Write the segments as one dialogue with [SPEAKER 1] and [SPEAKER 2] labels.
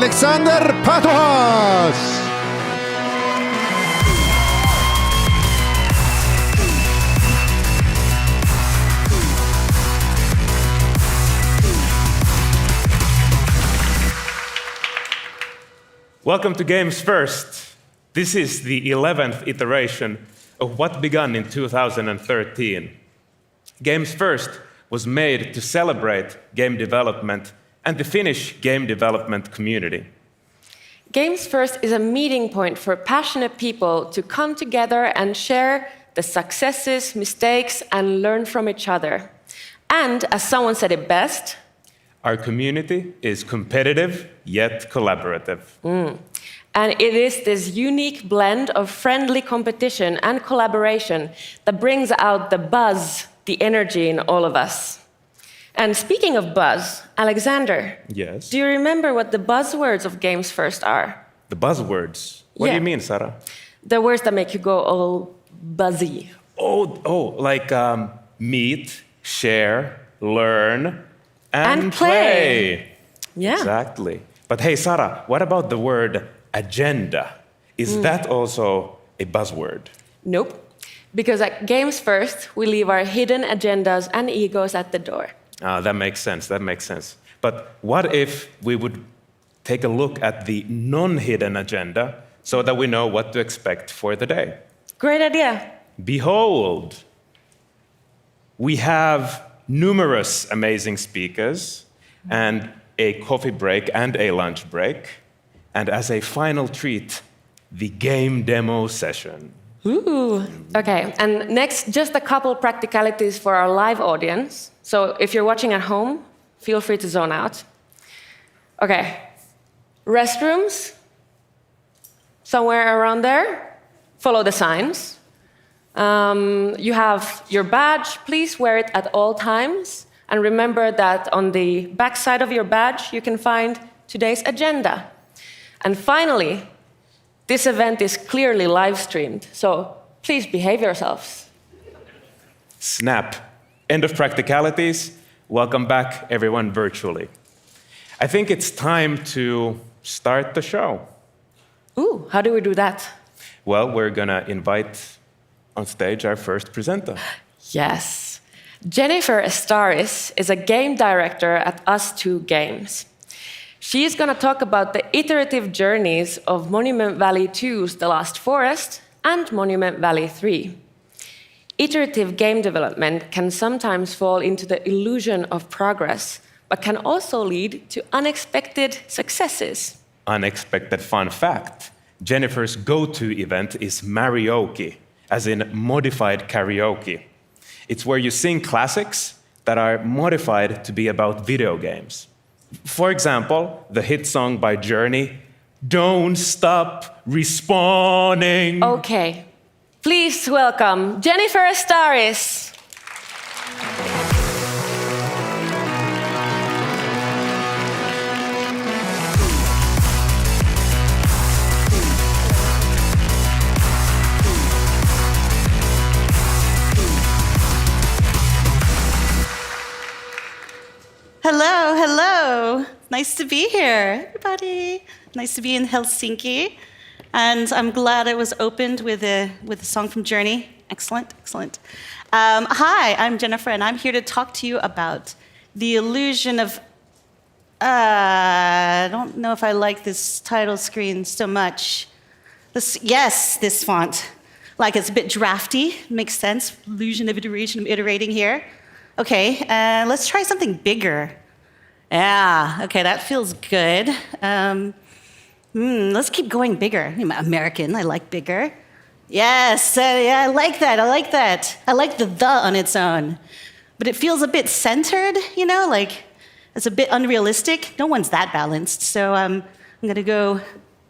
[SPEAKER 1] Alexander Patuhas.
[SPEAKER 2] Welcome to Games First. This is the 11th iteration of what began in 2013. Games First was made to celebrate game development and the Finnish game development community.
[SPEAKER 3] Games First is a meeting point for passionate people to come together and share the successes, mistakes, and learn from each other. And as someone said it best,
[SPEAKER 2] our community is competitive, yet collaborative.
[SPEAKER 3] And it is this unique blend of friendly competition and collaboration that brings out the buzz, the energy in all of us. And speaking of buzz, Alexander,
[SPEAKER 2] yes.
[SPEAKER 3] Do you remember what the buzzwords of Games First are?
[SPEAKER 2] The buzzwords? What do you mean, Sarah?
[SPEAKER 3] The words that make you go all buzzy.
[SPEAKER 2] Like meet, share, learn, and
[SPEAKER 3] play. Yeah.
[SPEAKER 2] Exactly. But hey, Sarah, what about the word agenda? Is that also a buzzword?
[SPEAKER 3] Nope. Because at Games First, we leave our hidden agendas and egos at the door.
[SPEAKER 2] That makes sense. That makes sense. But what if we would take a look at the non-hidden agenda so that we know what to expect for the day?
[SPEAKER 3] Great idea.
[SPEAKER 2] Behold, we have numerous amazing speakers and a coffee break and a lunch break. And as a final treat, the game demo session.
[SPEAKER 3] Ooh. Okay, and next, just a couple practicalities for our live audience. So if you're watching at home, feel free to zone out. Okay, restrooms, somewhere around there, follow the signs. You have your badge, please wear it at all times. And remember that on the back side of your badge, you can find today's agenda. And finally, this event is clearly live streamed, so please behave yourselves.
[SPEAKER 2] Snap. End of practicalities. Welcome back, everyone, virtually. I think it's time to start the show.
[SPEAKER 3] Ooh, how do we do that?
[SPEAKER 2] Well, we're gonna invite on stage our first presenter.
[SPEAKER 3] Yes. Jennifer Estaris is a game director at Us2 Games. She is going to talk about the iterative journeys of Monument Valley 2's The Last Forest and Monument Valley 3. Iterative game development can sometimes fall into the illusion of progress, but can also lead to unexpected successes.
[SPEAKER 2] Unexpected fun fact. Jennifer's go-to event is karaoke, as in modified karaoke. It's where you sing classics that are modified to be about video games. For example, the hit song by Journey, Don't Stop Respawning.
[SPEAKER 3] Okay, please welcome Jennifer Estaris.
[SPEAKER 4] Hello, hello. Nice to be here, everybody. Nice to be in Helsinki. And I'm glad it was opened with a song from Journey. Excellent, excellent. Hi, I'm Jennifer, and I'm here to talk to you about the illusion of... I don't know if I like this title screen so much. This font. Like, it's a bit drafty. Makes sense. Illusion of iteration. I'm iterating here. Okay, let's try something bigger. Yeah, okay, that feels good. Let's keep going bigger. I'm American, I like bigger. Yes, yeah, I like that. I like the on its own. But it feels a bit centered, you know, like it's a bit unrealistic. No one's that balanced, so I'm gonna go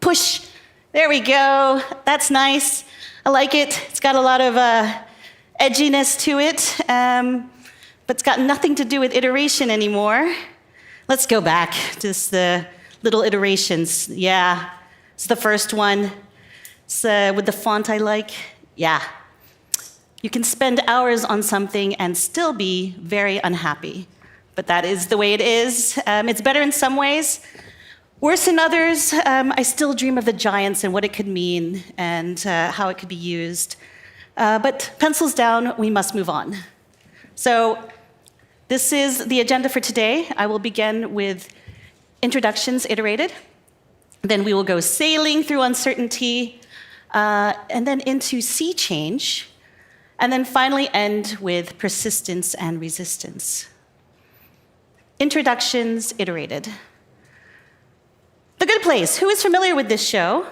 [SPEAKER 4] push. There we go, that's nice. I like it. It's got a lot of edginess to it. But it's got nothing to do with iteration anymore. Let's go back to the little iterations. Yeah, it's the first one. It's with the font I like. Yeah. You can spend hours on something and still be very unhappy. But that is the way it is. It's better in some ways, Worse than others, I still dream of the giants and what it could mean and how it could be used. But pencils down, we must move on. So this is the agenda for today. I will begin with introductions iterated. Then we will go sailing through uncertainty, and then into sea change, and then finally end with persistence and resistance. Introductions iterated. The Good Place. Who is familiar with this show?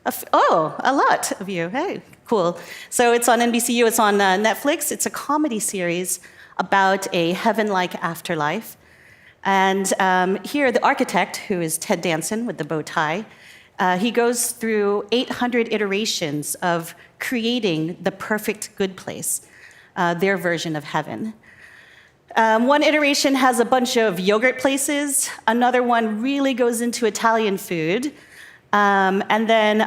[SPEAKER 4] A lot of you. Hey, cool. So it's on NBCU, it's on Netflix. It's a comedy series about a heaven-like afterlife. And here, the architect, who is Ted Danson with the bow tie, he goes through 800 iterations of creating the perfect good place, their version of heaven. One iteration has a bunch of yogurt places. Another one really goes into Italian food. And then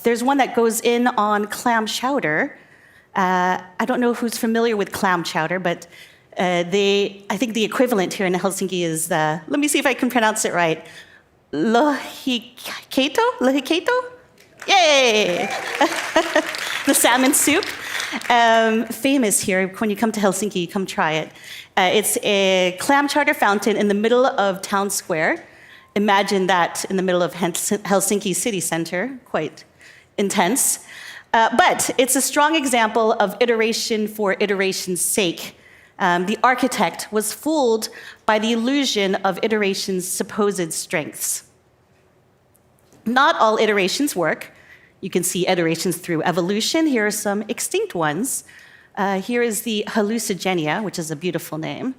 [SPEAKER 4] there's one that goes in on clam chowder. I don't know who's familiar with clam chowder, but I think the equivalent here in Helsinki is, let me see if I can pronounce it right, lohikeito? Yay! The salmon soup. Famous here. When you come to Helsinki, come try it. It's a clam chowder fountain in the middle of town square. Imagine that in the middle of Helsinki city center. Quite intense. But it's a strong example of iteration for iteration's sake. The architect was fooled by the illusion of iteration's supposed strengths. Not all iterations work. You can see iterations through evolution. Here are some extinct ones. Here is the hallucigenia, which is a beautiful name.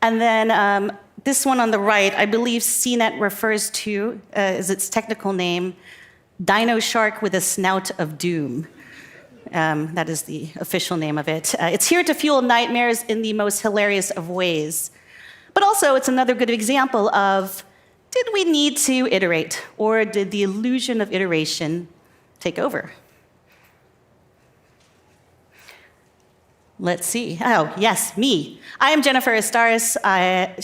[SPEAKER 4] And then this one on the right, I believe CNET refers to, as its technical name, Dino Shark with a Snout of Doom. That is the official name of it. It's here to fuel nightmares in the most hilarious of ways. But also, it's another good example of, did we need to iterate, or did the illusion of iteration take over? Let's see. Oh, yes, me. I am Jennifer Estaris,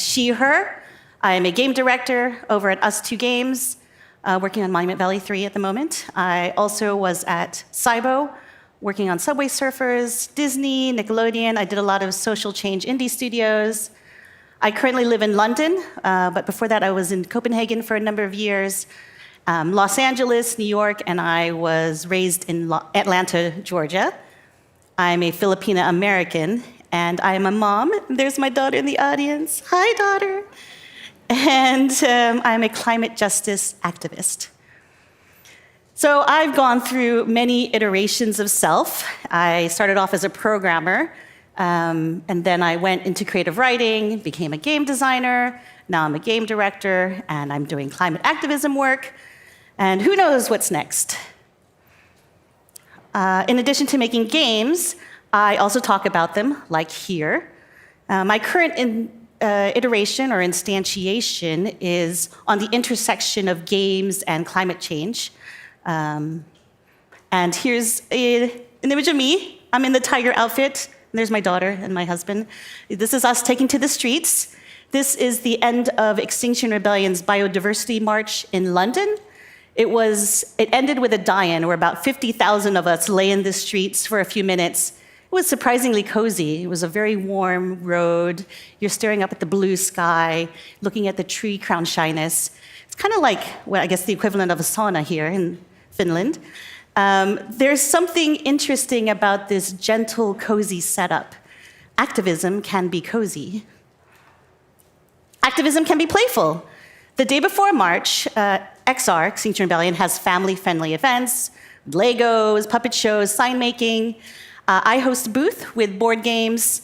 [SPEAKER 4] she, her. I am a game director over at Us2 Games, working on Monument Valley 3 at the moment. I also was at Cybo, working on Subway Surfers, Disney, Nickelodeon. I did a lot of social change indie studios. I currently live in London, but before that I was in Copenhagen for a number of years, Los Angeles, New York, and I was raised in Atlanta, Georgia. I'm a Filipina American, and I am a mom. There's my daughter in the audience. Hi, daughter. And I'm a climate justice activist. So I've gone through many iterations of self. I started off as a programmer, and then I went into creative writing, became a game designer. Now I'm a game director, and I'm doing climate activism work. And who knows what's next? In addition to making games, I also talk about them, like here. My current iteration or instantiation is on the intersection of games and climate change. And here's an image of me. I'm in the tiger outfit. There's my daughter and my husband. This is us taking to the streets. This is the end of Extinction Rebellion's biodiversity march in London. It ended with a die-in where about 50,000 of us lay in the streets for a few minutes. It was surprisingly cozy. It was a very warm road. You're staring up at the blue sky, looking at the tree crown shyness. It's kind of like, well, I guess the equivalent of a sauna here in Finland. There's something interesting about this gentle, cozy setup. Activism can be cozy. Activism can be playful. The day before March, XR, Extinction Rebellion, has family-friendly events, Legos, puppet shows, sign making. I host a booth with board games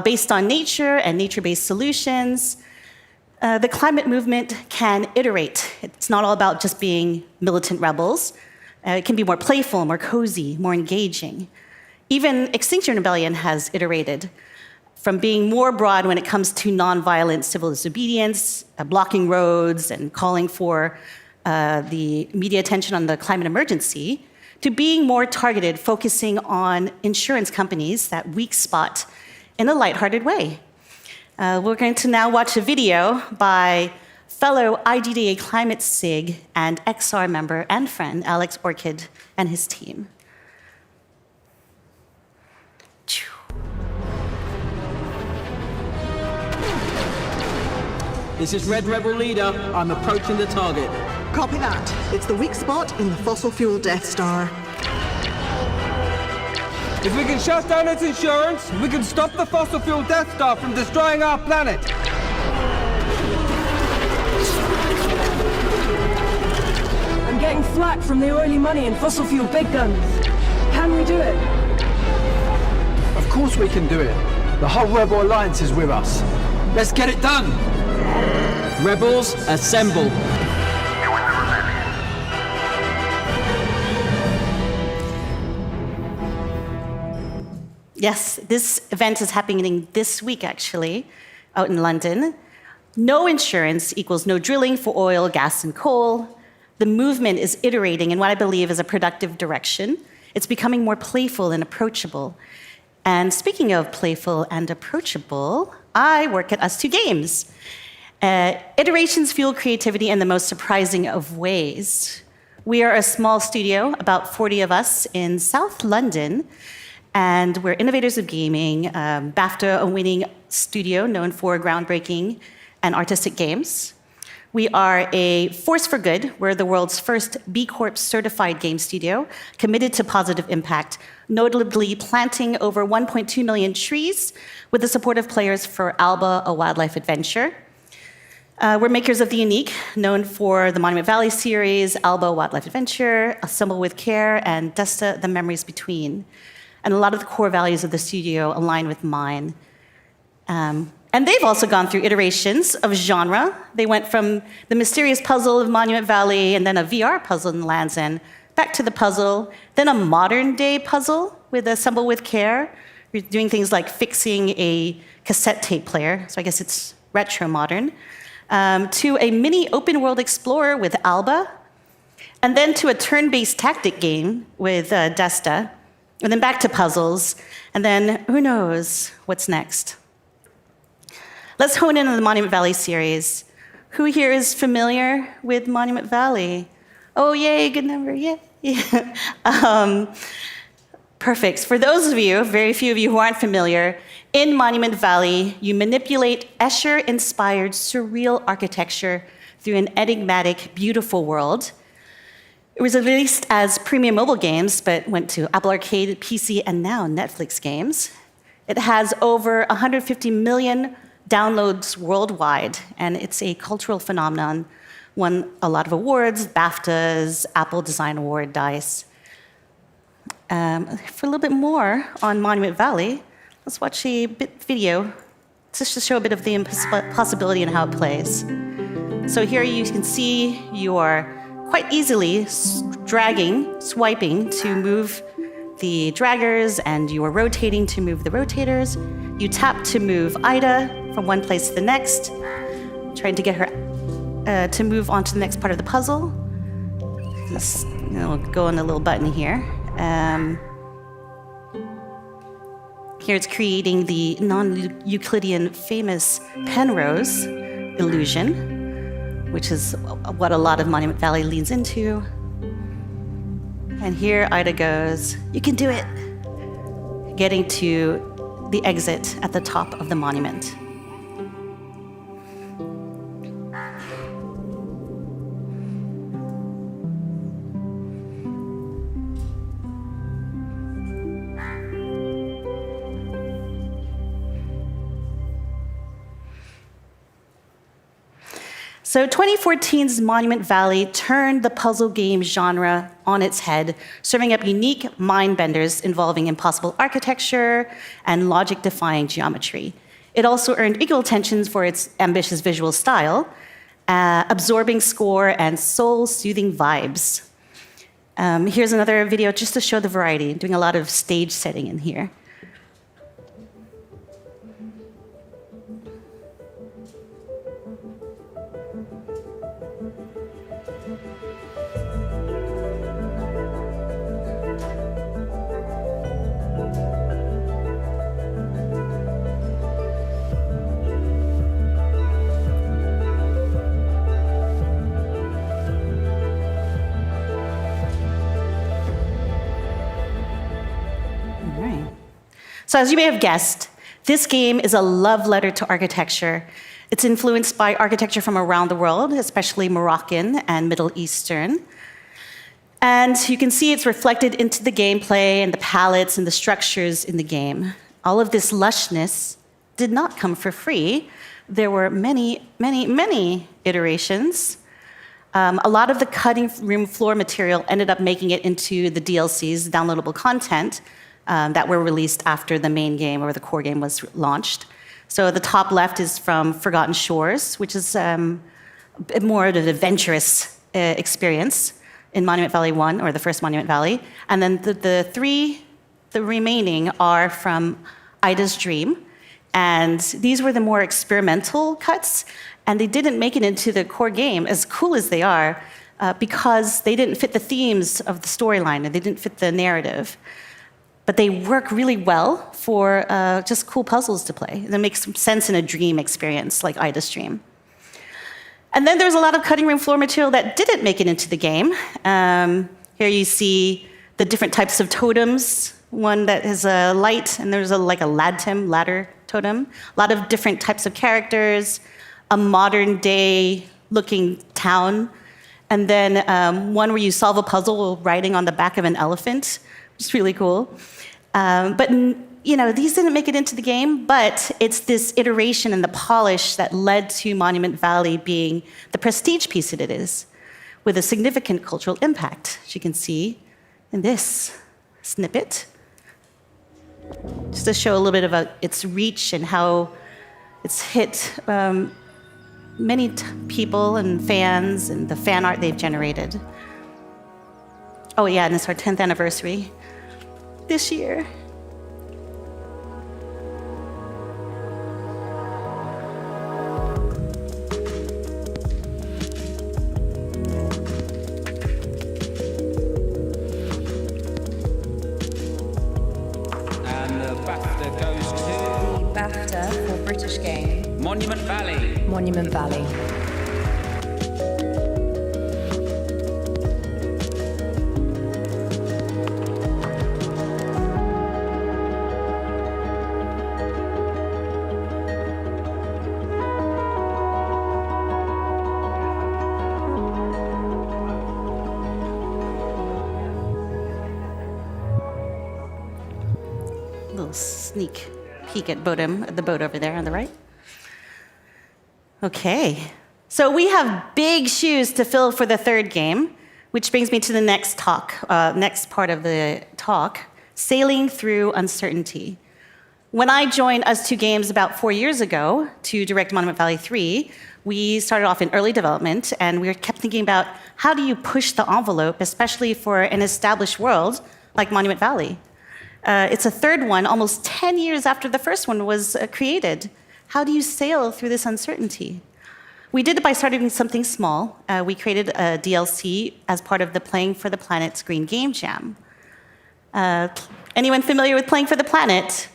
[SPEAKER 4] based on nature and nature-based solutions. The climate movement can iterate. It's not all about just being militant rebels. It can be more playful, more cozy, more engaging. Even Extinction Rebellion has iterated from being more broad when it comes to nonviolent civil disobedience, blocking roads and calling for the media attention on the climate emergency, to being more targeted, focusing on insurance companies, that weak spot, in a lighthearted way. We're going to now watch a video by fellow IDDA Climate SIG and XR member and friend, Alex Orchid, and his team.
[SPEAKER 5] This is Red Rebel Leader. I'm approaching the target.
[SPEAKER 6] Copy that. It's the weak spot in the fossil fuel Death Star.
[SPEAKER 7] If we can shut down its insurance, we can stop the fossil fuel Death Star from destroying our planet.
[SPEAKER 8] I'm getting flack from the oily money and fossil fuel big guns. Can we do it?
[SPEAKER 7] Of course we can do it. The whole Rebel Alliance is with us. Let's get it done!
[SPEAKER 5] Rebels, assemble.
[SPEAKER 4] Yes, this event is happening this week, actually, out in London. No insurance equals no drilling for oil, gas, and coal. The movement is iterating in what I believe is a productive direction. It's becoming more playful and approachable. And speaking of playful and approachable, I work at Us2 Games. Iterations fuel creativity in the most surprising of ways. We are a small studio, about 40 of us, in South London, and we're innovators of gaming, BAFTA-winning studio known for groundbreaking and artistic games. We are a force for good. We're the world's first B Corp certified game studio, committed to positive impact, notably planting over 1.2 million trees with the support of players for Alba, a wildlife adventure. We're makers of the unique, known for the Monument Valley series, Alba, Wildlife Adventure, Assemble with Care, and Desta, The Memories Between. And a lot of the core values of the studio align with mine. And they've also gone through iterations of genre. They went from the mysterious puzzle of Monument Valley, and then a VR puzzle in Land's End, back to the puzzle, then a modern-day puzzle with Assemble with Care. You're doing things like fixing a cassette tape player, so I guess it's retro-modern. To a mini open-world explorer with Alba, and then to a turn-based tactic game with Desta, and then back to puzzles, and then who knows what's next. Let's hone in on the Monument Valley series. Who here is familiar with Monument Valley? Oh, yay, good number, yay. Perfect. For those of you, very few of you who aren't familiar, in Monument Valley, you manipulate Escher-inspired surreal architecture through an enigmatic, beautiful world. It was released as premium mobile games, but went to Apple Arcade, PC, and now Netflix games. It has over 150 million downloads worldwide, and it's a cultural phenomenon. Won a lot of awards, BAFTAs, Apple Design Award, DICE. For a little bit more on Monument Valley, let's watch a video just to show a bit of the impossibility and how it plays. So here you can see you are quite easily swiping to move the draggers, and you are rotating to move the rotators. You tap to move Ida from one place to the next, trying to get her to move on to the next part of the puzzle. Just go on the little button here. Here it's creating the non-Euclidean famous Penrose illusion, which is what a lot of Monument Valley leans into. And here Ida goes, you can do it, getting to the exit at the top of the monument. So 2014's Monument Valley turned the puzzle game genre on its head, serving up unique mind benders involving impossible architecture and logic-defying geometry. It also earned equal attention for its ambitious visual style, absorbing score, and soul-soothing vibes. Here's another video just to show the variety, doing a lot of stage setting in here. All right. So as you may have guessed, this game is a love letter to architecture. It's influenced by architecture from around the world, especially Moroccan and Middle Eastern. And you can see it's reflected into the gameplay and the palettes and the structures in the game. All of this lushness did not come for free. There were many, many, many iterations. A lot of the cutting room floor material ended up making it into the DLCs, downloadable content, that were released after the main game or the core game was launched. So the top left is from Forgotten Shores, which is a bit more of an adventurous experience in Monument Valley 1, or the first Monument Valley. And then the remaining are from Ida's Dream. And these were the more experimental cuts, and they didn't make it into the core game, as cool as they are, because they didn't fit the themes of the storyline, and they didn't fit the narrative. But they work really well for just cool puzzles to play. That makes sense in a dream experience like Ida's Dream. And then there's a lot of cutting room floor material that didn't make it into the game. Here you see the different types of totems. One that is a light, and there's like a ladder totem. A lot of different types of characters, a modern day looking town, and then one where you solve a puzzle riding on the back of an elephant, which is really cool. But these didn't make it into the game, but it's this iteration and the polish that led to Monument Valley being the prestige piece that it is, with a significant cultural impact, as you can see in this snippet. Just to show a little bit about its reach and how it's hit many people and fans and the fan art they've generated. Oh yeah, and it's our 10th anniversary this year.
[SPEAKER 9] BAFTA for British game.
[SPEAKER 5] Monument Valley.
[SPEAKER 9] Monument Valley.
[SPEAKER 4] Little sneak peek at the boat over there on the right. Okay, so we have big shoes to fill for the third game, which brings me to the next part of the talk, sailing through uncertainty. When I joined Us2 Games about 4 years ago to direct Monument Valley 3, we started off in early development, and we kept thinking about how do you push the envelope, especially for an established world like Monument Valley. It's a third one, almost 10 years after the first one was created. How do you sail through this uncertainty? We did it by starting something small. We created a DLC as part of the Playing for the Planet's Green Game Jam. Anyone familiar with Playing for the Planet?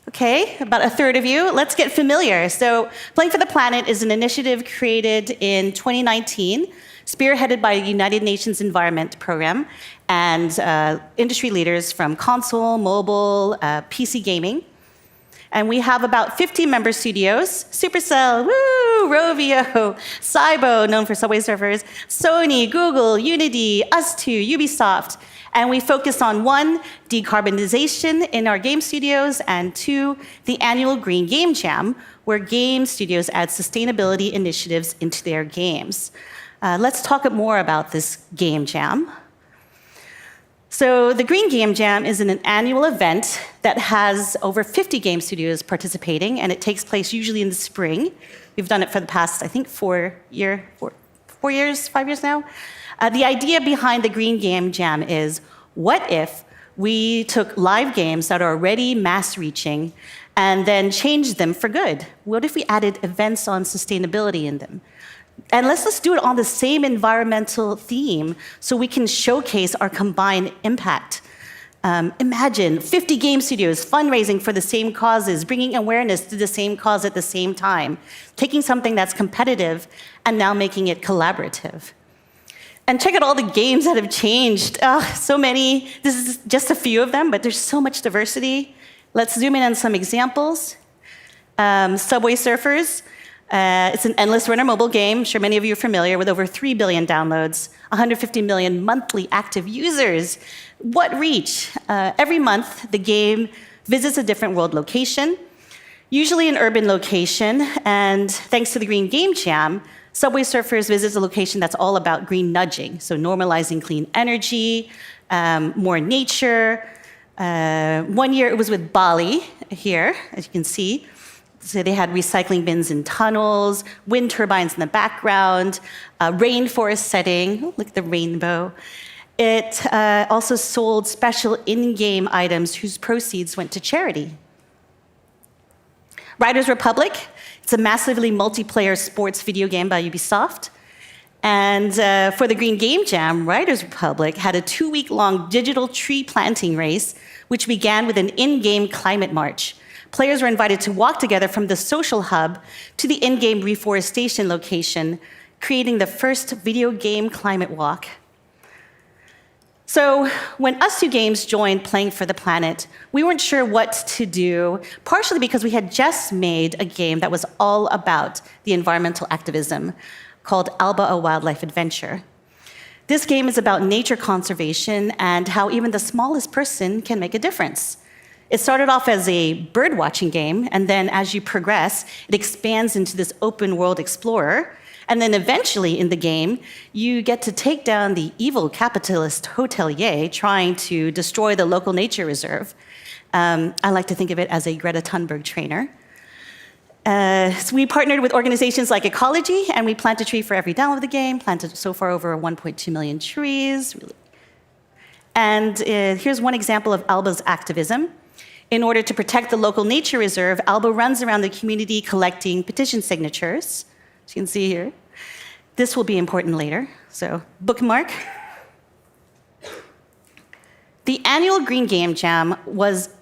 [SPEAKER 4] Okay, about a third of you. Let's get familiar. So Playing for the Planet is an initiative created in 2019, spearheaded by the United Nations Environment Program and industry leaders from console, mobile, PC gaming. And we have about 50 member studios: Supercell, woo, Rovio, Cybo, known for Subway Surfers, Sony, Google, Unity, Us2, Ubisoft. And we focus on 1, decarbonization in our game studios, and 2, the annual Green Game Jam, where game studios add sustainability initiatives into their games. Let's talk more about this Game Jam. So the Green Game Jam is an annual event that has over 50 game studios participating, and it takes place usually in the spring. We've done it for the past, I think, 5 years now. The idea behind the Green Game Jam is, what if we took live games that are already mass-reaching and then changed them for good? What if we added events on sustainability in them? And let's do it on the same environmental theme so we can showcase our combined impact. Imagine 50 game studios fundraising for the same causes, bringing awareness to the same cause at the same time, taking something that's competitive and now making it collaborative. And check out all the games that have changed. So many. This is just a few of them, but there's so much diversity. Let's zoom in on some examples. Subway Surfers. It's an endless runner mobile game. I'm sure many of you are familiar with over 3 billion downloads, 150 million monthly active users. What reach? Every month, the game visits a different world location, usually an urban location, and thanks to the Green Game Jam, Subway Surfers visits a location that's all about green nudging, so normalizing clean energy, more nature. 1 year it was with Bali here, as you can see. So they had recycling bins in tunnels, wind turbines in the background, rainforest setting. Oh, look at the rainbow. It also sold special in-game items whose proceeds went to charity. Riders Republic. It's a massively multiplayer sports video game by Ubisoft. And for the Green Game Jam, Riders Republic had a 2-week-long digital tree planting race, which began with an in-game climate march. Players were invited to walk together from the social hub to the in-game reforestation location, creating the first video game climate walk. So when Us2 Games joined Playing for the Planet, we weren't sure what to do, partially because we had just made a game that was all about the environmental activism called Alba, a Wildlife Adventure. This game is about nature conservation and how even the smallest person can make a difference. It started off as a bird-watching game, and then as you progress, it expands into this open-world explorer. And then eventually in the game, you get to take down the evil capitalist hotelier trying to destroy the local nature reserve. I like to think of it as a Greta Thunberg trainer. So we partnered with organizations like Ecology, and we plant a tree for every download of the game, planted so far over 1.2 million trees. And here's one example of Alba's activism. In order to protect the local nature reserve, Alba runs around the community collecting petition signatures. As you can see here. This will be important later, so bookmark. The annual Green Game Jam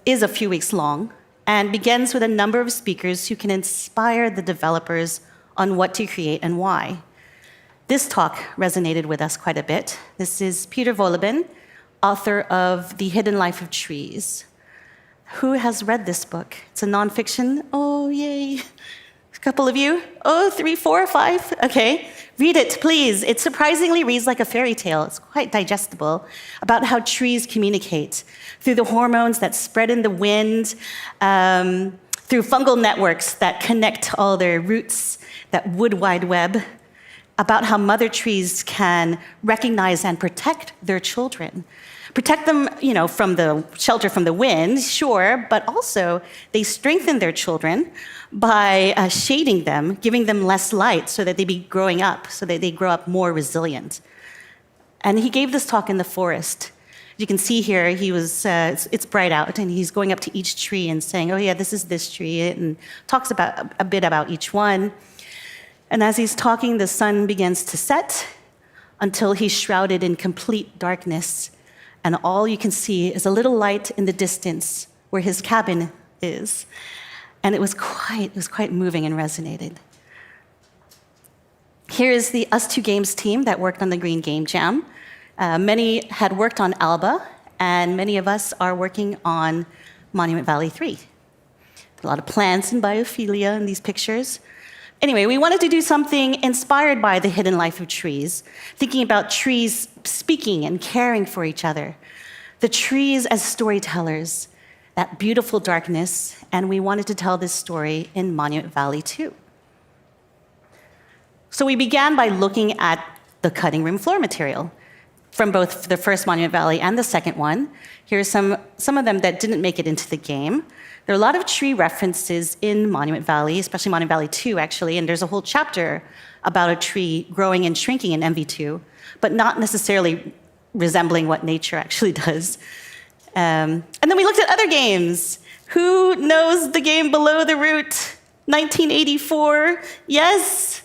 [SPEAKER 4] is a few weeks long and begins with a number of speakers who can inspire the developers on what to create and why. This talk resonated with us quite a bit. This is Peter Wolleben, author of The Hidden Life of Trees. Who has read this book? It's a nonfiction. Oh, yay. A couple of you? Oh, 3, 4, 5? Okay. Read it, please. It surprisingly reads like a fairy tale. It's quite digestible, about how trees communicate through the hormones that spread in the wind, through fungal networks that connect all their roots, that wood wide web, about how mother trees can recognize and protect their children. Protect them, from the shelter from the wind, sure, but also they strengthen their children by shading them, giving them less light so that they be growing up, so that they grow up more resilient. And he gave this talk in the forest. You can see here, it's bright out, and he's going up to each tree and saying, oh yeah, this is this tree, and talks about a bit about each one. And as he's talking, the sun begins to set until he's shrouded in complete darkness. And all you can see is a little light in the distance where his cabin is. And it was quite moving and resonated. Here is the Us2 Games team that worked on the Green Game Jam. Many had worked on Alba, and many of us are working on Monument Valley 3. A lot of plants and biophilia in these pictures. Anyway, we wanted to do something inspired by the hidden life of trees, thinking about trees speaking and caring for each other. The trees as storytellers, that beautiful darkness, and we wanted to tell this story in Monument Valley too. So we began by looking at the cutting room floor material from both the first Monument Valley and the second one. Here are some of them that didn't make it into the game. There are a lot of tree references in Monument Valley, especially Monument Valley 2, actually, and there's a whole chapter about a tree growing and shrinking in MV2, but not necessarily resembling what nature actually does. And then we looked at other games. Who knows the game Below the Root? 1984? Yes?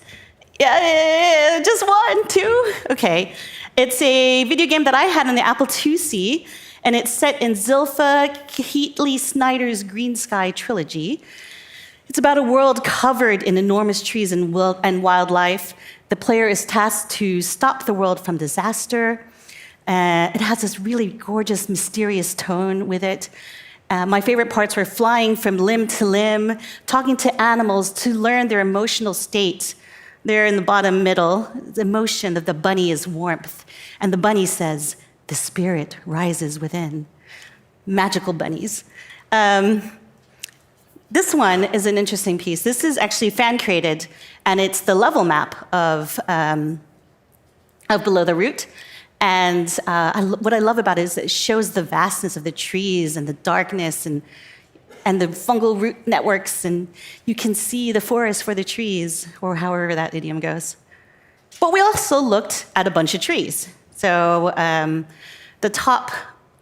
[SPEAKER 4] Yeah, just 1, 2? Okay. It's a video game that I had on the Apple IIc, and it's set in Zilpha Keatley Snyder's Green Sky trilogy. It's about a world covered in enormous trees and wildlife. The player is tasked to stop the world from disaster. It has this really gorgeous, mysterious tone with it. My favorite parts were flying from limb to limb, talking to animals to learn their emotional state. There in the bottom middle, the emotion of the bunny is warmth. And the bunny says, "The spirit rises within." Magical bunnies. This one is an interesting piece. This is actually fan-created, and it's the level map of Below the Root. And what I love about it is it shows the vastness of the trees and the darkness and the fungal root networks, and you can see the forest for the trees, or however that idiom goes. But we also looked at a bunch of trees. So the top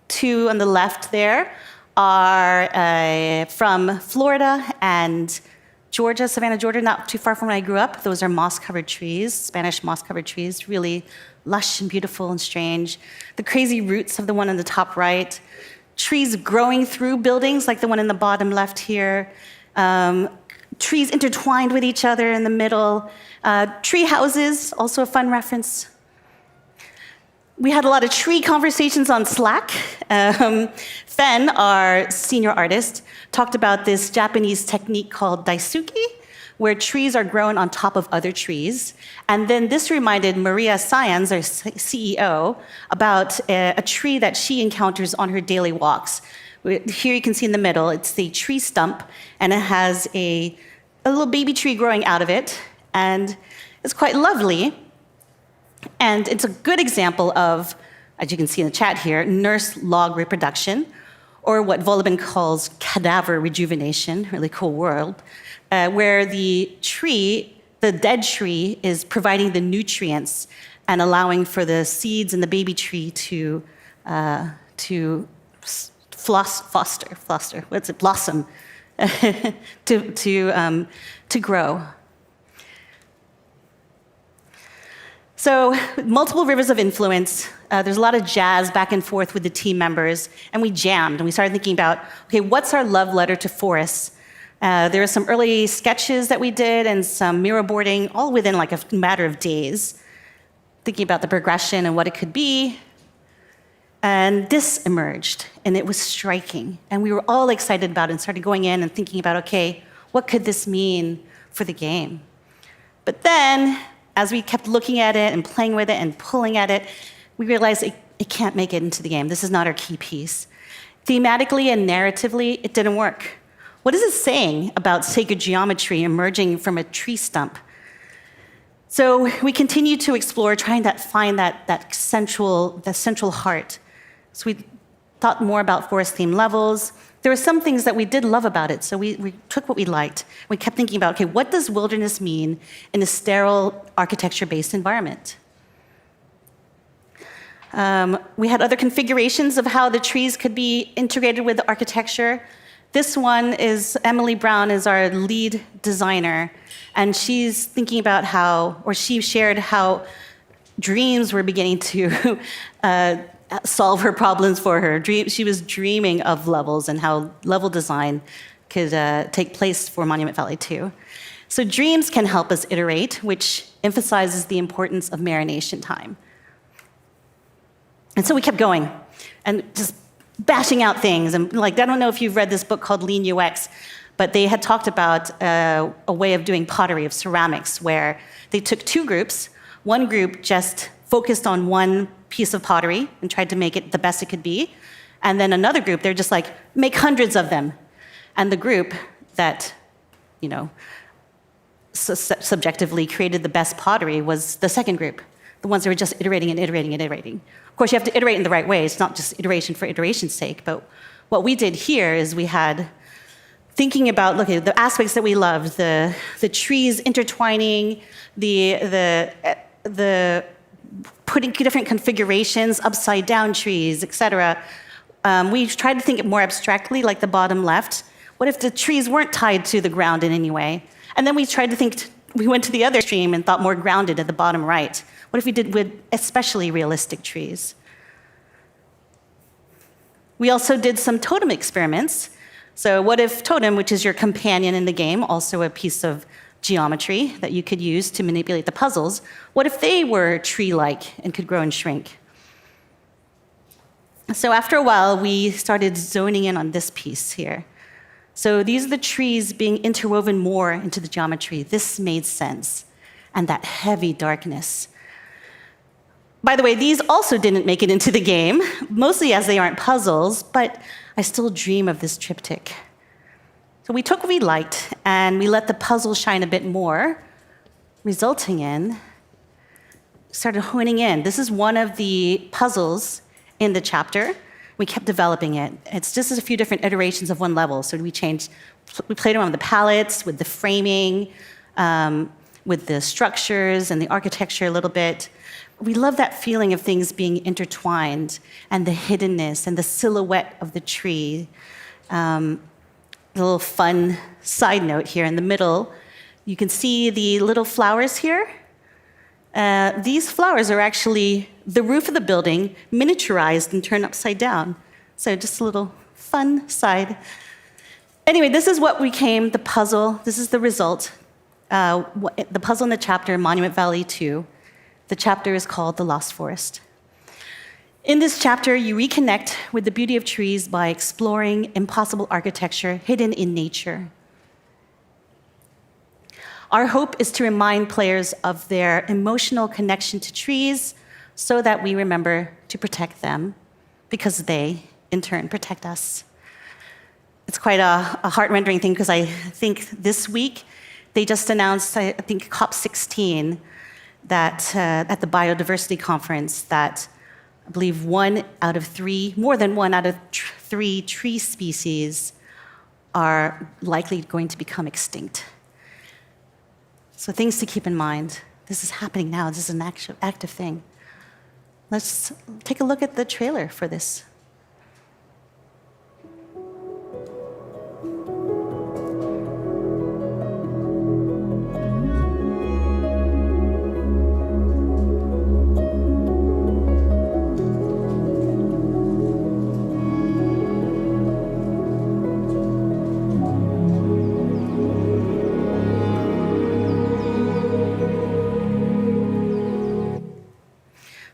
[SPEAKER 4] two on the left there are from Florida and Georgia, Savannah, Georgia, not too far from where I grew up. Those are moss-covered trees, Spanish moss-covered trees, really lush and beautiful and strange. The crazy roots of the one on the top right. Trees growing through buildings, like the one in the bottom left here. Trees intertwined with each other in the middle. Tree houses, also a fun reference. We had a lot of tree conversations on Slack. Fen, our senior artist, talked about this Japanese technique called daisuki, where trees are grown on top of other trees. And then this reminded Maria Sayans, our CEO, about a tree that she encounters on her daily walks. Here you can see in the middle, it's the tree stump, and it has a little baby tree growing out of it, and it's quite lovely. And it's a good example of, as you can see in the chat here, nurse log reproduction, or what Volobin calls cadaver rejuvenation, really cool word, where the tree, the dead tree, is providing the nutrients and allowing for the seeds in the baby tree to blossom, to grow. So multiple rivers of influence. There's a lot of jazz back and forth with the team members, and we jammed, and we started thinking about, okay, what's our love letter to forests? There were some early sketches that we did and some mirror boarding, all within like a matter of days, thinking about the progression and what it could be. And this emerged, and it was striking. And we were all excited about it and started going in and thinking about, okay, what could this mean for the game? But then, as we kept looking at it and playing with it and pulling at it, we realized it can't make it into the game. This is not our key piece. Thematically and narratively, it didn't work. What is it saying about sacred geometry emerging from a tree stump? So we continued to explore, trying to find that central heart. So we thought more about forest-themed levels. There were some things that we did love about it, so we took what we liked. We kept thinking about, okay, what does wilderness mean in a sterile architecture-based environment? We had other configurations of how the trees could be integrated with the architecture. This one is Emily Brown is our lead designer, and she's thinking about she shared how dreams were beginning to solve her problems for her. She was dreaming of levels and how level design could take place for Monument Valley 2. So dreams can help us iterate, which emphasizes the importance of marination time. And so we kept going and just bashing out things. And I don't know if you've read this book called Lean UX, but they had talked about a way of doing pottery, of ceramics, where they took two groups. One group just focused on one piece of pottery and tried to make it the best it could be. And then another group, they're just like, make hundreds of them. And the group that, subjectively created the best pottery was the second group, the ones that were just iterating and iterating and iterating. Of course, you have to iterate in the right way. It's not just iteration for iteration's sake. But what we did here is we had thinking about, look at the aspects that we loved, the trees intertwining, the putting different configurations, upside down trees, etc. We tried to think it more abstractly, like the bottom left. What if the trees weren't tied to the ground in any way? And then we tried to think, we went to the other extreme and thought more grounded at the bottom right. What if we did with especially realistic trees? We also did some totem experiments. So what if totem, which is your companion in the game, also a piece of geometry that you could use to manipulate the puzzles, what if they were tree-like and could grow and shrink? So after a while, we started zoning in on this piece here. So these are the trees being interwoven more into the geometry. This made sense. And that heavy darkness. By the way, these also didn't make it into the game, mostly as they aren't puzzles, but I still dream of this triptych. So we took what we liked, and we let the puzzle shine a bit more, resulting in, started honing in. This is one of the puzzles in the chapter. We kept developing it. It's just a few different iterations of one level. So we played around with the palettes, with the framing, with the structures and the architecture a little bit. We love that feeling of things being intertwined and the hiddenness and the silhouette of the tree. A little fun side note here in the middle. You can see the little flowers here. These flowers are actually the roof of the building, miniaturized and turned upside down. So just a little fun side. Anyway, this is what became the puzzle. This is the result. The puzzle in the chapter, Monument Valley 2. The chapter is called The Lost Forest. In this chapter, you reconnect with the beauty of trees by exploring impossible architecture hidden in nature. Our hope is to remind players of their emotional connection to trees so that we remember to protect them, because they, in turn, protect us. It's quite a heart-rendering thing, because I think this week they just announced, I think, COP16, that at the Biodiversity Conference, that I believe more than one out of three tree species are likely going to become extinct. So things to keep in mind. This is happening now. This is an active thing. Let's take a look at the trailer for this.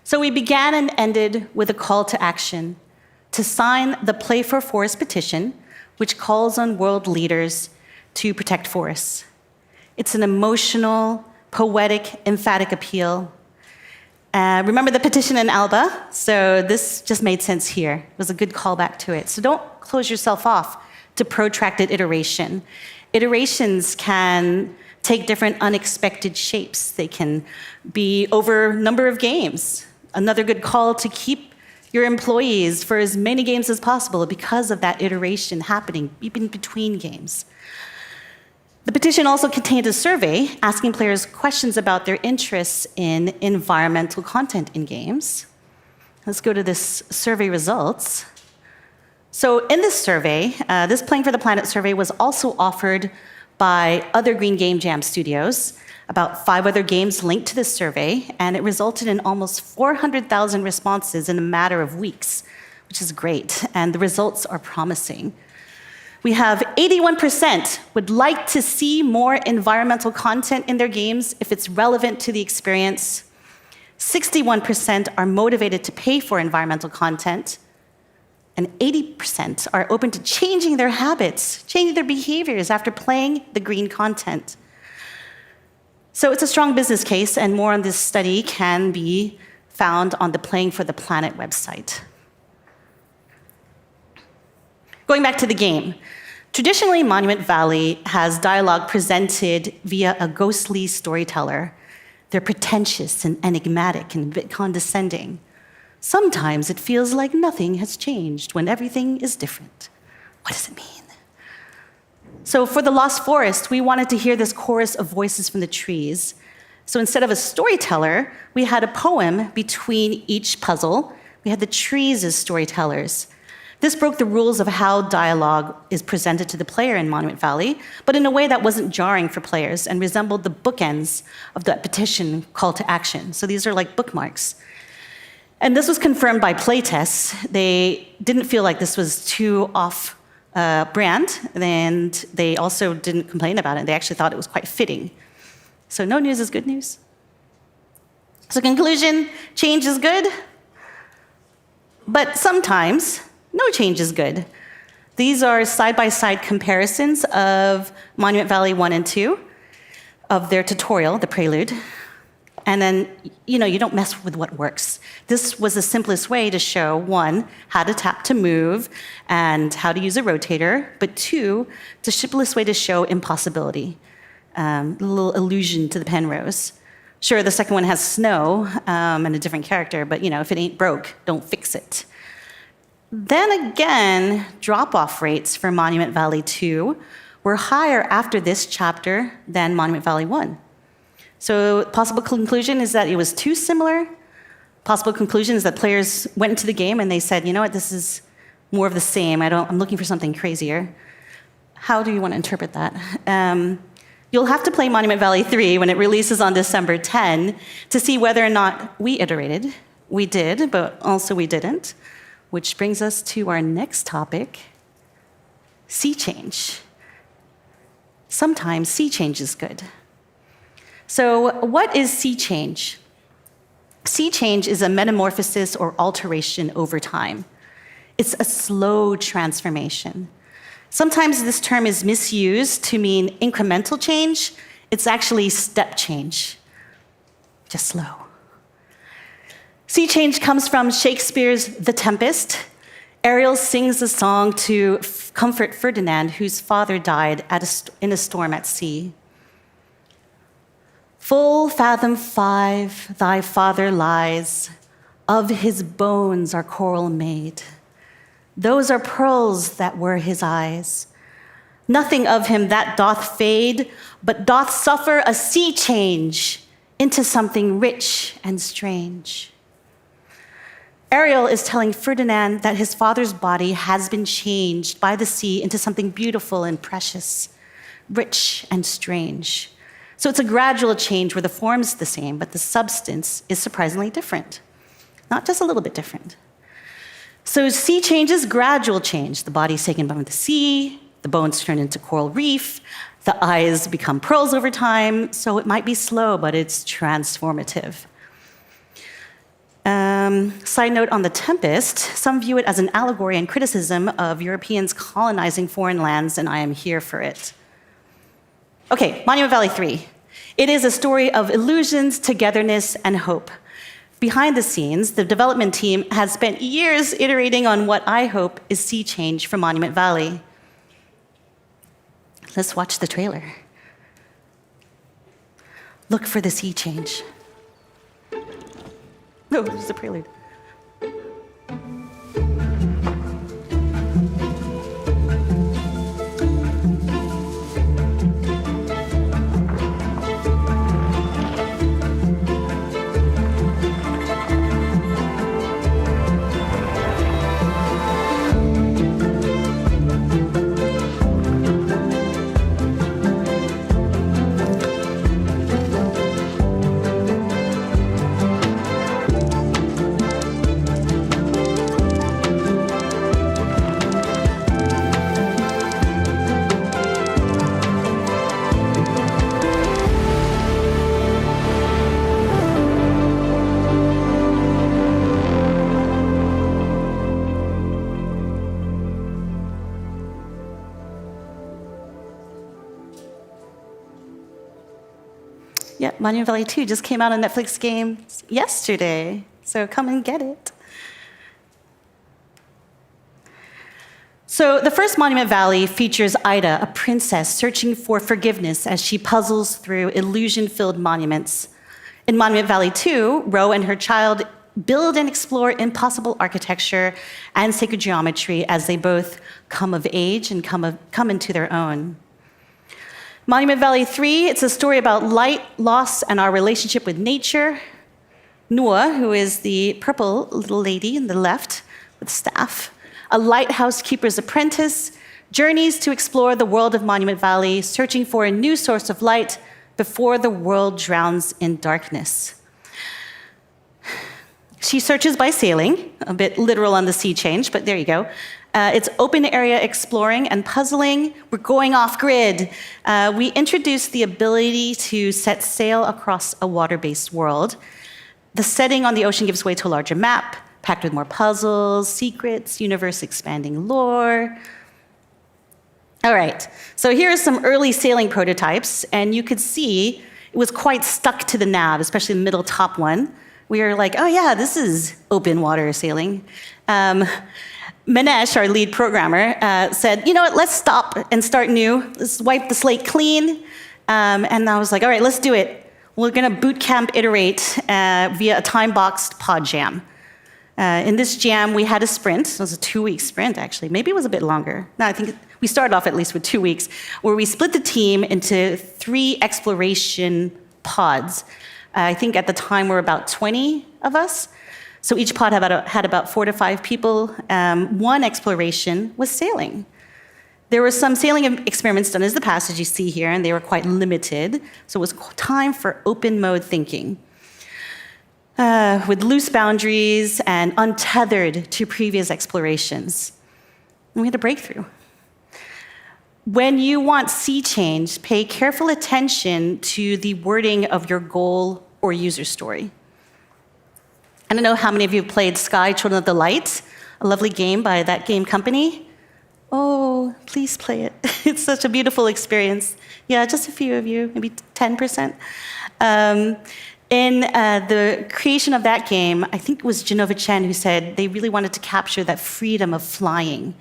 [SPEAKER 4] So we began and ended with a call to action to sign the Play for Forest petition, which calls on world leaders to protect forests. It's an emotional, poetic, emphatic appeal. Remember the petition in Alba? So this just made sense here. It was a good callback to it. So don't close yourself off to protracted iteration. Iterations can take different unexpected shapes. They can be over a number of games. Another good call to keep your employees for as many games as possible because of that iteration happening even between games. The petition also contained a survey asking players questions about their interests in environmental content in games. Let's go to this survey results. So in this survey, this Playing for the Planet survey was also offered by other Green Game Jam studios, about 5 other games linked to this survey, and it resulted in almost 400,000 responses in a matter of weeks, which is great, and the results are promising. We have 81% would like to see more environmental content in their games if it's relevant to the experience. 61% are motivated to pay for environmental content, and 80% are open to changing their habits, changing their behaviors after playing the green content. So it's a strong business case, and more on this study can be found on the Playing for the Planet website. Going back to the game. Traditionally, Monument Valley has dialogue presented via a ghostly storyteller. They're pretentious and enigmatic and a bit condescending. Sometimes it feels like nothing has changed when everything is different. What does it mean? So for The Lost Forest, we wanted to hear this chorus of voices from the trees. So instead of a storyteller, we had a poem between each puzzle. We had the trees as storytellers. This broke the rules of how dialogue is presented to the player in Monument Valley, but in a way that wasn't jarring for players and resembled the bookends of that petition call to action. So these are like bookmarks. And this was confirmed by playtests. They didn't feel like this was too off brand, and they also didn't complain about it. They actually thought it was quite fitting. So no news is good news. So conclusion, change is good, but sometimes no change is good. These are side-by-side comparisons of Monument Valley 1 and 2, of their tutorial, the prelude. And then, you don't mess with what works. This was the simplest way to show, one, how to tap to move and how to use a rotator, but two, the simplest way to show impossibility, a little allusion to the Penrose. Sure, the second one has snow and a different character, but if it ain't broke, don't fix it. Then again, drop-off rates for Monument Valley 2 were higher after this chapter than Monument Valley 1. So possible conclusion is that it was too similar. Possible conclusion is that players went into the game and they said, you know what, this is more of the same. I'm looking for something crazier. How do you want to interpret that? You'll have to play Monument Valley 3 when it releases on December 10 to see whether or not we iterated. We did, but also we didn't. Which brings us to our next topic, sea change. Sometimes sea change is good. So what is sea change? Sea change is a metamorphosis or alteration over time. It's a slow transformation. Sometimes this term is misused to mean incremental change. It's actually step change, just slow. Sea change comes from Shakespeare's The Tempest. Ariel sings a song to comfort Ferdinand, whose father died in a storm at sea. Full fathom 5 thy father lies, of his bones are coral made. Those are pearls that were his eyes. Nothing of him that doth fade, but doth suffer a sea change into something rich and strange. Ariel is telling Ferdinand that his father's body has been changed by the sea into something beautiful and precious, rich and strange. So it's a gradual change where the form's the same, but the substance is surprisingly different. Not just a little bit different. So sea change is gradual change. The body's taken by the sea, the bones turn into coral reef, the eyes become pearls over time, so it might be slow, but it's transformative. Side note on The Tempest, some view it as an allegory and criticism of Europeans colonizing foreign lands, and I am here for it. Okay, Monument Valley 3. It is a story of illusions, togetherness, and hope. Behind the scenes, the development team has spent years iterating on what I hope is sea change for Monument Valley. Let's watch the trailer. Look for the sea change. No, it's the prelude. Yeah, Monument Valley 2 just came out on Netflix games yesterday, so come and get it. So the first Monument Valley features Ida, a princess searching for forgiveness as she puzzles through illusion-filled monuments. In Monument Valley 2, Ro and her child build and explore impossible architecture and sacred geometry as they both come of age and come into their own. Monument Valley 3, it's a story about light, loss, and our relationship with nature. Noah, who is the purple little lady in the left with staff, a lighthouse keeper's apprentice, journeys to explore the world of Monument Valley, searching for a new source of light before the world drowns in darkness. She searches by sailing, a bit literal on the sea change, but there you go. It's open area exploring and puzzling. We're going off grid. We introduced the ability to set sail across a water-based world. The setting on the ocean gives way to a larger map, packed with more puzzles, secrets, universe-expanding lore. All right, so here are some early sailing prototypes, and you could see it was quite stuck to the nav, especially the middle top one. We were like, oh yeah, this is open water sailing. Manesh, our lead programmer, said, you know what, let's stop and start new. Let's wipe the slate clean. And I was like, all right, let's do it. We're gonna boot camp iterate via a time-boxed pod jam. In this jam, we had a sprint. It was a 2-week sprint, actually. Maybe it was a bit longer. No, I think we started off at least with 2 weeks, where we split the team into 3 exploration pods. I think at the time we were about 20 of us. So each pod had about 4 to 5 people. One exploration was sailing. There were some sailing experiments done as the passage you see here, and they were quite limited. So it was time for open mode thinking. With loose boundaries and untethered to previous explorations. And we had a breakthrough. When you want sea change, pay careful attention to the wording of your goal or user story. I don't know how many of you have played Sky, Children of the Light, a lovely game by that game company. Oh, please play it. It's such a beautiful experience. Yeah, just a few of you, maybe 10%. In the creation of that game, I think it was Genova Chen who said they really wanted to capture that freedom of flying.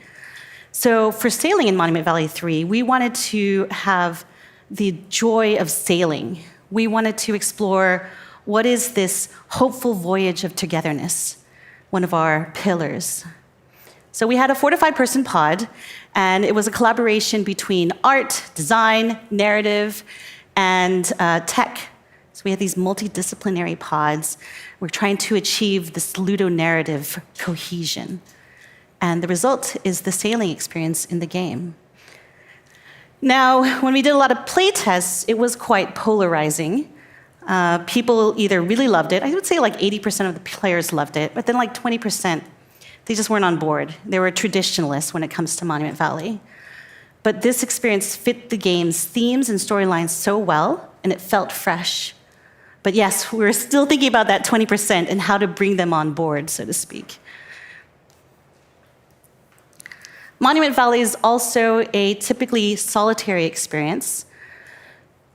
[SPEAKER 4] So for sailing in Monument Valley 3, we wanted to have the joy of sailing. We wanted to explore what is this hopeful voyage of togetherness, one of our pillars. So we had a 4 to 5 person pod, and it was a collaboration between art, design, narrative, and tech. So we had these multidisciplinary pods. We're trying to achieve this ludonarrative cohesion. And the result is the sailing experience in the game. Now, when we did a lot of play tests, it was quite polarizing. People either really loved it. I would say like 80% of the players loved it, but then like 20%, they just weren't on board. They were traditionalists when it comes to Monument Valley. But this experience fit the game's themes and storylines so well, and it felt fresh. But yes, we're still thinking about that 20% and how to bring them on board, so to speak. Monument Valley is also a typically solitary experience.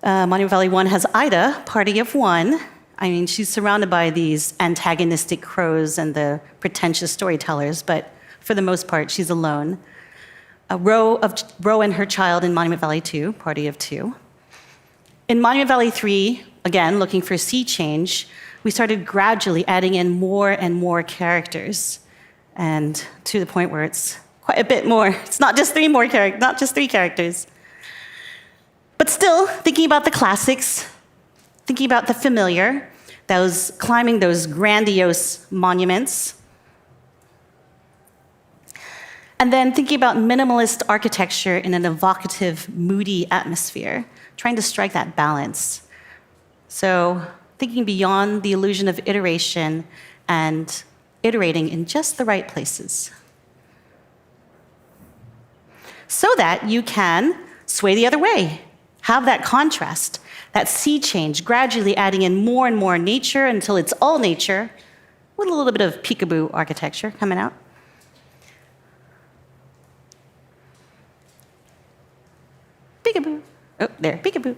[SPEAKER 4] Monument Valley 1 has Ida, party of 1. I mean, she's surrounded by these antagonistic crows and the pretentious storytellers, but for the most part, she's alone. Ro and her child in Monument Valley 2, party of 2. In Monument Valley 3, again, looking for sea change, we started gradually adding in more and more characters, and to the point where it's quite a bit more. It's not just 3 characters. But still, thinking about the classics, thinking about the familiar, climbing those grandiose monuments, and then thinking about minimalist architecture in an evocative, moody atmosphere, trying to strike that balance. So thinking beyond the illusion of iteration and iterating in just the right places. So that you can sway the other way, have that contrast, that sea change, gradually adding in more and more nature until it's all nature, with a little bit of peekaboo architecture coming out. Peekaboo. Oh, there, peekaboo.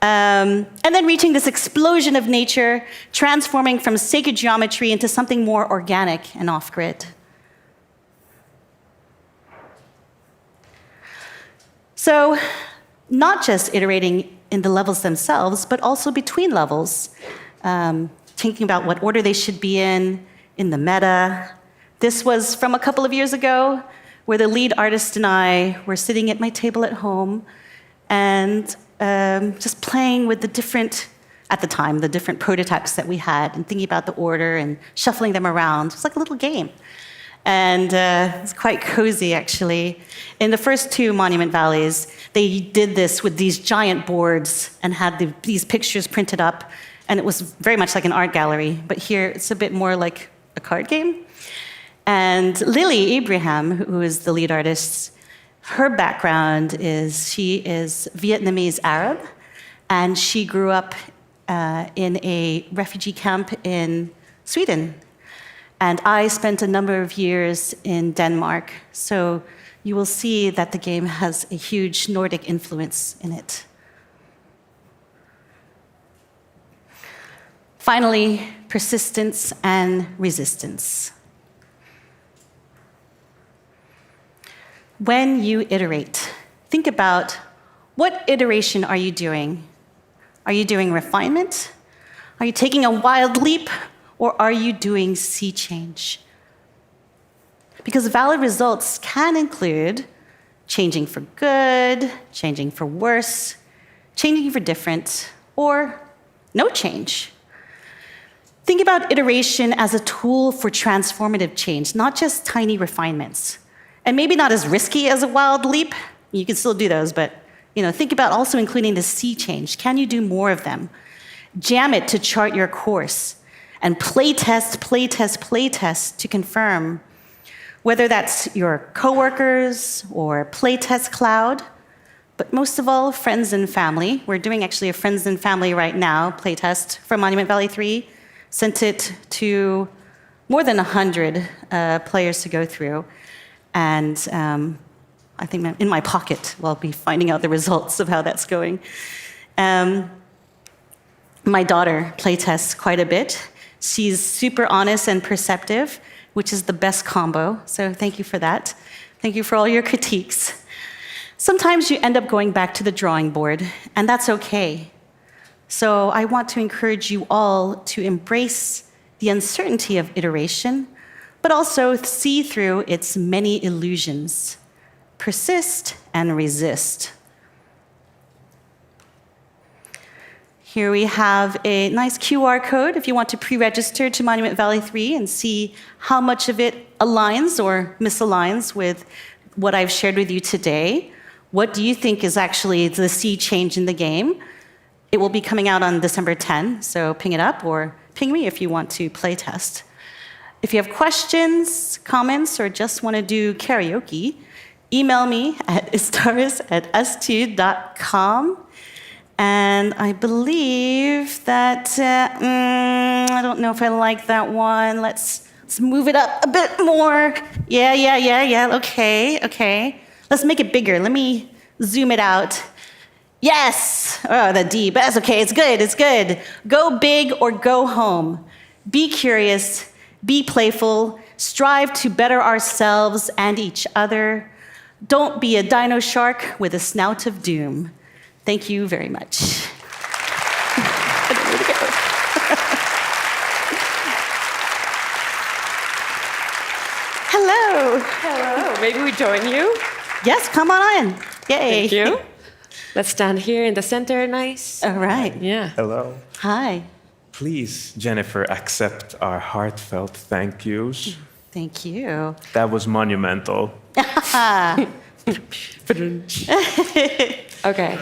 [SPEAKER 4] And then reaching this explosion of nature, transforming from sacred geometry into something more organic and off-grid. So, not just iterating in the levels themselves, but also between levels, thinking about what order they should be in the meta. This was from a couple of years ago, where the lead artist and I were sitting at my table at home and just playing with the different prototypes that we had, and thinking about the order and shuffling them around. It was like a little game. And it's quite cozy, actually. In the first 2 Monument Valleys, they did this with these giant boards and had these pictures printed up, and it was very much like an art gallery. But here, it's a bit more like a card game. And Lily Abraham, who is the lead artist, her background is she is Vietnamese Arab, and she grew up in a refugee camp in Sweden. And I spent a number of years in Denmark, so you will see that the game has a huge Nordic influence in it. Finally, persistence and resistance. When you iterate, think about what iteration are you doing? Are you doing refinement? Are you taking a wild leap? Or are you doing sea change? Because valid results can include changing for good, changing for worse, changing for different, or no change. Think about iteration as a tool for transformative change, not just tiny refinements. And maybe not as risky as a wild leap. You can still do those, but think about also including the sea change. Can you do more of them? Jam it to chart your course. And playtest to confirm whether that's your coworkers or playtest cloud, but most of all, friends and family. We're doing actually a friends and family right now, playtest for Monument Valley 3. Sent it to more than 100 players to go through. And I think in my pocket, I'll be finding out the results of how that's going. My daughter playtests quite a bit. She's super honest and perceptive, which is the best combo. So thank you for that. Thank you for all your critiques. Sometimes you end up going back to the drawing board, and that's okay. So I want to encourage you all to embrace the uncertainty of iteration, but also see through its many illusions. Persist and resist. Here we have a nice QR code if you want to pre-register to Monument Valley 3 and see how much of it aligns or misaligns with what I've shared with you today. What do you think is actually the sea change in the game? It will be coming out on December 10, so ping it up or ping me if you want to play test. If you have questions, comments, or just want to do karaoke, email me at istaris@us2.com. And I believe that, I don't know if I like that one. Let's move it up a bit more. Yeah. Okay. Let's make it bigger. Let me zoom it out. Yes. Oh, the D, but that's okay. It's good. Go big or go home. Be curious. Be playful. Strive to better ourselves and each other. Don't be a dino shark with a snout of doom. Thank you very much. Hello.
[SPEAKER 3] Maybe we join you?
[SPEAKER 4] Yes, come on in. Yay.
[SPEAKER 3] Thank you. Let's stand here in the center, nice.
[SPEAKER 4] All right.
[SPEAKER 3] Yeah.
[SPEAKER 2] Hello.
[SPEAKER 4] Hi.
[SPEAKER 2] Please, Jennifer, accept our heartfelt thank yous.
[SPEAKER 4] Thank you.
[SPEAKER 2] That was monumental.
[SPEAKER 3] Okay,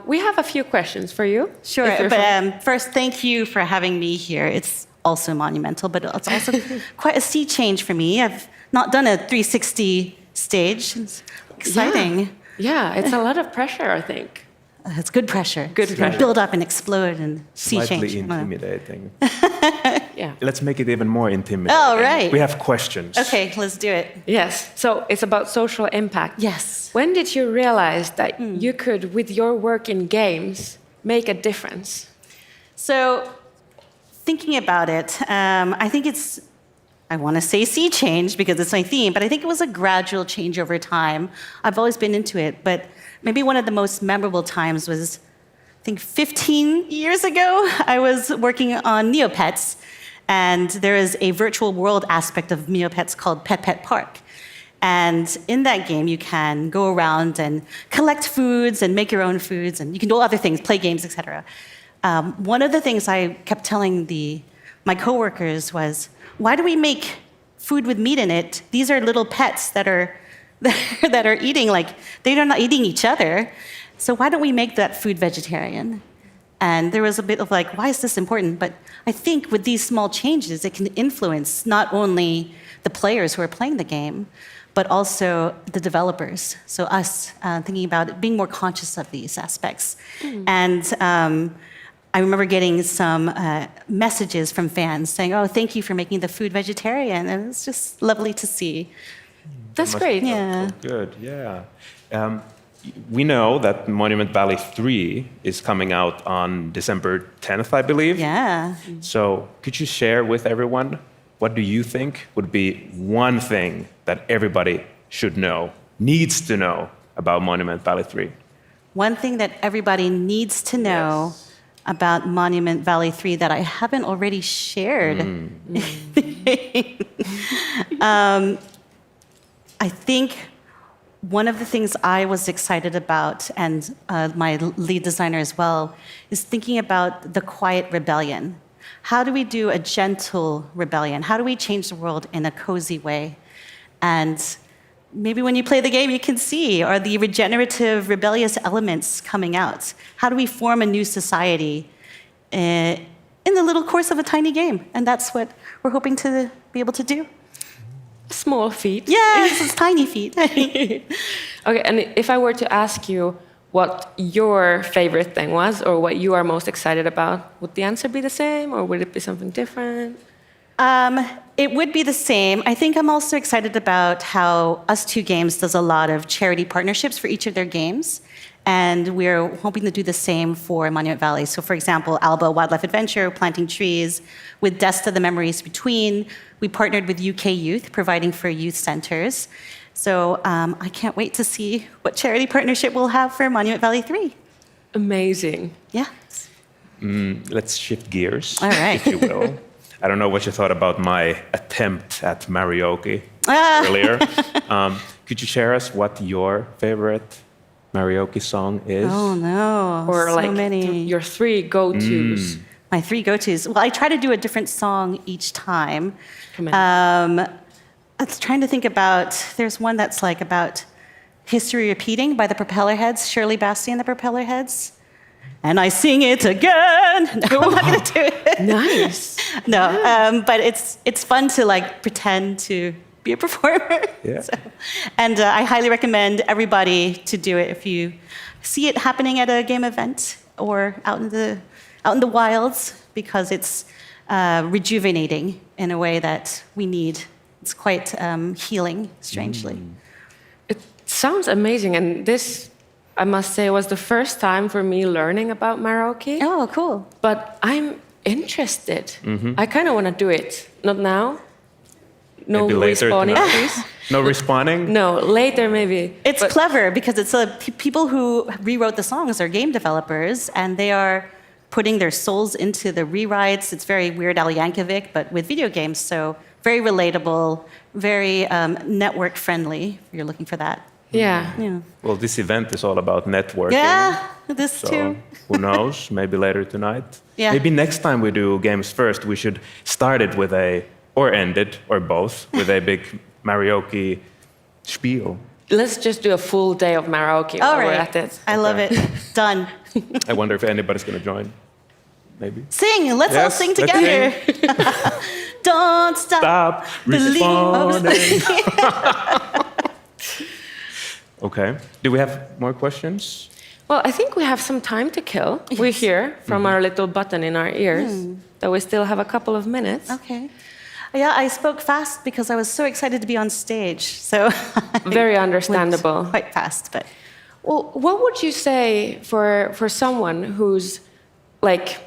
[SPEAKER 3] we have a few questions for you.
[SPEAKER 4] Sure, but first, thank you for having me here. It's also monumental, but it's also quite a sea change for me. I've not done a 360 stage. It's exciting.
[SPEAKER 3] Yeah, it's a lot of pressure, I think.
[SPEAKER 4] It's good pressure. Build up and explode and sea change.
[SPEAKER 2] Slightly intimidating.
[SPEAKER 3] Yeah.
[SPEAKER 2] Let's make it even more intimidating.
[SPEAKER 4] Oh, right.
[SPEAKER 2] We have questions.
[SPEAKER 4] Okay, let's do it.
[SPEAKER 3] Yes, so it's about social impact.
[SPEAKER 4] Yes.
[SPEAKER 3] When did you realize that you could, with your work in games, make a difference?
[SPEAKER 4] So, thinking about it, I think I want to say sea change because it's my theme, but I think it was a gradual change over time. I've always been into it, but maybe one of the most memorable times was, I think 15 years ago, I was working on Neopets, and there is a virtual world aspect of Neopets called Pet Park. And in that game, you can go around and collect foods and make your own foods, and you can do other things, play games, etc. One of the things I kept telling my coworkers was, why do we make food with meat in it? These are little pets that are eating, they're not eating each other. So why don't we make that food vegetarian? And there was a bit of why is this important? But I think with these small changes, it can influence not only the players who are playing the game, but also the developers. So us thinking about being more conscious of these aspects. And I remember getting some messages from fans saying, "Oh, thank you for making the food vegetarian," and it's just lovely to see.
[SPEAKER 3] That's great.
[SPEAKER 4] Yeah.
[SPEAKER 2] Good, yeah. We know that Monument Valley 3 is coming out on December 10th, I believe.
[SPEAKER 4] Yeah.
[SPEAKER 2] So could you share with everyone, what do you think would be one thing that everybody should know, needs to know about Monument Valley 3?
[SPEAKER 4] One thing that everybody needs to know about Monument Valley 3 that I haven't already shared. I think one of the things I was excited about, and my lead designer as well, is thinking about the quiet rebellion. How do we do a gentle rebellion? How do we change the world in a cozy way? And maybe when you play the game, you can see, are the regenerative, rebellious elements coming out? How do we form a new society in the little course of a tiny game? And that's what we're hoping to be able to do.
[SPEAKER 3] Small feat.
[SPEAKER 4] Yes, it's tiny feet.
[SPEAKER 3] Okay, and if I were to ask you what your favorite thing was, or what you are most excited about, would the answer be the same, or would it be something different?
[SPEAKER 4] It would be the same. I think I'm also excited about how Us2 Games does a lot of charity partnerships for each of their games. And we're hoping to do the same for Monument Valley. So for example, Alba Wildlife Adventure, planting trees. With Desta, the Memories Between, we partnered with UK Youth, providing for youth centers. So I can't wait to see what charity partnership we'll have for Monument Valley 3.
[SPEAKER 3] Amazing.
[SPEAKER 4] Yeah.
[SPEAKER 2] Let's shift gears,
[SPEAKER 4] All right.
[SPEAKER 2] if you will. I don't know what you thought about my attempt at karaoke earlier. Could you share us what your favorite karaoke song is?
[SPEAKER 4] Oh no,
[SPEAKER 3] Or
[SPEAKER 4] so
[SPEAKER 3] like
[SPEAKER 4] many.
[SPEAKER 3] your 3 go-tos.
[SPEAKER 4] My 3 go-tos. Well, I try to do a different song each time. I was trying to think about, there's one that's like about history repeating by the Propellerheads, Shirley Bassey and the Propellerheads. And I sing it again. No, I'm not going to do it.
[SPEAKER 3] Nice.
[SPEAKER 4] No, but it's fun to like pretend to be a performer.
[SPEAKER 2] Yeah.
[SPEAKER 4] So, and I highly recommend everybody to do it if you see it happening at a game event or out in the wilds, because it's rejuvenating in a way that we need. It's quite healing, strangely.
[SPEAKER 3] It sounds amazing, and this, I must say, was the first time for me learning about karaoke.
[SPEAKER 4] Oh, cool.
[SPEAKER 3] But I'm interested. I kind of want to do it. Not now. No
[SPEAKER 2] Maybe later
[SPEAKER 3] respawning,
[SPEAKER 2] tonight.
[SPEAKER 3] please.
[SPEAKER 2] No respawning?
[SPEAKER 3] No, later maybe.
[SPEAKER 4] It's clever because it's people who rewrote the songs are game developers, and they are putting their souls into the rewrites. It's very Weird Al Yankovic, but with video games, so very relatable, very network friendly, if you're looking for that.
[SPEAKER 3] Yeah.
[SPEAKER 4] Yeah.
[SPEAKER 2] Well, this event is all about networking.
[SPEAKER 4] Yeah, this
[SPEAKER 2] So
[SPEAKER 4] too.
[SPEAKER 2] who knows? Maybe later tonight.
[SPEAKER 4] Yeah.
[SPEAKER 2] Maybe next time we do games first, we should start it with or end it, or both, with a big karaoke spiel.
[SPEAKER 3] Let's just do a full day of karaoke
[SPEAKER 4] All
[SPEAKER 3] while we're
[SPEAKER 4] right.
[SPEAKER 3] at it.
[SPEAKER 4] I love it. Done.
[SPEAKER 2] I wonder if anybody's going to join. Maybe.
[SPEAKER 4] Sing. Let's all
[SPEAKER 2] Yes,
[SPEAKER 4] sing
[SPEAKER 2] let's
[SPEAKER 4] together. Don't stop.
[SPEAKER 2] Stop responding. Okay. Do we have more questions?
[SPEAKER 3] Well, I think we have some time to kill. We hear from our little button in our ears that we still have a couple of minutes.
[SPEAKER 4] Okay. Yeah, I spoke fast because I was so excited to be on stage. So
[SPEAKER 3] Very
[SPEAKER 4] I
[SPEAKER 3] understandable.
[SPEAKER 4] went quite fast, but
[SPEAKER 3] Well, what would you say for someone who's like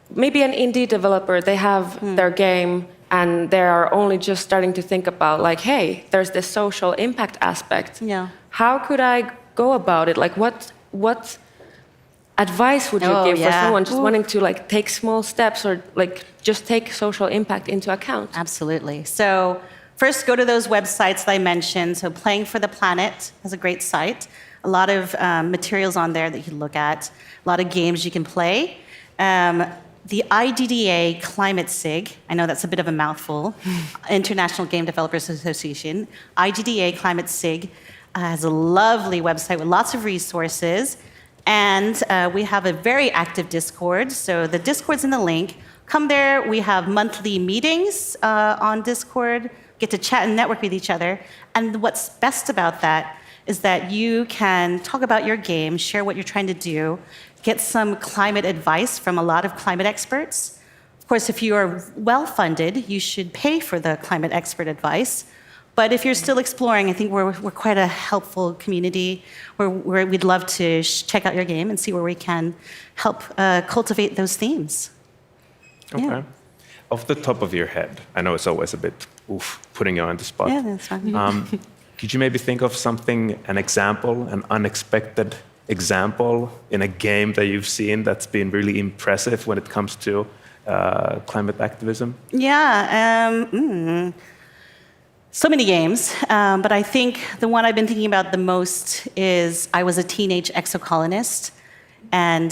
[SPEAKER 3] maybe an indie developer, they have their game and they are only just starting to think about like, hey, there's this social impact aspect.
[SPEAKER 4] Yeah.
[SPEAKER 3] How could I go about it? Like what advice would you give for someone just wanting to like take small steps or like just take social impact into account?
[SPEAKER 4] absolutely. So first, go to those websites that I mentioned. So Playing for the Planet has a great site. A lot of materials on there that you can look at. A lot of games you can play. The IDDA Climate SIG, I know that's a bit of a mouthful, International Game Developers Association. IDDA Climate SIG has a lovely website with lots of resources. And we have a very active Discord. So the Discord's in the link. Come there. We have monthly meetings on Discord, get to chat and network with each other. And what's best about that is that you can talk about your game, share what you're trying to do, get some climate advice from a lot of climate experts. Of course, if you are well-funded, you should pay for the climate expert advice. But if you're still exploring, I think we're quite a helpful community where we'd love to check out your game and see where we can help cultivate those themes.
[SPEAKER 2] Okay.
[SPEAKER 4] Yeah.
[SPEAKER 2] Off the top of your head, I know it's always a bit putting you on the spot.
[SPEAKER 4] Yeah, that's fine.
[SPEAKER 2] Could you maybe think of something, an example, an unexpected example in a game that you've seen that's been really impressive when it comes to climate activism?
[SPEAKER 4] Yeah, so many games, but I think the one I've been thinking about the most is I was a teenage exocolonist, and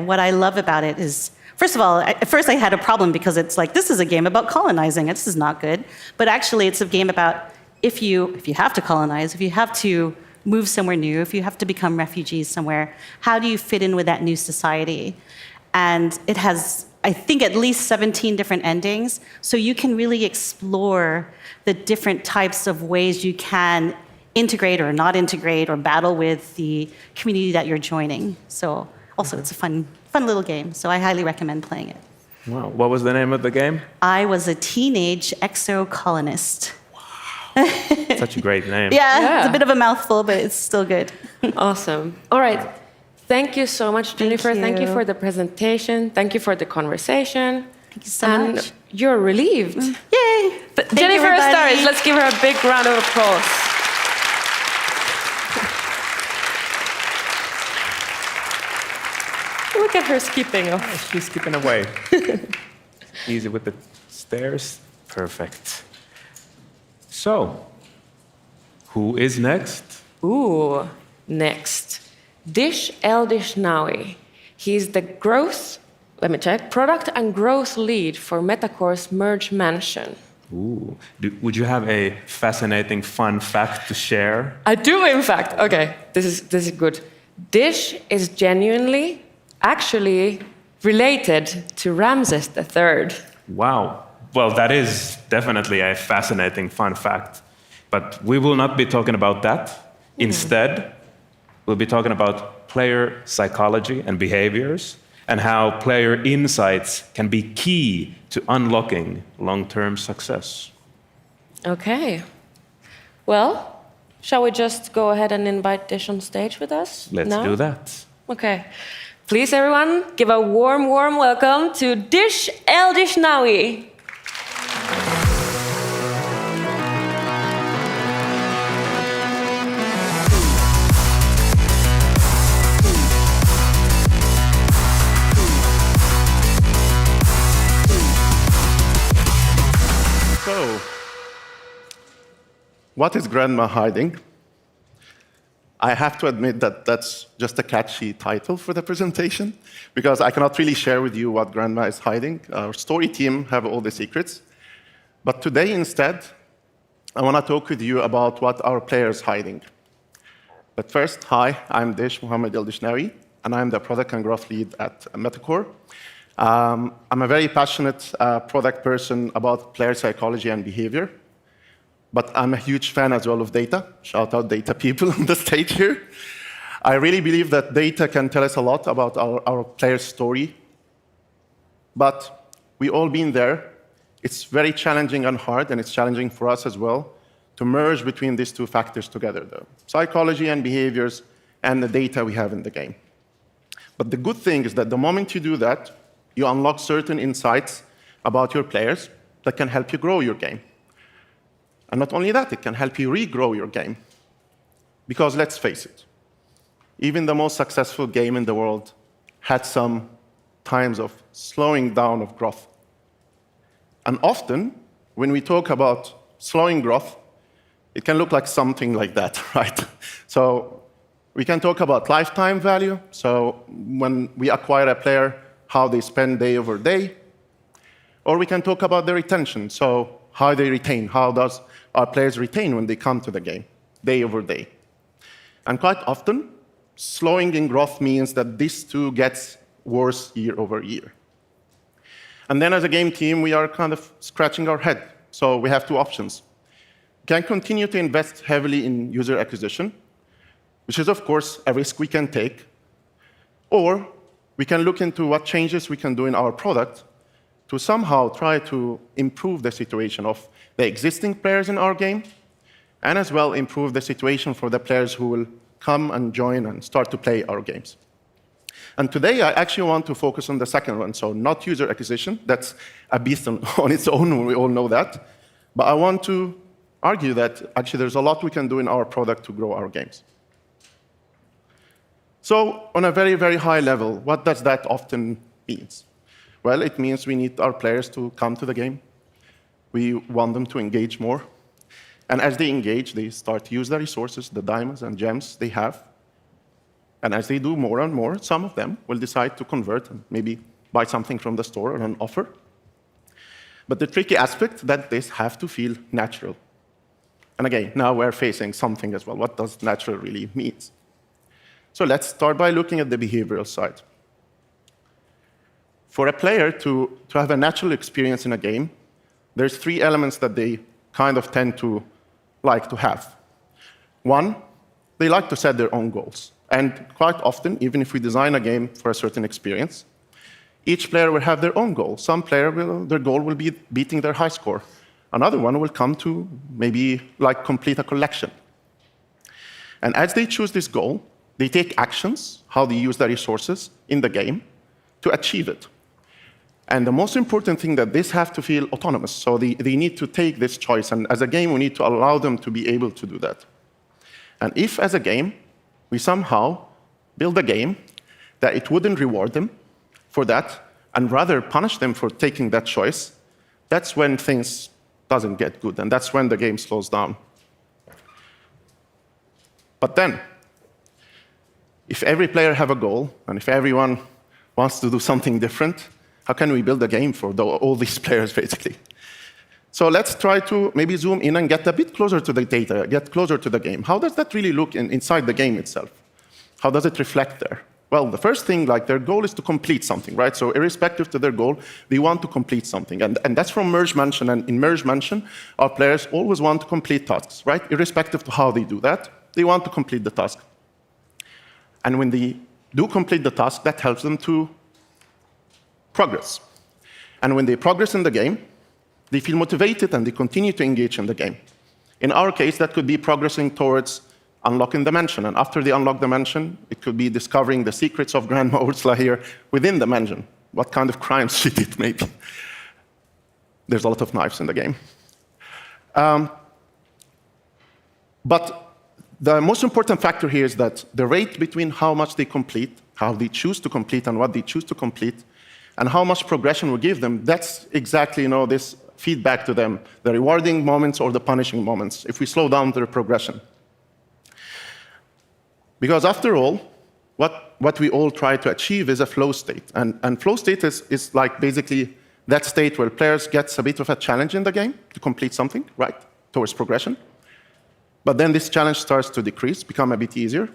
[SPEAKER 4] what I love about it is, first of all, at first I had a problem because it's like, this is a game about colonizing, this is not good, but actually it's a game about if you have to colonize, if you have to move somewhere new, if you have to become refugees somewhere, how do you fit in with that new society? And it has, I think, at least 17 different endings, so you can really explore the different types of ways you can integrate or not integrate or battle with the community that you're joining. So also it's a fun little game, so I highly recommend playing it.
[SPEAKER 2] Wow. What was the name of the game?
[SPEAKER 4] I was a teenage exocolonist.
[SPEAKER 2] Such a great name.
[SPEAKER 4] Yeah, it's a bit of a mouthful, but it's still good.
[SPEAKER 3] Awesome. All right. Thank you so much, Jennifer. Thank you for the presentation. Thank you for the conversation.
[SPEAKER 4] Thank you so much.
[SPEAKER 3] You're relieved.
[SPEAKER 4] Yay!
[SPEAKER 3] Jennifer Staris, let's give her a big round of applause. Look at her skipping off.
[SPEAKER 2] Oh, she's skipping away. Easy with the stairs. Perfect. So, who is next?
[SPEAKER 3] Ooh, next. Dish Eldishnawi. He's the product and growth lead for Metacore's Merge Mansion.
[SPEAKER 2] Ooh. Would you have a fascinating, fun fact to share?
[SPEAKER 3] I do, in fact. Okay, this is good. Dish is genuinely, actually related to Ramses III.
[SPEAKER 2] Wow. Well, that is definitely a fascinating, fun fact. But we will not be talking about that. Instead, we'll be talking about player psychology and behaviors and how player insights can be key to unlocking long-term success.
[SPEAKER 3] Okay. Well, shall we just go ahead and invite Dish on stage with us?
[SPEAKER 2] Let's do that.
[SPEAKER 3] Okay. Please, everyone, give a warm, warm welcome to Dish Eldishnawi.
[SPEAKER 1] So, what is Grandma hiding? I have to admit that that's just a catchy title for the presentation, because I cannot really share with you what Grandma is hiding. Our story team have all the secrets. But today, instead, I want to talk with you about what our players hiding. But first, hi, I'm Dish Mohammed Eldishnawi, and I'm the product and growth lead at Metacore. I'm a very passionate product person about player psychology and behavior. But I'm a huge fan as well of data. Shout out data people on the stage here. I really believe that data can tell us a lot about our player's story. But we all been there. It's very challenging and hard, and it's challenging for us as well to merge between these two factors together, though. Psychology and behaviors and the data we have in the game. But the good thing is that the moment you do that, you unlock certain insights about your players that can help you grow your game. And not only that, it can help you regrow your game. Because let's face it, even the most successful game in the world had some times of slowing down of growth. And often, when we talk about slowing growth, it can look like something like that, right? So we can talk about lifetime value. So when we acquire a player, how they spend day over day. Or we can talk about their retention. So how they retain, how does our players retain when they come to the game, day over day. And quite often, slowing in growth means that this too gets worse year over year. And then as a game team, we are kind of scratching our head. So we have two options. can continue to invest heavily in user acquisition, which is, of course, a risk we can take, or we can look into what changes we can do in our product to somehow try to improve the situation of the existing players in our game, and as well improve the situation for the players who will come and join and start to play our games. And today, I actually want to focus on the second one, so not user acquisition. That's a beast on its own, we all know that. But I want to argue that actually there's a lot we can do in our product to grow our games. So on a very, very high level, what does that often mean? Well, it means we need our players to come to the game. We want them to engage more. And as they engage, they start to use the resources, the diamonds and gems they have. And as they do more and more, some of them will decide to convert and maybe buy something from the store or an offer. But the tricky aspect that this has to feel natural. And again, now we're facing something as well. What does natural really mean? So let's start by looking at the behavioral side. For a player to have a natural experience in a game, there's 3 elements that they kind of tend to like to have. One, they like to set their own goals. And quite often, even if we design a game for a certain experience, each player will have their own goal. Some player their goal will be beating their high score. Another one will come to maybe like complete a collection. And as they choose this goal, they take actions, how they use the resources in the game to achieve it. And the most important thing that this have to feel autonomous. So they need to take this choice. And as a game, we need to allow them to be able to do that. And if, as a game, we somehow build a game that it wouldn't reward them for that, and rather punish them for taking that choice, that's when things doesn't get good, and that's when the game slows down. But then, if every player have a goal, and if everyone wants to do something different, how can we build a game for all these players, basically? So let's try to maybe zoom in and get a bit closer to the data, get closer to the game. How does that really look inside the game itself? How does it reflect there? Well, the first thing, like their goal is to complete something, right? So irrespective to their goal, they want to complete something. And that's from Merge Mansion. And in Merge Mansion, our players always want to complete tasks, right? Irrespective to how they do that, they want to complete the task. And when they do complete the task, that helps them to progress. And when they progress in the game, they feel motivated and they continue to engage in the game. In our case, that could be progressing towards unlocking the mansion. And after they unlock the mansion, it could be discovering the secrets of Grandma Ursula here within the mansion. What kind of crimes she did, maybe. There's a lot of knives in the game. But the most important factor here is that the rate between how much they complete, how they choose to complete, and what they choose to complete, and how much progression we give them, that's exactly, this feedback to them, the rewarding moments or the punishing moments, if we slow down their progression. Because after all, what we all try to achieve is a flow state. And flow state is like basically that state where players get a bit of a challenge in the game to complete something, right, towards progression. But then this challenge starts to decrease, become a bit easier.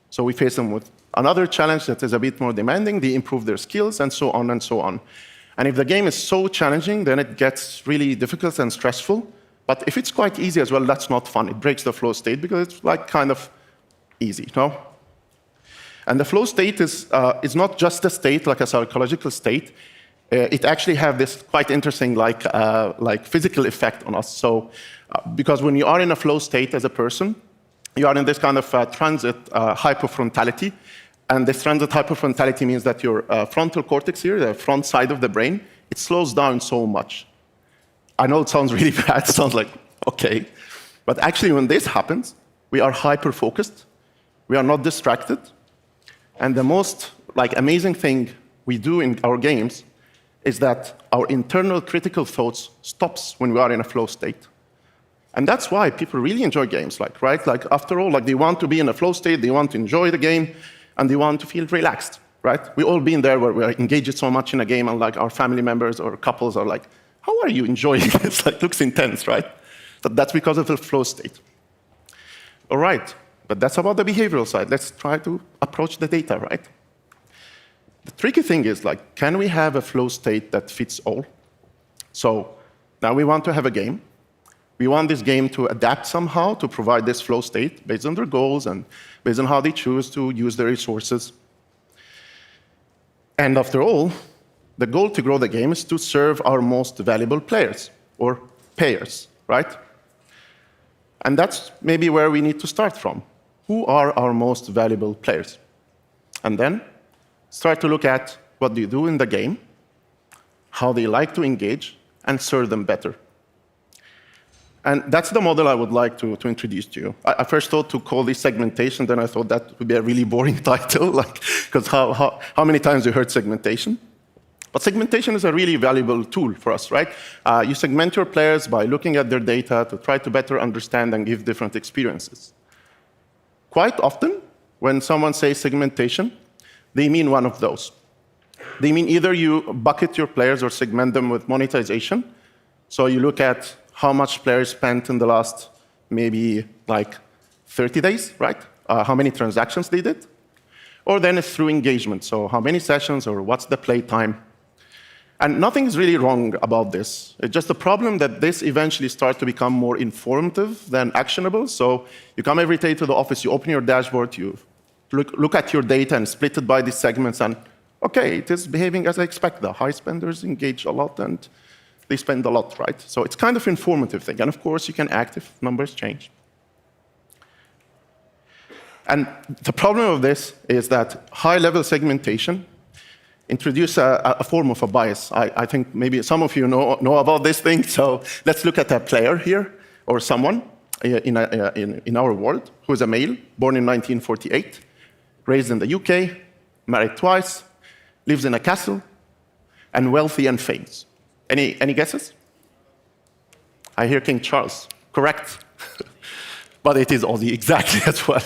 [SPEAKER 1] So we face them with another challenge that is a bit more demanding, they improve their skills, and so on and so on. And if the game is so challenging, then it gets really difficult and stressful. But if it's quite easy as well, that's not fun. It breaks the flow state because it's like kind of easy, no? And the flow state is not just a state, like a psychological state. It actually has this quite interesting like physical effect on us. So because when you are in a flow state as a person, you are in this kind of transit hypofrontality. And this transit hypofrontality means that your frontal cortex here, the front side of the brain, it slows down so much. I know it sounds really bad. It sounds like, okay. But actually, when this happens, we are hyper-focused. We are not distracted. And the most amazing thing we do in our games is that our internal critical thoughts stops when we are in a flow state. And that's why people really enjoy games, right? After all, they want to be in a flow state, they want to enjoy the game, and they want to feel relaxed, right? We've all been there where we are engaged so much in a game, and our family members or couples are like, how are you enjoying this? It looks intense, right? But that's because of the flow state. All right, but that's about the behavioral side. Let's try to approach the data, right? The tricky thing is, can we have a flow state that fits all? So now we want to have a game We want this game to adapt somehow to provide this flow state based on their goals and based on how they choose to use their resources. And after all, the goal to grow the game is to serve our most valuable players, or payers, right? And that's maybe where we need to start from. Who are our most valuable players? And then start to look at what they do in the game, how they like to engage, and serve them better. And that's the model I would like to introduce to you. I first thought to call this segmentation, then I thought that would be a really boring title, because how many times you heard segmentation? But segmentation is a really valuable tool for us, right? You segment your players by looking at their data to try to better understand and give different experiences. Quite often, when someone says segmentation, they mean one of those. They mean either you bucket your players or segment them with monetization. So you look at how much players spent in the last maybe like 30 days, right? How many transactions they did. Or then it's through engagement, so how many sessions or what's the play time. And nothing is really wrong about this. It's just a problem that this eventually starts to become more informative than actionable. So you come every day to the office, you open your dashboard, you look at your data and split it by these segments, and okay, it is behaving as I expect. The high spenders engage a lot and they spend a lot, right? So it's kind of informative thing. And of course, you can act if numbers change. And the problem of this is that high-level segmentation introduces a form of a bias. I think maybe some of you know about this thing. So let's look at a player here, or someone in our world who is a male, born in 1948, raised in the UK, married twice, lives in a castle, and wealthy and famous. Any guesses? I hear King Charles. Correct. But it is Aussie exactly as well.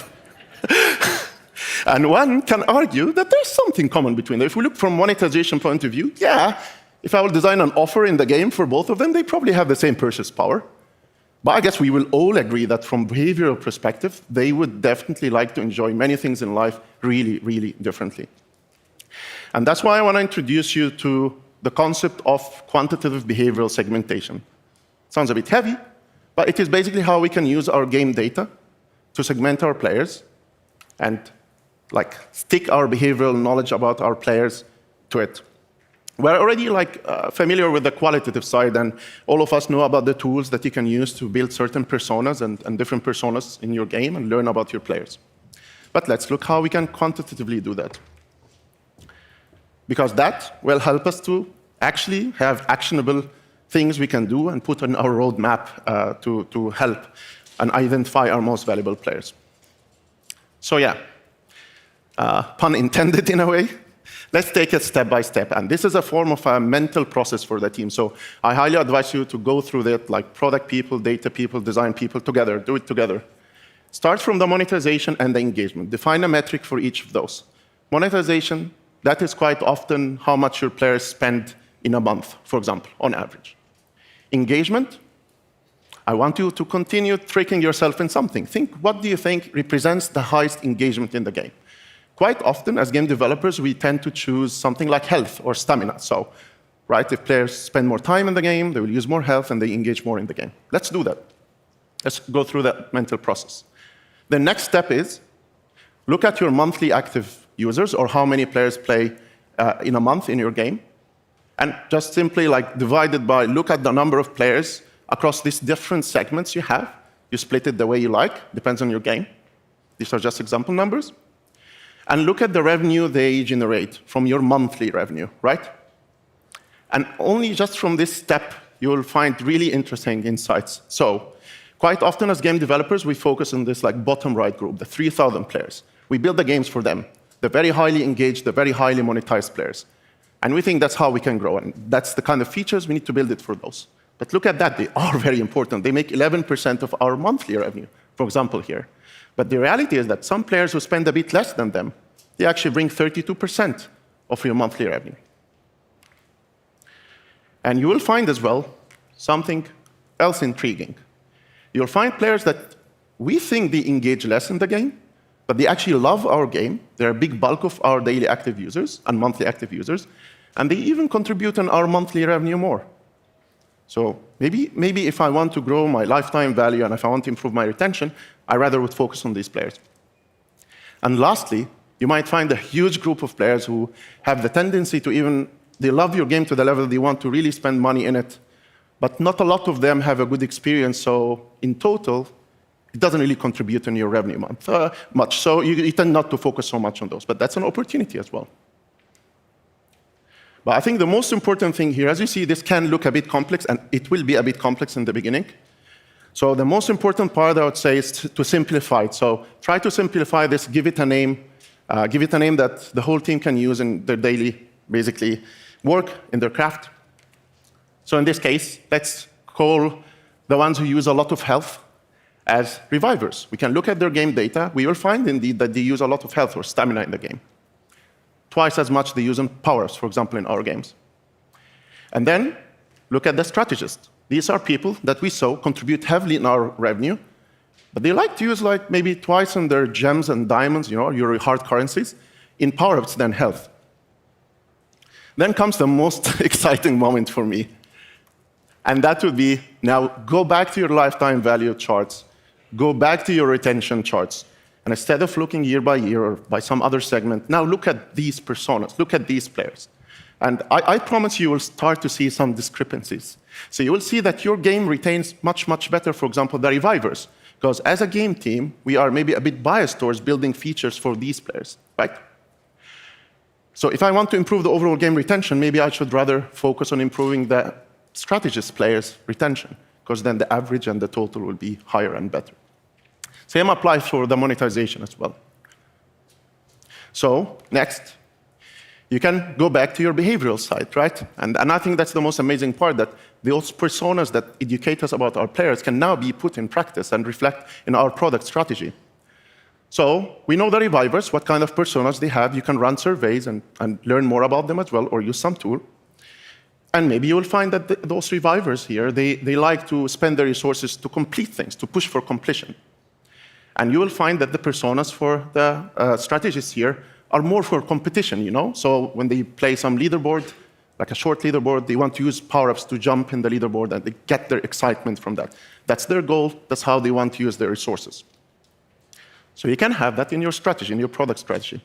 [SPEAKER 1] And one can argue that there's something common between them. If we look from monetization point of view, yeah, if I will design an offer in the game for both of them, they probably have the same purchase power. But I guess we will all agree that from behavioral perspective, they would definitely like to enjoy many things in life really, really differently. And that's why I want to introduce you to the concept of quantitative behavioral segmentation. Sounds a bit heavy, but it is basically how we can use our game data to segment our players and stick our behavioral knowledge about our players to it. We're already familiar with the qualitative side, and all of us know about the tools that you can use to build certain personas and different personas in your game and learn about your players. But let's look how we can quantitatively do that. Because that will help us to actually have actionable things we can do and put on our roadmap to help and identify our most valuable players. So yeah, pun intended in a way. Let's take it step by step. And this is a form of a mental process for the team. So I highly advise you to go through that, like product people, data people, design people together. Do it together. Start from the monetization and the engagement. Define a metric for each of those. Monetization, that is quite often how much your players spend in a month, for example, on average. Engagement, I want you to continue tricking yourself in something. Think, what do you think represents the highest engagement in the game? Quite often, as game developers, we tend to choose something like health or stamina. So, right, if players spend more time in the game, they will use more health and they engage more in the game. Let's do that. Let's go through that mental process. The next step is, look at your monthly active users, or how many players play in a month in your game, and just simply divide it by, look at the number of players across these different segments you have. You split it the way you like, depends on your game. These are just example numbers. And look at the revenue they generate from your monthly revenue, right? And only just from this step, you will find really interesting insights. So, quite often as game developers, we focus on this bottom right group, the 3,000 players. We build the games for them, the very highly engaged, the very highly monetized players. And we think that's how we can grow, and that's the kind of features we need to build it for those. But look at that, they are very important. They make 11% of our monthly revenue, for example, here. But the reality is that some players who spend a bit less than them, they actually bring 32% of your monthly revenue. And you will find as well something else intriguing. You'll find players that we think they engage less in the game, but they actually love our game. They're a big bulk of our daily active users and monthly active users, and they even contribute on our monthly revenue more. So maybe if I want to grow my lifetime value and if I want to improve my retention, I rather would focus on these players. And lastly, you might find a huge group of players who have the tendency to they love your game to the level they want to really spend money in it, but not a lot of them have a good experience, so in total, it doesn't really contribute in your revenue much. So you tend not to focus so much on those, but that's an opportunity as well. But I think the most important thing here, as you see, this can look a bit complex, and it will be a bit complex in the beginning. So the most important part, I would say, is to simplify it. So try to simplify this, give it a name that the whole team can use in their daily, basically, work, in their craft. So in this case, let's call the ones who use a lot of health as revivers. We can look at their game data. We will find, indeed, that they use a lot of health or stamina in the game. Twice as much they use in power-ups, for example, in our games. And then look at the strategists. These are people that we saw contribute heavily in our revenue, but they like to use maybe twice in their gems and diamonds, your hard currencies, in power-ups than health. Then comes the most exciting moment for me. And that would be, now go back to your lifetime value charts, go back to your retention charts, and instead of looking year by year or by some other segment, now look at these personas, look at these players. And I promise you will start to see some discrepancies. So you will see that your game retains much, much better, for example, the revivers. Because as a game team, we are maybe a bit biased towards building features for these players, right? So if I want to improve the overall game retention, maybe I should rather focus on improving the strategist players' retention, because then the average and the total will be higher and better. Same applies for the monetization as well. So next, you can go back to your behavioral side, right? And I think that's the most amazing part, that those personas that educate us about our players can now be put in practice and reflect in our product strategy. So we know the revivers, what kind of personas they have. You can run surveys and learn more about them as well, or use some tool. And maybe you will find that those revivers here, they like to spend their resources to complete things, to push for completion. And you will find that the personas for the strategists here are more for competition, So when they play some leaderboard, like a short leaderboard, they want to use power-ups to jump in the leaderboard, and they get their excitement from that. That's their goal. That's how they want to use their resources. So you can have that in your strategy, in your product strategy.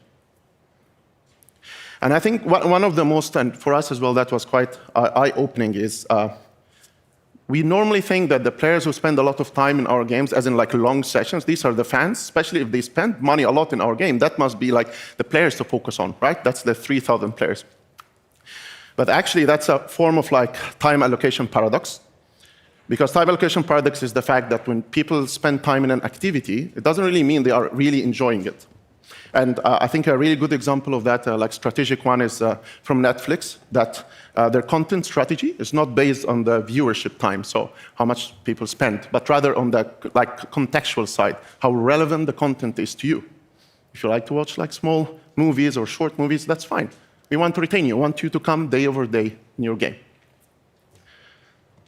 [SPEAKER 1] And I think one of the most, and for us as well, that was quite eye-opening, is we normally think that the players who spend a lot of time in our games, as in long sessions, these are the fans, especially if they spend money a lot in our game. That must be the players to focus on, right? That's the 3,000 players. But actually, that's a form of time allocation paradox. Because time allocation paradox is the fact that when people spend time in an activity, it doesn't really mean they are really enjoying it. And I think a really good example of that, strategic one, is from Netflix, that their content strategy is not based on the viewership time, so how much people spend, but rather on the contextual side, how relevant the content is to you. If you like to watch small movies or short movies, that's fine. We want to retain you. We want you to come day over day in your game.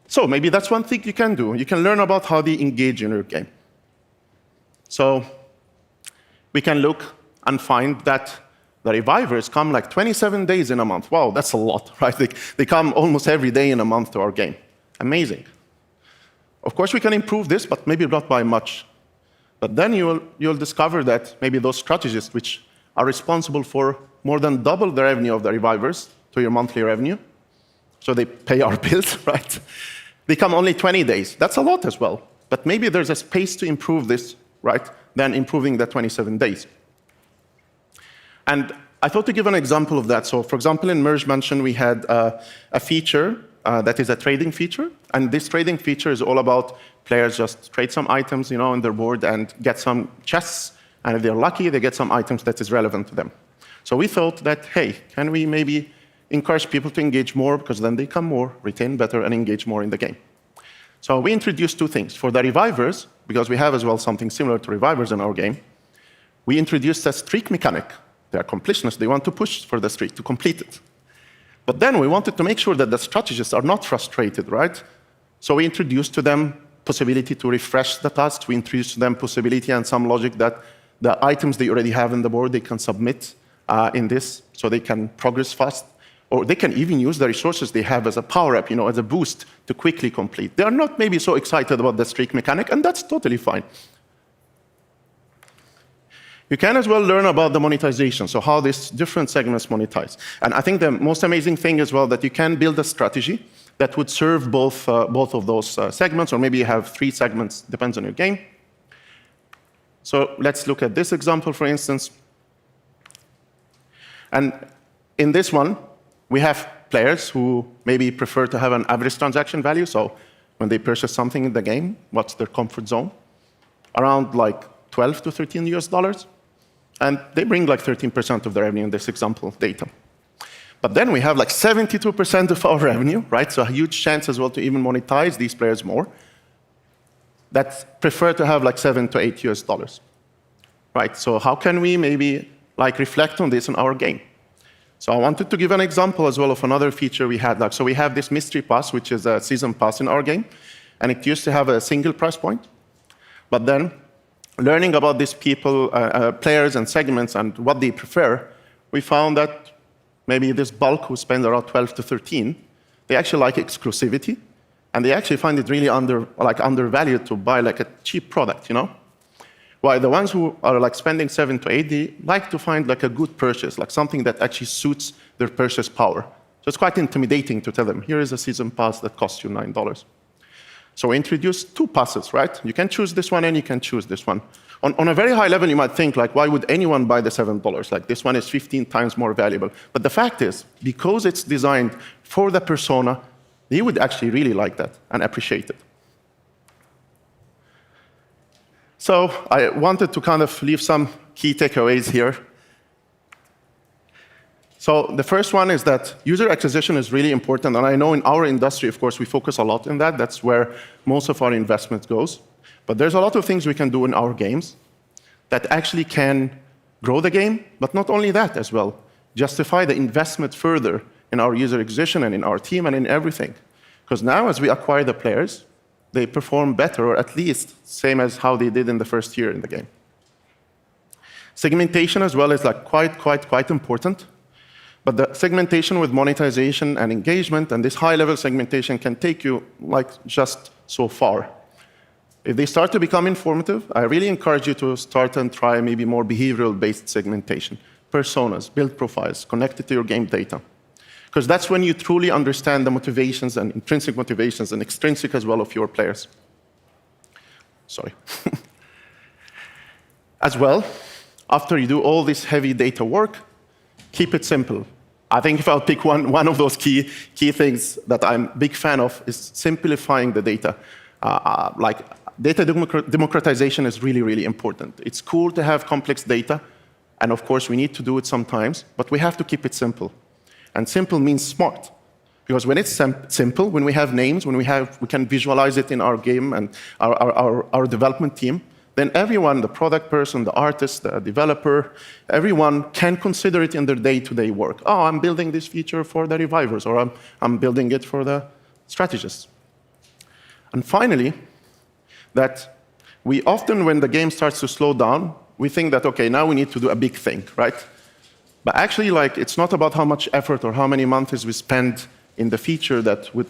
[SPEAKER 1] So maybe that's one thing you can do. You can learn about how they engage in your game. So we can look and find that the revivers come 27 days in a month. Wow, that's a lot, right? They come almost every day in a month to our game. Amazing. Of course, we can improve this, but maybe not by much. But then you'll discover that maybe those strategists, which are responsible for more than double the revenue of the revivers to your monthly revenue, so they pay our bills, right? They come only 20 days. That's a lot as well. But maybe there's a space to improve this, right, than improving the 27 days. And I thought to give an example of that. So, for example, in Merge Mansion, we had a feature that is a trading feature. And this trading feature is all about players just trade some items, on their board and get some chests. And if they're lucky, they get some items that is relevant to them. So we thought that, hey, can we maybe encourage people to engage more, because then they come more, retain better, and engage more in the game. So we introduced two things. For the revivers, because we have as well something similar to revivers in our game, we introduced a streak mechanic. They are completionists. They want to push for the streak, to complete it. But then we wanted to make sure that the strategists are not frustrated, right? So we introduced to them possibility to refresh the tasks. We introduced to them possibility and some logic that the items they already have on the board, they can submit in this, so they can progress fast. or they can even use the resources they have as a power-up, as a boost to quickly complete. They are not maybe so excited about the streak mechanic, and that's totally fine. You can as well learn about the monetization, so how these different segments monetize. And I think the most amazing thing as well that you can build a strategy that would serve both of those segments, or maybe you have 3 segments, depends on your game. So let's look at this example, for instance. And in this one, we have players who maybe prefer to have an average transaction value, so when they purchase something in the game, what's their comfort zone? Around like $12 to $13 US. And they bring like 13% of the revenue in this example data. But then we have like 72% of our revenue, right? So a huge chance as well to even monetize these players more that prefer to have like $7 to $8 US. Right? So how can we maybe like reflect on this in our game? So I wanted to give an example as well of another feature we had. So we have this mystery pass, which is a season pass in our game, and it used to have a single price point. But then learning about these people, players and segments and what they prefer, we found that maybe this bulk who spends around 12 to 13, they actually like exclusivity, and they actually find it really undervalued to buy like a cheap product, While the ones who are like spending 7 to 8, they like to find like a good purchase, like something that actually suits their purchase power. So it's quite intimidating to tell them, here is a season pass that costs you $9. So we introduced 2 passes, right? You can choose this one and you can choose this one. On a very high level, you might think, like, why would anyone buy the $7? Like, this one is 15 times more valuable. But the fact is, because it's designed for the persona, they would actually really like that and appreciate it. So I wanted to kind of leave some key takeaways here. So the first one is that user acquisition is really important, and I know in our industry, of course, we focus a lot on that. That's where most of our investment goes. But there's a lot of things we can do in our games that actually can grow the game, but not only that as well, justify the investment further in our user acquisition and in our team and in everything. Because now as we acquire the players, they perform better, or at least same as how they did in the first year in the game. Segmentation as well is like quite important. But the segmentation with monetization and engagement and this high-level segmentation can take you like just so far. If they start to become informative, I really encourage you to start and try maybe more behavioral-based segmentation, personas, build profiles, connected to your game data. Because that's when you truly understand the motivations and intrinsic motivations and extrinsic as well of your players. Sorry. As well, after you do all this heavy data work, keep it simple. I think if I'll pick one of those key things that I'm a big fan of is simplifying the data. Like data democratization is really important. It's cool to have complex data, and of course we need to do it sometimes, but we have to keep it simple. And simple means smart. Because when it's simple, when we have names, when we can visualize it in our game and our development team, then everyone, the product person, the artist, the developer, everyone can consider it in their day-to-day work. Oh, I'm building this feature for the revivers, or I'm building it for the strategists. And finally, that we often, when the game starts to slow down, we think that, okay, now we need to do a big thing, right? But actually, like, it's not about how much effort or how many months we spend in the feature that would,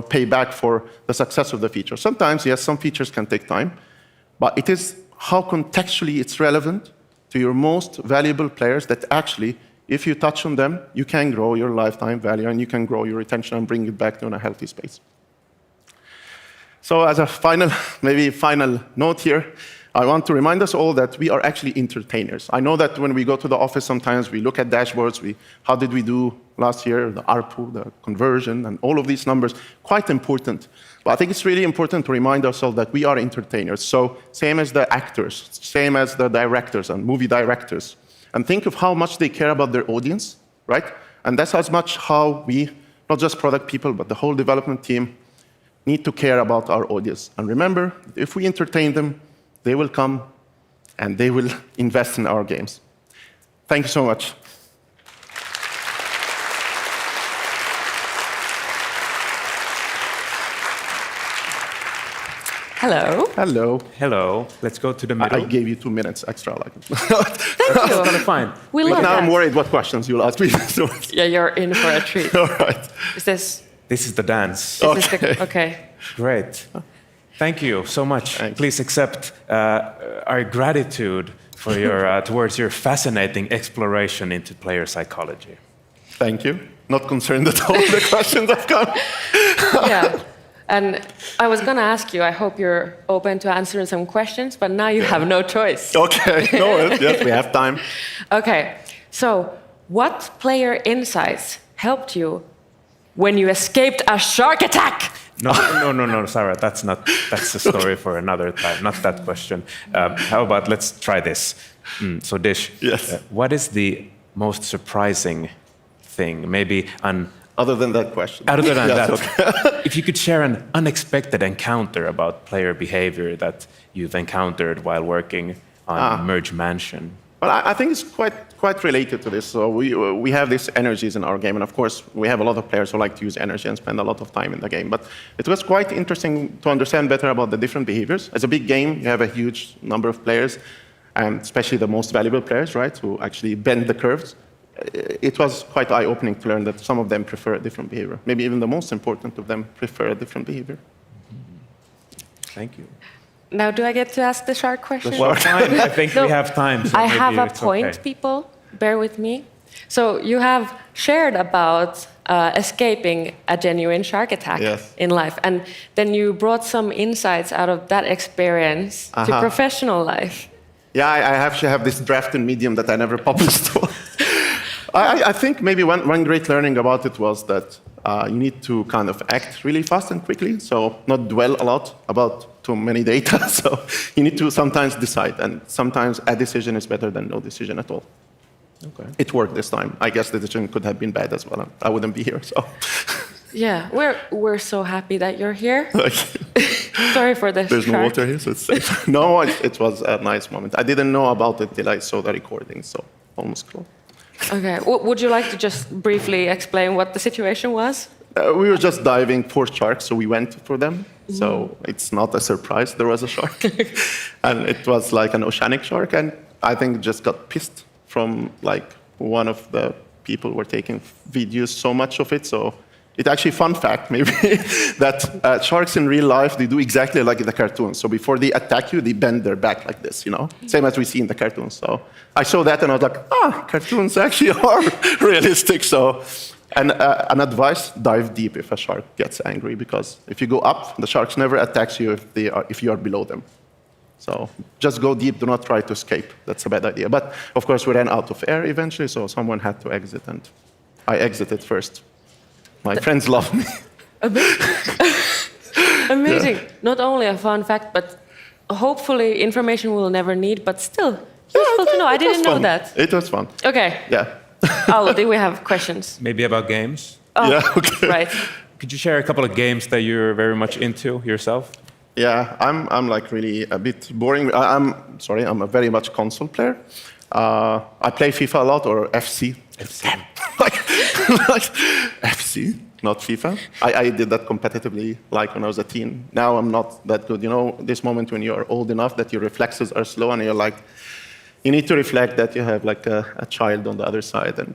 [SPEAKER 1] pay back for the success of the feature. Sometimes, yes, some features can take time, but it is how contextually it's relevant to your most valuable players that actually, if you touch on them, you can grow your lifetime value and you can grow your retention and bring it back to a healthy space. So as a final note here, I want to remind us all that we are actually entertainers. I know that when we go to the office sometimes, we look at dashboards, how did we do last year, the ARPU, the conversion, and all of these numbers, quite important. But I think it's really important to remind ourselves that we are entertainers. So same as the actors, same as the directors and movie directors. And think of how much they care about their audience, right? And that's as much how we, not just product people, but the whole development team, need to care about our audience. And remember, if we entertain them, they will come and they will invest in our games. Thank you so much.
[SPEAKER 3] Hello.
[SPEAKER 1] Hello.
[SPEAKER 2] Hello. Let's go to the middle.
[SPEAKER 1] I gave you 2 minutes extra.
[SPEAKER 3] Thank you.
[SPEAKER 2] Kind of fine.
[SPEAKER 3] We
[SPEAKER 1] But
[SPEAKER 3] love
[SPEAKER 1] now
[SPEAKER 3] that.
[SPEAKER 1] I'm worried what questions you'll ask me.
[SPEAKER 3] Yeah, you're in for a treat.
[SPEAKER 1] All right.
[SPEAKER 3] Is this?
[SPEAKER 2] This is the dance.
[SPEAKER 3] Is this the, okay.
[SPEAKER 2] Great. Thank you so much.
[SPEAKER 1] Thanks.
[SPEAKER 2] Please accept our gratitude for your towards your fascinating exploration into player psychology.
[SPEAKER 1] Thank you. Not concerned at all the questions have come.
[SPEAKER 3] Yeah. And I was going to ask you, I hope you're open to answering some questions, but now you have no choice.
[SPEAKER 1] Okay. No, yes, we have time.
[SPEAKER 3] Okay. So, what player insights helped you when you escaped a shark attack?
[SPEAKER 2] No, Sarah, that's a story for another time, not that question. How about let's try this. So Dish,
[SPEAKER 1] Yes.
[SPEAKER 2] What is the most surprising thing, maybe
[SPEAKER 1] Other than that question.
[SPEAKER 2] other than
[SPEAKER 1] Yes,
[SPEAKER 2] that,
[SPEAKER 1] okay.
[SPEAKER 2] if you could share an unexpected encounter about player behavior that you've encountered while working on Merge Mansion?
[SPEAKER 1] Well, I think it's quite related to this. So we have these energies in our game, and of course we have a lot of players who like to use energy and spend a lot of time in the game. But it was quite interesting to understand better about the different behaviors. As a big game, you have a huge number of players, and especially the most valuable players, right, who actually bend the curves. It was quite eye-opening to learn that some of them prefer a different behavior. Maybe even the most important of them prefer a different behavior.
[SPEAKER 2] Thank you.
[SPEAKER 3] Now, do I get to ask the shark question?
[SPEAKER 2] Well, fine. I think we have time. So
[SPEAKER 3] I
[SPEAKER 2] maybe
[SPEAKER 3] have a
[SPEAKER 2] it's
[SPEAKER 3] point,
[SPEAKER 2] okay.
[SPEAKER 3] people. Bear with me. So, you have shared about escaping a genuine shark attack
[SPEAKER 1] Yes.
[SPEAKER 3] in life, and then you brought some insights out of that experience to professional life.
[SPEAKER 1] Yeah, I actually have this draft in Medium that I never published. I think maybe one great learning about it was that you need to kind of act really fast and quickly, so not dwell a lot about too many data. So you need to sometimes decide, and sometimes a decision is better than no decision at all.
[SPEAKER 2] Okay.
[SPEAKER 1] It worked this time. I guess the decision could have been bad as well. I wouldn't be here, so.
[SPEAKER 3] Yeah, we're so happy that you're here.
[SPEAKER 1] Like,
[SPEAKER 3] Sorry for the
[SPEAKER 1] there's no
[SPEAKER 3] shark.
[SPEAKER 1] water here, so it's safe. No, it was a nice moment. I didn't know about it till I saw the recording, so almost cool.
[SPEAKER 3] Okay, would you like to just briefly explain what the situation was?
[SPEAKER 1] We were just diving for sharks, so we went for them. So it's not a surprise there was a shark. And it was like an oceanic shark, and I think it just got pissed from like one of the people who were taking videos, so much of it. So it actually, fun fact maybe, that sharks in real life, they do exactly like in the cartoons. So before they attack you, they bend their back like this, you know? Same as we see in the cartoons. So I saw that and I was like, cartoons actually are realistic. So, and an advice, dive deep if a shark gets angry, because if you go up, the sharks never attacks you if you are below them. So just go deep, do not try to escape. That's a bad idea. But of course we ran out of air eventually, so someone had to exit, and I exited first. My friends love me.
[SPEAKER 3] Amazing.
[SPEAKER 1] Yeah.
[SPEAKER 3] Not only a fun fact, but hopefully information we'll never need, but still useful to know. I didn't know that.
[SPEAKER 1] It was fun.
[SPEAKER 3] Okay.
[SPEAKER 1] Yeah.
[SPEAKER 3] Aldo, do we have questions?
[SPEAKER 2] Maybe about games?
[SPEAKER 3] Oh,
[SPEAKER 1] Yeah, okay.
[SPEAKER 3] right.
[SPEAKER 2] Could you share a couple of games that you're very much into yourself?
[SPEAKER 1] Yeah, I'm like really a bit boring. I'm a very much console player. I play FIFA a lot, or FC. like FC, not FIFA. I did that competitively, like when I was a teen. Now I'm not that good. You know, this moment when you're old enough that your reflexes are slow, and you're like, you need to reflect that you have like a child on the other side, and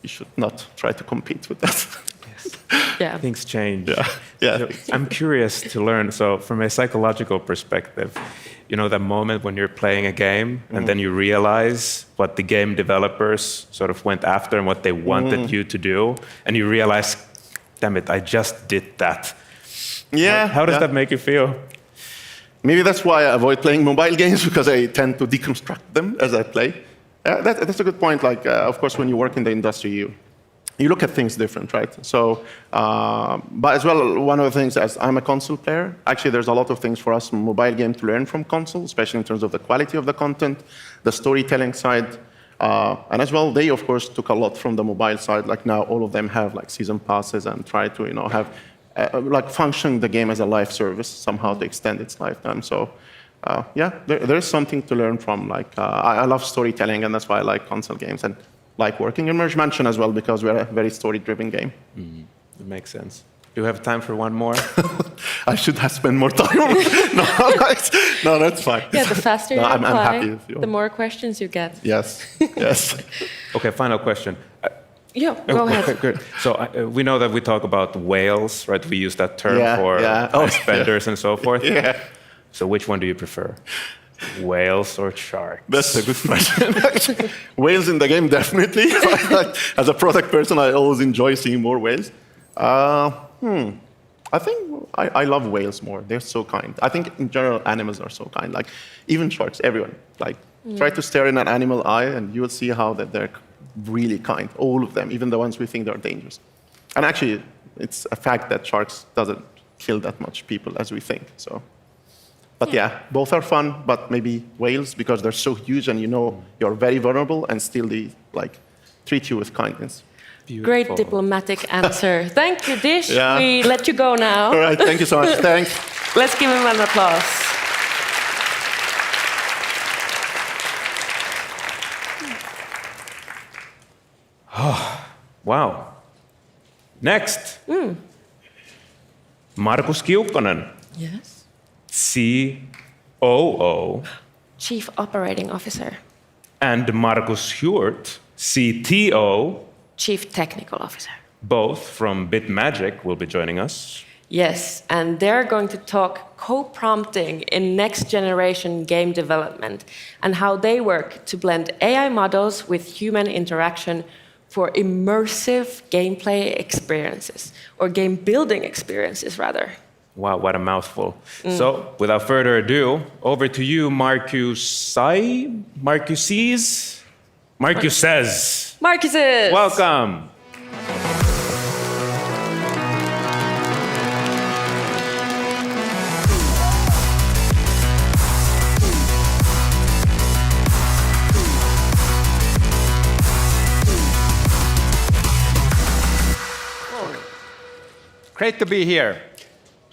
[SPEAKER 1] you should not try to compete with that.
[SPEAKER 3] Yeah.
[SPEAKER 2] Things change.
[SPEAKER 1] Yeah.
[SPEAKER 2] So I'm curious to learn. So, from a psychological perspective, you know, that moment when you're playing a game and then you realize what the game developers sort of went after and what they wanted you to do, and you realize, damn it, I just did that.
[SPEAKER 1] Yeah.
[SPEAKER 2] How does that make you feel?
[SPEAKER 1] Maybe that's why I avoid playing mobile games, because I tend to deconstruct them as I play. That's a good point. Like, of course, when you work in the industry, you look at things different, right? So, but as well, one of the things, as I'm a console player, actually there's a lot of things for us in mobile game to learn from console, especially in terms of the quality of the content, the storytelling side, and as well, they of course took a lot from the mobile side. Like now, all of them have like season passes and try to have like function the game as a live service somehow to extend its lifetime. So. Yeah, there is something to learn from. Like, I love storytelling, and that's why I like console games, and like working in Merge Mansion as well, because we're a very story-driven game.
[SPEAKER 2] It makes sense. Do you have time for one more?
[SPEAKER 1] I should have spent more time. No, that's fine.
[SPEAKER 3] Yeah, the faster you
[SPEAKER 1] I'm
[SPEAKER 3] reply,
[SPEAKER 1] happy if you
[SPEAKER 3] the more questions you get.
[SPEAKER 1] Yes, yes.
[SPEAKER 2] Okay, final question.
[SPEAKER 3] Yeah, go ahead.
[SPEAKER 2] Okay, good. So we know that we talk about whales, right? We use that term for spenders and so forth.
[SPEAKER 1] Yeah.
[SPEAKER 2] So which one do you prefer? Whales or sharks?
[SPEAKER 1] That's a good question. Whales in the game, definitely. As a product person, I always enjoy seeing more whales. I think I love whales more. They're so kind. I think in general, animals are so kind. Like even sharks, everyone. Like try to stare in an animal eye, and you will see how that they're really kind. All of them, even the ones we think they're dangerous. And actually, it's a fact that sharks doesn't kill that much people as we think. So. But yeah, both are fun, but maybe whales, because they're so huge and you know you're very vulnerable, and still they treat you with kindness.
[SPEAKER 2] Beautiful.
[SPEAKER 3] Great diplomatic answer. Thank you, Dish.
[SPEAKER 1] Yeah.
[SPEAKER 3] We let you go now.
[SPEAKER 1] All right, thank you so much. Thanks.
[SPEAKER 3] Let's give him an applause.
[SPEAKER 2] Wow. Next. Markus Kiukkonen.
[SPEAKER 3] Yes.
[SPEAKER 2] COO.
[SPEAKER 3] Chief Operating Officer.
[SPEAKER 2] And Markus Hjort, CTO.
[SPEAKER 3] Chief Technical Officer.
[SPEAKER 2] Both from BitMagic will be joining us.
[SPEAKER 3] Yes, and they're going to talk co-prompting in next generation game development and how they work to blend AI models with human interaction for immersive gameplay experiences, or game building experiences, rather.
[SPEAKER 2] Wow, what a mouthful. So, without further ado, over to you, Marcuses. Welcome.
[SPEAKER 10] Great to be here.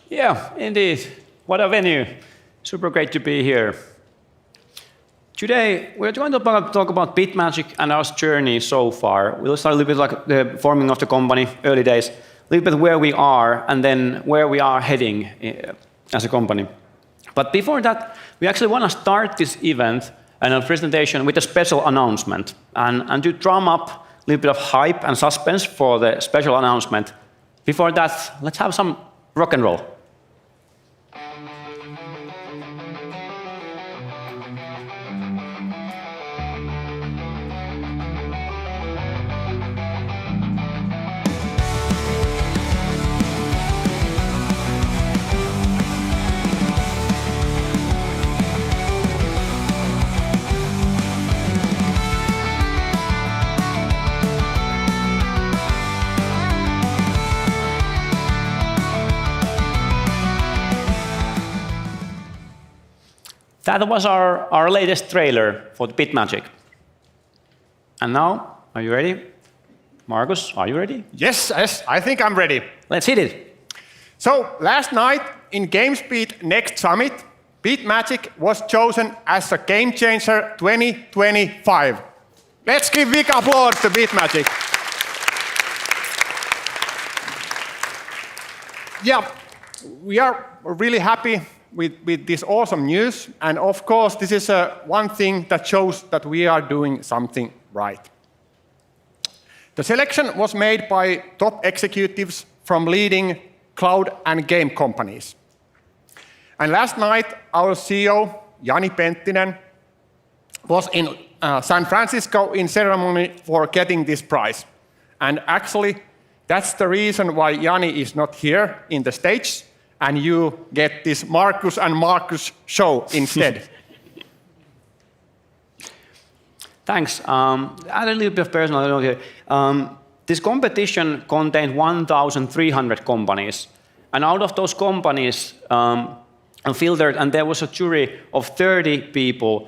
[SPEAKER 10] Yeah, indeed. What a venue. Super great to be here. Today, we're going to talk about BitMagic and our journey so far. We'll start a little bit like the forming of the company, early days, a little bit where we are, and then where we are heading as a company. But before that, we actually want to start this event and a presentation with a special announcement. And to drum up a little bit of hype and suspense for the special announcement, before that, let's have some rock and roll. That was our latest trailer for the BitMagic. And now, are you ready? Markus, are you ready?
[SPEAKER 11] Yes, I think I'm ready.
[SPEAKER 10] Let's hit it.
[SPEAKER 11] So, last night in GameSpeed Next Summit, BitMagic was chosen as a Game Changer 2025. Let's give big applause to BitMagic. Yeah, we are really happy with this awesome news. And of course, this is one thing that shows that we are doing something right. The selection was made by top executives from leading cloud and game companies. And last night, our CEO, Jani Penttinen, was in San Francisco in ceremony for getting this prize. And actually, that's the reason why Jani is not here in the stage, and you get this Markus and Markus show instead.
[SPEAKER 10] Thanks. Add a little bit of personal note here. This competition contained 1,300 companies. And out of those companies, filtered, and there was a jury of 30 people.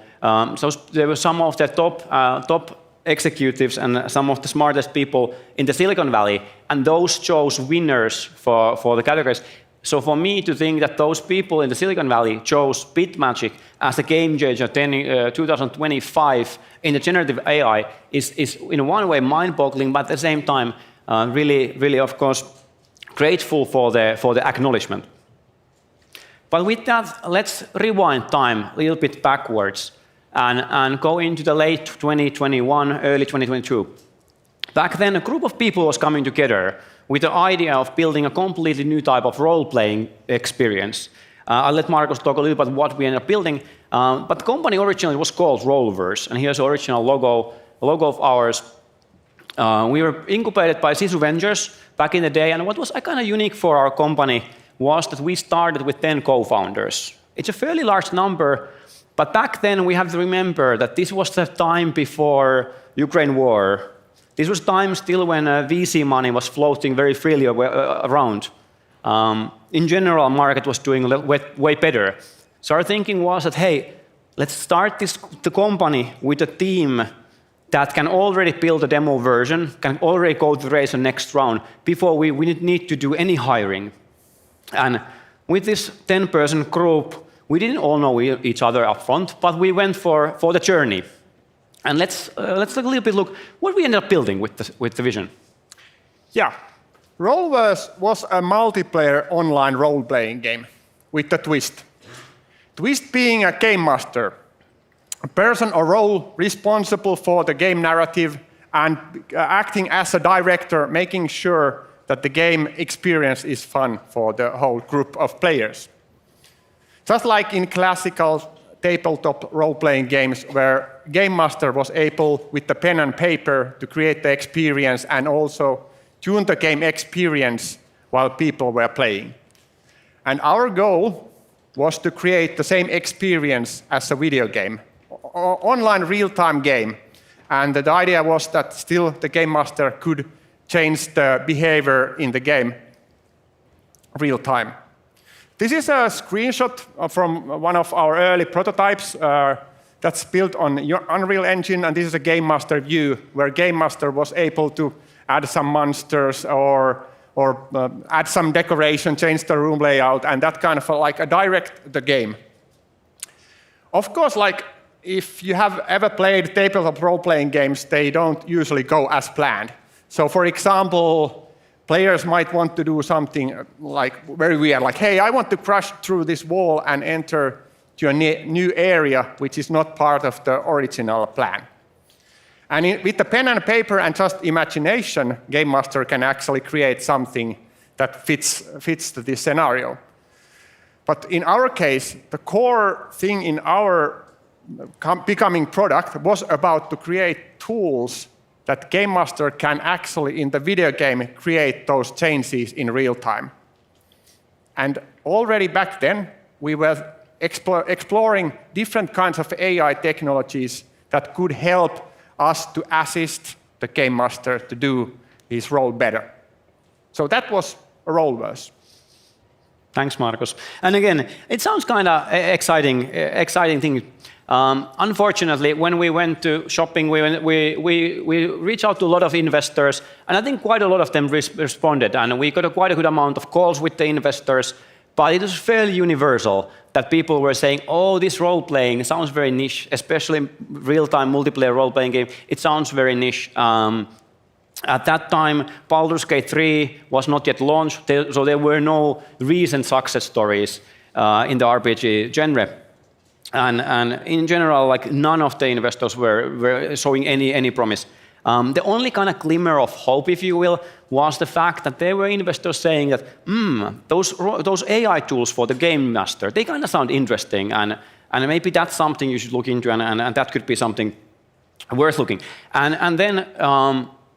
[SPEAKER 10] So there were some of the top executives and some of the smartest people in the Silicon Valley, and those chose winners for the categories. So for me to think that those people in the Silicon Valley chose BitMagic as a game changer 2025 in the generative AI is in one way mind-boggling, but at the same time really, of course, grateful for the acknowledgement. But with that, let's rewind time a little bit backwards and go into the late 2021, early 2022. Back then, a group of people was coming together with the idea of building a completely new type of role-playing experience. I'll let Markus talk a little bit about what we ended up building, but the company originally was called Brawlers, and here's the original logo of ours. We were incubated by Sisu Ventures back in the day, and what was kind of unique for our company was that we started with 10 co-founders. It's a fairly large number, but back then we have to remember that this was the time before Ukraine war. This was time still when VC money was floating very freely around. In general, market was doing way better. So our thinking was that, hey, let's start the company with a team that can already build a demo version, can already go to raise the next round before we need to do any hiring. And with this 10-person group, we didn't all know each other up front, but we went for the journey. And let's take a little bit look what we ended up building with the vision.
[SPEAKER 11] Yeah, Brawlers was a multiplayer online role-playing game with a twist. Twist being a game master, a person or role responsible for the game narrative and acting as a director, making sure that the game experience is fun for the whole group of players. Just like in classical tabletop role-playing games where Game Master was able, with the pen and paper, to create the experience and also tune the game experience while people were playing. And our goal was to create the same experience as a video game, online real-time game. And the idea was that still the Game Master could change the behavior in the game real time. This is a screenshot from one of our early prototypes that's built on Unreal Engine, and this is a Game Master view where Game Master was able to add some monsters or add some decoration, change the room layout, and that kind of like direct the game. Of course, like if you have ever played tabletop role-playing games, they don't usually go as planned. So for example, players might want to do something like very weird, like, hey, I want to crash through this wall and enter to a new area, which is not part of the original plan. And with the pen and paper and just imagination, Game Master can actually create something that fits this scenario. But in our case, the core thing in our becoming product was about to create tools that Game Master can actually, in the video game, create those changes in real time. And already back then, we were exploring different kinds of AI technologies that could help us to assist the Game Master to do his role better. So that was Brawlers.
[SPEAKER 10] Thanks, Markus. And again, it sounds kind of exciting thing. Unfortunately, when we went to shopping, we reached out to a lot of investors, and I think quite a lot of them responded, and we got quite a good amount of calls with the investors, but it was fairly universal that people were saying, oh, this role-playing sounds very niche, especially real-time multiplayer role-playing game. It sounds very niche. At that time, Baldur's Gate 3 was not yet launched, so there were no recent success stories in the RPG genre. And in general, like none of the investors were showing any promise. The only kind of glimmer of hope, if you will, was the fact that there were investors saying that, those AI tools for the Game Master, they kind of sound interesting, and maybe that's something you should look into, and that could be something worth looking. And then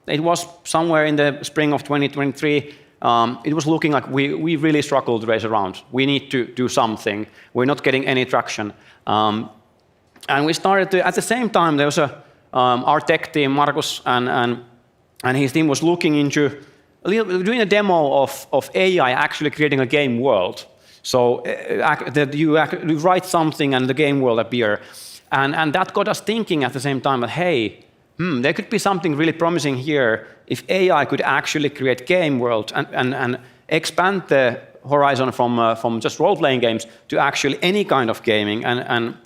[SPEAKER 10] it was somewhere in the spring of 2023, it was looking like we really struggled to raise a round. We need to do something. We're not getting any traction. And we started to, at the same time, there was our tech team, Markus, and his team was looking into doing a demo of AI actually creating a game world. So that you write something and the game world appear. And that got us thinking at the same time that, hey, there could be something really promising here if AI could actually create game world and expand the horizon from just role-playing games to actually any kind of gaming. And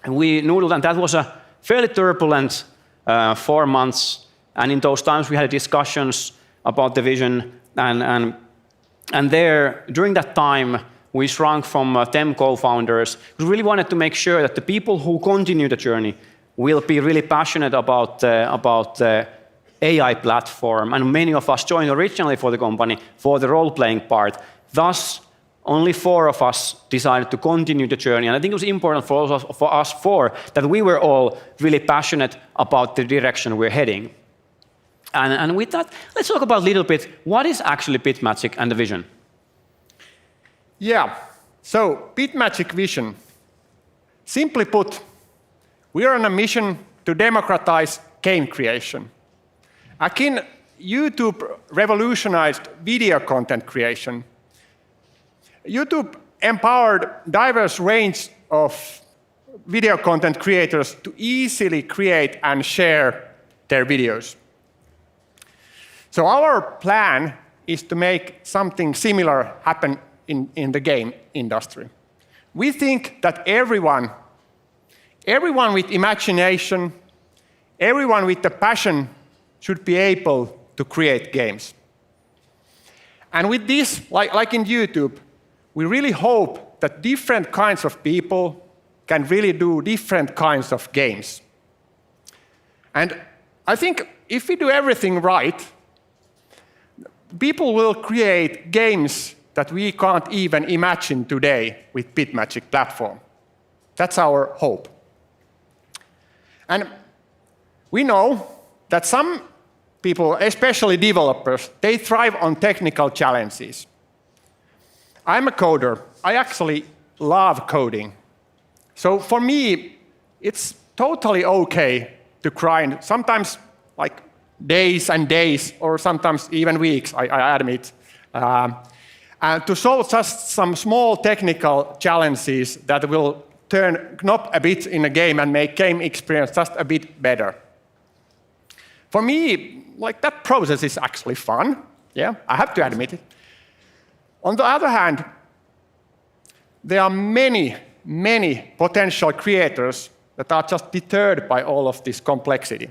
[SPEAKER 10] we noodled, and that was a fairly turbulent 4 months. And in those times, we had discussions about the vision, and And there, during that time, we shrunk from 10 co-founders. We really wanted to make sure that the people who continue the journey will be really passionate about the AI platform. And many of us joined originally for the company for the role-playing part. Thus, only 4 of us decided to continue the journey. And I think it was important for us 4 that we were all really passionate about the direction we're heading. And with that, let's talk about a little bit, what is actually BitMagic and the vision?
[SPEAKER 11] Yeah, so BitMagic vision. Simply put, we are on a mission to democratize game creation. Akin YouTube revolutionized video content creation. YouTube empowered diverse range of video content creators to easily create and share their videos. So our plan is to make something similar happen in the game industry. We think that everyone with imagination, everyone with the passion should be able to create games. And with this, like in YouTube, we really hope that different kinds of people can really do different kinds of games. And I think if we do everything right, people will create games that we can't even imagine today with BitMagic platform. That's our hope. And we know that some people, especially developers, they thrive on technical challenges. I'm a coder. I actually love coding. So for me, it's totally okay to grind, sometimes like days and days, or sometimes even weeks, I admit, to solve just some small technical challenges that will turn knob a bit in a game and make game experience just a bit better. For me, like that process is actually fun. Yeah, I have to admit it. On the other hand, there are many, many potential creators that are just deterred by all of this complexity.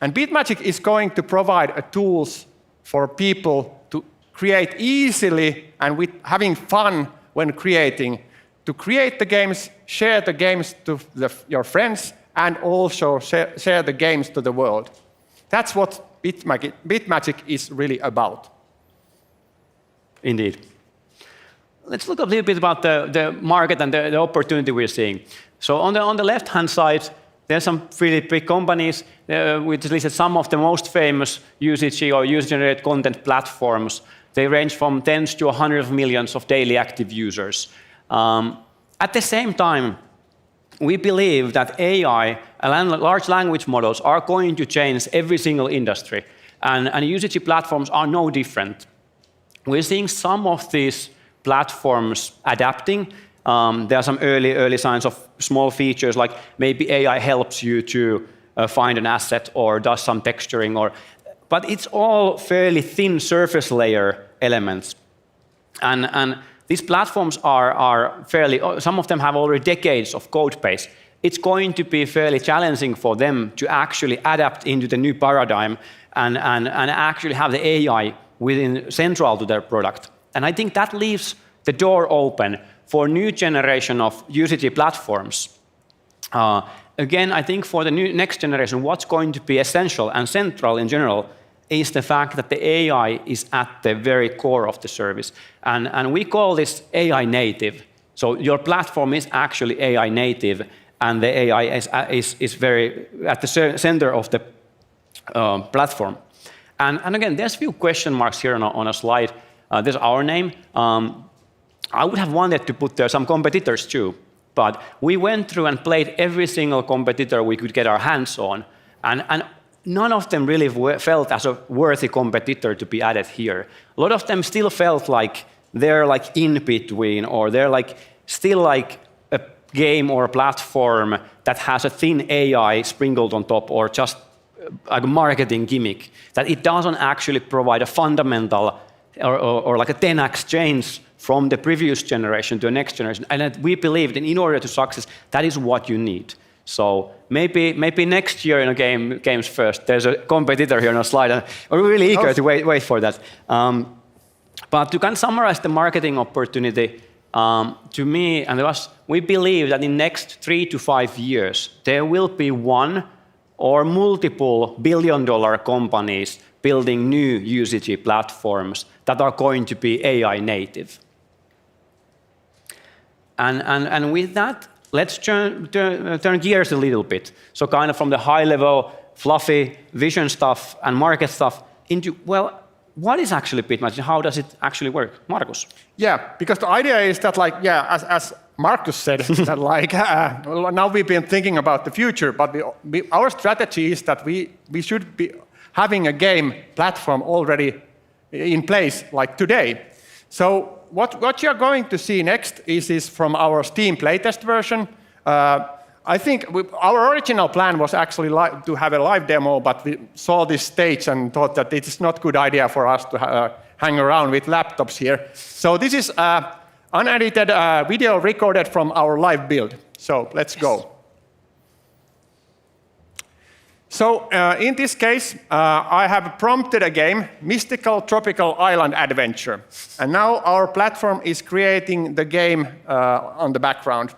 [SPEAKER 11] And BitMagic is going to provide tools for people to create easily and with having fun when creating, to create the games, share the games to your friends, and also share the games to the world. That's what BitMagic is really about.
[SPEAKER 10] Indeed. Let's look a little bit about the market and the opportunity we're seeing. So on the left-hand side, there's some really big companies. We listed some of the most famous UGC or user-generated content platforms. They range from tens to hundreds of millions of daily active users. At the same time, we believe that AI and large language models are going to change every single industry. And UGC platforms are no different. We're seeing some of these platforms adapting. There are some early signs of small features, like maybe AI helps you to find an asset or does some texturing. But it's all fairly thin surface layer elements. And these platforms are fairly, some of them have already decades of code base. It's going to be fairly challenging for them to actually adapt into the new paradigm and actually have the AI central to their product. And I think that leaves the door open for a new generation of UGC platforms. Again, I think for the next generation, what's going to be essential and central in general is the fact that the AI is at the very core of the service. And we call this AI native. So your platform is actually AI native, and the AI is very at the center of the platform. And again, there's a few question marks here on a slide. There's our name. I would have wanted to put there some competitors too, but we went through and played every single competitor we could get our hands on, and none of them really felt as a worthy competitor to be added here. A lot of them still felt like they're like in between, or they're like still like a game or a platform that has a thin AI sprinkled on top, or just a marketing gimmick, that it doesn't actually provide a fundamental or like a 10x change from the previous generation to the next generation. And we believed in order to success, that is what you need. So maybe next year in a games first, there's a competitor here on a slide, and we're really eager to wait for that. But to kind of summarize the marketing opportunity, to me and us, we believe that in the next 3 to 5 years, there will be one or multiple billion-dollar companies building new UCG platforms that are going to be AI native. And with that, let's turn gears a little bit. So kind of from the high-level, fluffy vision stuff and market stuff into, well, what is actually Bitmatch and how does it actually work? Markus?
[SPEAKER 11] Yeah, because the idea is that, like, yeah, as Markus said, that like now we've been thinking about the future, but our strategy is that we should be having a game platform already in place, like today. So what you're going to see next is from our Steam playtest version. I think our original plan was actually to have a live demo, but we saw this stage and thought that it is not a good idea for us to hang around with laptops here. So this is unedited video recorded from our live build. So let's go. So in this case, I have prompted a game, Mystical Tropical Island Adventure. And now our platform is creating the game on the background.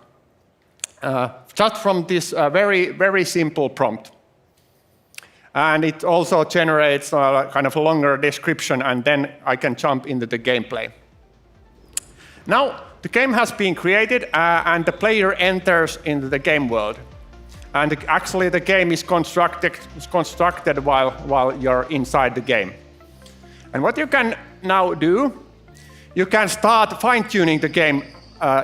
[SPEAKER 11] Just from this very, very simple prompt. And it also generates a kind of a longer description, and then I can jump into the gameplay. Now, the game has been created, and the player enters into the game world. And actually, the game is constructed while you're inside the game. And what you can now do, you can start fine-tuning the game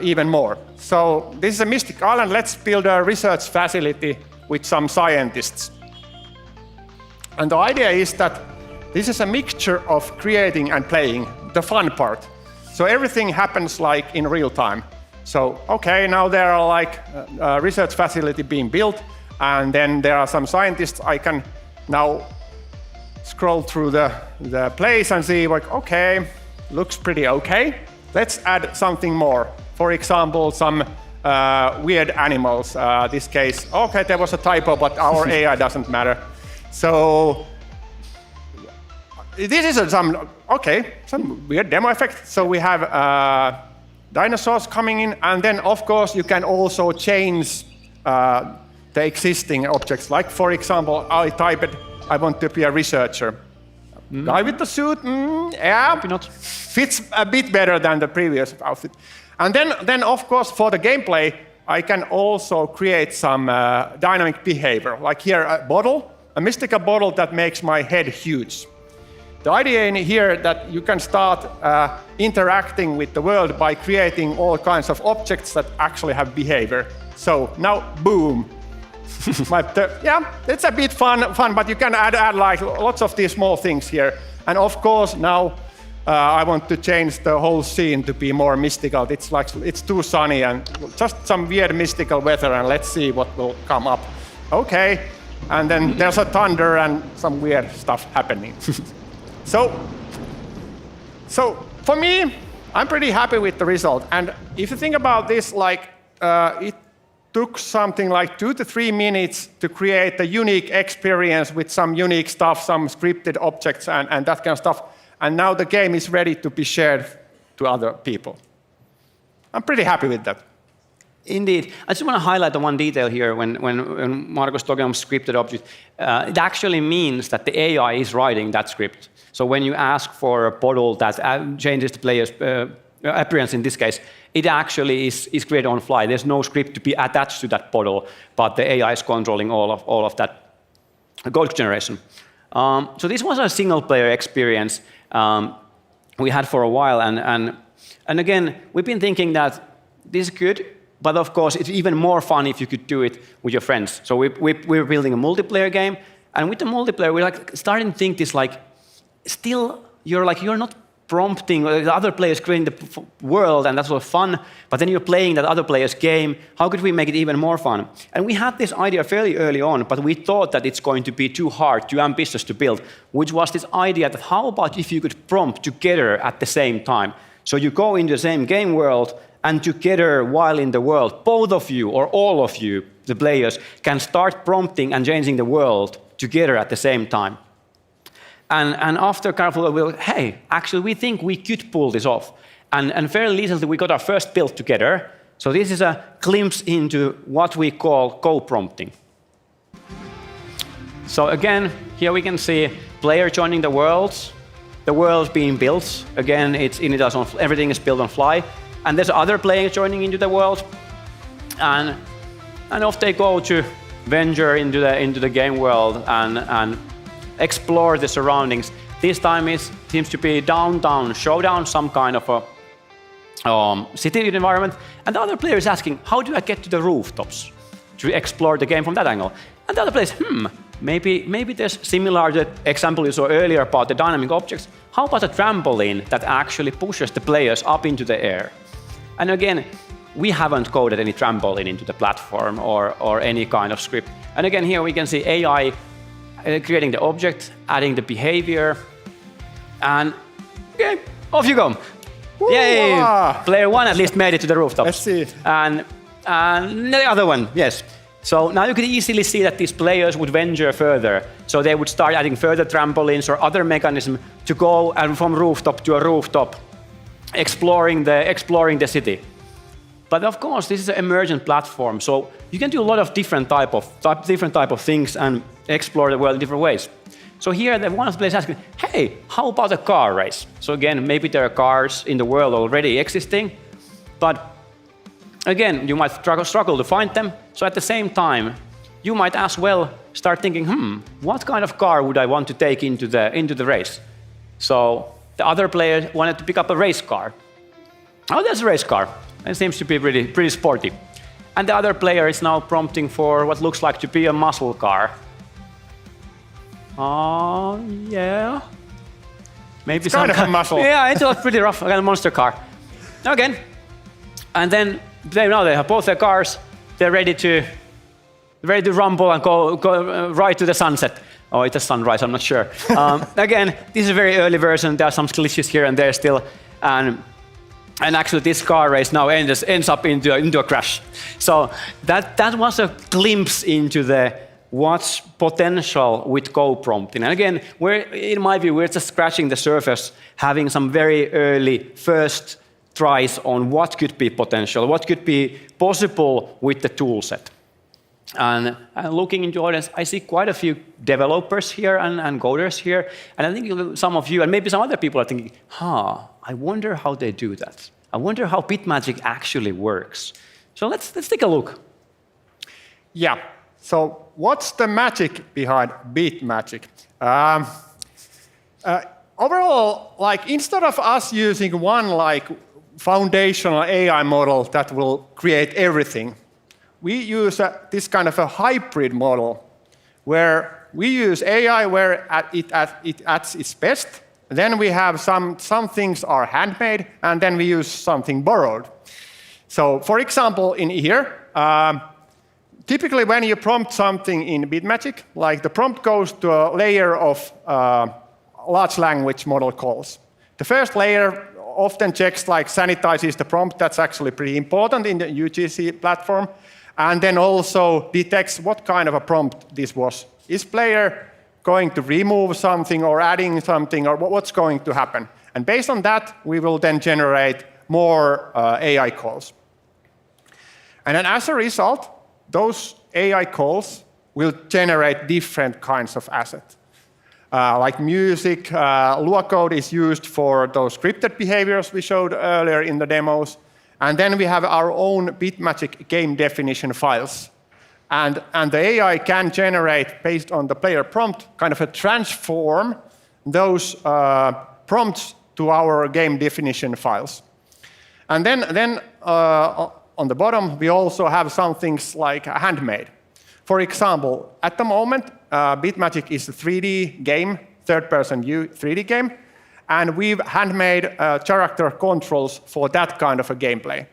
[SPEAKER 11] even more. So this is a Mystic Island. Let's build a research facility with some scientists. And the idea is that this is a mixture of creating and playing, the fun part. So everything happens like in real time. So, okay, now there are like a research facility being built, and then there are some scientists. I can now scroll through the place and see, like, okay, looks pretty okay. Let's add something more. For example, some weird animals. This case, okay, there was a typo, but our AI doesn't matter. So this is some weird demo effect. So we have dinosaurs coming in, and then of course you can also change the existing objects. Like for example, I type it, I want to be a researcher. Guy with the suit, yeah, maybe not. Fits a bit better than the previous outfit. And then of course for the gameplay, I can also create some dynamic behavior. Like here, a bottle, a mystical bottle that makes my head huge. The idea in here that you can start interacting with the world by creating all kinds of objects that actually have behavior. So now, boom. Yeah, it's a bit fun, but you can add like lots of these small things here. And of course, now I want to change the whole scene to be more mystical. It's like it's too sunny and just some weird mystical weather, and let's see what will come up. Okay, and then there's a thunder and some weird stuff happening. So for me, I'm pretty happy with the result. And if you think about this, like it took something like 2 to 3 minutes to create a unique experience with some unique stuff, some scripted objects and that kind of stuff. And now the game is ready to be shared to other people. I'm pretty happy with that.
[SPEAKER 10] Indeed. I just want to highlight the one detail here when Markus talking about scripted objects. It actually means that the AI is writing that script. So when you ask for a bottle that changes the player's appearance in this case, it actually is created on fly. There's no script to be attached to that bottle, but the AI is controlling all of that code generation. So this was a single-player experience we had for a while, and again, we've been thinking that this is good, but of course, it's even more fun if you could do it with your friends. So we're building a multiplayer game, and with the multiplayer, we're like starting to think this like, still, you're not prompting the other players creating the world, and that's sort of fun, but then you're playing that other player's game. How could we make it even more fun? And we had this idea fairly early on, but we thought that it's going to be too hard, too ambitious to build, which was this idea that how about if you could prompt together at the same time? So you go into the same game world, and together while in the world, both of you or all of you, the players, can start prompting and changing the world together at the same time. And after kind of, hey, actually, we think we could pull this off. And fairly recently, we got our first build together. So this is a glimpse into what we call co-prompting. So again, here we can see player joining the world being built. Again, everything is built on fly. And there's other players joining into the world. And off they go to venture into the game world and explore the surroundings. This time it seems to be downtown showdown, some kind of a city environment. And the other player is asking, how do I get to the rooftops to explore the game from that angle? And the other player is, maybe there's similar to the example you saw earlier about the dynamic objects. How about a trampoline that actually pushes the players up into the air? And again, we haven't coded any trampoline into the platform or any kind of script. And again, here we can see AI creating the object, adding the behavior, and okay, off you go.
[SPEAKER 11] Woo,
[SPEAKER 10] yay!
[SPEAKER 11] wow.
[SPEAKER 10] Player one at least made it to the rooftop.
[SPEAKER 11] Let's see.
[SPEAKER 10] And the other one, yes. So now you can easily see that these players would venture further. So they would start adding further trampolines or other mechanisms to go from rooftop to a rooftop, exploring the city. But of course, this is an emergent platform, so you can do a lot of different type of things and explore the world in different ways. So here, one of the players asking, hey, how about a car race? So again, maybe there are cars in the world already existing, but again, you might struggle to find them. So at the same time, you might as well start thinking, what kind of car would I want to take into the race? So the other player wanted to pick up a race car. Oh, there's a race car. It seems to be pretty sporty. And the other player is now prompting for what looks like to be a muscle car. Oh, yeah. Maybe
[SPEAKER 11] it's kind of a muscle.
[SPEAKER 10] Yeah, it was pretty rough. Kind of monster car. Again. And then they have both their cars. They're ready to rumble and go right to the sunset. Oh, it's a sunrise, I'm not sure. Again, this is a very early version. There are some glitches here and there still. And actually, this car race now ends up into a crash. So that was a glimpse into what's potential with co-prompting. And again, in my view, we're just scratching the surface, having some very early first tries on what could be potential, what could be possible with the tool set. And looking into the audience, I see quite a few developers here and coders here. And I think some of you, and maybe some other people are thinking, I wonder how they do that. I wonder how BitMagic actually works. So let's take a look.
[SPEAKER 11] Yeah. So what's the magic behind BitMagic? Overall, instead of us using one foundational AI model that will create everything, we use this kind of a hybrid model where we use AI where it at its best. Then we have some things are handmade, and then we use something borrowed. So, for example, in here, typically when you prompt something in BitMagic, the prompt goes to a layer of large language model calls. The first layer often checks, sanitizes the prompt. That's actually pretty important in the UGC platform. And then also detects what kind of a prompt this was. Is player going to remove something or adding something, or what's going to happen? And based on that, we will then generate more AI calls. And then as a result, those AI calls will generate different kinds of assets. Like music, Lua code is used for those scripted behaviors we showed earlier in the demos. And then we have our own BitMagic game definition files. And the AI can generate, based on the player prompt, kind of transform those prompts to our game definition files. And then on the bottom, we also have some things like handmade. For example, at the moment, BitMagic is a 3D game, third-person view 3D game. And we've handmade character controls for that kind of a gameplay.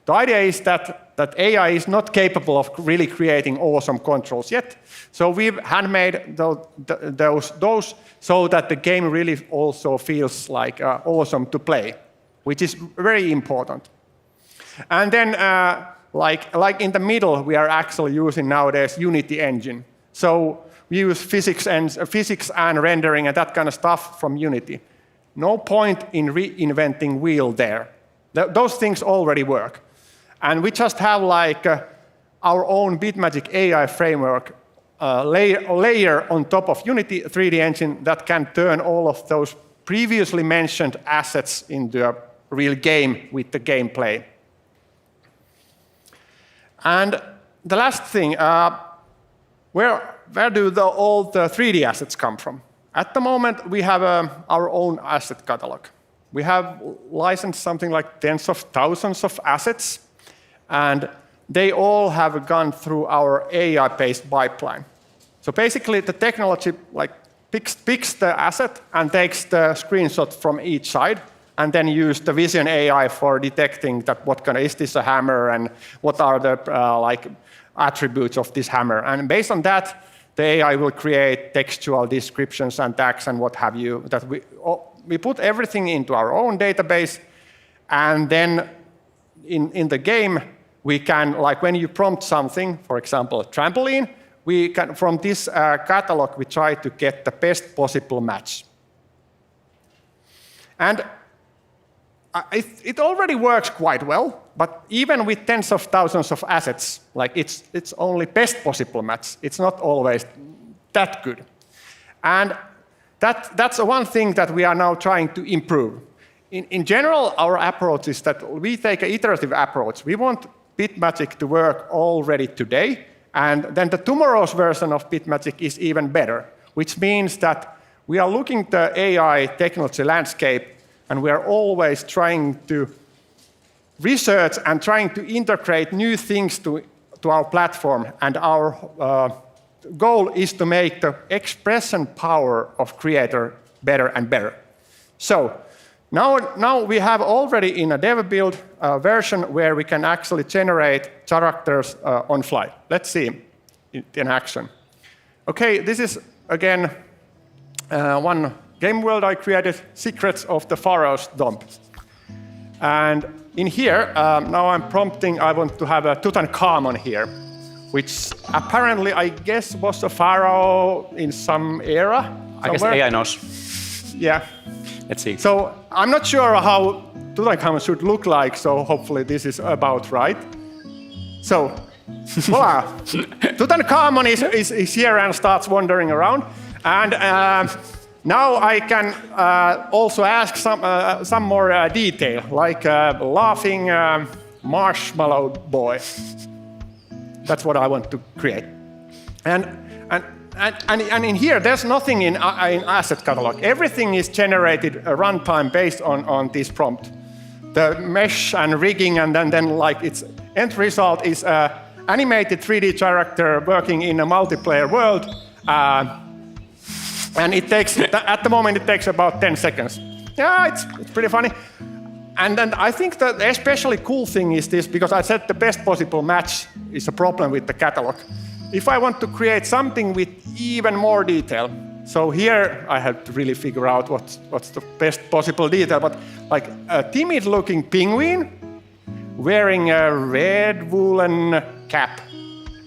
[SPEAKER 11] The idea is that AI is not capable of really creating awesome controls yet. So we've handmade those so that the game really also feels awesome to play, which is very important. And then, like in the middle, we are actually using nowadays Unity engine. So we use physics and rendering and that kind of stuff from Unity. No point in reinventing wheel there. Those things already work. And we just have like our own Bitmagic AI framework layer on top of Unity 3D engine that can turn all of those previously mentioned assets into a real game with the gameplay. And the last thing, where do all the 3D assets come from? At the moment, we have our own asset catalog. We have licensed something like tens of thousands of assets, and they all have gone through our AI-based pipeline. So basically, the technology like picks the asset and takes the screenshot from each side, and then use the vision AI for detecting that is this a hammer and what are the attributes of this hammer. And based on that, the AI will create textual descriptions and tags and what have you. That we put everything into our own database, and then in the game, we can, like when you prompt something, for example, a trampoline, we can, from this catalog, we try to get the best possible match. And it already works quite well, but even with tens of thousands of assets, like it's only best possible match. It's not always that good. And that's one thing that we are now trying to improve. In general, our approach is that we take an iterative approach. We want Bitmagic to work already today, and then the tomorrow's version of Bitmagic is even better, which means that we are looking at the AI technology landscape, and we are always trying to research and trying to integrate new things to our platform. And our goal is to make the expression power of creator better and better. So now we have already in a dev build version where we can actually generate characters on fly. Let's see it in action. Okay, this is again one game world I created, Secrets of the Pharaoh's Tomb. And in here, now I'm prompting, I want to have a Tutankhamun here, which apparently, I guess, was a pharaoh in some era.
[SPEAKER 10] I guess AI knows.
[SPEAKER 11] Yeah.
[SPEAKER 10] Let's see.
[SPEAKER 11] So I'm not sure how Tutankhamun should look like, so hopefully this is about right. So, voila. Tutankhamun is here and starts wandering around. And now I can also ask some more detail, like laughing marshmallow boy. That's what I want to create. And in here, there's nothing in asset catalog. Everything is generated a runtime based on this prompt. The mesh and rigging, and then like its end result is animated 3D character working in a multiplayer world. And it takes, at the moment, it takes about 10 seconds. Yeah, it's pretty funny. And then I think the especially cool thing is this, because I said the best possible match is a problem with the catalog. If I want to create something with even more detail, so here I have to really figure out what's the best possible detail, but like a timid-looking penguin wearing a red woolen cap,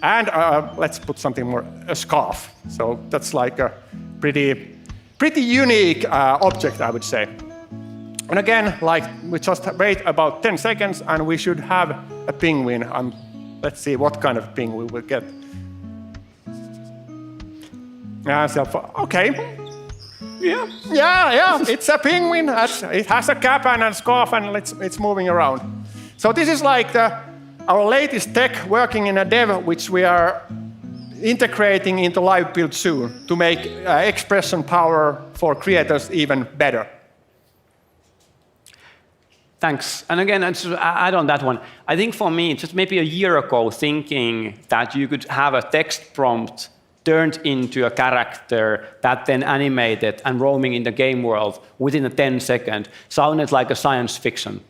[SPEAKER 11] and let's put something more, a scarf. So that's like a pretty unique object, I would say. And again, like we just wait about 10 seconds and we should have a penguin. Let's see what kind of penguin we'll get. Okay. Yeah, it's a penguin. It has a cap and a scarf and it's moving around. So this is like our latest tech working in a dev, which we are integrating into live build soon to make expression power for creators even better.
[SPEAKER 10] Thanks. And again, to add on that one, I think for me, just maybe a year ago, thinking that you could have a text prompt turned into a character that then animated and roaming in the game world within a 10-second sounded like a science fiction.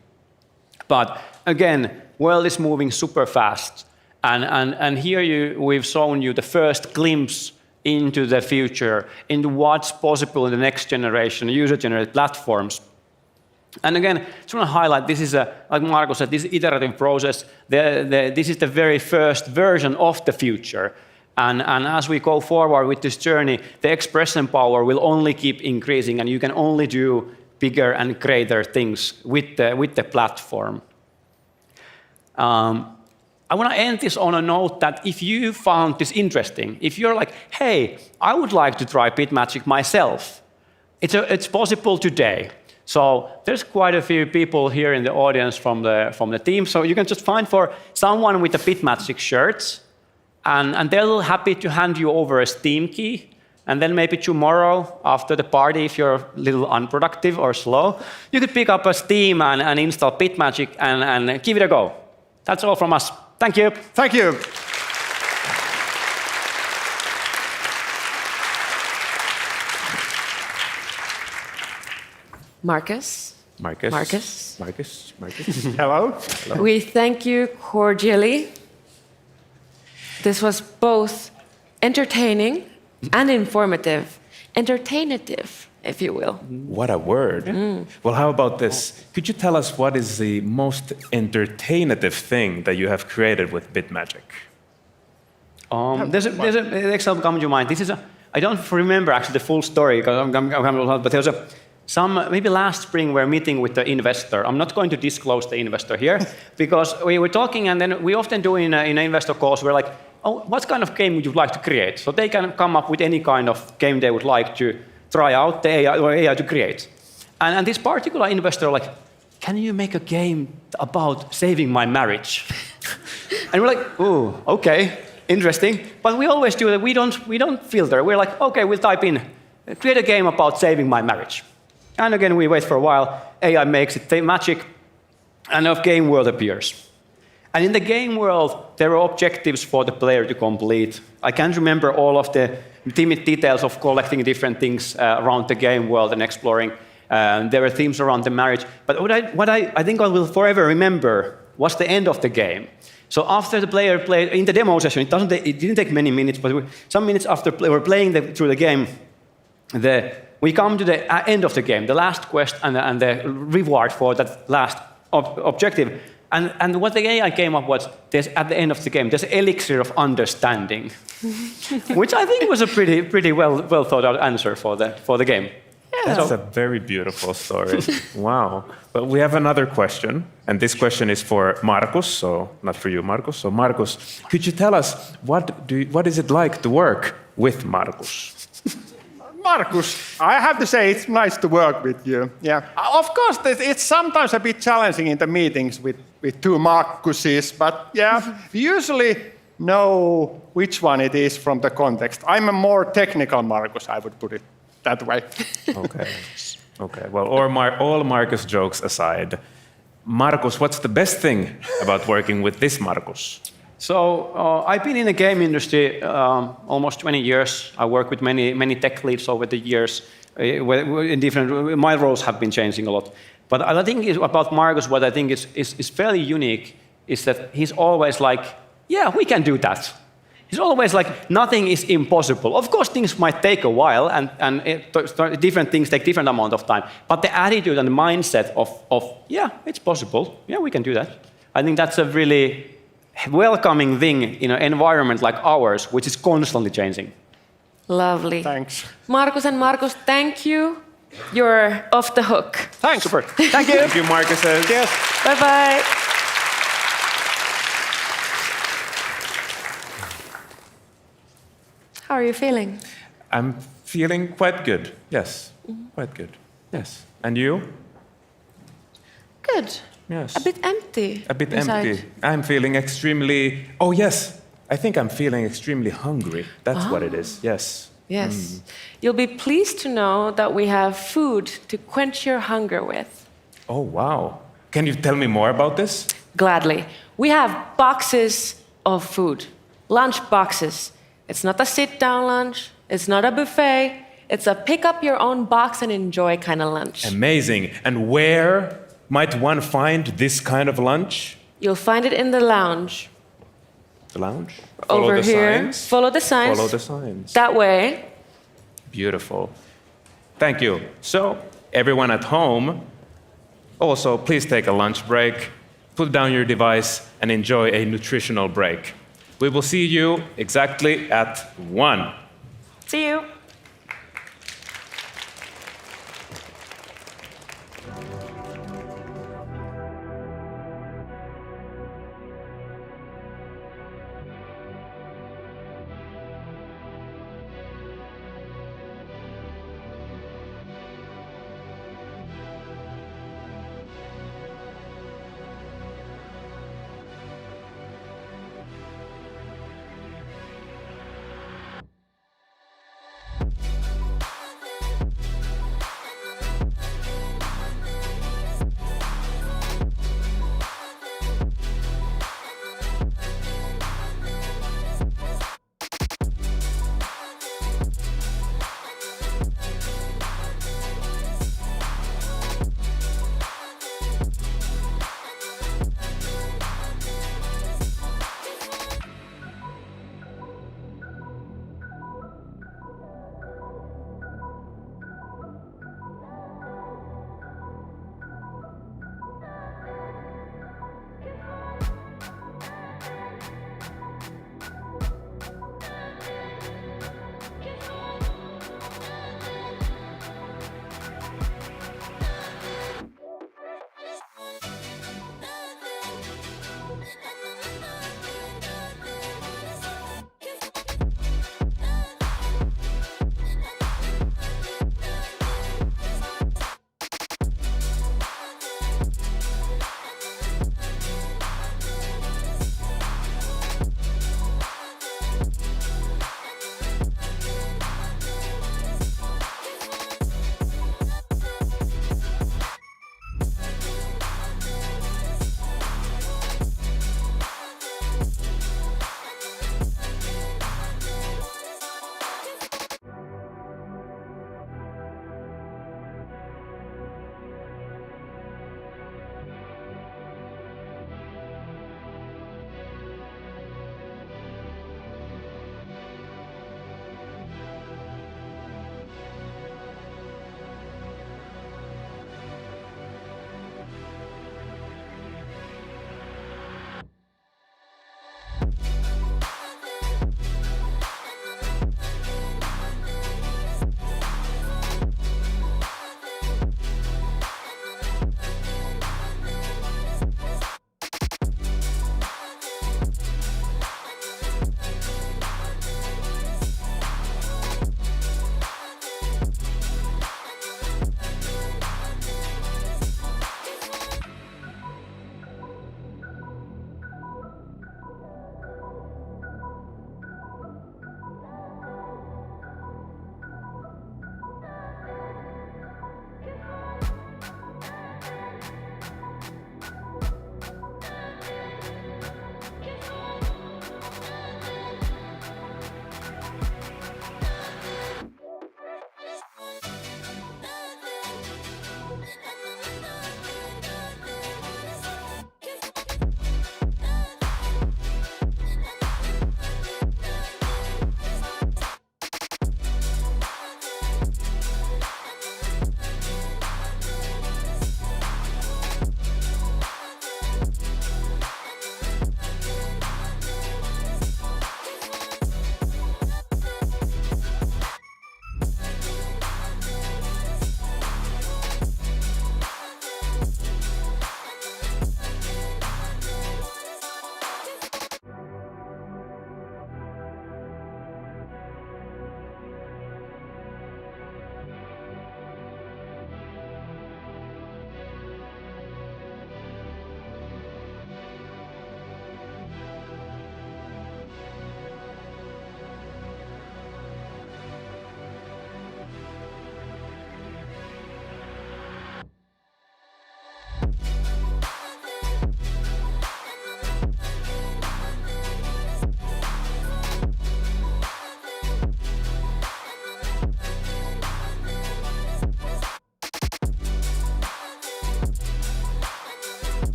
[SPEAKER 10] But again, world is moving super fast. And here we've shown you the first glimpse into the future, into what's possible in the next generation, user-generated platforms. And again, I just want to highlight, this is, like Marko said, this iterative process. This is the very first version of the future. And as we go forward with this journey, the expression power will only keep increasing, and you can only do bigger and greater things with the platform. I want to end this on a note that if you found this interesting, if you're like, hey, I would like to try BitMagic myself, it's possible today. So there's quite a few people here in the audience from the team, so you can just find for someone with a BitMagic shirt, and they're happy to hand you over a Steam key, and then maybe tomorrow after the party, if you're a little unproductive or slow, you could pick up a Steam and install BitMagic and give it a go. That's all from us. Thank you.
[SPEAKER 11] Thank you.
[SPEAKER 3] Marcus.
[SPEAKER 11] Hello.
[SPEAKER 3] We thank you cordially. This was both entertaining and informative. Entertainative, if you will.
[SPEAKER 2] What a word. Well, how about this? Could you tell us what is the most entertainative thing that you have created with BitMagic?
[SPEAKER 10] There's an example coming to mind. I don't remember actually the full story, but there was maybe last spring we were meeting with the investor. I'm not going to disclose the investor here, because we were talking, and then we often do in investor calls, we're like, oh, what kind of game would you like to create? So they can come up with any kind of game they would like to try out the AI to create. And this particular investor like, can you make a game about saving my marriage? And we're like, oh, okay, interesting. But we always do that. We don't filter. We're like, okay, we'll type in, create a game about saving my marriage. And again, we wait for a while. AI makes it magic, and a game world appears. And in the game world, there are objectives for the player to complete. I can't remember all of the timid details of collecting different things around the game world and exploring. There were themes around the marriage. But what I think I will forever remember was the end of the game. So after the player played, in the demo session, it didn't take many minutes, but some minutes after we were playing through the game, we come to the end of the game, the last quest and the reward for that last objective. And what the AI came up was, at the end of the game, there's an elixir of understanding, which I think was a pretty well thought out answer for the game.
[SPEAKER 3] Yeah.
[SPEAKER 2] That's a very beautiful story. Wow. But we have another question, and this question is for Markus, so not for you, Markus. So Markus, could you tell us what is it like to work with Markus?
[SPEAKER 11] Markus, I have to say it's nice to work with you. Yeah, of course, it's sometimes a bit challenging in the meetings with two Markuses, but yeah, we usually know which one it is from the context. I'm a more technical Markus, I would put it that way.
[SPEAKER 2] Okay. Well, all Markus jokes aside, Markus, what's the best thing about working with this Markus?
[SPEAKER 10] So I've been in the game industry almost 20 years. I work with many tech leads over the years. My roles have been changing a lot. But I think about Markus, what I think is fairly unique is that he's always like, yeah, we can do that. He's always like, nothing is impossible. Of course, things might take a while, and different things take different amount of time. But the attitude and the mindset of yeah, it's possible. Yeah, we can do that. I think that's a really welcoming thing in an environment like ours, which is constantly changing.
[SPEAKER 3] Lovely.
[SPEAKER 11] Thanks.
[SPEAKER 3] Markus and Markus, thank you. You're off the hook.
[SPEAKER 11] Thanks. Super.
[SPEAKER 10] Thank you.
[SPEAKER 2] Thank you, Markus.
[SPEAKER 11] Yes.
[SPEAKER 3] Bye-bye. How are you feeling?
[SPEAKER 2] I'm feeling quite good. Yes, quite good. Yes. And you?
[SPEAKER 3] Good.
[SPEAKER 2] Yes.
[SPEAKER 3] A bit empty.
[SPEAKER 2] A bit
[SPEAKER 3] inside.
[SPEAKER 2] empty. I'm feeling extremely... Oh, yes. I think I'm feeling extremely hungry. That's what it is. Yes.
[SPEAKER 3] Yes. You'll be pleased to know that we have food to quench your hunger with.
[SPEAKER 2] Oh, wow. Can you tell me more about this?
[SPEAKER 3] Gladly. We have boxes of food, lunch boxes. It's not a sit-down lunch. It's not a buffet. It's a pick-up-your-own-box-and-enjoy kind of lunch.
[SPEAKER 2] Amazing. And where might one find this kind of lunch?
[SPEAKER 3] You'll find it in the lounge.
[SPEAKER 2] The lounge?
[SPEAKER 3] Over here.
[SPEAKER 2] Signs.
[SPEAKER 3] Follow the signs.
[SPEAKER 2] Follow the signs.
[SPEAKER 3] That way.
[SPEAKER 2] Beautiful. Thank you. So, everyone at home, also please take a lunch break, put down your device, and enjoy a nutritional break. We will see you exactly at 1.
[SPEAKER 3] See you.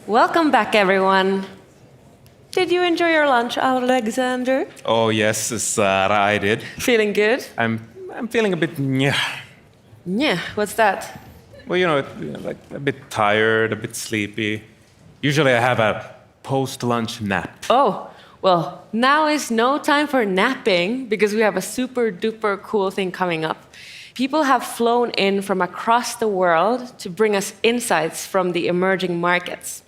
[SPEAKER 3] Welcome back, everyone. Did you enjoy your lunch, Alexander?
[SPEAKER 2] Oh yes, Sarah, I did.
[SPEAKER 3] Feeling good?
[SPEAKER 2] I'm feeling a bit
[SPEAKER 3] Yeah, what's that?
[SPEAKER 2] well, like a bit tired, a bit sleepy. Usually I have a post-lunch nap.
[SPEAKER 3] Oh, well, now is no time for napping because we have a super duper cool thing coming up. People have flown in from across the world to bring us insights from the emerging markets.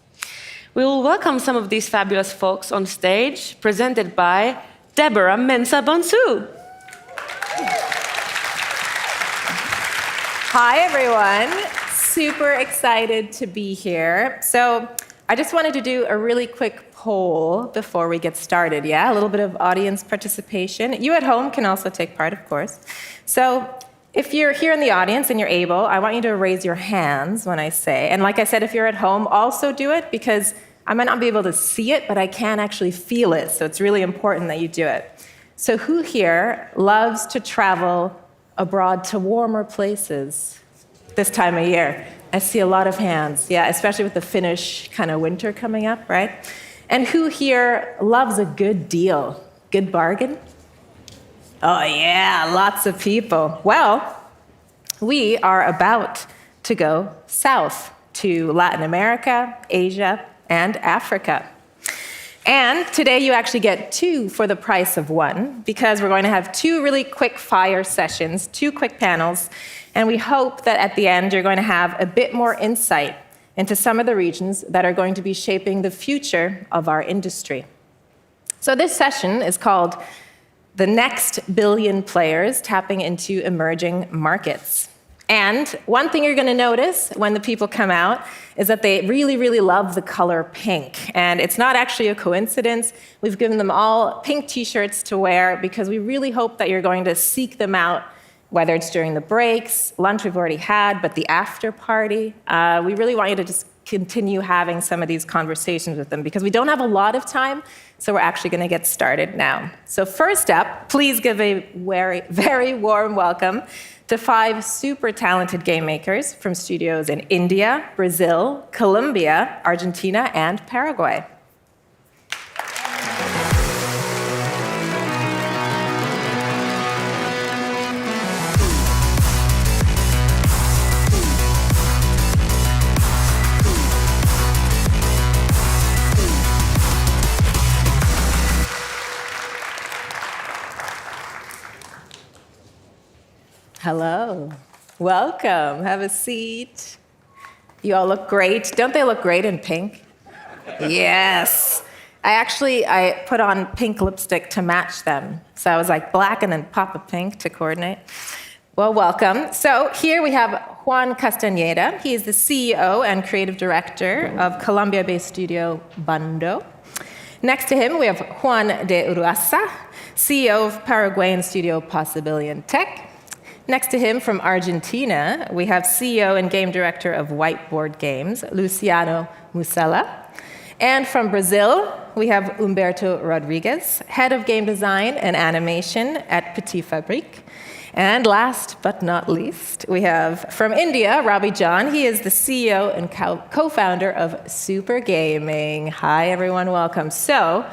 [SPEAKER 3] We will welcome some of these fabulous folks on stage, presented by Deborah Mensah-Bonsu.
[SPEAKER 9] Hi, everyone. Super excited to be here. So I just wanted to do a really quick poll before we get started, yeah? A little bit of audience participation. You at home can also take part, of course. So if you're here in the audience and you're able, I want you to raise your hands when I say. And like I said, if you're at home, also do it, because I might not be able to see it, but I can actually feel it. So it's really important that you do it. So who here loves to travel abroad to warmer places this time of year? I see a lot of hands, yeah, especially with the Finnish kind of winter coming up, right? And who here loves a good deal, good bargain? Oh yeah, lots of people. Well, we are about to go south to Latin America, Asia, and Africa. And today you actually get 2 for the price of 1, because we're going to have 2 really quick fire sessions, 2 quick panels, and we hope that at the end you're going to have a bit more insight into some of the regions that are going to be shaping the future of our industry. So this session is called The Next Billion Players Tapping into Emerging Markets. And one thing you're going to notice when the people come out is that they really, really love the color pink. And it's not actually a coincidence. We've given them all pink t-shirts to wear because we really hope that you're going to seek them out, whether it's during the breaks, lunch we've already had, but the after party. We really want you to just continue having some of these conversations with them because we don't have a lot of time, so we're actually going to get started now. So first up, please give a very, very warm welcome to 5 super talented game makers from studios in India, Brazil, Colombia, Argentina, and Paraguay. Hello. Welcome. Have a seat. You all look great. Don't they look great in pink? Yes. I put on pink lipstick to match them. So I was like black and then pop a pink to coordinate. Well, welcome. So here we have Juan Castañeda. He is the CEO and creative director of Colombia-based studio Bando. Next to him, we have Juan de Uruaza, CEO of Paraguayan studio Possibillion Tech. Next to him, from Argentina, we have CEO and game director of Whiteboard Games, Luciano Musella. And from Brazil, we have Humberto Rodriguez, head of game design and animation at Petit Fabrique. And last but not least, we have from India, Ravi John. He is the CEO and co-founder of Super Gaming. Hi, everyone, welcome. So,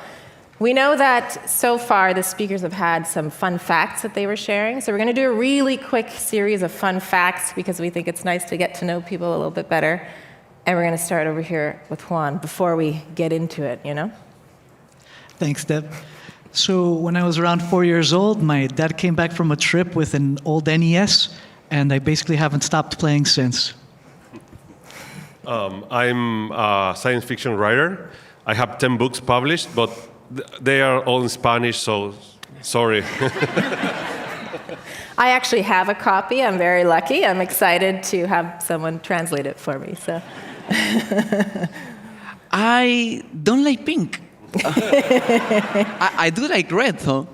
[SPEAKER 9] we know that so far the speakers have had some fun facts that they were sharing. So we're going to do a really quick series of fun facts because we think it's nice to get to know people a little bit better. And we're going to start over here with Juan before we get into it, you know?
[SPEAKER 12] Thanks, Deb. So when I was around 4 years old, my dad came back from a trip with an old NES, and I basically haven't stopped playing since.
[SPEAKER 13] I'm a science fiction writer. I have 10 books published, but they are all in Spanish, so sorry.
[SPEAKER 9] I actually have a copy. I'm very lucky. I'm excited to have someone translate it for me. So,
[SPEAKER 14] I don't like pink. I do like red, though.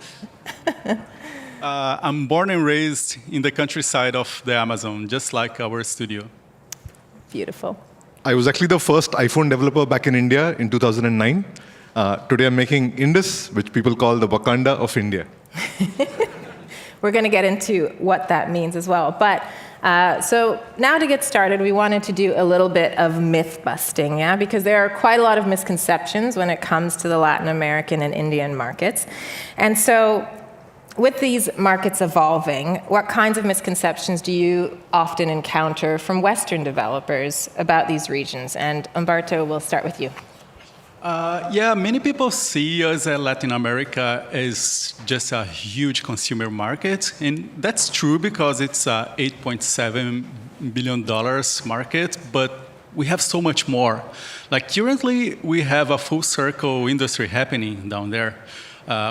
[SPEAKER 15] I'm born and raised in the countryside of the Amazon, just like our studio.
[SPEAKER 9] Beautiful.
[SPEAKER 16] I was actually the first iPhone developer back in India in 2009. Today I'm making Indus, which people call the Wakanda of India.
[SPEAKER 9] We're going to get into what that means as well. But So now to get started, we wanted to do a little bit of myth busting, yeah? Because there are quite a lot of misconceptions when it comes to the Latin American and Indian markets. And so with these markets evolving, what kinds of misconceptions do you often encounter from Western developers about these regions? And Umberto, we'll start with you.
[SPEAKER 15] Yeah, many people see us at Latin America as just a huge consumer market, and that's true because it's a $8.7 billion market, but we have so much more. Like currently, we have a full circle industry happening down there.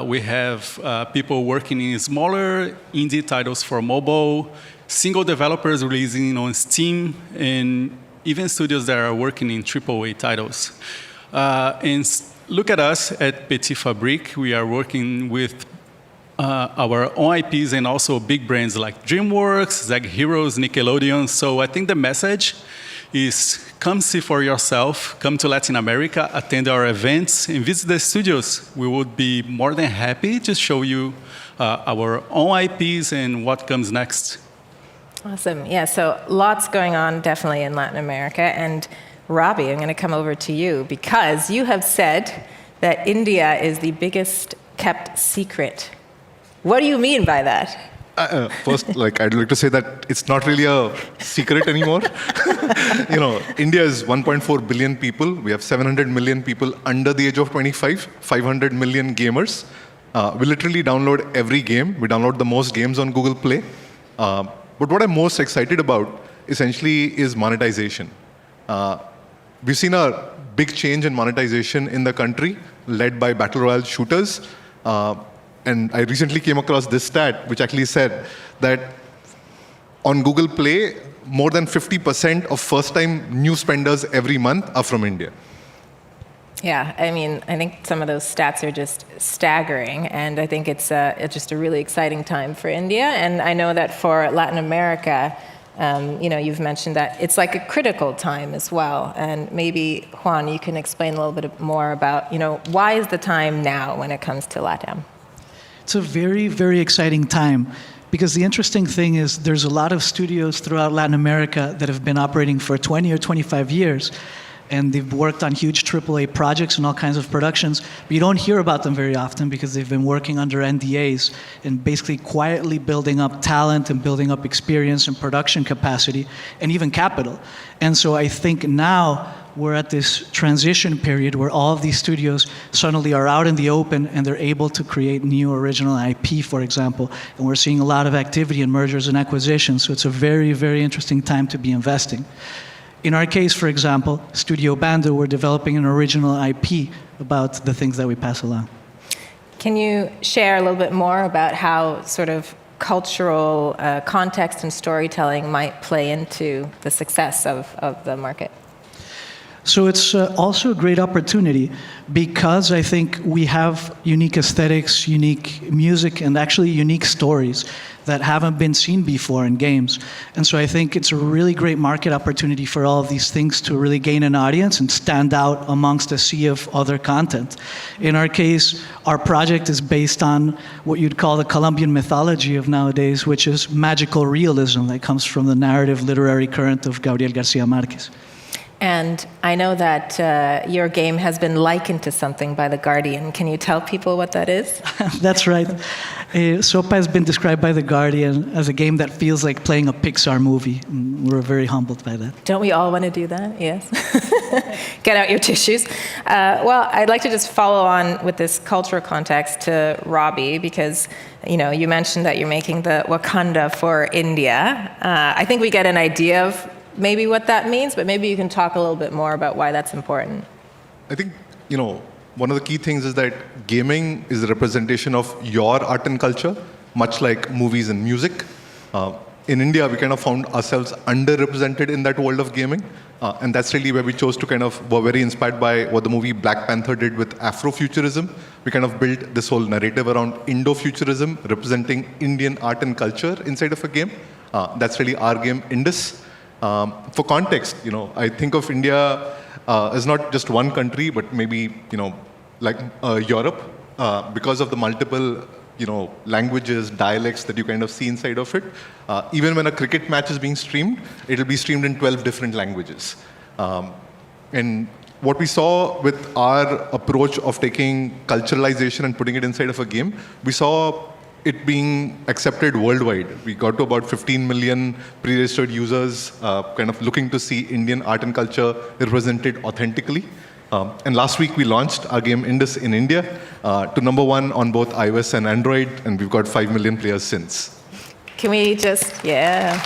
[SPEAKER 15] We have people working in smaller indie titles for mobile, single developers releasing on Steam, and even studios that are working in AAA titles. And look at us at Petit Fabrique. We are working with our own IPs and also big brands like DreamWorks, Zeg Heroes, Nickelodeon. So I think the message is come see for yourself, come to Latin America, attend our events, and visit the studios. We would be more than happy to show you our own IPs and what comes next.
[SPEAKER 9] Awesome. Yeah, so lots going on definitely in Latin America. And Robbie, I'm going to come over to you because you have said that India is the biggest kept secret. What do you mean by that?
[SPEAKER 16] First, I'd like to say that it's not really a secret anymore. India is 1.4 billion people. We have 700 million people under the age of 25, 500 million gamers. We literally download every game. We download the most games on Google Play. But what I'm most excited about, essentially, is monetization. We've seen a big change in monetization in the country, led by Battle Royale shooters. And I recently came across this stat, which actually said that on Google Play, more than 50% of first-time new spenders every month are from India.
[SPEAKER 9] Yeah, I mean, I think some of those stats are just staggering, and I think it's just a really exciting time for India. And I know that for Latin America, you've mentioned that it's like a critical time as well. And maybe, Juan, you can explain a little bit more about, why is the time now when it comes to LATAM?
[SPEAKER 12] It's a very, very exciting time because the interesting thing is there's a lot of studios throughout Latin America that have been operating for 20 or 25 years, and they've worked on huge AAA projects and all kinds of productions, but you don't hear about them very often because they've been working under NDAs and basically quietly building up talent and building up experience and production capacity and even capital. And so I think now we're at this transition period where all of these studios suddenly are out in the open and they're able to create new original IP, for example. And we're seeing a lot of activity in mergers and acquisitions, so it's a very, very interesting time to be investing. In our case, for example, Studio Bando, we're developing an original IP about the things that we pass along.
[SPEAKER 9] Can you share a little bit more about how sort of cultural context and storytelling might play into the success of the market?
[SPEAKER 12] So it's also a great opportunity because I think we have unique aesthetics, unique music, and actually unique stories that haven't been seen before in games. And so I think it's a really great market opportunity for all of these things to really gain an audience and stand out amongst a sea of other content. In our case, our project is based on what you'd call the Colombian mythology of nowadays, which is magical realism that comes from the narrative literary current of Gabriel Garcia Marquez.
[SPEAKER 9] And I know that your game has been likened to something by The Guardian. Can you tell people what that is?
[SPEAKER 12] That's right. Sopa has been described by The Guardian as a game that feels like playing a Pixar movie. And we're very humbled by that.
[SPEAKER 9] Don't we all want to do that? Yes. Get out your tissues. Well, I'd like to just follow on with this cultural context to Robbie, because you mentioned that you're making the Wakanda for India. I think we get an idea of maybe what that means, but maybe you can talk a little bit more about why that's important.
[SPEAKER 16] I think, one of the key things is that gaming is a representation of your art and culture, much like movies and music. In India, we kind of found ourselves underrepresented in that world of gaming. And that's really where we chose to were very inspired by what the movie Black Panther did with Afrofuturism. We kind of built this whole narrative around Indo-futurism, representing Indian art and culture inside of a game. That's really our game, Indus. For context, I think of India as not just one country, but maybe, like Europe, because of the multiple languages, dialects that you kind of see inside of it. Even when a cricket match is being streamed, it'll be streamed in 12 different languages. And what we saw with our approach of taking culturalization and putting it inside of a game, we saw it being accepted worldwide. We got to about 15 million pre-registered users kind of looking to see Indian art and culture represented authentically. And last week we launched our game Indus in India to #1 on both iOS and Android, and we've got 5 million players since.
[SPEAKER 9] Can we just, yeah.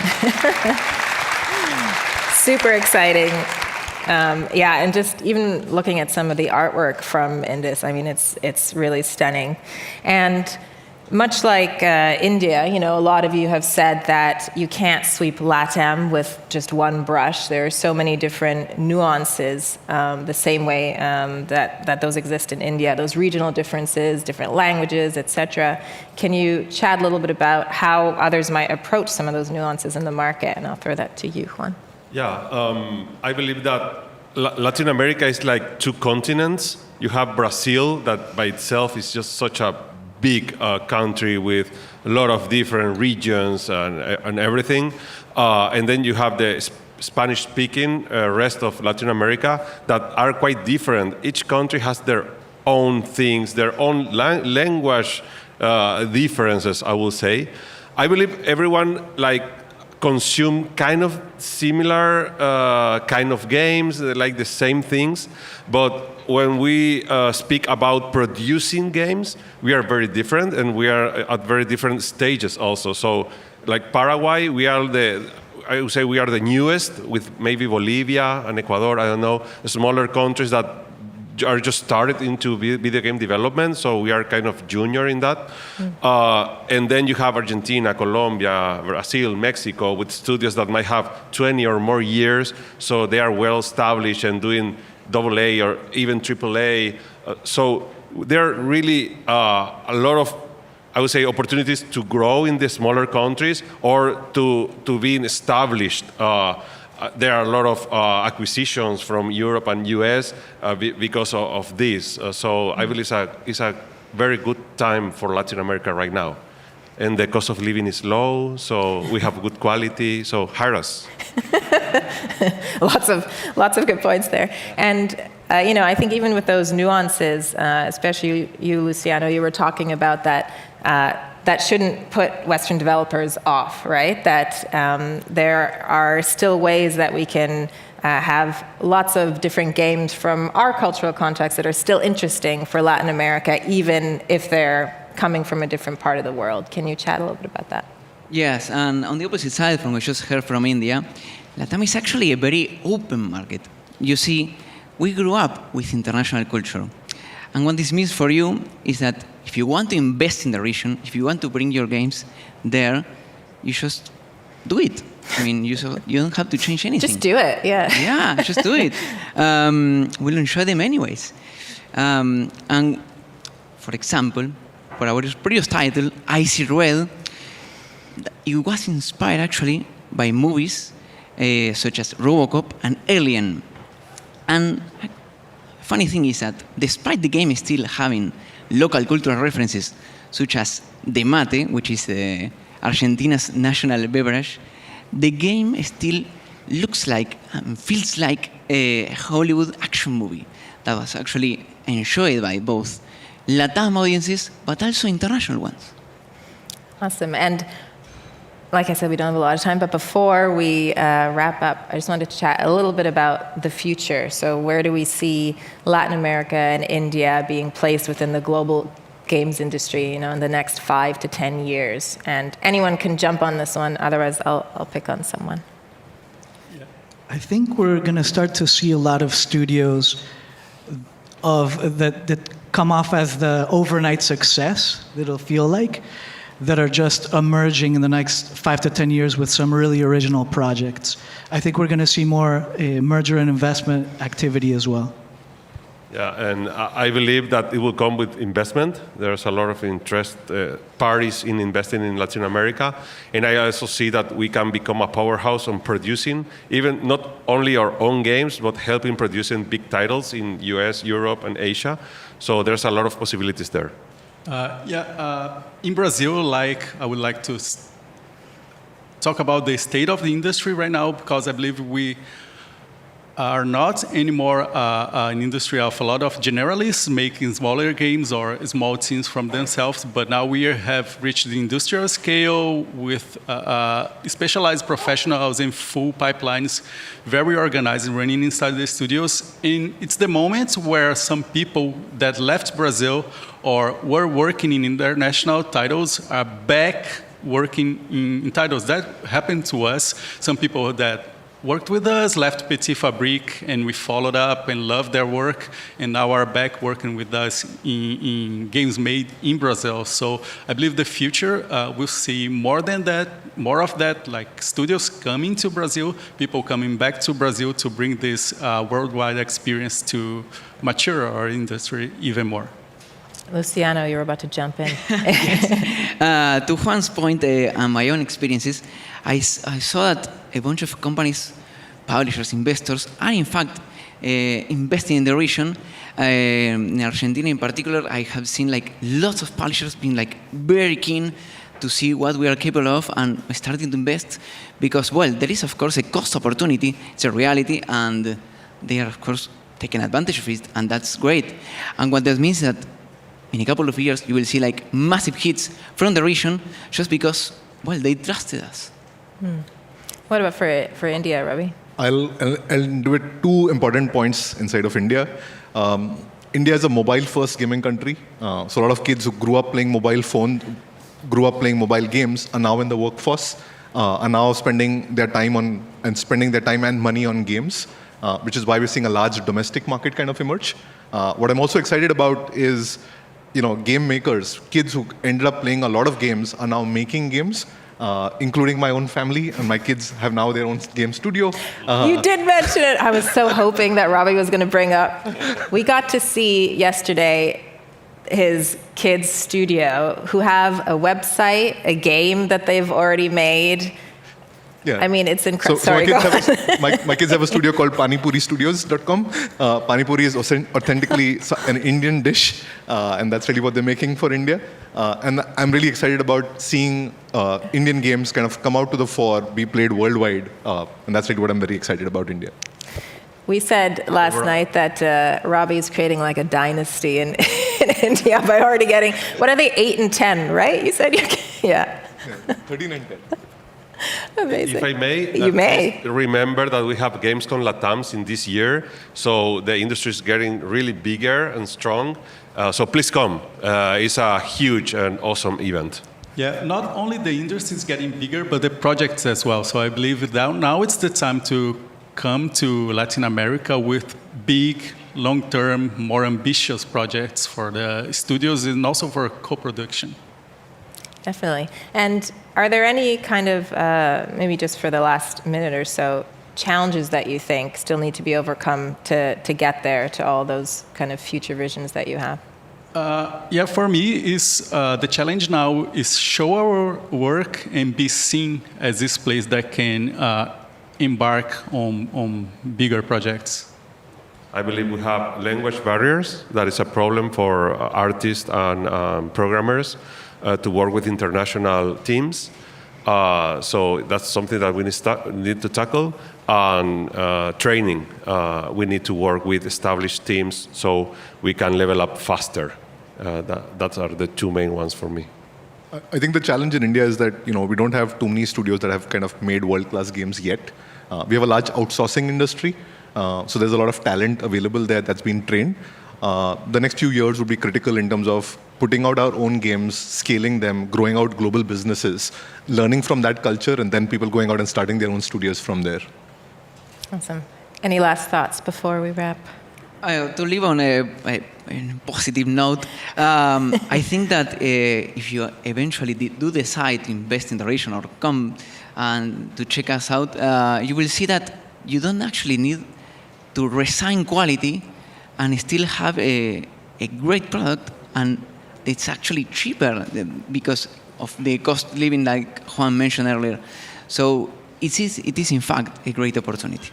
[SPEAKER 9] Super exciting. Yeah, and just even looking at some of the artwork from Indus, I mean, it's really stunning. And much like India, a lot of you have said that you can't sweep LATAM with just one brush. There are so many different nuances, the same way that those exist in India, those regional differences, different languages, etc. Can you chat a little bit about how others might approach some of those nuances in the market? And I'll throw that to you, Juan.
[SPEAKER 13] Yeah, I believe that Latin America is like two continents. You have Brazil, that by itself is just such a big country with a lot of different regions and everything. And then you have the Spanish-speaking rest of Latin America that are quite different. Each country has their own things, their own language differences, I will say. I believe everyone consume kind of similar kind of games, like the same things, but when we speak about producing games, we are very different, and we are at very different stages also. So, like Paraguay, I would say we are the newest, with maybe Bolivia and Ecuador, I don't know, smaller countries that are just started into video game development, so we are kind of junior in that. And then you have Argentina, Colombia, Brazil, Mexico, with studios that might have 20 or more years, so they are well established and doing AA or even AAA. So there are really a lot of, I would say, opportunities to grow in the smaller countries or to be established. There are a lot of acquisitions from Europe and US because of this. So I believe it's a very good time for Latin America right now. And the cost of living is low, so we have good quality, so hire us.
[SPEAKER 9] Lots of good points there. And I think even with those nuances, especially you, Luciano, you were talking about that that shouldn't put Western developers off, right? That there are still ways that we can have lots of different games from our cultural context that are still interesting for Latin America, even if they're coming from a different part of the world. Can you chat a little bit about that?
[SPEAKER 14] Yes, and on the opposite side, from what we just heard from India, LATAM is actually a very open market. You see, we grew up with international culture. And what this means for you is that if you want to invest in the region, if you want to bring your games there, you just do it. I mean, you don't have to change anything.
[SPEAKER 9] Just do it, yeah.
[SPEAKER 14] Yeah, just do it. We'll enjoy them anyways. And for example, for our previous title, Icy Red, it was inspired actually by movies such as RoboCop and Alien. And funny thing is that despite the game still having local cultural references, such as the mate, which is Argentina's national beverage, the game still looks like and feels like a Hollywood action movie that was actually enjoyed by both LATAM audiences, but also international ones.
[SPEAKER 9] Awesome. And like I said, we don't have a lot of time, but before we wrap up, I just wanted to chat a little bit about the future. So where do we see Latin America and India being placed within the global games industry, in the next 5 to 10 years? And anyone can jump on this one, otherwise I'll pick on someone.
[SPEAKER 12] I think we're going to start to see a lot of studios that come off as the overnight success, it'll feel like, that are just emerging in the next 5 to 10 years with some really original projects. I think we're going to see more merger and investment activity as well.
[SPEAKER 13] Yeah, and I believe that it will come with investment. There's a lot of interest, parties in investing in Latin America. And I also see that we can become a powerhouse on producing, even not only our own games, but helping producing big titles in US, Europe, and Asia. So there's a lot of possibilities there.
[SPEAKER 15] In Brazil, I would like to talk about the state of the industry right now, because I believe we are not anymore an industry of a lot of generalists making smaller games or small teams from themselves, but now we have reached the industrial scale with specialized professionals and full pipelines, very organized and running inside the studios. And it's the moment where some people that left Brazil or were working in international titles are back working in titles. That happened to us. Some people that worked with us, left Petit Fabrique, and we followed up and loved their work, and now are back working with us in games made in Brazil. So I believe the future we'll see more of that, like studios coming to Brazil, people coming back to Brazil to bring this worldwide experience to mature our industry even more.
[SPEAKER 9] Luciano, you're about to jump in.
[SPEAKER 14] To Juan's point and my own experiences, I saw that a bunch of companies, publishers, investors, are in fact investing in the region. In Argentina in particular, I have seen lots of publishers being very keen to see what we are capable of and starting to invest because, well, there is of course a cost opportunity, it's a reality, and they are of course taking advantage of it, and that's great. And what that means is that in a couple of years you will see massive hits from the region just because, well, they trusted us.
[SPEAKER 9] What about for India, Ravi?
[SPEAKER 16] I'll do it two important points inside of India. India is a mobile-first gaming country. So a lot of kids who grew up playing mobile games are now in the workforce, are now spending their time and money on games, which is why we're seeing a large domestic market kind of emerge. What I'm also excited about is, game makers, kids who ended up playing a lot of games are now making games. Including my own family, and my kids have now their own game studio.
[SPEAKER 9] You did mention it. I was so hoping that Robbie was going to bring up. We got to see yesterday his kids' studio, who have a website, a game that they've already made.
[SPEAKER 16] Yeah.
[SPEAKER 9] I mean, it's incredible.
[SPEAKER 16] So my kids have a studio called panipuristudios.com. Panipuri is authentically an Indian dish, and that's really what they're making for India. And I'm really excited about seeing Indian games kind of come out to the fore, be played worldwide, and that's really what I'm very excited about India.
[SPEAKER 9] We said last night that Robbie's creating a dynasty in India by already getting, what are they, 8 and 10, right? You said, yeah.
[SPEAKER 16] 13 and 10.
[SPEAKER 9] Amazing.
[SPEAKER 13] If I may,
[SPEAKER 9] you may
[SPEAKER 13] remember that we have Gamescom Latams in this year, so the industry is getting really bigger and strong. So please come. It's a huge and awesome event.
[SPEAKER 15] Yeah, not only the industry is getting bigger, but the projects as well. So I believe that now it's the time to come to Latin America with big, long-term, more ambitious projects for the studios and also for co-production.
[SPEAKER 9] Definitely. And are there any kind of, maybe just for the last minute or so, challenges that you think still need to be overcome to get there, to all those kind of future visions that you have?
[SPEAKER 15] For me, the challenge now is show our work and be seen as this place that can embark on bigger projects.
[SPEAKER 13] I believe we have language barriers. That is a problem for artists and programmers. To work with international teams. So that's something that we need to tackle. And training. We need to work with established teams so we can level up faster. That are the two main ones for me.
[SPEAKER 16] I think the challenge in India is that we don't have too many studios that have kind of made world-class games yet. We have a large outsourcing industry. So there's a lot of talent available there that's been trained. The next few years would be critical in terms of putting out our own games, scaling them, growing out global businesses, learning from that culture, and then people going out and starting their own studios from there.
[SPEAKER 9] Awesome. Any last thoughts before we wrap?
[SPEAKER 14] To leave on a positive note, I think that if you eventually do decide to invest in the region or come and to check us out, you will see that you don't actually need to resign quality and still have a great product, and it's actually cheaper because of the cost of living, like Juan mentioned earlier. So it is in fact a great opportunity.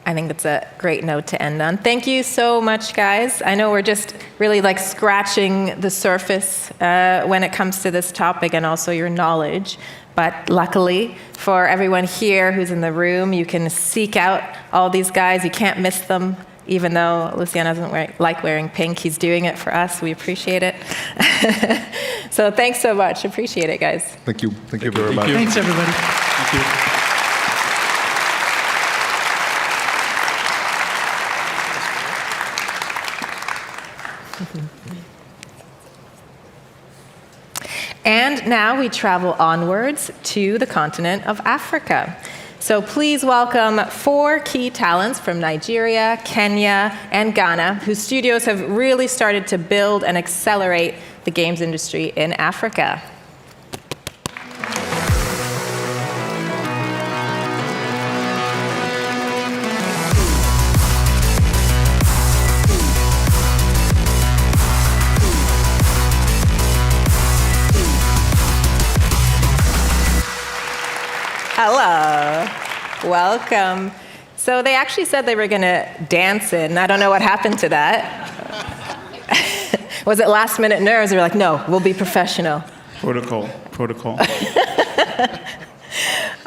[SPEAKER 9] I think that's a great note to end on. Thank you so much, guys. I know we're just really like scratching the surface when it comes to this topic and also your knowledge. But luckily for everyone here who's in the room, you can seek out all these guys. You can't miss them, even though Luciano doesn't like wearing pink. He's doing it for us. We appreciate it. So thanks so much. Appreciate it, guys.
[SPEAKER 16] Thank you. Thank you very much.
[SPEAKER 12] Thanks, everybody.
[SPEAKER 15] Thank you.
[SPEAKER 9] And now we travel onwards to the continent of Africa. So please welcome 4 key talents from Nigeria, Kenya, and Ghana, whose studios have really started to build and accelerate the games industry in Africa. Hello, welcome. So they actually said they were going to dance in. I don't know what happened to that. Was it last minute nerves? They were like, no, we'll be professional.
[SPEAKER 17] Protocol.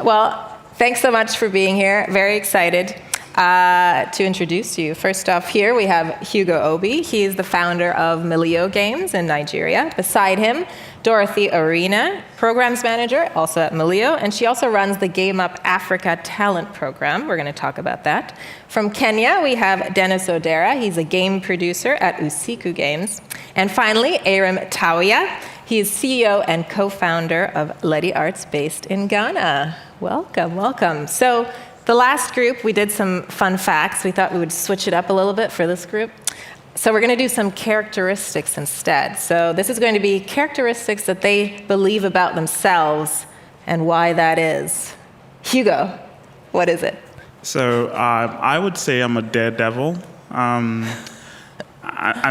[SPEAKER 9] Well, thanks so much for being here. Very excited to introduce you. First off, here we have Hugo Obi. He is the founder of Milio Games in Nigeria. Beside him, Dorothy Arena, programs manager, also at Milio, and she also runs the Game Up Africa Talent Program. We're going to talk about that. From Kenya, we have Dennis Odera. He's a game producer at Usiku Games. And finally, Aram Tawia. He is CEO and co-founder of Ledi Arts based in Ghana. Welcome, welcome. So the last group, we did some fun facts. We thought we would switch it up a little bit for this group. So we're going to do some characteristics instead. So this is going to be characteristics that they believe about themselves and why that is. Hugo, what is it?
[SPEAKER 17] So I would say I'm a daredevil. And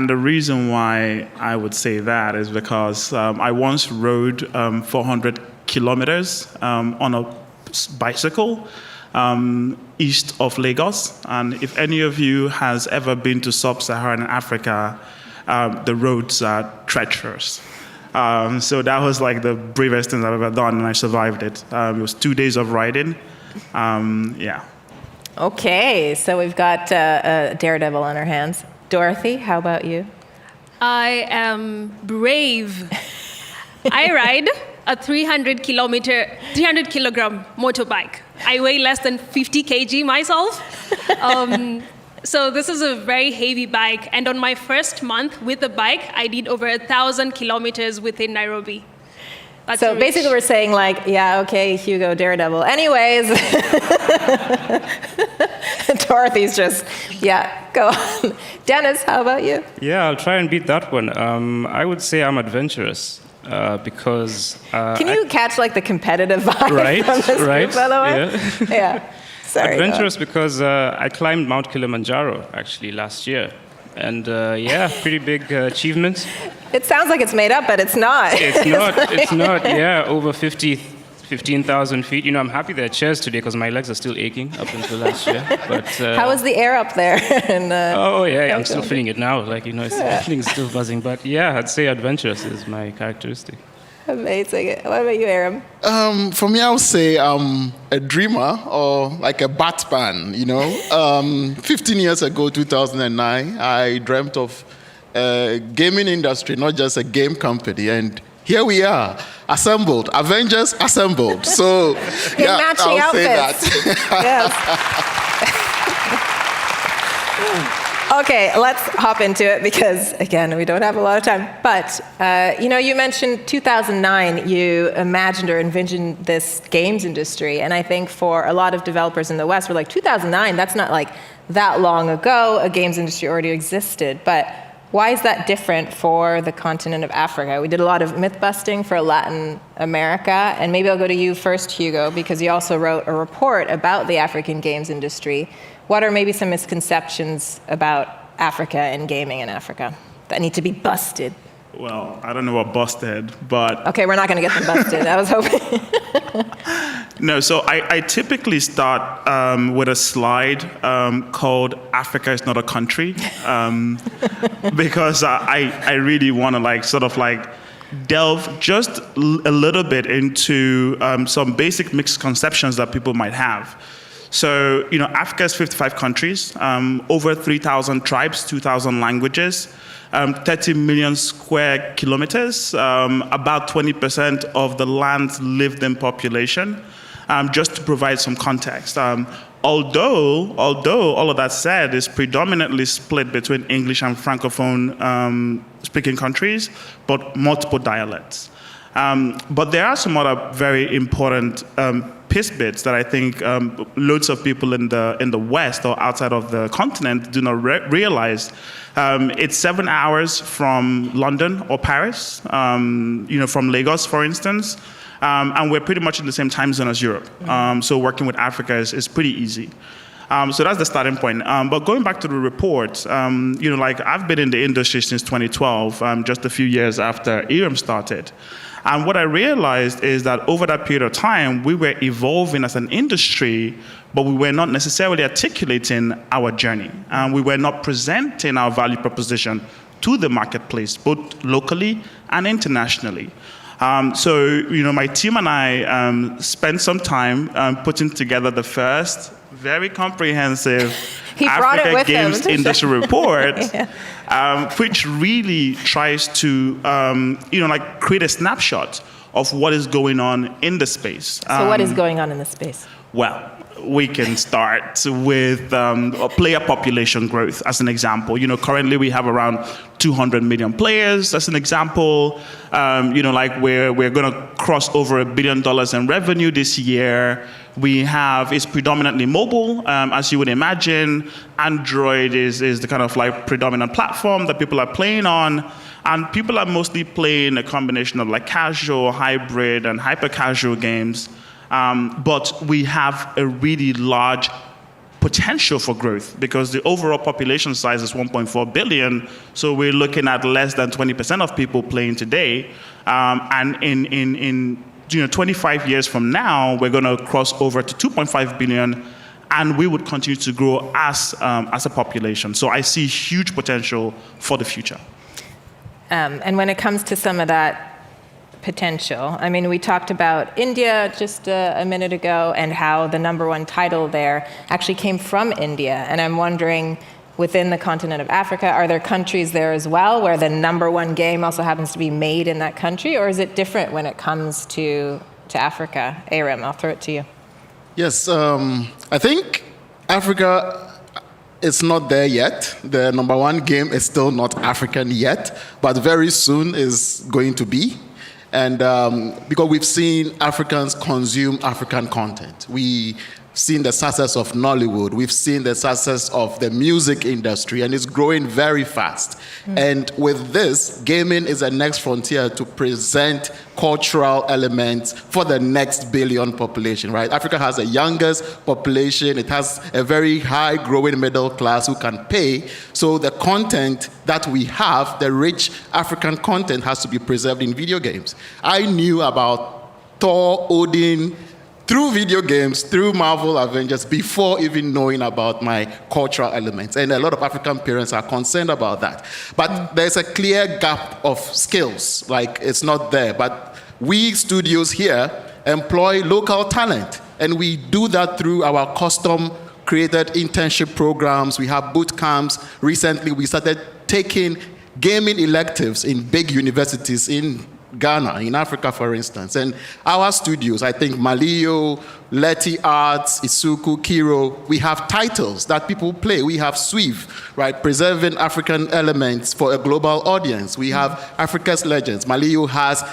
[SPEAKER 17] the reason why I would say that is because I once rode 400 kilometers on a bicycle east of Lagos. And if any of you has ever been to sub-Saharan Africa, the roads are treacherous. So that was like the bravest thing I've ever done, and I survived it. It was 2 days of riding. Yeah.
[SPEAKER 9] Okay, so we've got a daredevil on our hands. Dorothy, how about you?
[SPEAKER 18] I am brave. I ride a 300 kilogram motorbike. I weigh less than 50 kg myself. So this is a very heavy bike. And on my first month with the bike, I did over 1,000 kilometers within Nairobi. That's
[SPEAKER 9] so basically we're saying like, yeah, okay, Hugo, daredevil. Anyways, Dorothy's just, yeah, go on. Dennis, how about you?
[SPEAKER 19] Yeah, I'll try and beat that one. I would say I'm adventurous. Because
[SPEAKER 9] can you catch like the competitive vibe from this group, by the way? Yeah. Sorry.
[SPEAKER 19] Adventurous because I climbed Mount Kilimanjaro actually last year, and yeah, pretty big achievement.
[SPEAKER 9] It sounds like it's made up, but it's not.
[SPEAKER 19] It's not. It's not. Yeah, over 15,000 feet. You know, I'm happy there are chairs today because my legs are still aching up until last year. But
[SPEAKER 9] how was the air up there?
[SPEAKER 19] Oh yeah, I'm still feeling it now. Like everything's still buzzing. But yeah, I'd say adventurous is my characteristic.
[SPEAKER 9] Amazing. What about you, Aram?
[SPEAKER 20] For me, I would say I'm a dreamer or like a Batman. 15 years ago, 2009, I dreamt of a gaming industry, not just a game company, and here we are, assembled, Avengers assembled. So, yeah,
[SPEAKER 9] matching
[SPEAKER 20] I'll
[SPEAKER 9] outfits.
[SPEAKER 20] say that.
[SPEAKER 9] Yes. Okay, let's hop into it because, again, we don't have a lot of time. But, you mentioned 2009, you imagined or envisioned this games industry. And I think for a lot of developers in the West, we're like, 2009, that's not like that long ago. A games industry already existed. But why is that different for the continent of Africa? We did a lot of myth busting for Latin America. And maybe I'll go to you first, Hugo, because you also wrote a report about the African games industry. What are maybe some misconceptions about Africa and gaming in Africa that need to be busted?
[SPEAKER 17] Well, I don't know what busted, but...
[SPEAKER 9] Okay, we're not going to get them busted. I was hoping.
[SPEAKER 17] No, so I typically start with a slide called Africa is not a country, because I really want to delve just a little bit into some basic misconceptions that people might have. So, Africa is 55 countries, over 3,000 tribes, 2,000 languages, 30 million square kilometers, about 20% of the land's lived-in population, just to provide some context. Although all of that said, is predominantly split between English and Francophone speaking countries, but multiple dialects. But there are some other very important piece bits that I think loads of people in the West or outside of the continent do not realize. It's 7 hours from London or Paris, from Lagos, for instance, and we're pretty much in the same time zone as Europe. So working with Africa is pretty easy. So that's the starting point. But going back to the report, I've been in the industry since 2012, just a few years after ERM started. And what I realized is that over that period of time, we were evolving as an industry, but we were not necessarily articulating our journey. And we were not presenting our value proposition to the marketplace, both locally and internationally. So, my team and I spent some time putting together the first very comprehensive Africa Games Industry Report, which really tries to, create a snapshot of what is going on in the space.
[SPEAKER 9] So what is going on in the space?
[SPEAKER 17] Well, we can start with player population growth as an example. Currently we have around 200 million players as an example. We're going to cross over $1 billion in revenue this year. It's predominantly mobile, as you would imagine. Android is the kind of predominant platform that people are playing on. And people are mostly playing a combination of casual, hybrid, and hyper-casual games. But we have a really large potential for growth because the overall population size is 1.4 billion. So we're looking at less than 20% of people playing today. And in 25 years from now, we're going to cross over to 2.5 billion. And we would continue to grow as a population. So I see huge potential for the future.
[SPEAKER 9] And when it comes to some of that potential, we talked about India just a minute ago and how the #1 title there actually came from India. And I'm wondering, within the continent of Africa, are there countries there as well where the #1 game also happens to be made in that country? Or is it different when it comes to Africa? Aram, I'll throw it to you.
[SPEAKER 20] Yes, I think Africa is not there yet. The #1 game is still not African yet, but very soon is going to be. And because we've seen Africans consume African content. We've seen the success of Nollywood. We've seen the success of the music industry, and it's growing very fast. And with this, gaming is the next frontier to present cultural elements for the next billion population, right? Africa has the youngest population. It has a very high growing middle class who can pay. So the content that we have, the rich African content, has to be preserved in video games. I knew about Thor, Odin, through video games, through Marvel Avengers, before even knowing about my cultural elements. And a lot of African parents are concerned about that. But there's a clear gap of skills, it's not there. But we studios here employ local talent, and we do that through our custom created internship programs. We have boot camps. Recently, we started taking gaming electives in big universities in Ghana, in Africa, for instance. And our studios, I think Malio, Leti Arts, Isuku, Kiro, we have titles that people play. We have Swift, right, preserving African elements for a global audience. We have Africa's Legends. Malio has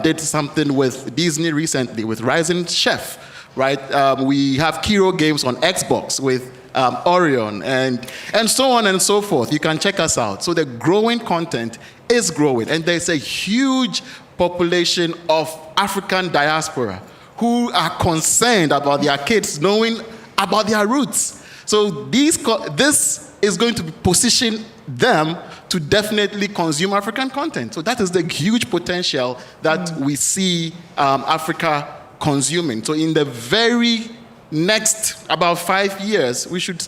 [SPEAKER 20] did something with Disney recently with Rising Chef, right? We have Kiro games on Xbox with Orion, and so on and so forth. You can check us out. So the growing content is growing, and there's a huge population of African diaspora who are concerned about their kids knowing about their roots. So this is going to position them to definitely consume African content. So that is the huge potential that we see Africa consuming. So in the very next about 5 years, we should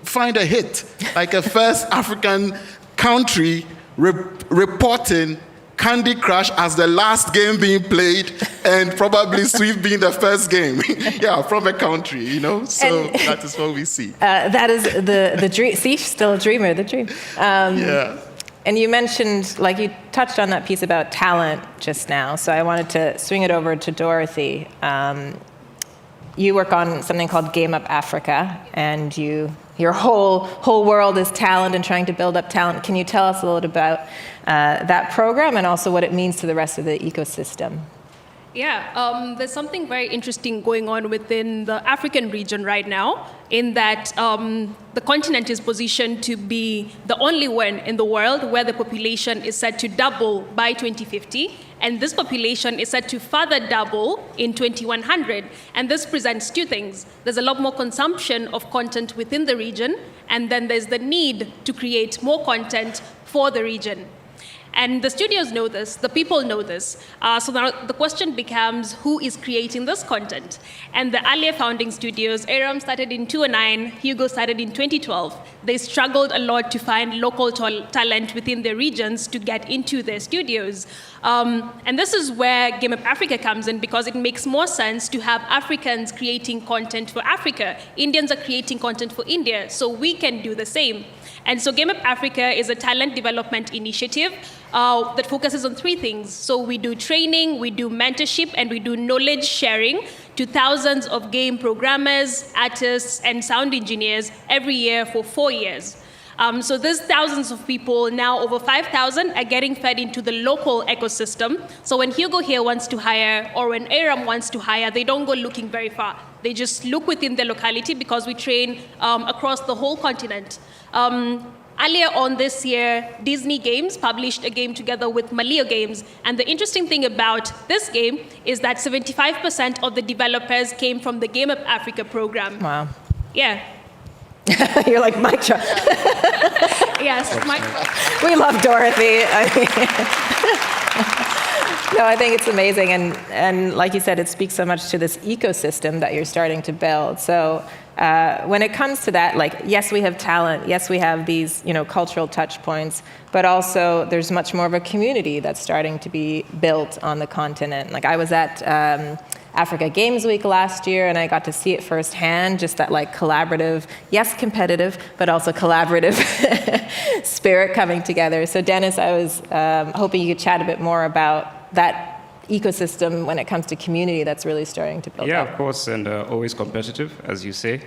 [SPEAKER 20] find a hit, like a first African country reporting Candy Crush as the last game being played, and probably Swift being the first game, from a country, So that is what we see.
[SPEAKER 9] That is the dream. See, still a dreamer, the dream. And you mentioned, like you touched on that piece about talent just now, so I wanted to swing it over to Dorothy. You work on something called Game Up Africa, and your whole world is talent and trying to build up talent. Can you tell us a little bit about that program and also what it means to the rest of the ecosystem?
[SPEAKER 18] Yeah, there's something very interesting going on within the African region right now, in that the continent is positioned to be the only one in the world where the population is set to double by 2050, and this population is set to further double in 2100. And this presents two things. There's a lot more consumption of content within the region, and then there's the need to create more content for the region. And the studios know this, the people know this. So now the question becomes, who is creating this content? And the earlier founding studios, Aram started in 2009, Hugo started in 2012. They struggled a lot to find local talent within their regions to get into their studios. And this is where Game Up Africa comes in, because it makes more sense to have Africans creating content for Africa. Indians are creating content for India, so we can do the same. And so Game Up Africa is a talent development initiative that focuses on three things. So we do training, we do mentorship, and we do knowledge sharing to thousands of game programmers, artists, and sound engineers every year for 4 years. So there's thousands of people, now over 5,000, are getting fed into the local ecosystem. So when Hugo here wants to hire, or when Aram wants to hire, they don't go looking very far. They just look within their locality, because we train across the whole continent. Earlier on this year, Disney Games published a game together with Malio Games. And the interesting thing about this game is that 75% of the developers came from the Game Up Africa program.
[SPEAKER 9] Wow.
[SPEAKER 18] Yeah.
[SPEAKER 9] You're like, mic drop.
[SPEAKER 18] Yes,
[SPEAKER 9] we love Dorothy. No, I think it's amazing. And like you said, it speaks so much to this ecosystem that you're starting to build. So when it comes to that, like, yes, we have talent. Yes, we have these, cultural touch points. But also, there's much more of a community that's starting to be built on the continent. Like, I was at Africa Games Week last year, and I got to see it firsthand, just that collaborative, yes, competitive, but also collaborative spirit coming together. So Dennis, I was hoping you could chat a bit more about that ecosystem when it comes to community that's really starting to build up.
[SPEAKER 19] Yeah, of course, and always competitive, as you say.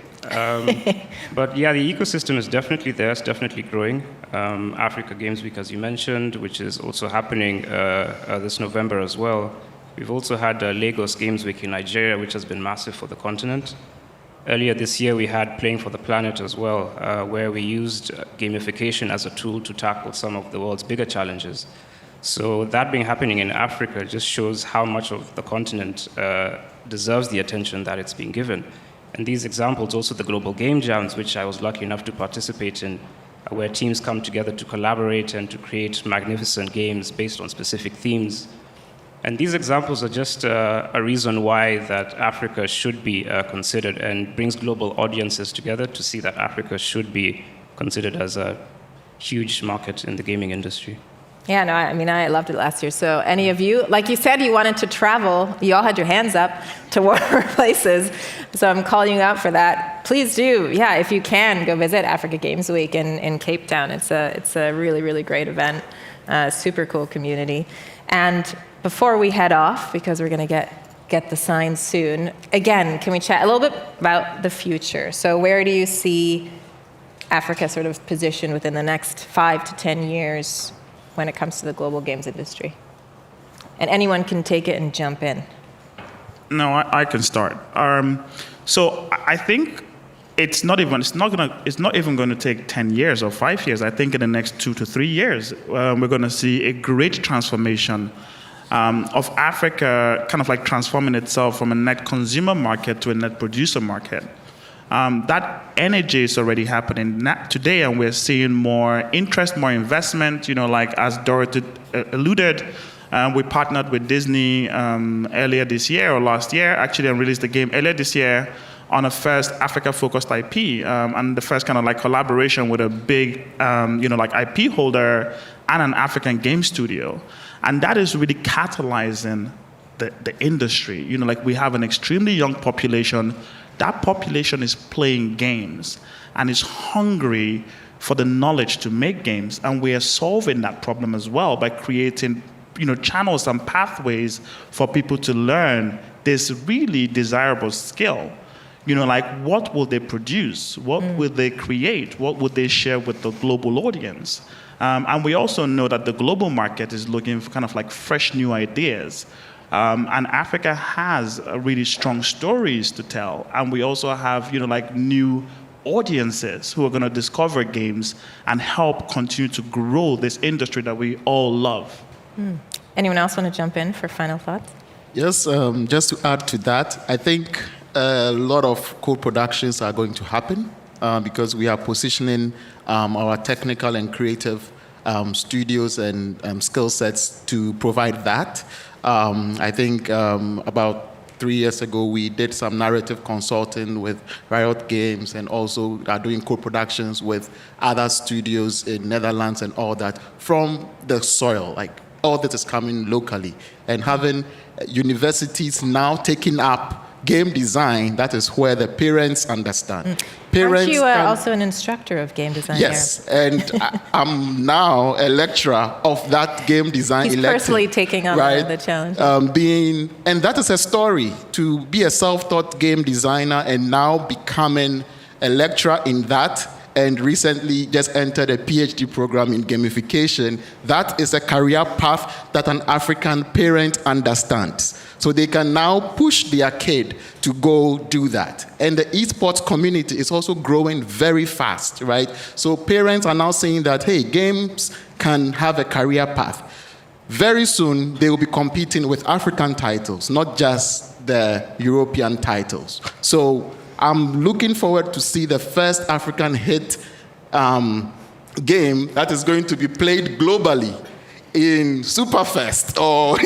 [SPEAKER 19] But yeah, the ecosystem is definitely there, it's definitely growing. Africa Games Week, as you mentioned, which is also happening this November as well. We've also had Lagos Games Week in Nigeria, which has been massive for the continent. Earlier this year, we had Playing for the Planet as well, where we used gamification as a tool to tackle some of the world's bigger challenges. So that being happening in Africa just shows how much of the continent deserves the attention that it's being given. And these examples, also the global game jams, which I was lucky enough to participate in, where teams come together to collaborate and to create magnificent games based on specific themes. And these examples are just a reason why that Africa should be considered, and brings global audiences together to see that Africa should be considered as a huge market in the gaming industry.
[SPEAKER 9] Yeah, no, I mean, I loved it last year. So any of you, like you said, you wanted to travel, you all had your hands up to warmer places. So I'm calling you out for that. Please do, yeah, if you can, go visit Africa Games Week in Cape Town. It's a really, really great event, super cool community. And before we head off, because we're going to get the sign soon, again, can we chat a little bit about the future? So where do you see Africa sort of positioned within the next 5 to 10 years when it comes to the global games industry? And anyone can take it and jump in.
[SPEAKER 17] No, I can start. So I think it's not even going to take 10 years or 5 years. I think in the next 2 to 3 years, we're going to see a great transformation of Africa, kind of like transforming itself from a net consumer market to a net producer market. that energy is already happening today, and we're seeing more interest, more investment. Like as Dorothy alluded, we partnered with Disney earlier this year or last year, actually, and released the game earlier this year on a first Africa-focused IP, and the first kind of like collaboration with a big, like IP holder and an African game studio. And that is really catalyzing the industry. Like we have an extremely young population. That population is playing games and is hungry for the knowledge to make games. And we are solving that problem as well by creating, channels and pathways for people to learn this really desirable skill. Like what will they produce? What will they create? What would they share with the global audience? And we also know that the global market is looking for kind of like fresh new ideas. And Africa has really strong stories to tell. And we also have, like new audiences who are going to discover games and help continue to grow this industry that we all love.
[SPEAKER 9] Anyone else want to jump in for final thoughts?
[SPEAKER 20] Yes, just to add to that, I think a lot of co-productions are going to happen because we are positioning our technical and creative studios and skill sets to provide that. I think about 3 years ago, we did some narrative consulting with Riot Games and also are doing co-productions with other studios in Netherlands and all that from the soil. Like all this is coming locally. And having universities now taking up game design, that is where the parents understand.
[SPEAKER 9] Aren't you also an instructor of game design?
[SPEAKER 20] Yes, and I'm now a lecturer of that game design
[SPEAKER 9] He's
[SPEAKER 20] elective,
[SPEAKER 9] personally taking on the challenge.
[SPEAKER 20] And that is a story, to be a self-taught game designer and now becoming a lecturer in that, and recently just entered a PhD program in gamification. That is a career path that an African parent understands. So they can now push their kid to go do that. And the esports community is also growing very fast, right? So parents are now saying that, hey, games can have a career path. Very soon, they will be competing with African titles, not just the European titles. So I'm looking forward to see the first African hit game that is going to be played globally in Superfest, or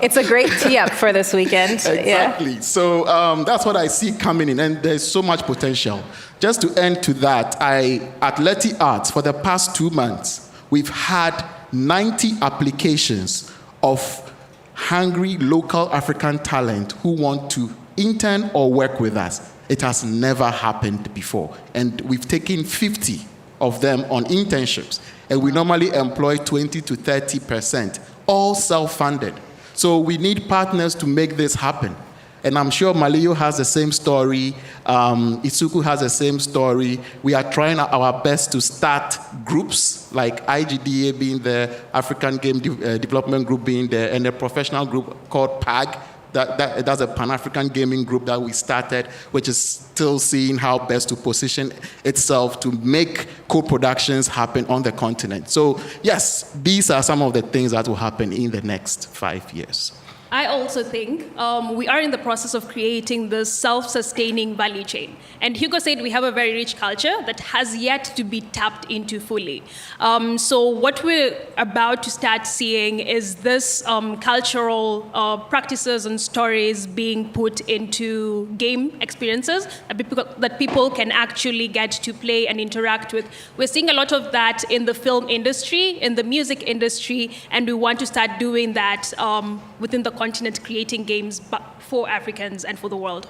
[SPEAKER 9] It's a great tee-up for this weekend.
[SPEAKER 20] Exactly. So that's what I see coming in, and there's so much potential. Just to end to that, at Letty Arts, for the past 2 months, we've had 90 applications of hungry local African talent who want to intern or work with us. It has never happened before. And we've taken 50 of them on internships. And we normally employ 20 to 30%, all self-funded. So we need partners to make this happen. And I'm sure Malio has the same story. Isuku has the same story. We are trying our best to start groups like IGDA being the African Game Development Group being there, and a professional group called PAG. That's a Pan-African gaming group that we started, which is still seeing how best to position itself to make co-productions happen on the continent. So yes, these are some of the things that will happen in the next 5 years.
[SPEAKER 18] I also think we are in the process of creating this self-sustaining value chain. And Hugo said we have a very rich culture that has yet to be tapped into fully. So what we're about to start seeing is this cultural practices and stories being put into game experiences that people can actually get to play and interact with. We're seeing a lot of that in the film industry, in the music industry, and we want to start doing that within the continent, creating games for Africans and for the world.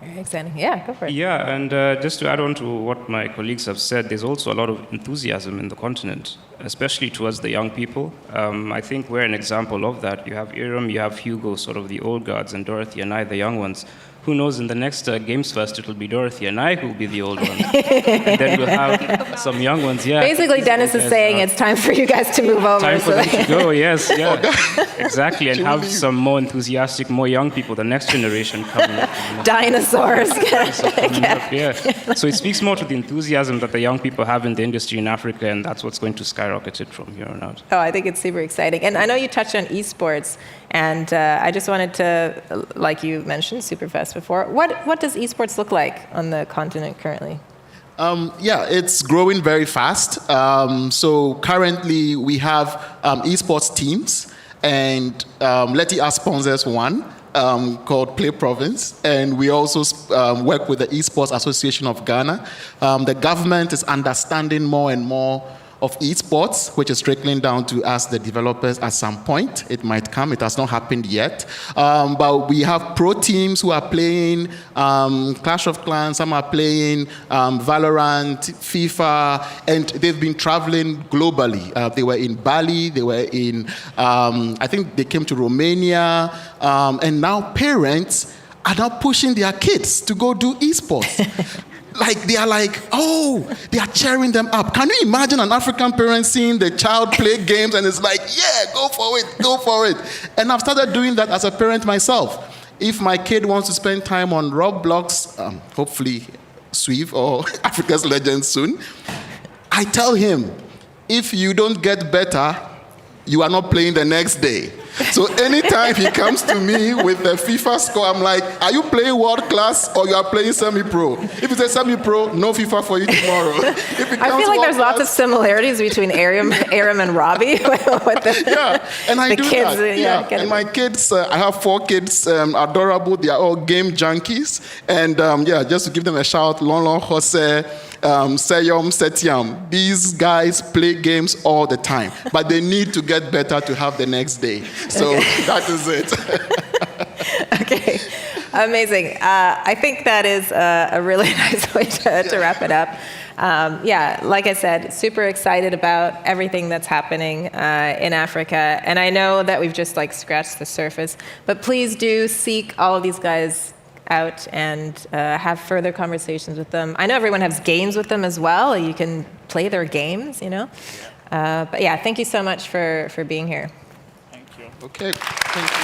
[SPEAKER 9] Very exciting. Yeah, go for it.
[SPEAKER 19] Yeah, and just to add on to what my colleagues have said, there's also a lot of enthusiasm in the continent, especially towards the young people. I think we're an example of that. You have Iram, you have Hugo, sort of the old guards, and Dorothy and I, the young ones. Who knows, in the next Games Fest, it'll be Dorothy and I who will be the old ones. And then we'll have some young ones, yeah.
[SPEAKER 9] Basically, Dennis is saying it's time for you guys to move over.
[SPEAKER 19] Time for them to go, yes, yeah. Exactly, and have some more enthusiastic, more young people, the next generation coming up.
[SPEAKER 9] Dinosaurs.
[SPEAKER 19] Yeah. So it speaks more to the enthusiasm that the young people have in the industry in Africa, and that's what's going to skyrocket it from here on out.
[SPEAKER 9] Oh, I think it's super exciting. And I know you touched on esports, and I just wanted to, like you mentioned, Superfest esports before. What does esports look like on the continent currently?
[SPEAKER 20] Yeah, it's growing very fast. So currently we have esports teams, and Letty our sponsors one called Play Province, and we also work with the Esports Association of Ghana. The government is understanding more and more of esports, which is trickling down to us, the developers, at some point. It might come. It has not happened yet. But we have pro teams who are playing Clash of Clans. Some are playing Valorant, FIFA, and they've been traveling globally. They were in Bali. They were in, I think they came to Romania. And now parents are now pushing their kids to go do esports. Like, they are like, oh, they are cheering them up. Can you imagine an African parent seeing the child play games and it's like, yeah, go for it, go for it. And I've started doing that as a parent myself. If my kid wants to spend time on Roblox, hopefully Sweeve or Africa's Legends soon, I tell him, if you don't get better, you are not playing the next day. So anytime he comes to me with a FIFA score, I'm like, are you playing world class or you are playing semi-pro? If it's a semi-pro, no FIFA for you tomorrow.
[SPEAKER 9] I feel like there's lots of similarities between Aram and Robbie.
[SPEAKER 20] And I do
[SPEAKER 9] kids,
[SPEAKER 20] that. And my kids, I have 4 kids, adorable. They are all game junkies. And just to give them a shout, Lon Jose, Seyom, Setyam. These guys play games all the time, but they need to get better to have the next day. So that is it.
[SPEAKER 9] Okay, amazing. I think that is a really nice way to wrap it up. Like I said, super excited about everything that's happening in Africa. And I know that we've just scratched the surface, but please do seek all of these guys out and have further conversations with them. I know everyone has games with them as well. You can play their games, But yeah, thank you so much for being here.
[SPEAKER 20] Thank you. Okay, thank you.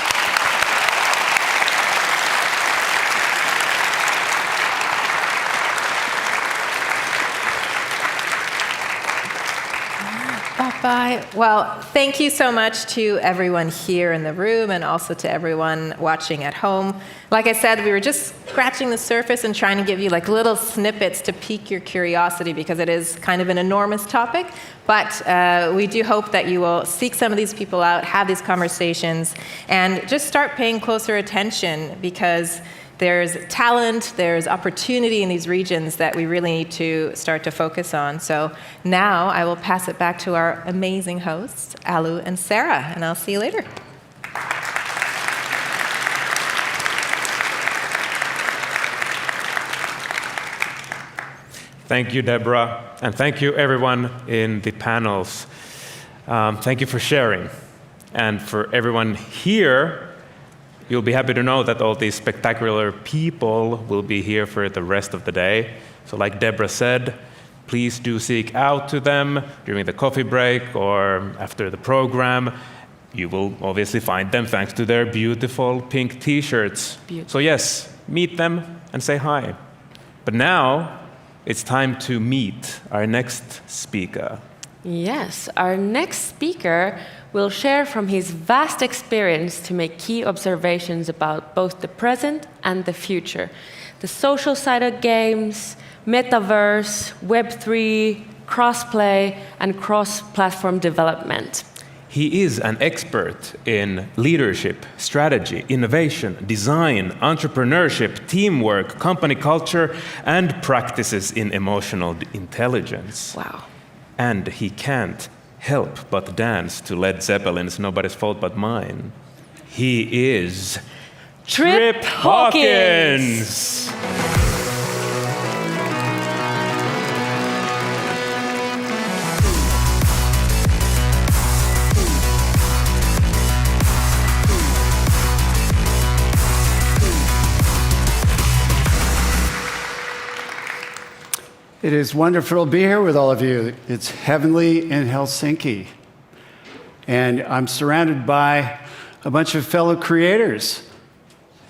[SPEAKER 9] Bye. Well, thank you so much to everyone here in the room and also to everyone watching at home. Like I said, we were just scratching the surface and trying to give you little snippets to pique your curiosity because it is kind of an enormous topic. But we do hope that you will seek some of these people out, have these conversations, and just start paying closer attention because there's talent, there's opportunity in these regions that we really need to start to focus on. So now I will pass it back to our amazing hosts, Alu and Sarah, and I'll see you later.
[SPEAKER 2] Thank you, Deborah, and thank you everyone in the panels. Thank you for sharing. And for everyone here, you'll be happy to know that all these spectacular people will be here for the rest of the day. So like Deborah said, please do seek out to them during the coffee break or after the program. You will obviously find them thanks to their beautiful pink t-shirts. So yes, meet them and say hi. But now it's time to meet our next speaker.
[SPEAKER 3] Yes, our next speaker will share from his vast experience to make key observations about both the present and the future, the social side of games, metaverse, Web3, crossplay, and cross-platform development.
[SPEAKER 2] He is an expert in leadership, strategy, innovation, design, entrepreneurship, teamwork, company culture, and practices in emotional intelligence.
[SPEAKER 3] Wow.
[SPEAKER 2] And he can't help but dance to Led Zeppelin's Nobody's Fault But Mine. He is
[SPEAKER 3] Trip
[SPEAKER 2] Hawkins!
[SPEAKER 21] It is wonderful to be here with all of you. It's heavenly in Helsinki. And I'm surrounded by a bunch of fellow creators.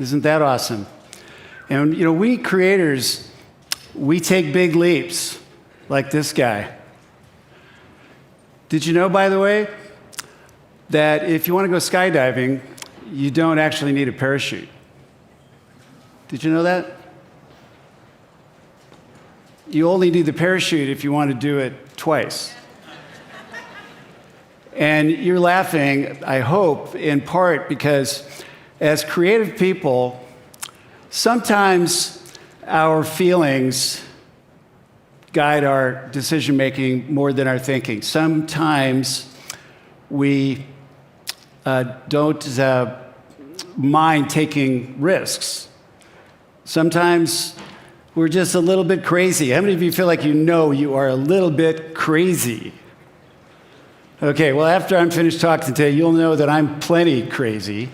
[SPEAKER 21] Isn't that awesome? And we creators, we take big leaps, like this guy. Did you know, by the way, that if you want to go skydiving, you don't actually need a parachute? Did you know that? You only need the parachute if you want to do it twice. And you're laughing, I hope, in part because as creative people, sometimes our feelings guide our decision making more than our thinking. Sometimes we don't mind taking risks. Sometimes we're just a little bit crazy. How many of you feel like you are a little bit crazy? Okay, well, after I'm finished talking today, you'll know that I'm plenty crazy.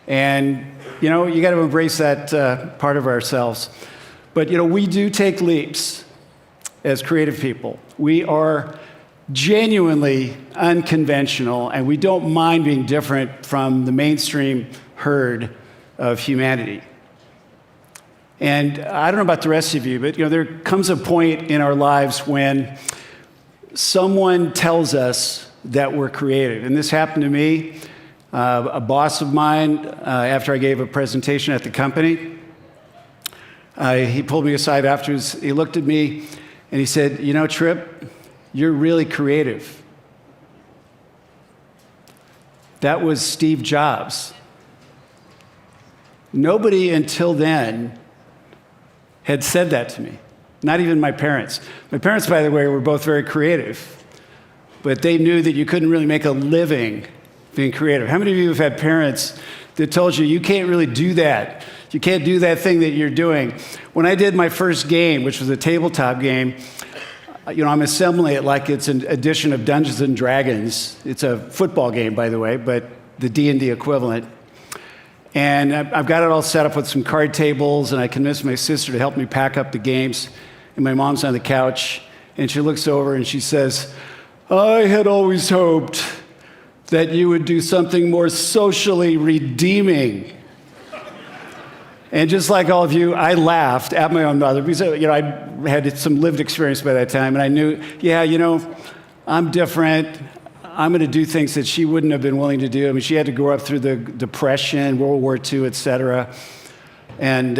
[SPEAKER 21] And, you got to embrace that part of ourselves. But, we do take leaps as creative people. We are genuinely unconventional, and we don't mind being different from the mainstream herd of humanity. And I don't know about the rest of you, but, there comes a point in our lives when someone tells us that we're creative. And this happened to me. A boss of mine, after I gave a presentation at the company, he pulled me aside afterwards. He looked at me and he said, Trip, you're really creative. That was Steve Jobs. Nobody until then had said that to me. Not even my parents. My parents, by the way, were both very creative, but they knew that you couldn't really make a living being creative. How many of you have had parents that told you, you can't really do that? You can't do that thing that you're doing. When I did my first game, which was a tabletop game, I'm assembling it like it's an edition of Dungeons and Dragons. It's a football game, by the way, but the D&D equivalent. And I've got it all set up with some card tables, and I convinced my sister to help me pack up the games. And my mom's on the couch, and she looks over and she says, I had always hoped that you would do something more socially redeeming. And just like all of you, I laughed at my own mother because I had some lived experience by that time, and I knew, I'm different. I'm going to do things that she wouldn't have been willing to do. I mean, she had to grow up through the Depression, World War II, et cetera. And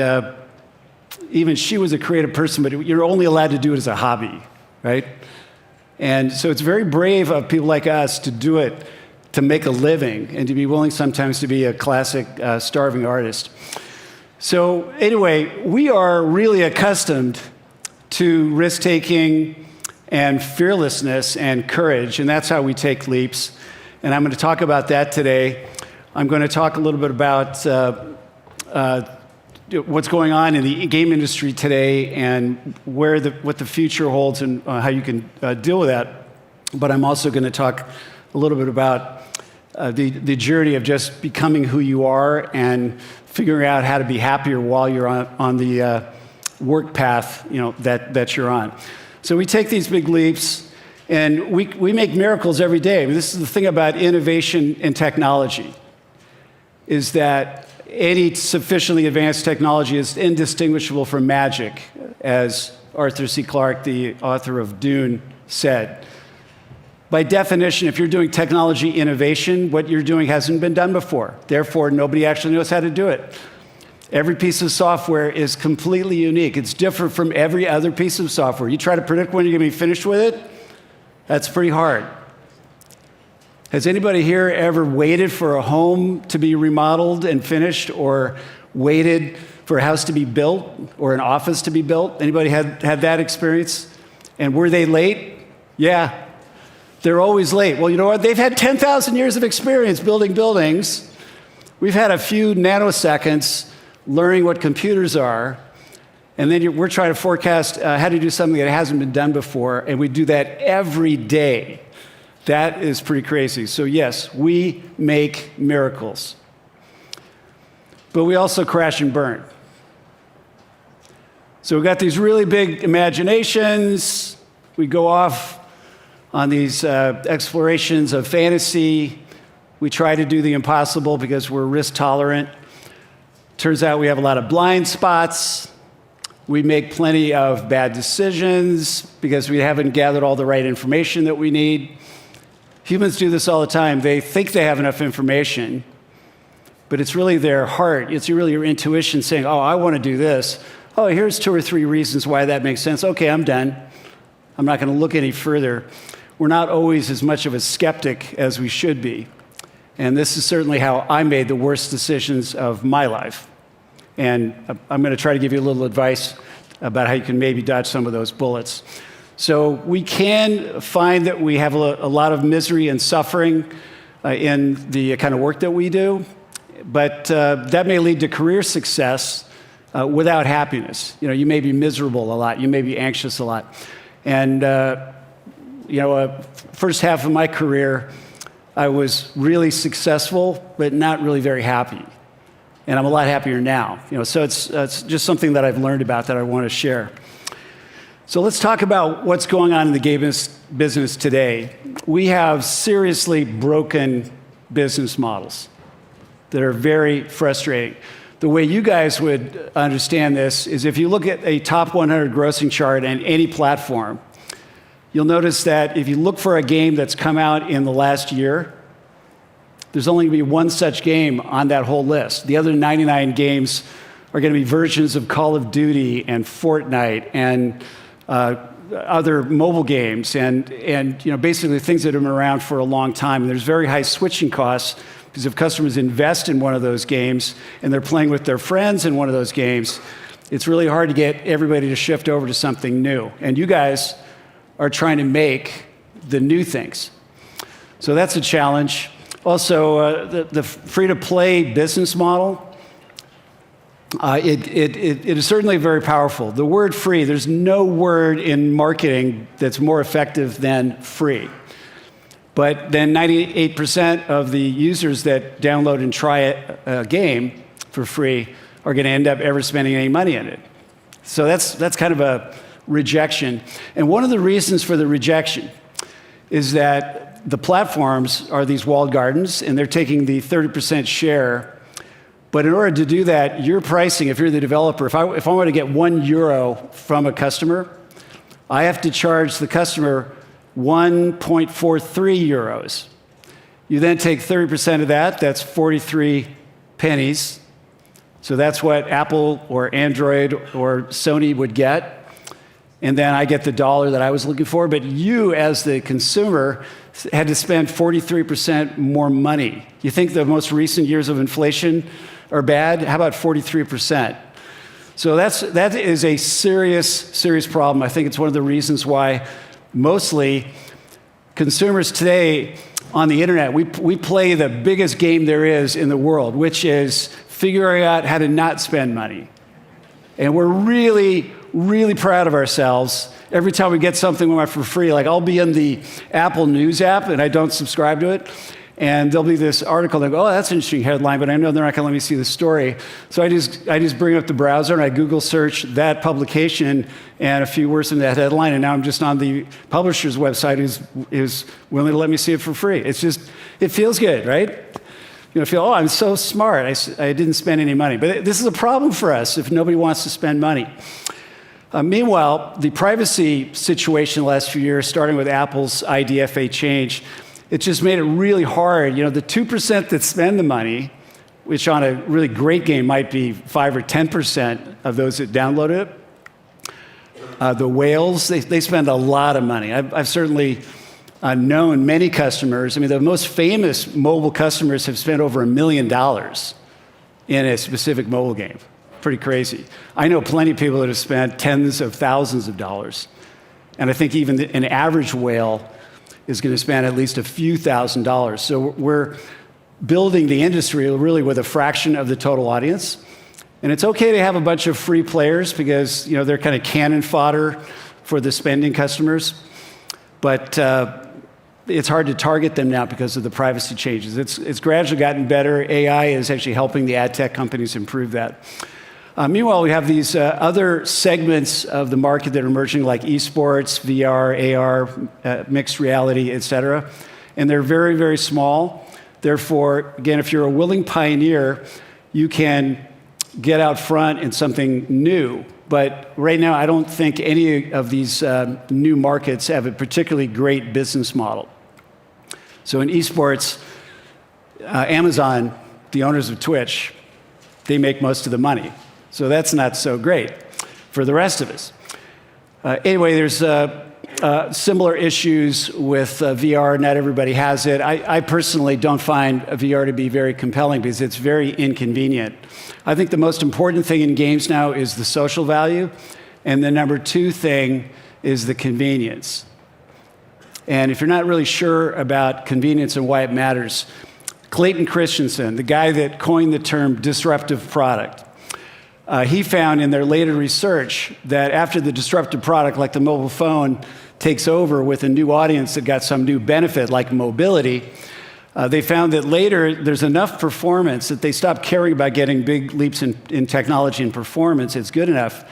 [SPEAKER 21] even she was a creative person, but you're only allowed to do it as a hobby, right? And so it's very brave of people like us to do it to make a living and to be willing sometimes to be a classic starving artist. So anyway, we are really accustomed to risk-taking and fearlessness and courage, and that's how we take leaps. And I'm going to talk about that today. I'm going to talk a little bit about what's going on in the game industry today and what the future holds and how you can deal with that. But I'm also going to talk a little bit about the journey of just becoming who you are and figuring out how to be happier while you're on the work path that you're on. So we take these big leaps, and we make miracles every day. I mean, this is the thing about innovation and technology, is that any sufficiently advanced technology is indistinguishable from magic, as Arthur C. Clarke, the author of Dune, said. By definition, if you're doing technology innovation, what you're doing hasn't been done before. Therefore, nobody actually knows how to do it. Every piece of software is completely unique. It's different from every other piece of software. You try to predict when you're going to be finished with it, that's pretty hard. Has anybody here ever waited for a home to be remodeled and finished, or waited for a house to be built or an office to be built? Anybody had that experience? And were they late? Yeah. They're always late. Well, you know what? They've had 10,000 years of experience building buildings. We've had a few nanoseconds learning what computers are, and then we're trying to forecast how to do something that hasn't been done before, and we do that every day. That is pretty crazy. So yes, we make miracles. But we also crash and burn. So we've got these really big imaginations. We go off on these explorations of fantasy. We try to do the impossible because we're risk tolerant. Turns out we have a lot of blind spots. We make plenty of bad decisions because we haven't gathered all the right information that we need. Humans do this all the time. They think they have enough information, but it's really their heart. It's really your intuition saying, oh, I want to do this. Oh, here's 2 or 3 reasons why that makes sense. Okay, I'm done. I'm not going to look any further. We're not always as much of a skeptic as we should be. And this is certainly how I made the worst decisions of my life. And I'm going to try to give you a little advice about how you can maybe dodge some of those bullets. So we can find that we have a lot of misery and suffering in the kind of work that we do, but that may lead to career success without happiness. You know, you may be miserable a lot, you may be anxious a lot. And first half of my career, I was really successful, but not really very happy. And I'm a lot happier now. So it's just something that I've learned about that I want to share. So let's talk about what's going on in the game business today. We have seriously broken business models that are very frustrating. The way you guys would understand this is if you look at a top 100 grossing chart on any platform, you'll notice that if you look for a game that's come out in the last year, there's only going to be one such game on that whole list. The other 99 games are going to be versions of Call of Duty and Fortnite and other mobile games and basically things that have been around for a long time. And there's very high switching costs because if customers invest in one of those games and they're playing with their friends in one of those games, it's really hard to get everybody to shift over to something new. And you guys are trying to make the new things. So that's a challenge. Also, the free-to-play business model, it is certainly very powerful. The word free, there's no word in marketing that's more effective than free. But then 98% of the users that download and try a game for free are going to end up ever spending any money in it. So that's kind of a rejection. And one of the reasons for the rejection is that the platforms are these walled gardens, and they're taking the 30% share. But in order to do that, your pricing, if you're the developer, if I want to get €1 from a customer, I have to charge the customer 1.43 euros. You then take 30% of that, that's 43 pennies. So that's what Apple or Android or Sony would get. And then I get the dollar that I was looking for. But you, as the consumer, had to spend 43% more money. You think the most recent years of inflation are bad? How about 43%? So that is a serious problem. I think it's one of the reasons why mostly consumers today on the internet, we play the biggest game there is in the world, which is figuring out how to not spend money. And we're really proud of ourselves. Every time we get something for free, like I'll be in the Apple News app and I don't subscribe to it, and there'll be this article that, oh, that's an interesting headline, but I know they're not going to let me see the story. So I just bring up the browser and I Google search that publication and a few words in that headline, and now I'm just on the publisher's website who's willing to let me see it for free. It feels good, right? Oh, I'm so smart. I didn't spend any money. But this is a problem for us if nobody wants to spend money. Meanwhile, the privacy situation the last few years, starting with Apple's IDFA change, it just made it really hard. The 2% that spend the money, which on a really great game might be 5 or 10% of those that download it, the whales, they spend a lot of money. I've certainly known many customers. I mean, the most famous mobile customers have spent over $1 million in a specific mobile game. Pretty crazy. I know plenty of people that have spent tens of thousands of dollars. And I think even an average whale is going to spend at least a few $1,000s. So we're building the industry really with a fraction of the total audience. And it's okay to have a bunch of free players because they're kind of cannon fodder for the spending customers. But it's hard to target them now because of the privacy changes. It's gradually gotten better. AI is actually helping the ad tech companies improve that. Meanwhile, we have these other segments of the market that are emerging, like esports, VR, AR, mixed reality, et cetera. And they're very small. Therefore, again, if you're a willing pioneer, you can get out front in something new. But right now, I don't think any of these new markets have a particularly great business model. So in esports, Amazon the owners of Twitch, they make most of the money. So that's not so great for the rest of us. Anyway, there's similar issues with VR. Not everybody has it. I personally don't find VR to be very compelling because it's very inconvenient. I think the most important thing in games now is the social value, and the number two thing is the convenience. And if you're not really sure about convenience and why it matters, Clayton Christensen, the guy that coined the term disruptive product, he found in their later research that after the disruptive product, like the mobile phone, takes over with a new audience that got some new benefit, like mobility, they found that later there's enough performance that they stop caring about getting big leaps in technology and performance. It's good enough.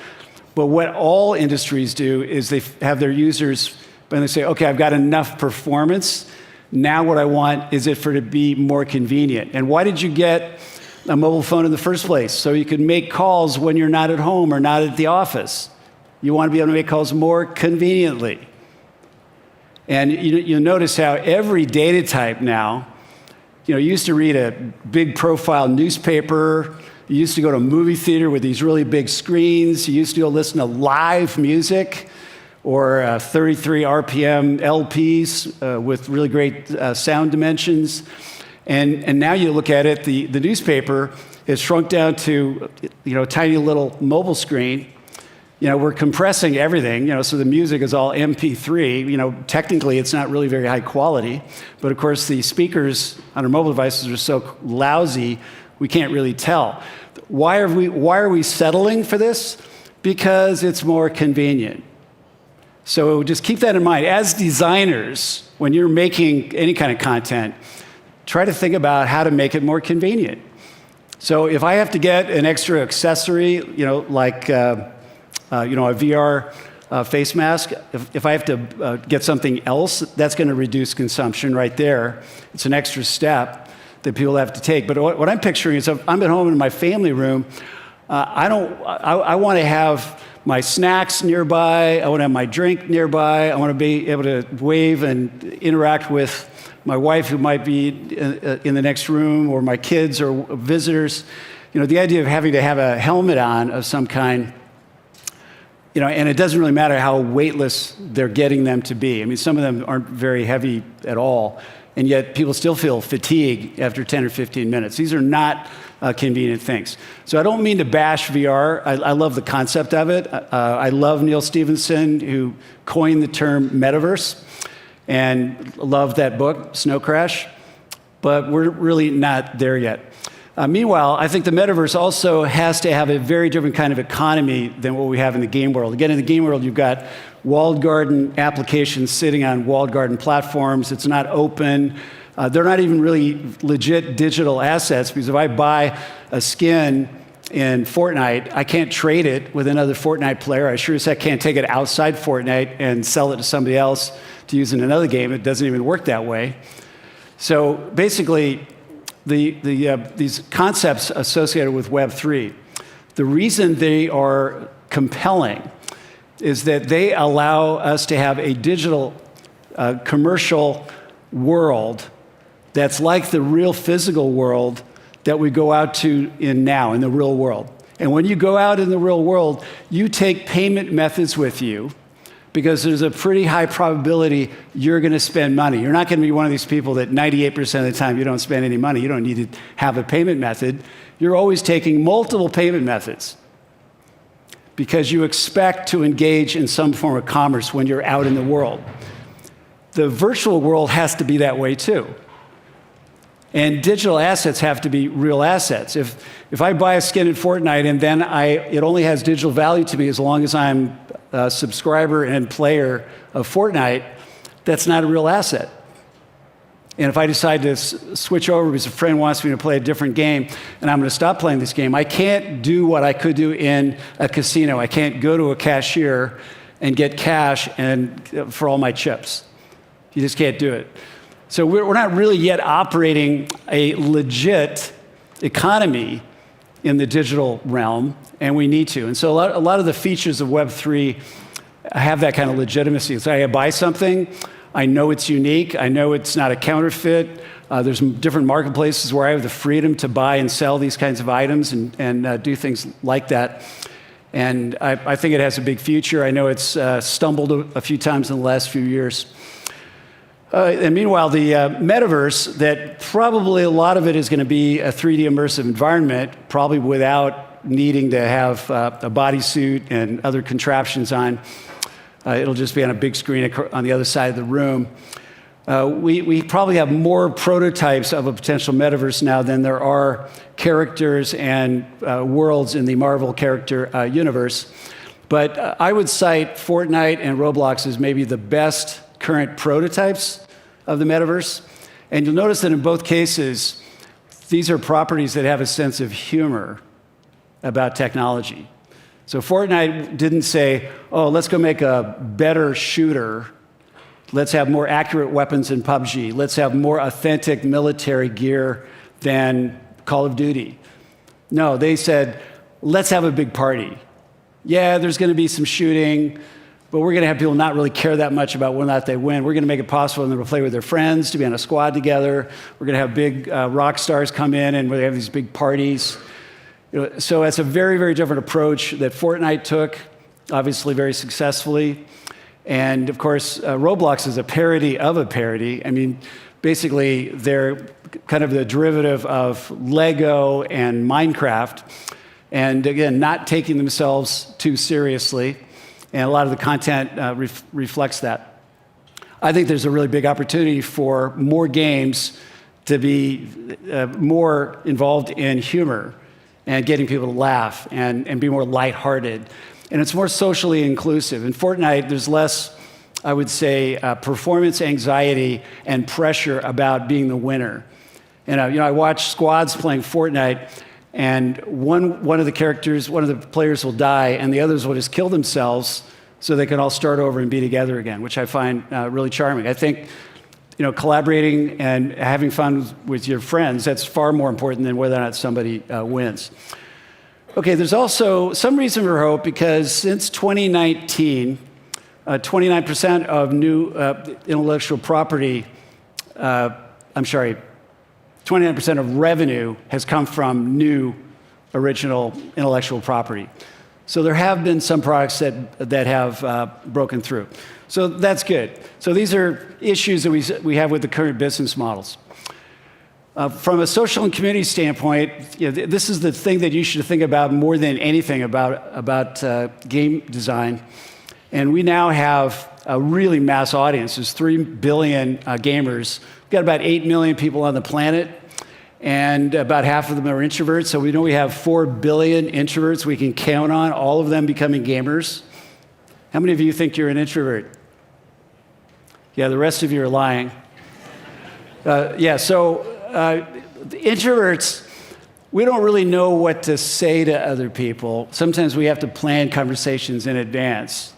[SPEAKER 21] But what all industries do is they have their users, when they say, okay, I've got enough performance, now what I want is it for it to be more convenient. And why did you get a mobile phone in the first place? So you could make calls when you're not at home or not at the office. You want to be able to make calls more conveniently. And you'll notice how every data type now, you used to read a big profile newspaper, you used to go to a movie theater with these really big screens, you used to go listen to live music or 33 RPM LPs with really great sound dimensions. And now you look at it, the newspaper is shrunk down to a tiny little mobile screen. We're compressing everything, so the music is all MP3. Technically, it's not really very high quality. But of course, the speakers on our mobile devices are so lousy, we can't really tell. Why are we settling for this? Because it's more convenient. So just keep that in mind. As designers, when you're making any kind of content, try to think about how to make it more convenient. So if I have to get an extra accessory, like a VR face mask, if I have to get something else, that's going to reduce consumption right there. It's an extra step that people have to take. But what I'm picturing is if I'm at home in my family room, I want to have my snacks nearby, I want to have my drink nearby, I want to be able to wave and interact with my wife who might be in the next room, or my kids or visitors. The idea of having to have a helmet on of some kind, and it doesn't really matter how weightless they're getting them to be. I mean, some of them aren't very heavy at all, and yet people still feel fatigue after 10 or 15 minutes. These are not convenient things. So I don't mean to bash VR. I love the concept of it. I love Neil Stephenson, who coined the term metaverse, and love that book, Snow Crash, but we're really not there yet. Meanwhile, I think the metaverse also has to have a very different kind of economy than what we have in the game world. Again, in the game world, you've got walled garden applications sitting on walled garden platforms. It's not open. They're not even really legit digital assets, because if I buy a skin in Fortnite, I can't trade it with another Fortnite player. I sure as heck can't take it outside Fortnite and sell it to somebody else to use in another game. It doesn't even work that way. So basically, these concepts associated with Web3, the reason they are compelling is that they allow us to have a digital commercial world that's like the real physical world that we go out to in the real world. And when you go out in the real world, you take payment methods with you, because there's a pretty high probability you're going to spend money. You're not going to be one of these people that 98% of the time you don't spend any money. You don't need to have a payment method. You're always taking multiple payment methods because you expect to engage in some form of commerce when you're out in the world. The virtual world has to be that way too. And digital assets have to be real assets. If I buy a skin in Fortnite and then it only has digital value to me as long as I'm a subscriber and player of Fortnite, that's not a real asset. And if I decide to switch over because a friend wants me to play a different game and I'm going to stop playing this game, I can't do what I could do in a casino. I can't go to a cashier and get cash for all my chips. You just can't do it. So we're not really yet operating a legit economy in the digital realm, and we need to. And so a lot of the features of Web3 have that kind of legitimacy. So I buy something, I know it's unique. I know it's not a counterfeit. There's different marketplaces where I have the freedom to buy and sell these kinds of items and do things like that. And I think it has a big future. I know it's stumbled a few times in the last few years. And meanwhile, the metaverse, that probably a lot of it is going to be a 3D immersive environment, probably without needing to have a bodysuit and other contraptions on. It'll just be on a big screen on the other side of the room. We probably have more prototypes of a potential metaverse now than there are characters and worlds in the Marvel character universe. But I would cite Fortnite and Roblox as maybe the best current prototypes of the metaverse. And you'll notice that in both cases, these are properties that have a sense of humor about technology. So Fortnite didn't say, oh, let's go make a better shooter. Let's have more accurate weapons in PUBG. Let's have more authentic military gear than Call of Duty. No, they said, let's have a big party. Yeah, there's going to be some shooting, but we're going to have people not really care that much about whether or not they win. We're going to make it possible for them to play with their friends, to be on a squad together. We're going to have big rock stars come in and we have these big parties. So it's a very, very different approach that Fortnite took, obviously very successfully. And of course, Roblox is a parody of a parody. I mean, basically, they're kind of the derivative of Lego and Minecraft. And again, not taking themselves too seriously. And a lot of the content reflects that. I think there's a really big opportunity for more games to be more involved in humor and getting people to laugh and be more lighthearted. And it's more socially inclusive. In Fortnite, there's less, I would say, performance anxiety and pressure about being the winner. And I watch squads playing Fortnite, and one of the characters, one of the players will die, and the others will just kill themselves so they can all start over and be together again, which I find really charming. I think collaborating and having fun with your friends, that's far more important than whether or not somebody wins. Okay, there's also some reason for hope because since 2019, 29% of new intellectual property, 29% of revenue has come from new original intellectual property. So there have been some products that have broken through. So that's good. So these are issues that we have with the current business models. From a social and community standpoint, this is the thing that you should think about more than anything about game design. And we now have a really mass audience. There's 3 billion gamers. We've got about 8 million people on the planet, and about half of them are introverts. So we know we have 4 billion introverts we can count on, all of them becoming gamers. How many of you think you're an introvert? Yeah, the rest of you are lying. Introverts, we don't really know what to say to other people. Sometimes we have to plan conversations in advance.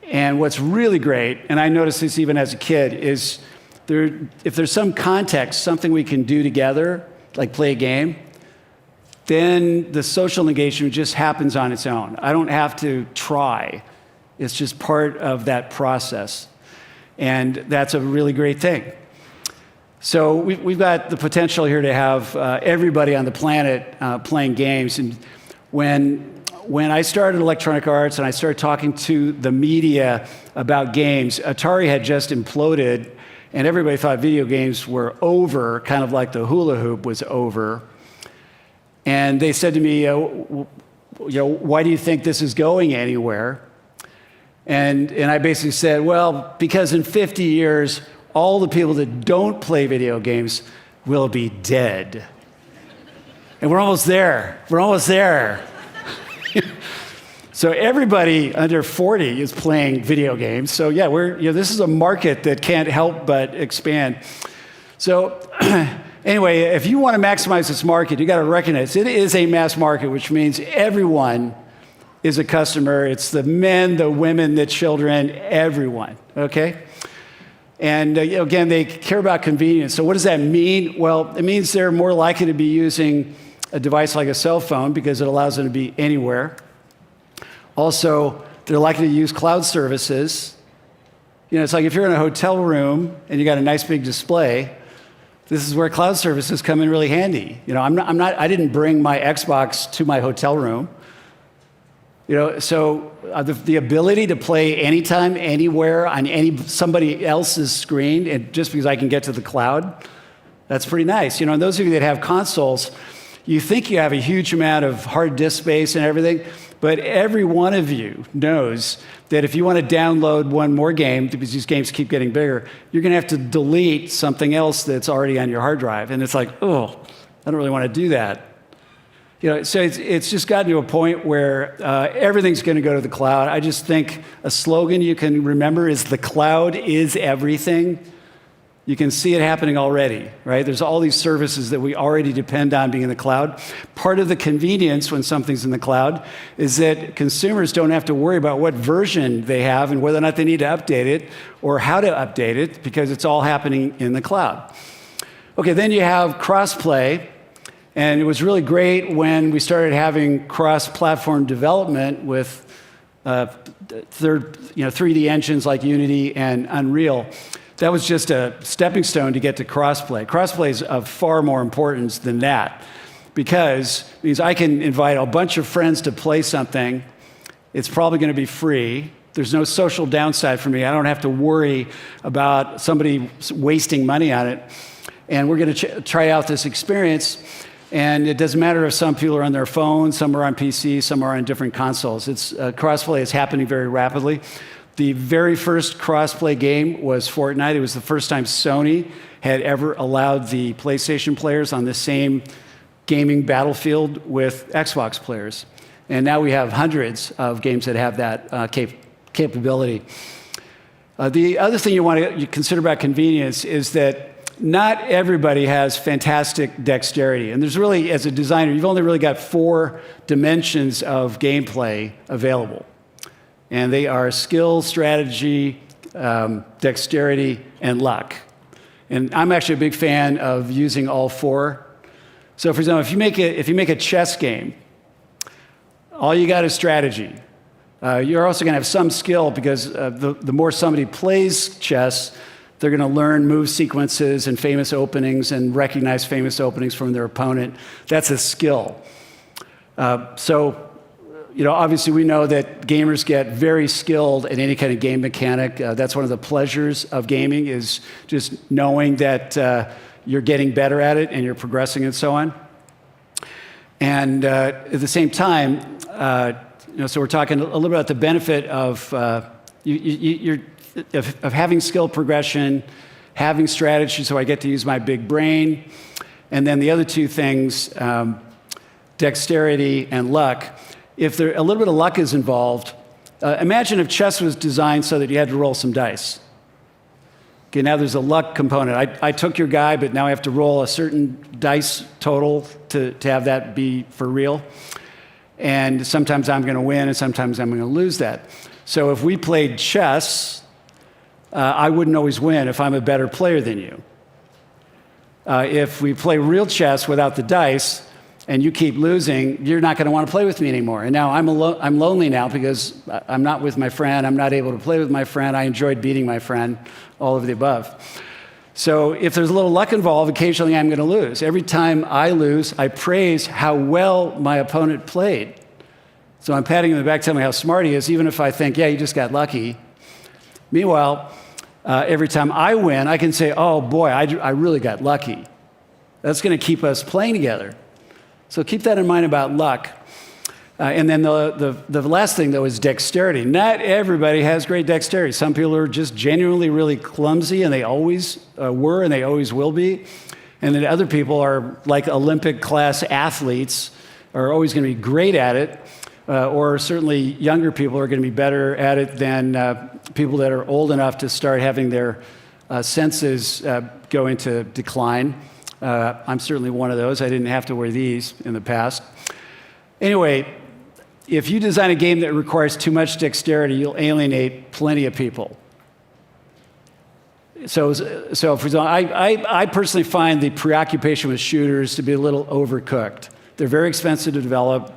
[SPEAKER 21] And what's really great, and I noticed this even as a kid, is if there's some context, something we can do together, like play a game, then the social engagement just happens on its own. I don't have to try. It's just part of that process. And that's a really great thing. So we've got the potential here to have everybody on the planet playing games. And when I started Electronic Arts and I started talking to the media about games, Atari had just imploded, and everybody thought video games were over, kind of like the hula hoop was over. And they said to me, why do you think this is going anywhere? And I basically said, well, because in 50 years, all the people that don't play video games will be dead. And we're almost there. We're almost there. So everybody under 40 is playing video games. So yeah, this is a market that can't help but expand. So anyway, if you want to maximize this market, you got to recognize it is a mass market, which means everyone is a customer. It's the men, the women, the children, everyone, okay? And again, they care about convenience. So what does that mean? Well, it means they're more likely to be using a device like a cell phone because it allows them to be anywhere. Also, they're likely to use cloud services. It's like if you're in a hotel room and you got a nice big display, this is where cloud services come in really handy. I didn't bring my Xbox to my hotel room. So the ability to play anytime, anywhere, on somebody else's screen, and just because I can get to the cloud, that's pretty nice. And those of you that have consoles, you think you have a huge amount of hard disk space and everything, but every one of you knows that if you want to download one more game, because these games keep getting bigger, you're going to have to delete something else that's already on your hard drive. And it's like, oh, I don't really want to do that. So it's just gotten to a point where everything's going to go to the cloud. I just think a slogan you can remember is the cloud is everything. You can see it happening already, right? There's all these services that we already depend on being in the cloud. Part of the convenience when something's in the cloud is that consumers don't have to worry about what version they have and whether or not they need to update it or how to update it, because it's all happening in the cloud. Okay, then you have cross-play. And it was really great when we started having cross-platform development with 3D engines like Unity and Unreal. That was just a stepping stone to get to crossplay. Crossplay is of far more importance than that, because it means I can invite a bunch of friends to play something. It's probably going to be free. There's no social downside for me. I don't have to worry about somebody wasting money on it. And we're going to try out this experience. And it doesn't matter if some people are on their phones, some are on PC, some are on different consoles. Crossplay is happening very rapidly. The very first crossplay game was Fortnite. It was the first time Sony had ever allowed the PlayStation players on the same gaming battlefield with Xbox players. And now we have hundreds of games that have that capability. The other thing you want to consider about convenience is that not everybody has fantastic dexterity. And there's really, as a designer, you've only really got 4 dimensions of gameplay available. And they are skill, strategy, dexterity, and luck. And I'm actually a big fan of using all 4. So for example, if you make a chess game, all you got is strategy. You're also going to have some skill, because the more somebody plays chess, they're going to learn move sequences and famous openings and recognize famous openings from their opponent. That's a skill. Obviously we know that gamers get very skilled at any kind of game mechanic. That's one of the pleasures of gaming, is just knowing that you're getting better at it and you're progressing and so on. And at the same time, so we're talking a little bit about the benefit of of having skill progression, having strategy, so I get to use my big brain, and then the other 2 things, dexterity and luck. If there a little bit of luck is involved, imagine if chess was designed so that you had to roll some dice. Okay, now there's a luck component. I took your guy, but now I have to roll a certain dice total to have that be for real. And sometimes I'm going to win, and sometimes I'm going to lose that. So if we played chess, I wouldn't always win if I'm a better player than you. If we play real chess without the dice, and you keep losing, you're not going to want to play with me anymore. And now I'm lonely now, because I'm not with my friend. I'm not able to play with my friend. I enjoyed beating my friend, all of the above. So if there's a little luck involved, occasionally I'm going to lose. Every time I lose, I praise how well my opponent played. So I'm patting him on the back, telling him how smart he is, even if I think, yeah, you just got lucky. Meanwhile, every time I win, I can say, oh boy, I really got lucky. That's going to keep us playing together. So keep that in mind about luck. And then the last thing, though, is dexterity. Not everybody has great dexterity. Some people are just genuinely really clumsy, and they always were, and they always will be. And then other people are like Olympic-class athletes, are always going to be great at it, or certainly younger people are going to be better at it than people that are old enough to start having their senses go into decline. I'm certainly one of those. I didn't have to wear these in the past. Anyway, if you design a game that requires too much dexterity, you'll alienate plenty of people. So for example, I personally find the preoccupation with shooters to be a little overcooked. They're very expensive to develop,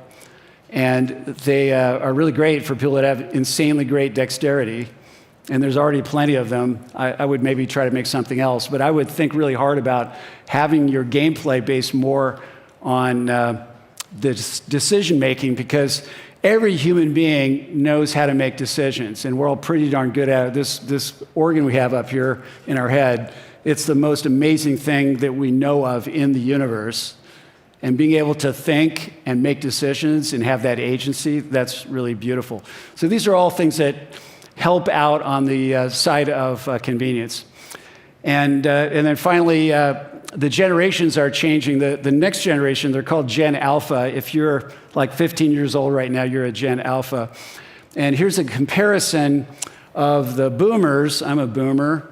[SPEAKER 21] and they are really great for people that have insanely great dexterity. and there's already plenty of them. I would maybe try to make something else, but I would think really hard about having your gameplay based more on the decision making, because every human being knows how to make decisions, and we're all pretty darn good at it. This organ we have up here in our head, it's the most amazing thing that we know of in the universe. And being able to think and make decisions and have that agency, that's really beautiful. So these are all things that help out on the side of convenience. And then finally, the generations are changing. The next generation, they're called Gen Alpha. If you're like 15 years old right now, you're a Gen Alpha. And here's a comparison of the boomers. I'm a boomer.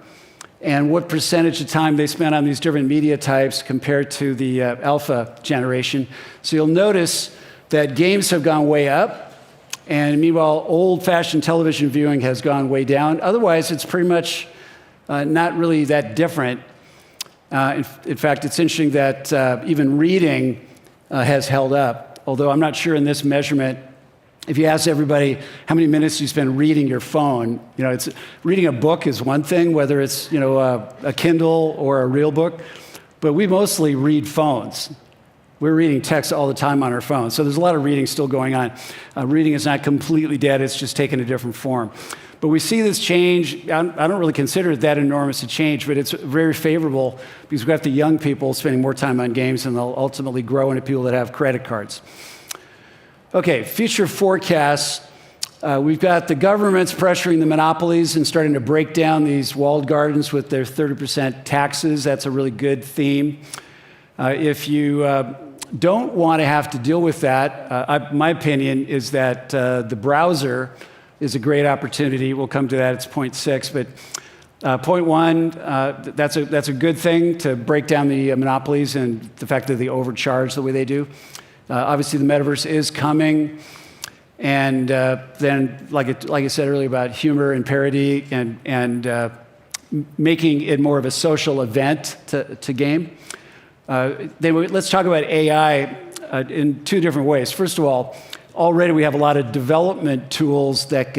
[SPEAKER 21] And what percentage of time they spent on these different media types compared to the alpha generation. So you'll notice that games have gone way up, and meanwhile, old-fashioned television viewing has gone way down. Otherwise, it's pretty much not really that different. In fact, it's interesting that even reading has held up, although I'm not sure in this measurement. If you ask everybody how many minutes you spend reading your phone, it's reading a book is one thing, whether it's a Kindle or a real book, but we mostly read phones. We're reading text all the time on our phones, so there's a lot of reading still going on. Reading is not completely dead; it's just taken a different form. But we see this change. I don't really consider it that enormous a change, but it's very favorable because we've got the young people spending more time on games, and they'll ultimately grow into people that have credit cards. Okay, future forecasts. We've got the governments pressuring the monopolies and starting to break down these walled gardens with their 30% taxes. That's a really good theme. If you don't want to have to deal with that, my opinion is that the browser is a great opportunity. We'll come to that. It's point 6. But point 1, that's a good thing to break down the monopolies and the fact that they overcharge the way they do. Obviously, the metaverse is coming, and then, like I said earlier, about humor and parody and making it more of a social event to game. Let's talk about AI in 2 different ways. First of all, already we have a lot of development tools that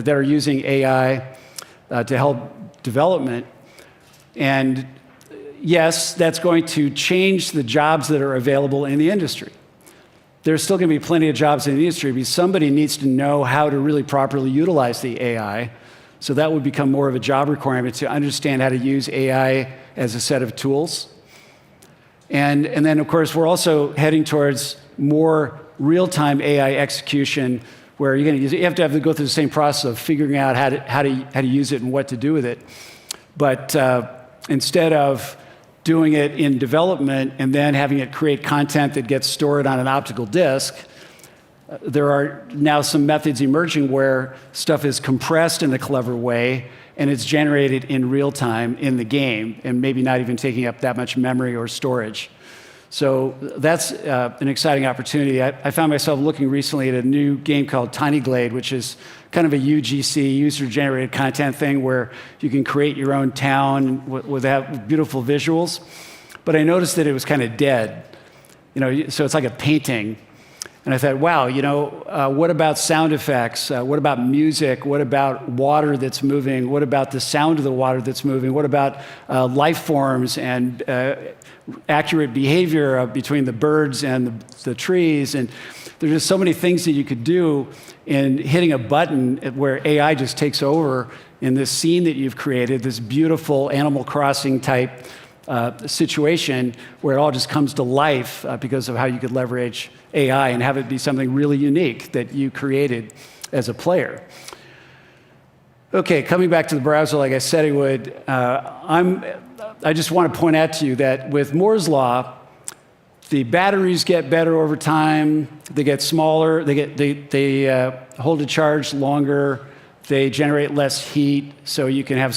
[SPEAKER 21] are using AI to help development, and yes, that's going to change the jobs that are available in the industry. There's still going to be plenty of jobs in the industry because somebody needs to know how to really properly utilize the AI. So that would become more of a job requirement to understand how to use AI as a set of tools. And then, of course, we're also heading towards more real-time AI execution where you have to go through the same process of figuring out how to use it and what to do with it. But instead of doing it in development and then having it create content that gets stored on an optical disk, there are now some methods emerging where stuff is compressed in a clever way and it's generated in real time in the game and maybe not even taking up that much memory or storage. So that's an exciting opportunity. I found myself looking recently at a new game called Tiny Glade, which is kind of a UGC, user-generated content thing where you can create your own town with beautiful visuals. But I noticed that it was kind of dead. So it's like a painting. And I thought, wow, what about sound effects? What about music? What about water that's moving? What about the sound of the water that's moving? What about life forms and accurate behavior between the birds and the trees? And there's just so many things that you could do in hitting a button where AI just takes over in this scene that you've created, this beautiful Animal Crossing type situation where it all just comes to life because of how you could leverage AI and have it be something really unique that you created as a player. Okay, coming back to the browser, like I said I would, I just want to point out to you that with Moore's Law, the batteries get better over time, they get smaller, they hold a charge longer, they generate less heat, so you can have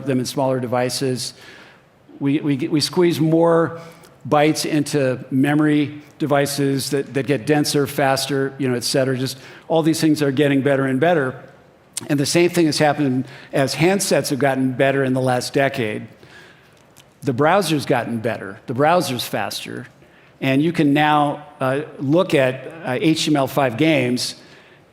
[SPEAKER 21] them in smaller devices. We squeeze more bytes into memory devices that get denser, faster, et cetera. Just all these things are getting better and better. And the same thing has happened as handsets have gotten better in the last decade. The browser's gotten better. The browser's faster. And you can now look at HTML5 games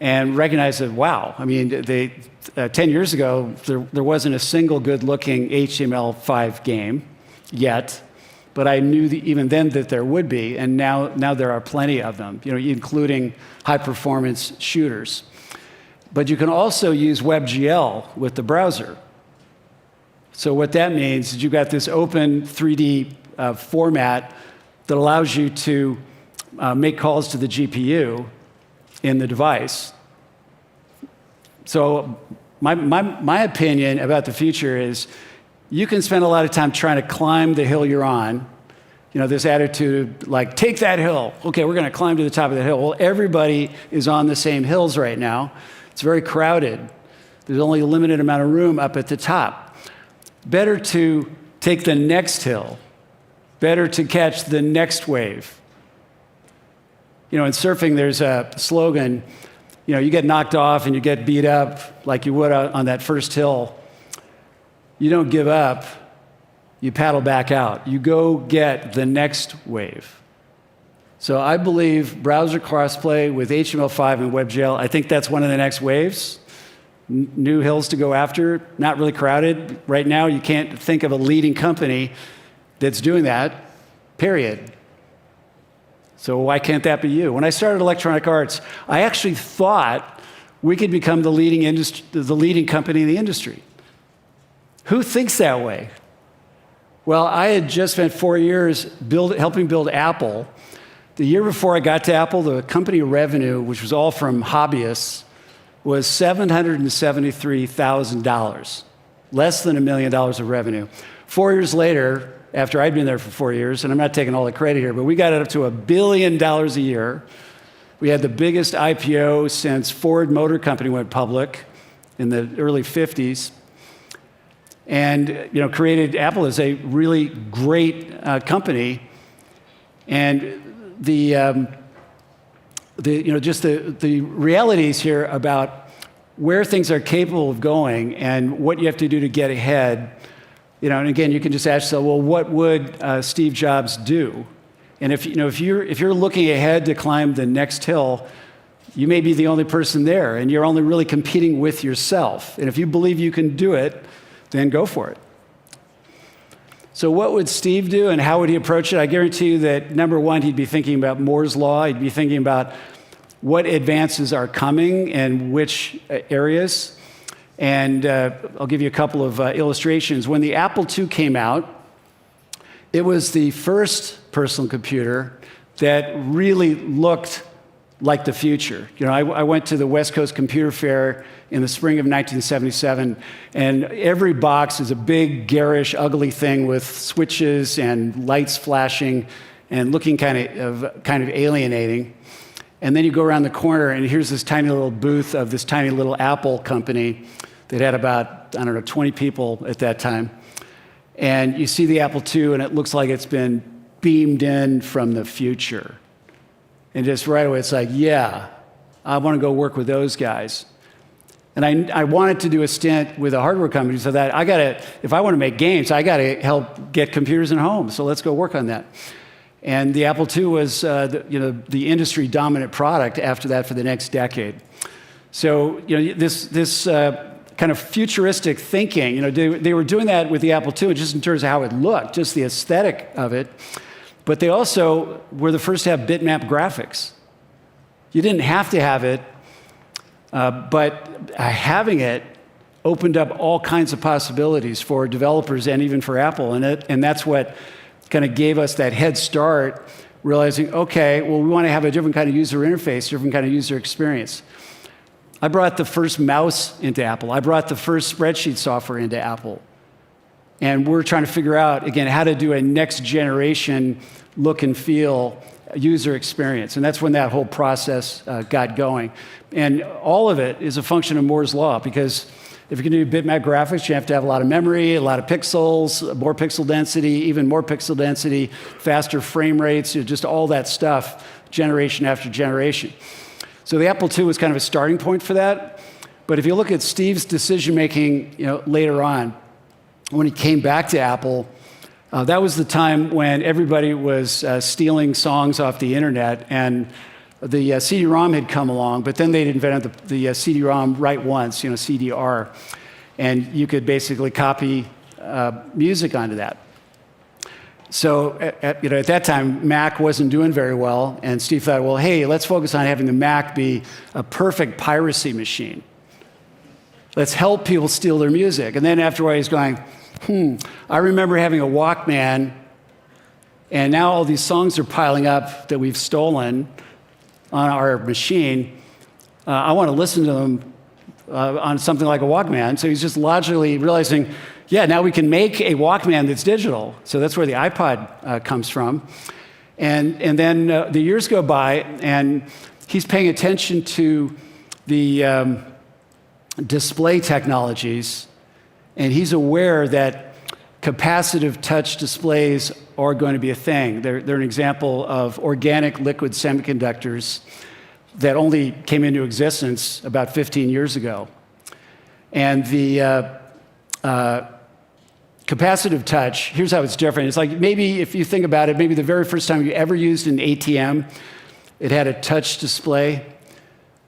[SPEAKER 21] and recognized that, wow, I mean, 10 years ago, there wasn't a single good-looking HTML5 game yet, but I knew even then that there would be, and now there are plenty of them, including high-performance shooters. But you can also use WebGL with the browser. So what that means is you've got this open 3D format that allows you to make calls to the GPU in the device. So my opinion about the future is you can spend a lot of time trying to climb the hill you're on. This attitude like, take that hill. Okay, we're going to climb to the top of the hill. Well, everybody is on the same hills right now. It's very crowded. There's only a limited amount of room up at the top. Better to take the next hill. Better to catch the next wave. In surfing, there's a slogan, you get knocked off and you get beat up like you would on that first hill. You don't give up. You paddle back out. You go get the next wave. So I believe browser crossplay with HTML5 and WebGL, I think that's one of the next waves. New hills to go after, not really crowded. Right now, you can't think of a leading company that's doing that, period. So why can't that be you? When I started Electronic Arts, I actually thought we could become the leading company in the industry. Who thinks that way? Well, I had just spent 4 years helping build Apple. The year before I got to Apple, the company revenue, which was all from hobbyists, was $773,000, less than $1 million of revenue. 4 years later, after I'd been there for 4 years, and I'm not taking all the credit here, but we got it up to $1 billion a year. We had the biggest IPO since Ford Motor Company went public in the early 50s. And created Apple as a really great company. And the realities here about where things are capable of going and what you have to do to get ahead. And again, you can just ask yourself, well, what would Steve Jobs do? And if you're looking ahead to climb the next hill, you may be the only person there, and you're only really competing with yourself. And if you believe you can do it, then go for it. So what would Steve do and how would he approach it? I guarantee you that, number one, he'd be thinking about Moore's Law. He'd be thinking about what advances are coming and which areas. And I'll give you a couple of illustrations. When the Apple II came out, it was the first personal computer that really looked like the future. I went to the West Coast Computer Fair in the spring of 1977, and every box is a big, garish, ugly thing with switches and lights flashing and looking kind of alienating. And then you go around the corner, and here's this tiny little booth of this tiny little Apple company that had about, 20 people at that time. And you see the Apple II, and it looks like it's been beamed in from the future. And just right away, it's like, yeah, I want to go work with those guys. And I wanted to do a stint with a hardware company so that if I want to make games, I got to help get computers in homes. So let's go work on that. And the Apple II was the industry dominant product after that for the next decade. So this kind of futuristic thinking, they were doing that with the Apple II just in terms of how it looked, just the aesthetic of it. But they also were the first to have bitmap graphics. You didn't have to have it, but having it opened up all kinds of possibilities for developers and even for Apple. And that's what kind of gave us that head start, realizing, okay, well, we want to have a different kind of user interface, different kind of user experience. I brought the first mouse into Apple. I brought the first spreadsheet software into Apple. And we're trying to figure out, again, how to do a next generation look and feel user experience. And that's when that whole process got going. And all of it is a function of Moore's Law, because if you can do bitmap graphics, you have to have a lot of memory, a lot of pixels, more pixel density, even more pixel density, faster frame rates, just all that stuff, generation after generation. So the Apple II was kind of a starting point for that. But if you look at Steve's decision-making later on, when he came back to Apple, that was the time when everybody was stealing songs off the internet, and the CD-ROM had come along, but then they'd invented the CD-ROM write once, CDR, and you could basically copy music onto that. So at that time, Mac wasn't doing very well, and Steve thought, well, hey, let's focus on having the Mac be a perfect piracy machine. Let's help people steal their music. And then after a while, he's going, I remember having a Walkman, and now all these songs are piling up that we've stolen on our machine. I want to listen to them on something like a Walkman. So he's just logically realizing, yeah, now we can make a Walkman that's digital. So that's where the iPod comes from. And then the years go by, and he's paying attention to the display technologies, and he's aware that capacitive touch displays are going to be a thing. They're an example of organic liquid semiconductors that only came into existence about 15 years ago. And the capacitive touch, here's how it's different. It's like maybe if you think about it, maybe the very first time you ever used an ATM, it had a touch display,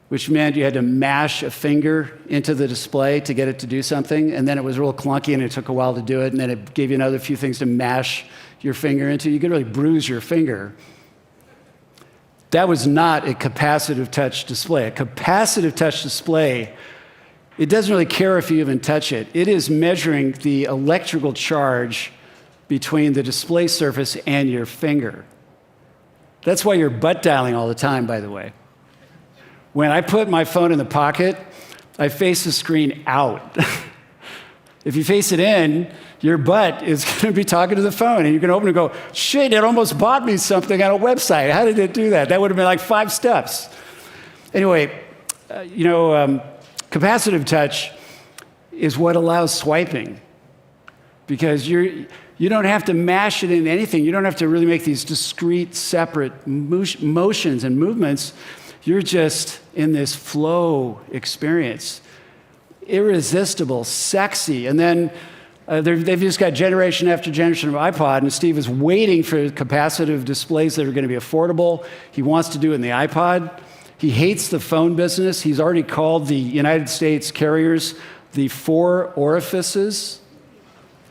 [SPEAKER 21] which meant you had to mash a finger into the display to get it to do something, and then it was real clunky and it took a while to do it, and then it gave you another few things to mash your finger into. You could really bruise your finger. That was not a capacitive touch display. A capacitive touch display, it doesn't really care if you even touch it. It is measuring the electrical charge between the display surface and your finger. That's why you're butt dialing all the time, by the way. When I put my phone in the pocket, I face the screen out. If you face it in, your butt is going to be talking to the phone, and you're going to open it and go, shit, it almost bought me something on a website. How did it do that? That would have been like 5 steps. Anyway, capacitive touch is what allows swiping, because you don't have to mash it into anything. You don't have to really make these discrete, separate motions and movements. You're just in this flow experience. Irresistible, sexy. And then they've just got generation after generation of iPod, and Steve is waiting for capacitive displays that are going to be affordable. He wants to do it in the iPod. He hates the phone business. He's already called the United States carriers the 4 orifices,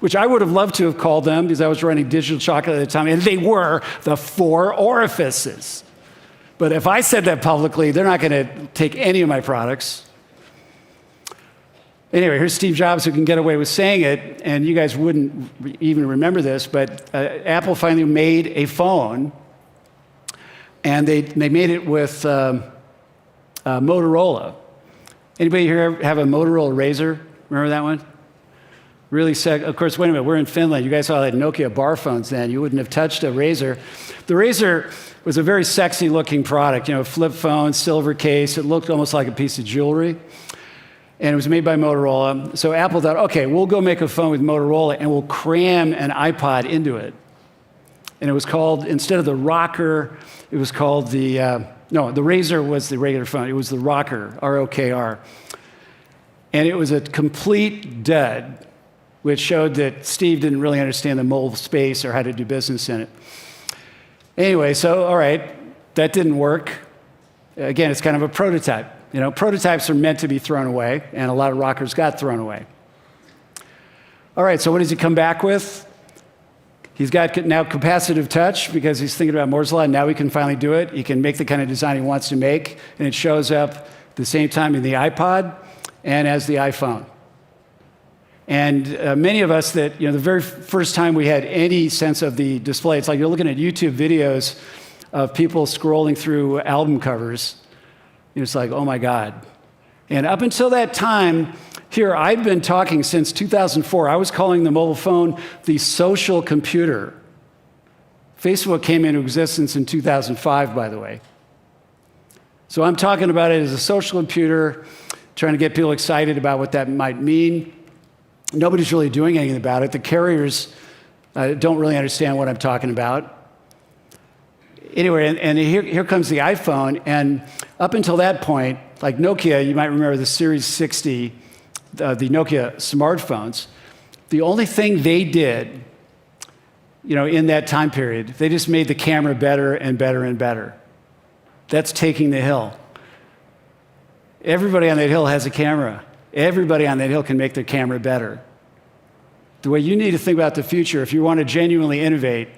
[SPEAKER 21] which I would have loved to have called them because I was running Digital Chocolate at the time, and they were the 4 orifices. But if I said that publicly, they're not going to take any of my products. Anyway, here's Steve Jobs, who can get away with saying it, and you guys wouldn't even remember this, but Apple finally made a phone, and they made it with Motorola. Anybody here have a Motorola Razr? Remember that one? Really sick. Of course, wait a minute, we're in Finland. You guys saw that Nokia bar phones then. You wouldn't have touched a Razr. The Razr was a very sexy looking product, flip phone, silver case. It looked almost like a piece of jewelry. And it was made by Motorola. So Apple thought, okay, we'll go make a phone with Motorola and we'll cram an iPod into it. And it was called, instead of the Rocker, it was called the Razr was the regular phone. It was the Rocker, R-O-K-R. And it was a complete dud, which showed that Steve didn't really understand the mobile space or how to do business in it. Anyway, so, all right, that didn't work. Again, it's kind of a prototype. Prototypes are meant to be thrown away, and a lot of rockers got thrown away. All right, so what does he come back with? He's got now capacitive touch because he's thinking about Moore's Law, and now he can finally do it. He can make the kind of design he wants to make, and it shows up at the same time in the iPod and as the iPhone. And many of us that, the very first time we had any sense of the display, it's like you're looking at YouTube videos of people scrolling through album covers. It's like, oh my God. And up until that time, here, I've been talking since 2004. I was calling the mobile phone the social computer. Facebook came into existence in 2005, by the way. So I'm talking about it as a social computer, trying to get people excited about what that might mean. Nobody's really doing anything about it. The carriers don't really understand what I'm talking about. Anyway, and here comes the iPhone, and up until that point, like Nokia, you might remember the Series 60, the Nokia smartphones, the only thing they did, in that time period, they just made the camera better and better and better. That's taking the hill. Everybody on that hill has a camera. Everybody on that hill can make their camera better. The way you need to think about the future, if you want to genuinely innovate,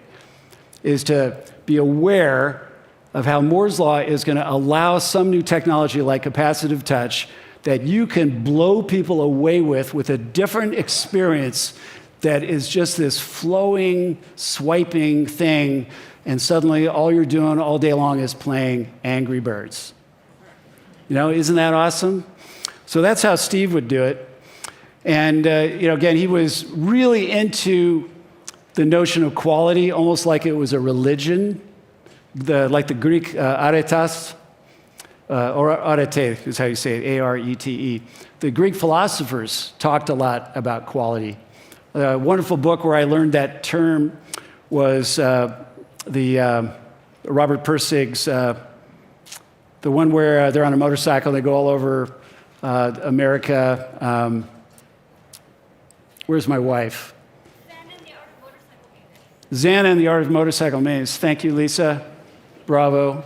[SPEAKER 21] is to be aware of how Moore's Law is going to allow some new technology like capacitive touch that you can blow people away with a different experience that is just this flowing, swiping thing, and suddenly all you're doing all day long is playing Angry Birds. You know, isn't that awesome? So that's how Steve would do it. And, again, he was really into the notion of quality, almost like it was a religion, like the Greek aretas, or arete is how you say it, A-R-E-T-E. The Greek philosophers talked a lot about quality. A wonderful book where I learned that term was the Robert Pirsig's, the one where they're on a motorcycle, they go all over America. Where's my wife? Xana and the Art of Motorcycle Maze. Thank you, Lisa. Bravo.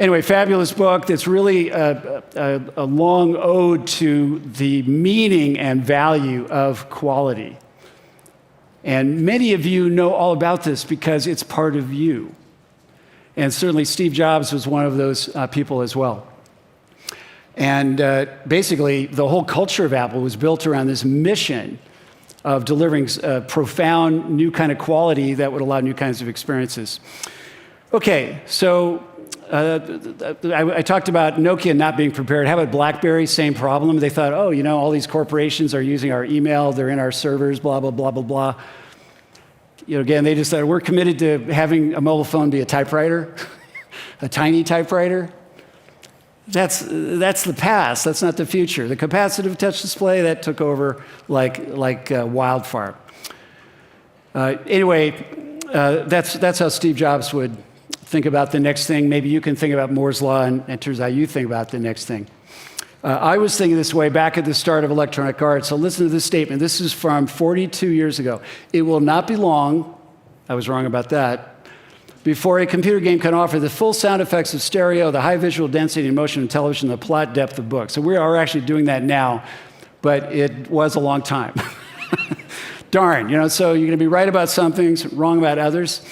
[SPEAKER 21] Anyway, fabulous book that's really a long ode to the meaning and value of quality. And many of you know all about this because it's part of you. And certainly Steve Jobs was one of those people as well. And basically, the whole culture of Apple was built around this mission of delivering profound new kind of quality that would allow new kinds of experiences. Okay, so I talked about Nokia not being prepared. How about BlackBerry? Same problem. They thought, oh, all these corporations are using our email, they're in our servers, blah, blah, blah, blah, blah. Again, they just said, we're committed to having a mobile phone be a typewriter, a tiny typewriter. That's the past. That's not the future. The capacitive touch display, that took over like wildfire. Anyway, that's how Steve Jobs would think about the next thing. Maybe you can think about Moore's Law, and it turns out you think about the next thing. I was thinking this way back at the start of Electronic Arts. So listen to this statement. This is from 42 years ago. It will not be long, I was wrong about that, before a computer game can offer the full sound effects of stereo, the high visual density and motion of television, the plot depth of books. So we are actually doing that now, but it was a long time. Darn, so you're going to be right about some things, wrong about others.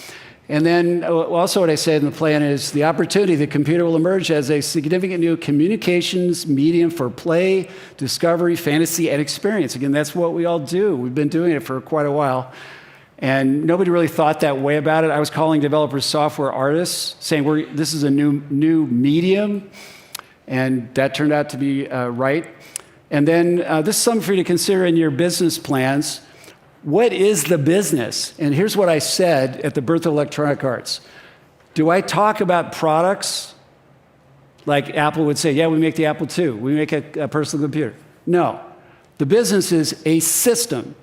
[SPEAKER 21] And then also what I said in the plan is the opportunity, the computer will emerge as a significant new communications medium for play, discovery, fantasy, and experience. Again, that's what we all do. We've been doing it for quite a while. And nobody really thought that way about it. I was calling developers software artists, saying this is a new medium. And that turned out to be right. And then this is something for you to consider in your business plans. What is the business? And here's what I said at the birth of Electronic Arts. Do I talk about products like Apple would say, yeah, we make the Apple II, we make a personal computer? No. The business is a system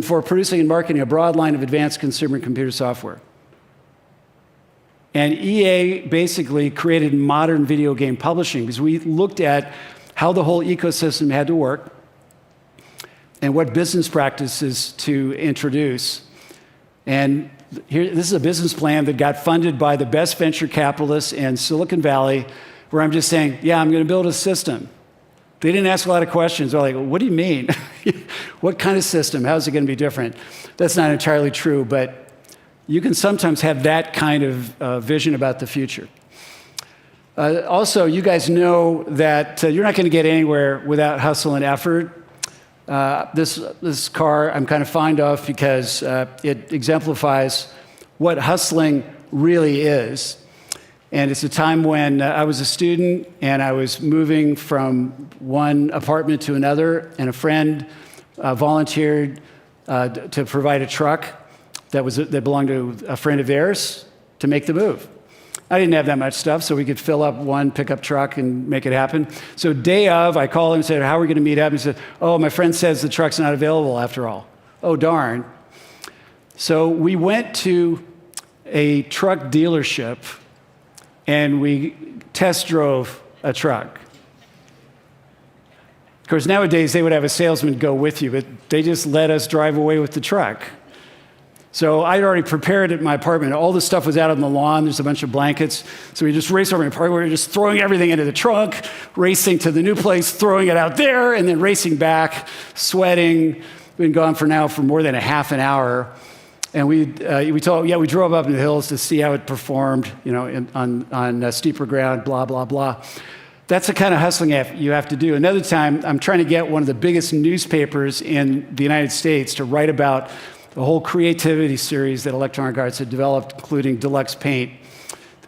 [SPEAKER 21] for producing and marketing a broad line of advanced consumer computer software. And EA basically created modern video game publishing because we looked at how the whole ecosystem had to work and what business practices to introduce. And this is a business plan that got funded by the best venture capitalists in Silicon Valley, where I'm just saying, yeah, I'm going to build a system. They didn't ask a lot of questions. They're like, what do you mean? What kind of system? How is it going to be different? That's not entirely true, but you can sometimes have that kind of vision about the future. Also, you guys know that you're not going to get anywhere without hustle and effort. This car I'm kind of fond of because it exemplifies what hustling really is. And it's a time when I was a student and I was moving from one apartment to another, and a friend volunteered to provide a truck that belonged to a friend of theirs to make the move. I didn't have that much stuff, so we could fill up one pickup truck and make it happen. So day of, I called him and said, how are we going to meet up? He said, oh, my friend says the truck's not available after all. Oh, darn. So we went to a truck dealership and we test drove a truck. Of course, nowadays they would have a salesman go with you, but they just let us drive away with the truck. So I'd already prepared at my apartment. All this stuff was out on the lawn. There's a bunch of blankets. So we just raced over my apartment. We were just throwing everything into the trunk, racing to the new place, throwing it out there, and then racing back, sweating. We've been gone for more than a half an hour. And we drove up in the hills to see how it performed, on steeper ground, blah, blah, blah. That's the kind of hustling you have to do. Another time, I'm trying to get one of the biggest newspapers in the United States to write about the whole creativity series that Electronic Arts had developed, including Deluxe Paint,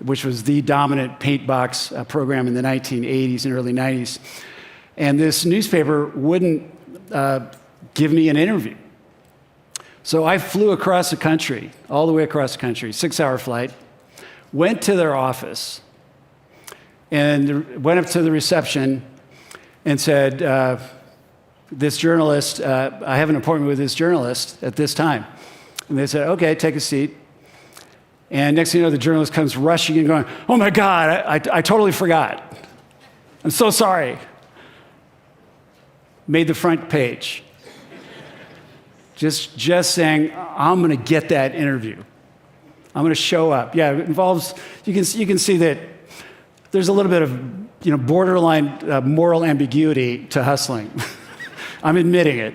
[SPEAKER 21] which was the dominant paint box program in the 1980s and early 90s. And this newspaper wouldn't give me an interview. So I flew across the country, all the way across the country, 6-hour flight, went to their office, and went up to the reception and said, this journalist, I have an appointment with this journalist at this time. And they said, okay, take a seat. And next thing you know, the journalist comes rushing in going, oh my God, I totally forgot. I'm so sorry. Made the front page. Just saying, I'm gonna get that interview. I'm gonna show up. Yeah, it involves, you can see that there's a little bit of borderline moral ambiguity to hustling. I'm admitting it.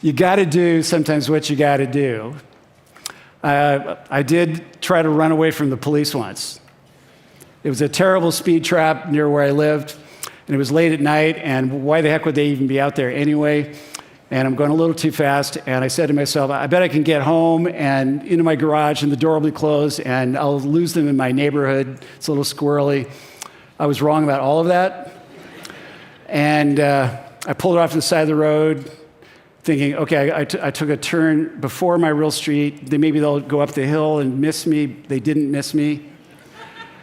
[SPEAKER 21] You got to do sometimes what you got to do. I did try to run away from the police once. It was a terrible speed trap near where I lived, and it was late at night, and why the heck would they even be out there anyway? And I'm going a little too fast, and I said to myself, I bet I can get home and into my garage, and the door will be closed, and I'll lose them in my neighborhood. It's a little squirrely. I was wrong about all of that. And I pulled off to the side of the road, thinking, okay, I took a turn before my real street. Maybe they'll go up the hill and miss me. They didn't miss me.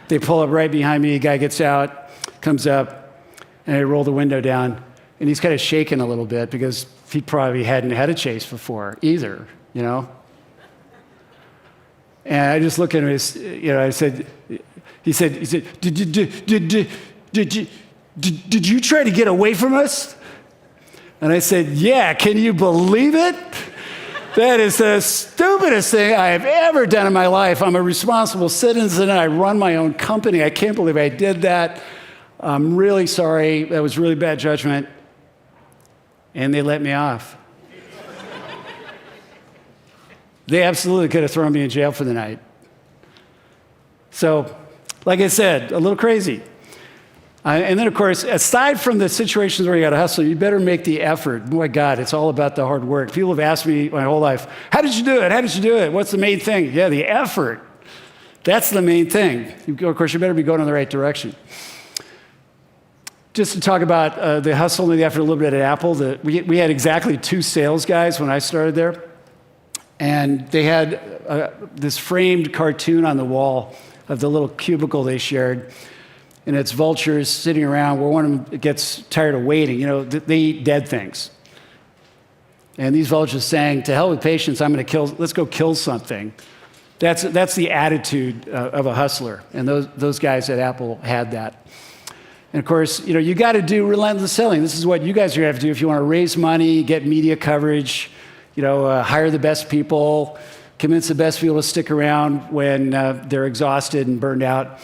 [SPEAKER 21] They pull up right behind me. A guy gets out, comes up, and I roll the window down. And he's kind of shaking a little bit because he probably hadn't had a chase before either, And I just looked at him, I said, he said, did you try to get away from us? And I said, yeah, can you believe it? That is the stupidest thing I have ever done in my life. I'm a responsible citizen. I run my own company. I can't believe I did that. I'm really sorry. That was really bad judgment. And they let me off. They absolutely could have thrown me in jail for the night. So, like I said, a little crazy. And then, of course, aside from the situations where you got to hustle, you better make the effort. Oh, my God, it's all about the hard work. People have asked me my whole life, how did you do it? How did you do it? What's the main thing? Yeah, the effort. That's the main thing. Of course, you better be going in the right direction. Just to talk about the hustle and the effort a little bit at Apple, we had exactly 2 sales guys when I started there. And they had this framed cartoon on the wall of the little cubicle they shared. And it's vultures sitting around where one of them gets tired of waiting. They eat dead things. And these vultures saying, to hell with patience, let's go kill something. That's the attitude of a hustler. And those guys at Apple had that. And of course, you got to do relentless selling. This is what you guys are going to have to do if you want to raise money, get media coverage, hire the best people, convince the best people to stick around when they're exhausted and burned out.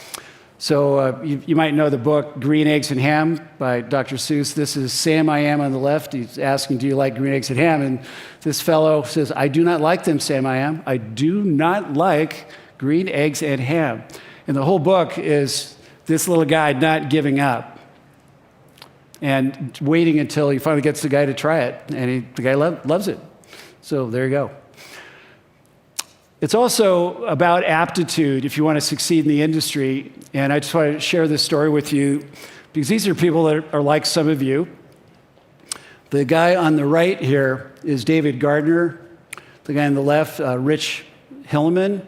[SPEAKER 21] So you might know the book Green Eggs and Ham by Dr. Seuss. This is Sam I Am on the left. He's asking, do you like green eggs and ham? And this fellow says, I do not like them, Sam I Am. I do not like green eggs and ham. And the whole book is this little guy not giving up and waiting until he finally gets the guy to try it. And the guy loves it. So there you go. It's also about aptitude if you want to succeed in the industry. And I just want to share this story with you because these are people that are like some of you. The guy on the right here is David Gardner. The guy on the left, Rich Hillman.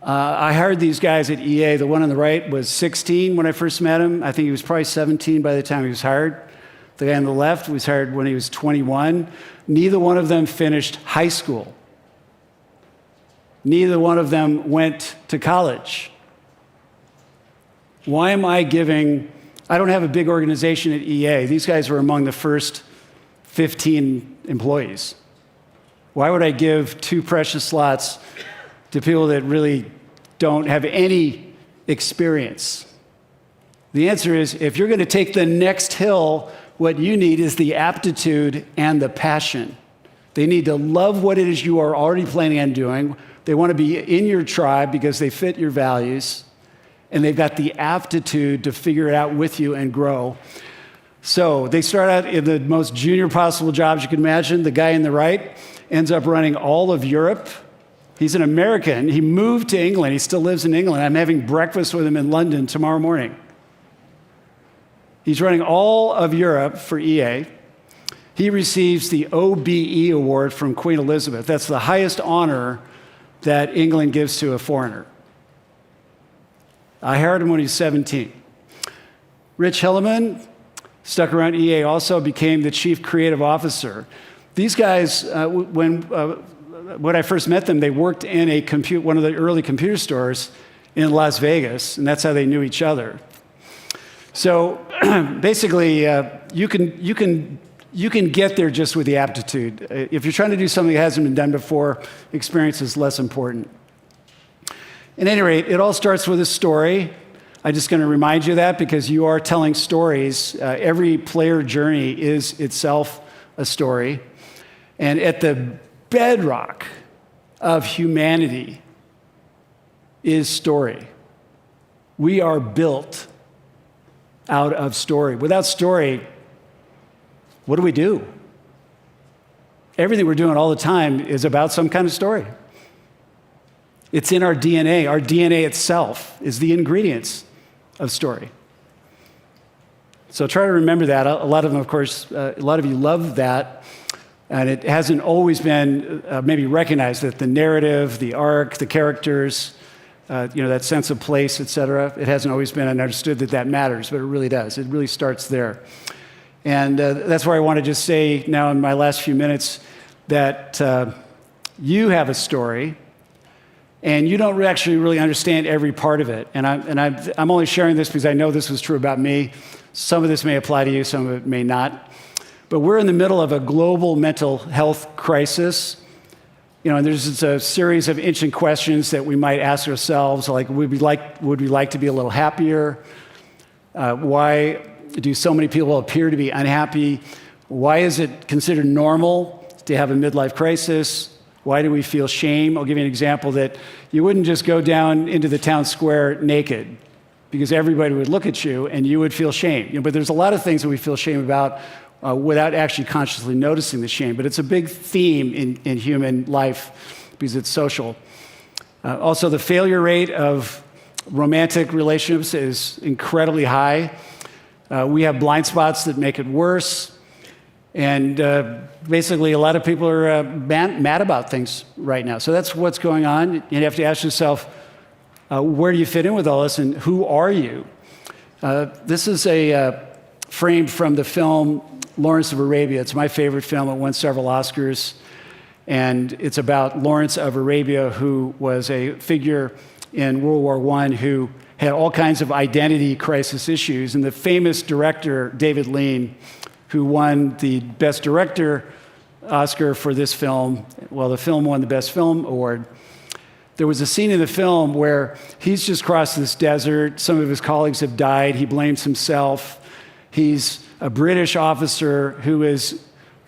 [SPEAKER 21] I hired these guys at EA. The one on the right was 16 when I first met him. I think he was probably 17 by the time he was hired. The guy on the left was hired when he was 21. Neither one of them finished high school. Neither one of them went to college. Why am I giving? I don't have a big organization at EA. These guys were among the first 15 employees. Why would I give 2 precious slots to people that really don't have any experience? The answer is, if you're going to take the next hill, what you need is the aptitude and the passion. They need to love what it is you are already planning on doing. They want to be in your tribe because they fit your values. And they've got the aptitude to figure it out with you and grow. So they start out in the most junior possible jobs you can imagine. The guy on the right ends up running all of Europe. He's an American. He moved to England. He still lives in England. I'm having breakfast with him in London tomorrow morning. He's running all of Europe for EA. He receives the OBE award from Queen Elizabeth. That's the highest honor that England gives to a foreigner. I hired him when he was 17. Rich Hilleman stuck around EA, also became the chief creative officer. These guys, when I first met them, they worked in one of the early computer stores in Las Vegas, and that's how they knew each other. So basically, you can get there just with the aptitude. If you're trying to do something that hasn't been done before, experience is less important. At any rate, it all starts with a story. I'm just going to remind you of that because you are telling stories. Every player journey is itself a story. And at the bedrock of humanity is story. We are built out of story. Without story, what do we do? Everything we're doing all the time is about some kind of story. It's in our DNA. Our DNA itself is the ingredients of story. So try to remember that. A lot of them, of course, a lot of you love that. And it hasn't always been maybe recognized that the narrative, the arc, the characters, that sense of place, et cetera, it hasn't always been understood that matters, but it really does. It really starts there. And that's where I want to just say now in my last few minutes that you have a story, and you don't actually really understand every part of it. And I'm only sharing this because I know this was true about me. Some of this may apply to you, some of it may not. But we're in the middle of a global mental health crisis. And there's a series of ancient questions that we might ask ourselves, like, would we like to be a little happier? Why do so many people appear to be unhappy? Why is it considered normal to have a midlife crisis? Why do we feel shame? I'll give you an example that you wouldn't just go down into the town square naked because everybody would look at you and you would feel shame. But there's a lot of things that we feel shame about without actually consciously noticing the shame. But it's a big theme in human life because it's social. Also, the failure rate of romantic relationships is incredibly high. We have blind spots that make it worse. And basically, a lot of people are mad about things right now. So that's what's going on. You have to ask yourself, where do you fit in with all this, and who are you? This is a frame from the film Lawrence of Arabia. It's my favorite film. It won several Oscars. And it's about Lawrence of Arabia, who was a figure in World War I who had all kinds of identity crisis issues. And the famous director, David Lean, who won the Best Director Oscar for this film, well, the film won the Best Film Award. There was a scene in the film where he's just crossed this desert. Some of his colleagues have died. He blames himself. He's a British officer who is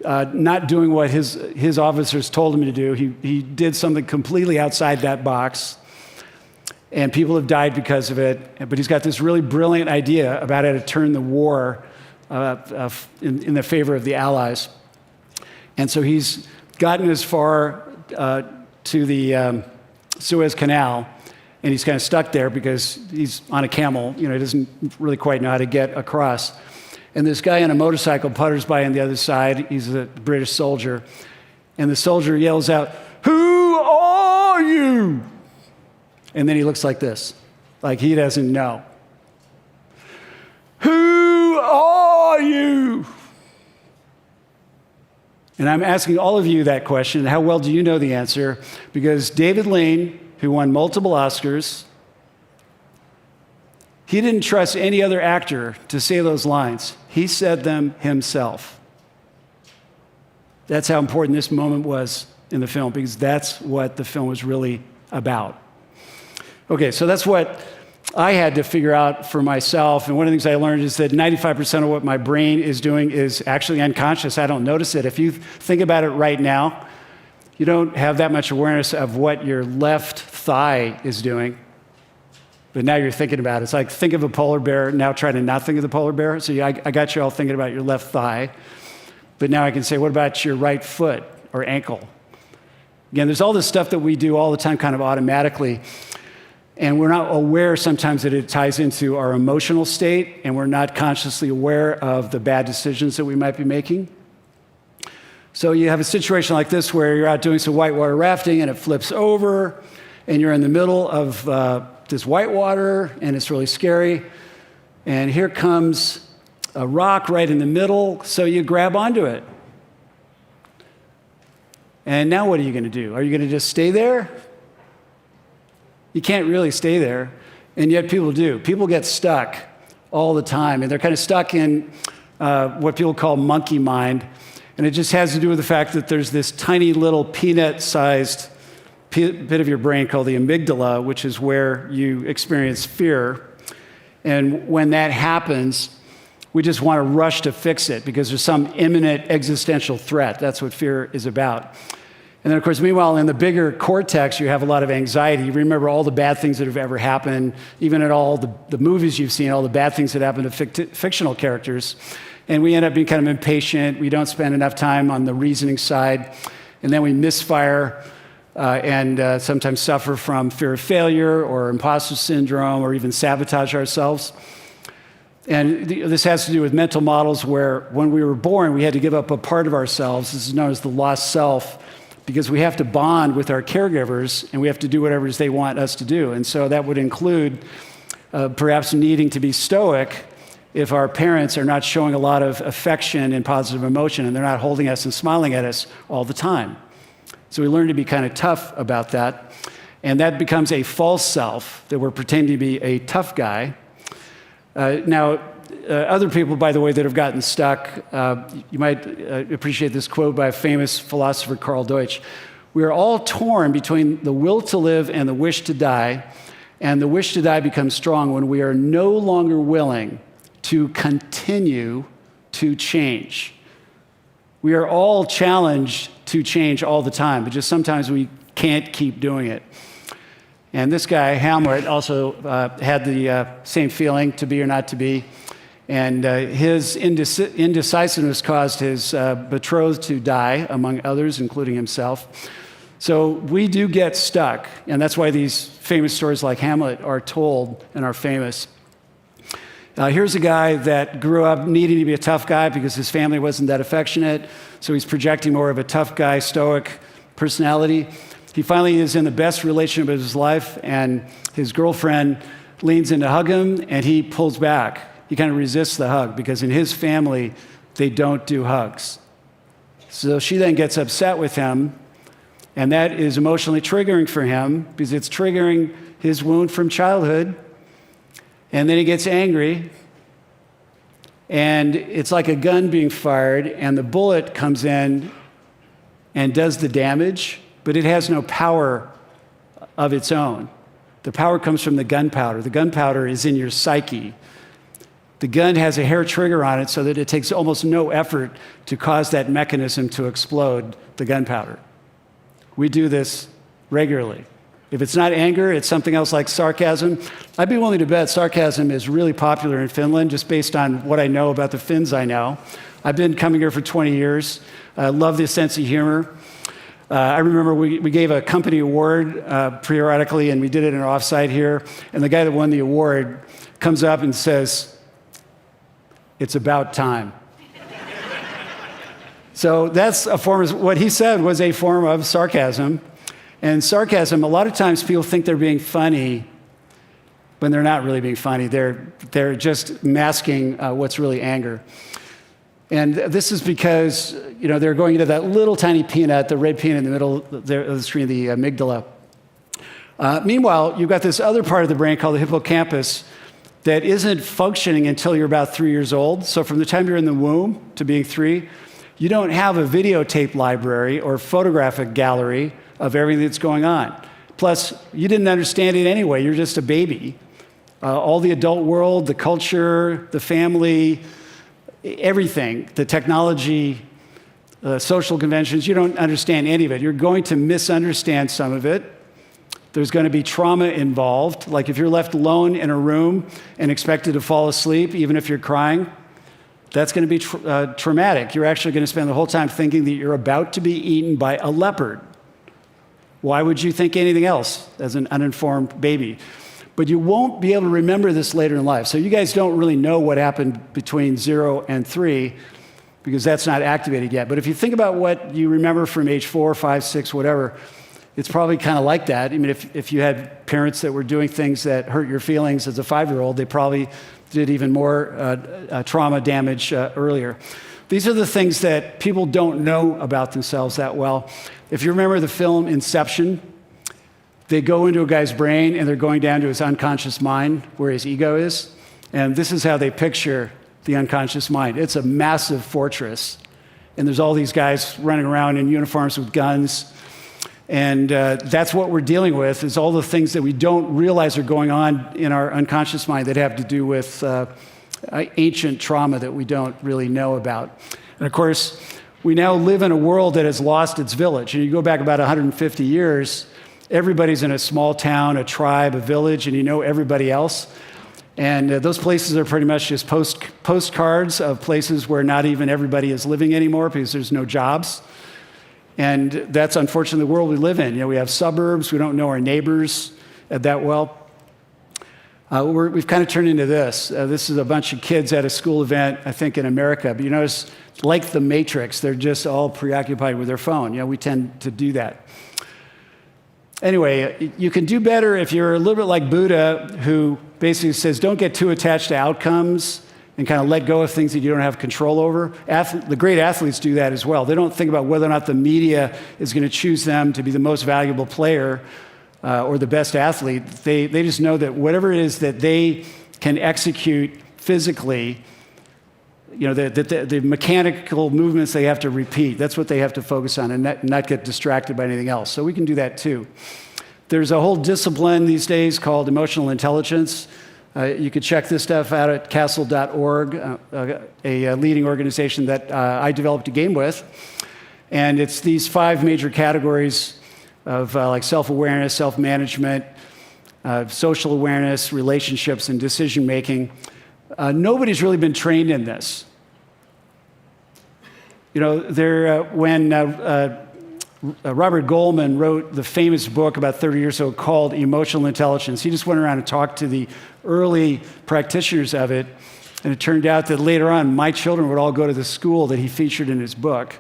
[SPEAKER 21] not doing what his officers told him to do. He did something completely outside that box, and people have died because of it. But he's got this really brilliant idea about how to turn the war in the favor of the Allies. And so he's gotten as far to the Suez Canal, and he's kind of stuck there because he's on a camel. He doesn't really quite know how to get across. And this guy on a motorcycle putters by on the other side. He's a British soldier. And the soldier yells out, "Who are you?" And then he looks like this, like he doesn't know. "Who are you?" And I'm asking all of you that question. How well do you know the answer? Because David Lean, who won multiple Oscars, he didn't trust any other actor to say those lines. He said them himself. That's how important this moment was in the film, because that's what the film was really about. Okay, so that's what I had to figure out for myself. And one of the things I learned is that 95% of what my brain is doing is actually unconscious. I don't notice it. If you think about it right now, you don't have that much awareness of what your left thigh is doing. But now you're thinking about it. It's like, think of a polar bear, now try to not think of the polar bear. So I got you all thinking about your left thigh. But now I can say, what about your right foot or ankle? Again, there's all this stuff that we do all the time kind of automatically. And we're not aware sometimes that it ties into our emotional state, and we're not consciously aware of the bad decisions that we might be making. So you have a situation like this where you're out doing some whitewater rafting and it flips over, and you're in the middle of this whitewater, and it's really scary. And here comes a rock right in the middle, so you grab onto it. And now what are you going to do? Are you going to just stay there? You can't really stay there, and yet people do. People get stuck all the time, and they're kind of stuck in what people call monkey mind, and it just has to do with the fact that there's this tiny little peanut-sized bit of your brain called the amygdala, which is where you experience fear, and when that happens, we just want to rush to fix it because there's some imminent existential threat. That's what fear is about. And then, of course, meanwhile, in the bigger cortex, you have a lot of anxiety. You remember all the bad things that have ever happened, even in all the movies you've seen, all the bad things that happen to fictional characters. And we end up being kind of impatient. We don't spend enough time on the reasoning side. And then we misfire and sometimes suffer from fear of failure or imposter syndrome or even sabotage ourselves. And this has to do with mental models where when we were born, we had to give up a part of ourselves. This is known as the lost self, because we have to bond with our caregivers and we have to do whatever it is they want us to do. And so that would include perhaps needing to be stoic if our parents are not showing a lot of affection and positive emotion and they're not holding us and smiling at us all the time. So we learn to be kind of tough about that. And that becomes a false self, that we're pretending to be a tough guy. Other people, by the way, that have gotten stuck, you might appreciate this quote by a famous philosopher, Karl Deutsch. We are all torn between the will to live and the wish to die, and the wish to die becomes strong when we are no longer willing to continue to change. We are all challenged to change all the time, but just sometimes we can't keep doing it. And this guy, Hamlet, also had the same feeling, to be or not to be. And his indecisiveness caused his betrothed to die, among others, including himself. So we do get stuck, and that's why these famous stories like Hamlet are told and are famous. Here's a guy that grew up needing to be a tough guy because his family wasn't that affectionate, so he's projecting more of a tough guy, stoic personality. He finally is in the best relationship of his life, and his girlfriend leans in to hug him, and he pulls back. He kind of resists the hug because in his family, they don't do hugs. So she then gets upset with him, and that is emotionally triggering for him because it's triggering his wound from childhood. And then he gets angry, and it's like a gun being fired, and the bullet comes in and does the damage, but it has no power of its own. The power comes from the gunpowder. The gunpowder is in your psyche. The gun has a hair trigger on it so that it takes almost no effort to cause that mechanism to explode the gunpowder. We do this regularly. If it's not anger, it's something else like sarcasm. I'd be willing to bet sarcasm is really popular in Finland, just based on what I know about the Finns I know. I've been coming here for 20 years. I love this sense of humor. I remember we gave a company award periodically, and we did it in an offsite here. And the guy that won the award comes up and says, "It's about time." So that's a form of, what he said was a form of sarcasm. And sarcasm, a lot of times people think they're being funny when they're not really being funny. They're just masking what's really anger. And this is because, they're going into that little tiny peanut, the red peanut in the middle of the screen, the amygdala. Meanwhile, you've got this other part of the brain called the hippocampus that isn't functioning until you're about 3 years old. So from the time you're in the womb to being 3, You don't have a videotape library or photographic gallery of everything that's going on. Plus, you didn't understand it anyway. You're just a baby. All the adult world, the culture, the family, everything, the technology, social conventions, you don't understand any of it. You're going to misunderstand some of it. There's going to be trauma involved. Like if you're left alone in a room and expected to fall asleep, even if you're crying, that's going to be traumatic. You're actually going to spend the whole time thinking that you're about to be eaten by a leopard. Why would you think anything else as an uninformed baby? But you won't be able to remember this later in life. So you guys don't really know what happened between 0 and 3 because that's not activated yet. But if you think about what you remember from age 4, 5, 6, whatever, it's probably kind of like that. I mean, if you had parents that were doing things that hurt your feelings as a 5-year-old, they probably did even more trauma damage earlier. These are the things that people don't know about themselves that well. If you remember the film Inception, they go into a guy's brain and they're going down to his unconscious mind where his ego is. And this is how they picture the unconscious mind. It's a massive fortress. And there's all these guys running around in uniforms with guns. And that's what we're dealing with, is all the things that we don't realize are going on in our unconscious mind that have to do with ancient trauma that we don't really know about. And of course, we now live in a world that has lost its village. And you go back about 150 years, everybody's in a small town, a tribe, a village, and you know everybody else. And those places are pretty much just postcards of places where not even everybody is living anymore because there's no jobs. And that's unfortunately the world we live in. You know, we have suburbs, we don't know our neighbors that well. We've kind of turned into this. This is a bunch of kids at a school event, I think in America. But you notice, like the Matrix, they're just all preoccupied with their phone. You know, we tend to do that. Anyway, you can do better if you're a little bit like Buddha, who basically says, don't get too attached to outcomes and kind of let go of things that you don't have control over. The great athletes do that as well. They don't think about whether or not the media is going to choose them to be the most valuable player or the best athlete. They just know that whatever it is that they can execute physically, you know, the mechanical movements they have to repeat, that's what they have to focus on and not get distracted by anything else. So we can do that too. There's a whole discipline these days called emotional intelligence. You could check this stuff out at castle.org, a leading organization that I developed a game with. And it's these 5 major categories of like self-awareness, self-management, social awareness, relationships, and decision-making. Nobody's really been trained in this. You know, when Robert Goldman wrote the famous book about 30 years ago called Emotional Intelligence, he just went around and talked to the early practitioners of it, and it turned out that later on, my children would all go to the school that he featured in his book.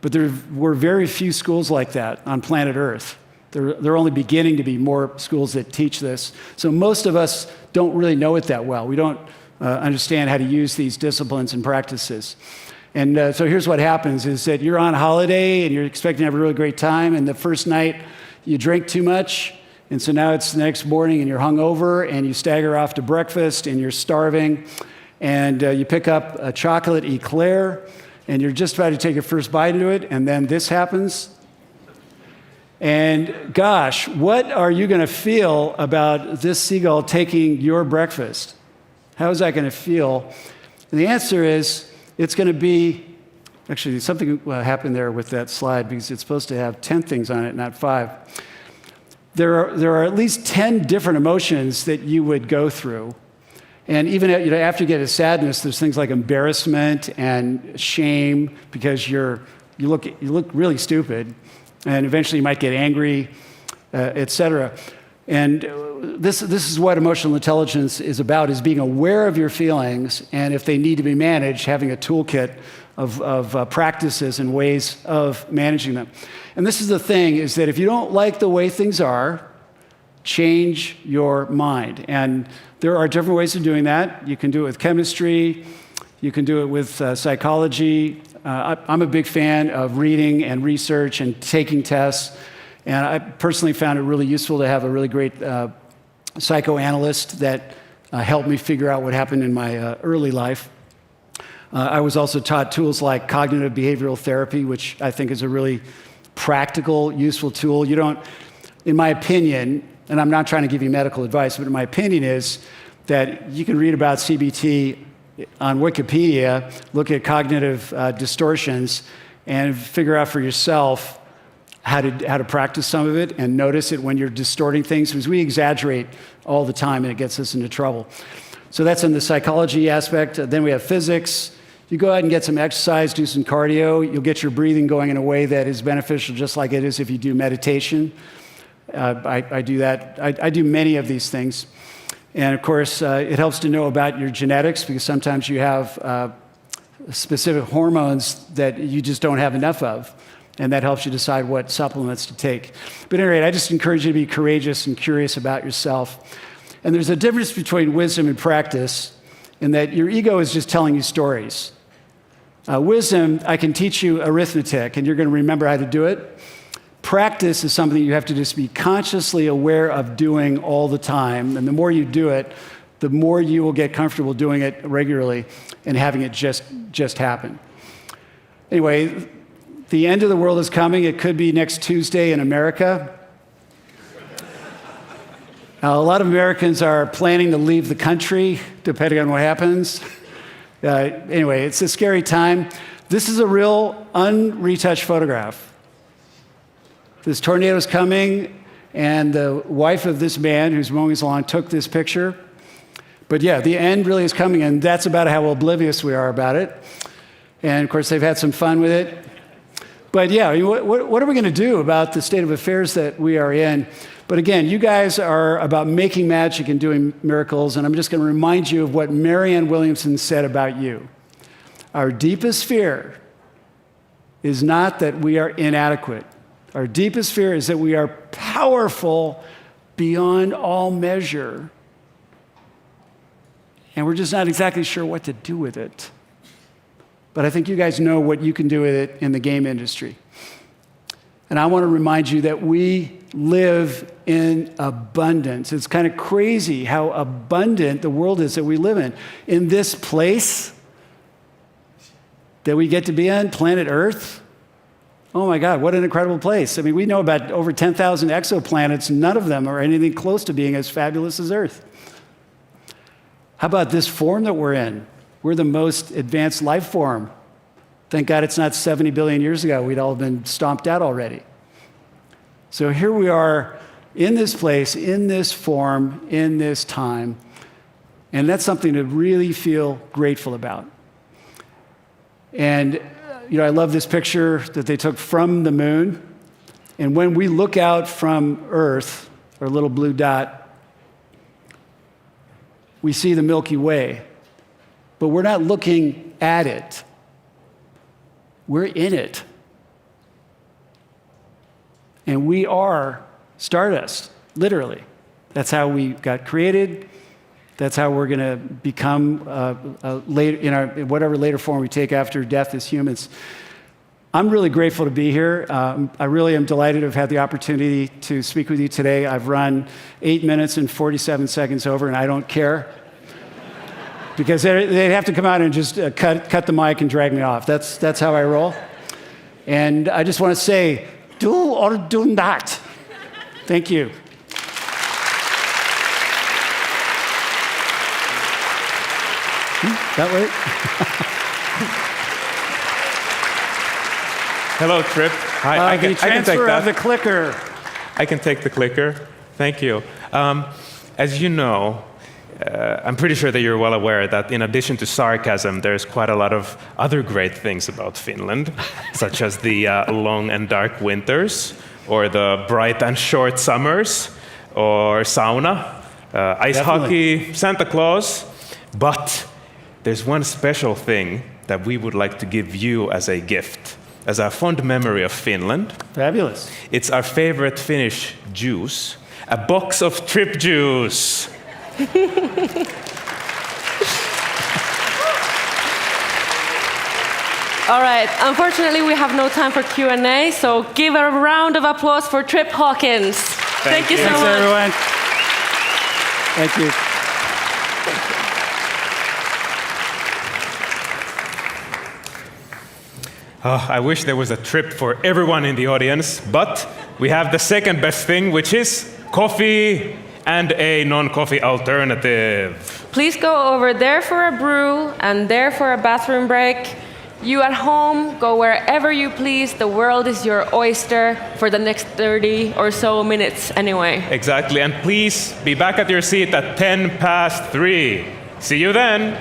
[SPEAKER 21] But there were very few schools like that on planet Earth. There are only beginning to be more schools that teach this. So most of us don't really know it that well. We don't understand how to use these disciplines and practices. And so here's what happens is that you're on holiday and you're expecting to have a really great time, and the first night you drink too much, and so now it's the next morning and you're hungover and you stagger off to breakfast and you're starving, and you pick up a chocolate eclair and you're just about to take your first bite into it, and then this happens. And gosh, what are you going to feel about this seagull taking your breakfast? How is that going to feel? And the answer is, it's going to be, actually something happened there with that slide because it's supposed to have 10 things on it, not 5. There are at least 10 different emotions that you would go through. And even after you get to sadness, there's things like embarrassment and shame because you look really stupid, and eventually you might get angry, etc. And this is what emotional intelligence is about, is being aware of your feelings, and if they need to be managed, having a toolkit of practices and ways of managing them. And this is the thing, is that if you don't like the way things are, change your mind. And there are different ways of doing that. You can do it with chemistry. You can do it with psychology. I'm a big fan of reading and research and taking tests. And I personally found it really useful to have a really great psychoanalyst that helped me figure out what happened in my early life. I was also taught tools like cognitive behavioral therapy, which I think is a really practical, useful tool. You don't, in my opinion, and I'm not trying to give you medical advice, but in my opinion is that you can read about CBT on Wikipedia, look at cognitive distortions, and figure out for yourself how to practice some of it and notice it when you're distorting things, because we exaggerate all the time and it gets us into trouble. So that's in the psychology aspect. Then we have physics. You go out and get some exercise, do some cardio. You'll get your breathing going in a way that is beneficial, just like it is if you do meditation. I do that. I do many of these things. And of course, it helps to know about your genetics, because sometimes you have specific hormones that you just don't have enough of. And that helps you decide what supplements to take. But at any rate, I just encourage you to be courageous and curious about yourself. And there's a difference between wisdom and practice in that your ego is just telling you stories. Wisdom, I can teach you arithmetic, and you're going to remember how to do it. Practice is something you have to just be consciously aware of doing all the time. And the more you do it, the more you will get comfortable doing it regularly and having it just happen. Anyway, the end of the world is coming. It could be next Tuesday in America. A lot of Americans are planning to leave the country, depending on what happens. Anyway, it's a scary time. This is a real unretouched photograph. This tornado is coming, and the wife of this man who's mowing his lawn took this picture. But yeah, the end really is coming, and that's about how oblivious we are about it. And of course, they've had some fun with it. But yeah, what are we going to do about the state of affairs that we are in? But again, you guys are about making magic and doing miracles, and I'm just going to remind you of what Marianne Williamson said about you. Our deepest fear is not that we are inadequate. Our deepest fear is that we are powerful beyond all measure, and we're just not exactly sure what to do with it. But I think you guys know what you can do with it in the game industry. And I want to remind you that we live in abundance. It's kind of crazy how abundant the world is that we live in. In this place that we get to be on, planet Earth, oh my God, what an incredible place. I mean, we know about over 10,000 exoplanets. None of them are anything close to being as fabulous as Earth. How about this form that we're in? We're the most advanced life form. Thank God it's not 70 billion years ago. We'd all been stomped out already. So here we are in this place, in this form, in this time. And that's something to really feel grateful about. And I love this picture that they took from the moon. And when we look out from Earth, our little blue dot, we see the Milky Way. But we're not looking at it. We're in it. And we are stardust, literally. That's how we got created. That's how we're going to become later, in whatever later form we take after death as humans. I'm really grateful to be here. I really am delighted to have had the opportunity to speak with you today. I've run 8 minutes and 47 seconds over, and I don't care. Because they'd have to come out and just cut the mic and drag me off. That's how I roll. And I just want to say, do or do not. Thank you. That way?
[SPEAKER 2] Hello, Trip. Hi, I can take that.
[SPEAKER 21] The clicker.
[SPEAKER 2] I can take the clicker. Thank you. As you know, I'm pretty sure that you're well aware that in addition to sarcasm, there's quite a lot of other great things about Finland, such as the long and dark winters, or the bright and short summers, or sauna, ice hockey, Santa Claus. But there's one special thing that we would like to give you as a gift, as a fond memory of Finland.
[SPEAKER 21] Fabulous.
[SPEAKER 2] It's our favorite Finnish juice, a box of Trip juice.
[SPEAKER 3] All right, unfortunately we have no time for Q&A, so give a round of applause for Trip Hawkins. Thank you so much.
[SPEAKER 21] Thanks, everyone. Thank you.
[SPEAKER 2] Oh, I wish there was a trip for everyone in the audience, but we have the second best thing, which is coffee and a non-coffee alternative.
[SPEAKER 3] Please go over there for a brew and there for a bathroom break. You at home, go wherever you please. The world is your oyster for the next 30 or so minutes anyway.
[SPEAKER 2] Exactly, and please be back at your seat at 3:10. See you then.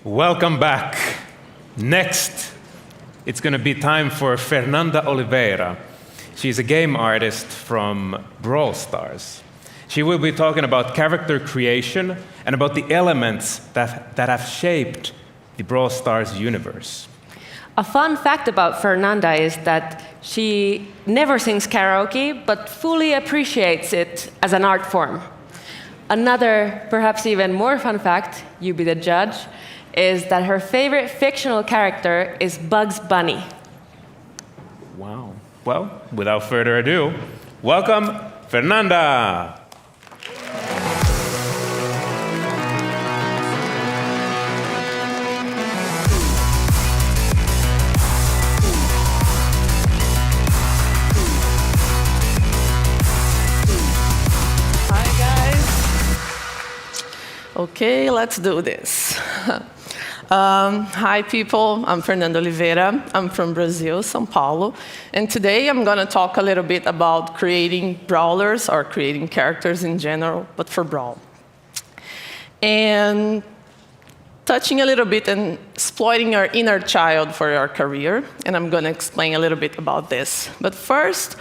[SPEAKER 2] Welcome back. Next, it's going to be time for Fernanda Oliveira. She's a game artist from Brawlers. She will be talking about character creation and about the elements that have shaped the Brawlers universe.
[SPEAKER 3] A fun fact about Fernanda is that she never sings karaoke, but fully appreciates it as an art form. Another, perhaps even more fun fact, you be the judge, is that her favorite fictional character is Bugs Bunny.
[SPEAKER 2] Wow. Well, without further ado, welcome, Fernanda.
[SPEAKER 6] Okay, let's do this. Hi, people. I'm Fernanda Oliveira. I'm from Brazil, São Paulo. And today I'm going to talk a little bit about creating brawlers or creating characters in general, but for Brawl. And touching a little bit and exploiting our inner child for our career. And I'm going to explain a little bit about this. But first,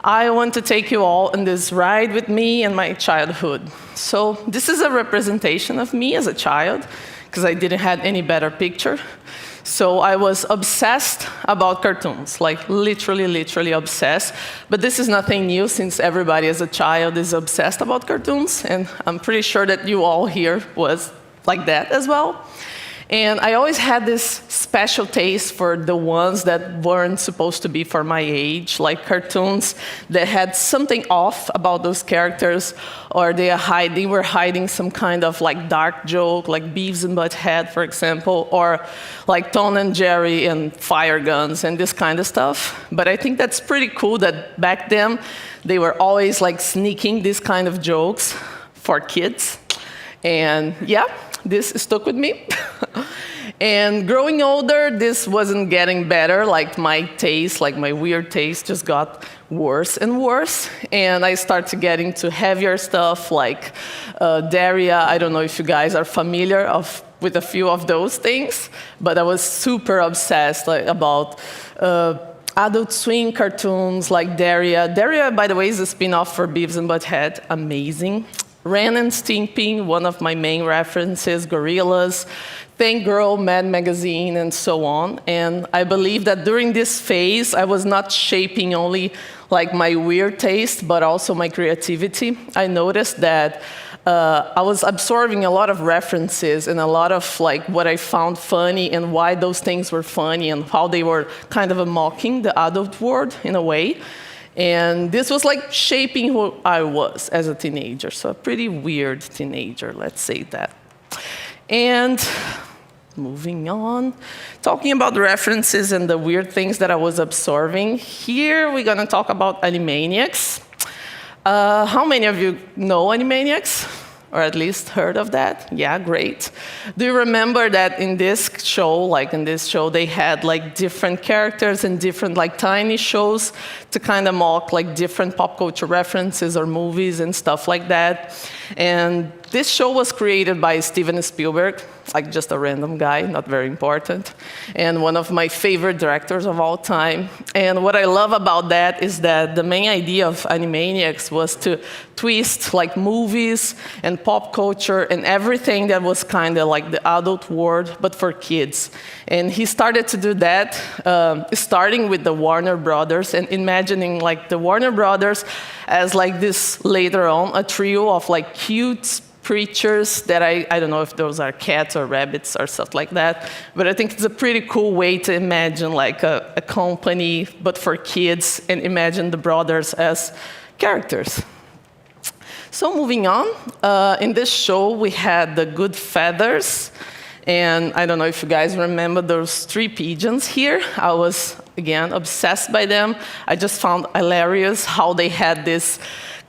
[SPEAKER 6] I want to take you all on this ride with me and my childhood. So this is a representation of me as a child, because I didn't have any better picture. So I was obsessed about cartoons, like literally obsessed. But this is nothing new, since everybody as a child is obsessed about cartoons. And I'm pretty sure that you all here was like that as well. And I always had this special taste for the ones that weren't supposed to be for my age, like cartoons that had something off about those characters, or they were hiding some kind of like dark joke, like Beavis and Butthead, for example, or like Tom and Jerry and fire guns and this kind of stuff. But I think that's pretty cool that back then they were always like sneaking these kind of jokes for kids. And yeah, this stuck with me. And growing older, this wasn't getting better. Like my taste, like my weird taste just got worse and worse. And I started getting to heavier stuff like Daria. I don't know if you guys are familiar with a few of those things, but I was super obsessed about Adult Swim cartoons like Daria. Daria, by the way, is a spin-off for Beavis and Butthead. Amazing. Ren and Stimpy, one of my main references, Gorillas, Thank Girl, Mad Magazine, and so on. And I believe that during this phase, I was not shaping only like my weird taste, but also my creativity. I noticed that I was absorbing a lot of references and a lot of like what I found funny and why those things were funny and how they were kind of mocking the adult world in a way. And this was like shaping who I was as a teenager, so a pretty weird teenager, let's say that. And moving on, talking about the references and the weird things that I was absorbing, here we're gonna talk about Animaniacs. How many of you know Animaniacs? Or at least heard of that? Yeah, great. Do you remember that in this show, they had like different characters and different like tiny shows to kind of mock like different pop culture references or movies and stuff like that. And this show was created by Steven Spielberg, like just a random guy, not very important, and one of my favorite directors of all time. And what I love about that is that the main idea of Animaniacs was to twist like movies and pop culture and everything that was kind of like the adult world, but for kids. And he started to do that, starting with the Warner Brothers and imagining like the Warner Brothers as like this later on, a trio of like cute creatures that I don't know if those are cats or rabbits or stuff like that, but I think it's a pretty cool way to imagine like a company, but for kids, and imagine the brothers as characters. So moving on, in this show we had the Good Feathers, and I don't know if you guys remember those 3 pigeons here. I was, again, obsessed by them. I just found hilarious how they had this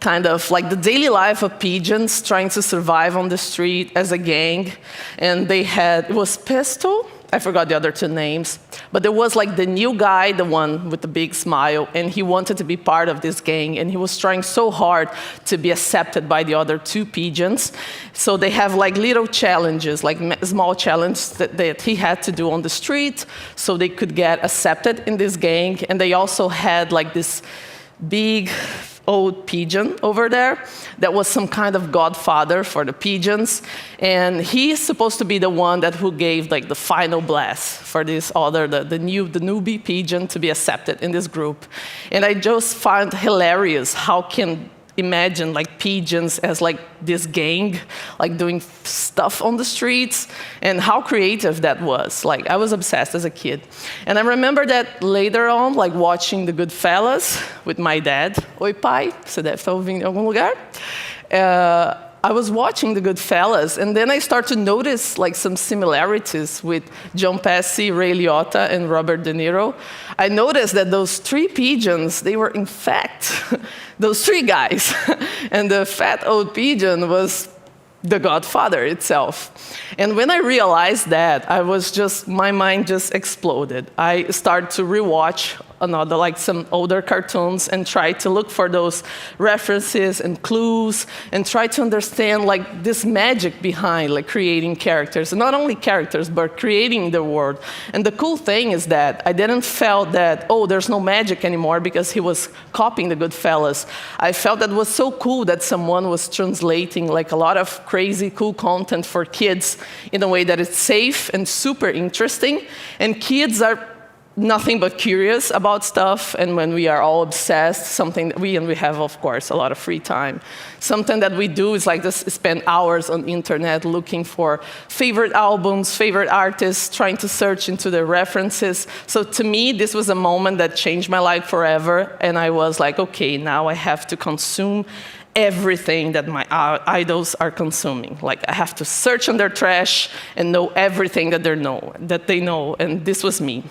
[SPEAKER 6] kind of like the daily life of pigeons trying to survive on the street as a gang. And they had, it was Pesto, I forgot the other two names, but there was like the new guy, the one with the big smile, and he wanted to be part of this gang, and he was trying so hard to be accepted by the other two pigeons. So they have like little challenges, like small challenges that he had to do on the street so they could get accepted in this gang. And they also had like this big old pigeon over there that was some kind of godfather for the pigeons, and he's supposed to be the one who gave like the final blast for this other the newbie pigeon to be accepted in this group. And I just find hilarious how can imagine like pigeons as like this gang, like doing stuff on the streets, and how creative that was. Like I was obsessed as a kid. And I remember that later on, like watching The Goodfellas with my dad. Oi pai, você deve estar ouvindo em algum lugar. I was watching The Goodfellas, and then I started to notice like some similarities with John Pesci, Ray Liotta, and Robert De Niro. I noticed that those three pigeons, they were in fact those three guys, and the fat old pigeon was the Godfather itself. And when I realized that, my mind just exploded. I started to rewatch like some older cartoons and try to look for those references and clues and try to understand like this magic behind like creating characters. And not only characters, but creating the world. And the cool thing is that I didn't feel that, oh, there's no magic anymore because he was copying the Goodfellas. I felt that it was so cool that someone was translating like a lot of crazy cool content for kids in a way that is safe and super interesting. And kids are nothing but curious about stuff, and when we are all obsessed, something that we have, of course, a lot of free time. Something that we do is like just spend hours on the internet looking for favorite albums, favorite artists, trying to search into the references. So to me, this was a moment that changed my life forever, and I was like, okay, now I have to consume everything that my idols are consuming. Like I have to search on their trash and know everything that they know, and this was me.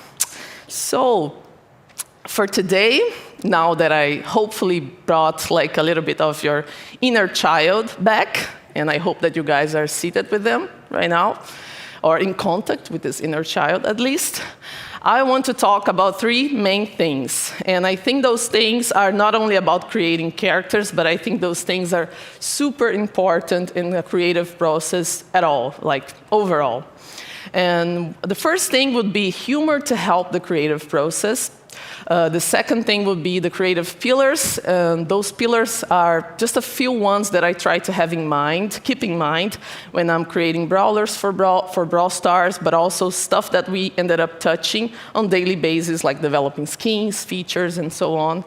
[SPEAKER 6] So for today, now that I hopefully brought like a little bit of your inner child back, and I hope that you guys are seated with them right now, or in contact with this inner child at least, I want to talk about three main things. And I think those things are not only about creating characters, but I think those things are super important in the creative process at all, like overall. And the first thing would be humor to help the creative process. The second thing would be the creative pillars. Those pillars are just a few ones that I try to have in mind, keep in mind when I'm creating Brawlers for Brawl Stars, but also stuff that we ended up touching on daily basis, like developing skins, features, and so on.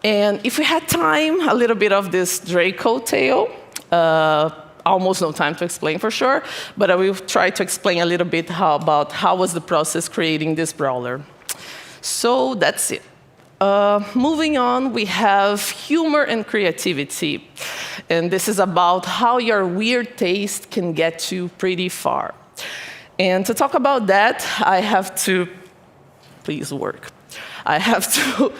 [SPEAKER 6] And if we had time, a little bit of this Draco tale. Almost no time to explain for sure, but I will try to explain a little bit about how was the process creating this brawler. So that's it. Moving on, we have humor and creativity. And this is about how your weird taste can get you pretty far. And to talk about that, I have to, please work. I have to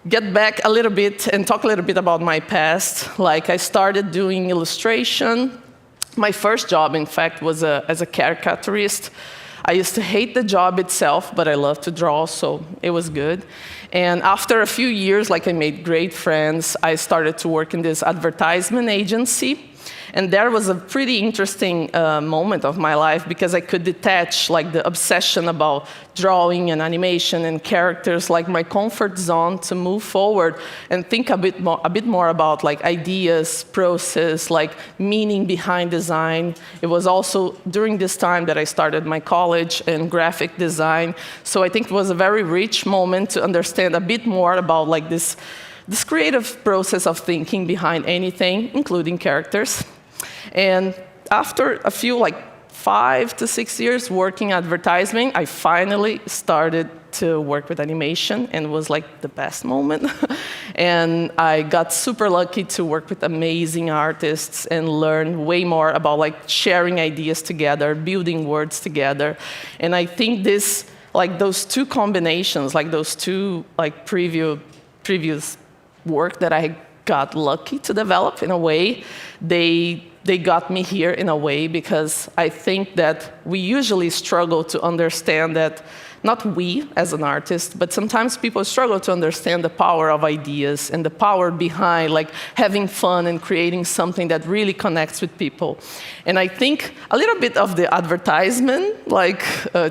[SPEAKER 6] get back a little bit and talk a little bit about my past. Like I started doing illustration. My first job, in fact, was as a caricaturist. I used to hate the job itself, but I loved to draw, so it was good. And after a few years, like I made great friends, I started to work in this advertisement agency. And there was a pretty interesting moment of my life because I could detach like the obsession about drawing and animation and characters, like my comfort zone, to move forward and think a bit more about like ideas, process, like meaning behind design. It was also during this time that I started my college in graphic design. So I think it was a very rich moment to understand a bit more about like this creative process of thinking behind anything, including characters. And after a few, like 5 to 6 years working advertising, I finally started to work with animation, and it was like the best moment. And I got super lucky to work with amazing artists and learn way more about like sharing ideas together, building words together. And I think this, like those two combinations, like those two like previous work that I got lucky to develop in a way, they they got me here in a way, because I think that we usually struggle to understand that, not we as an artist, but sometimes people struggle to understand the power of ideas and the power behind like having fun and creating something that really connects with people. And I think a little bit of the advertisement, like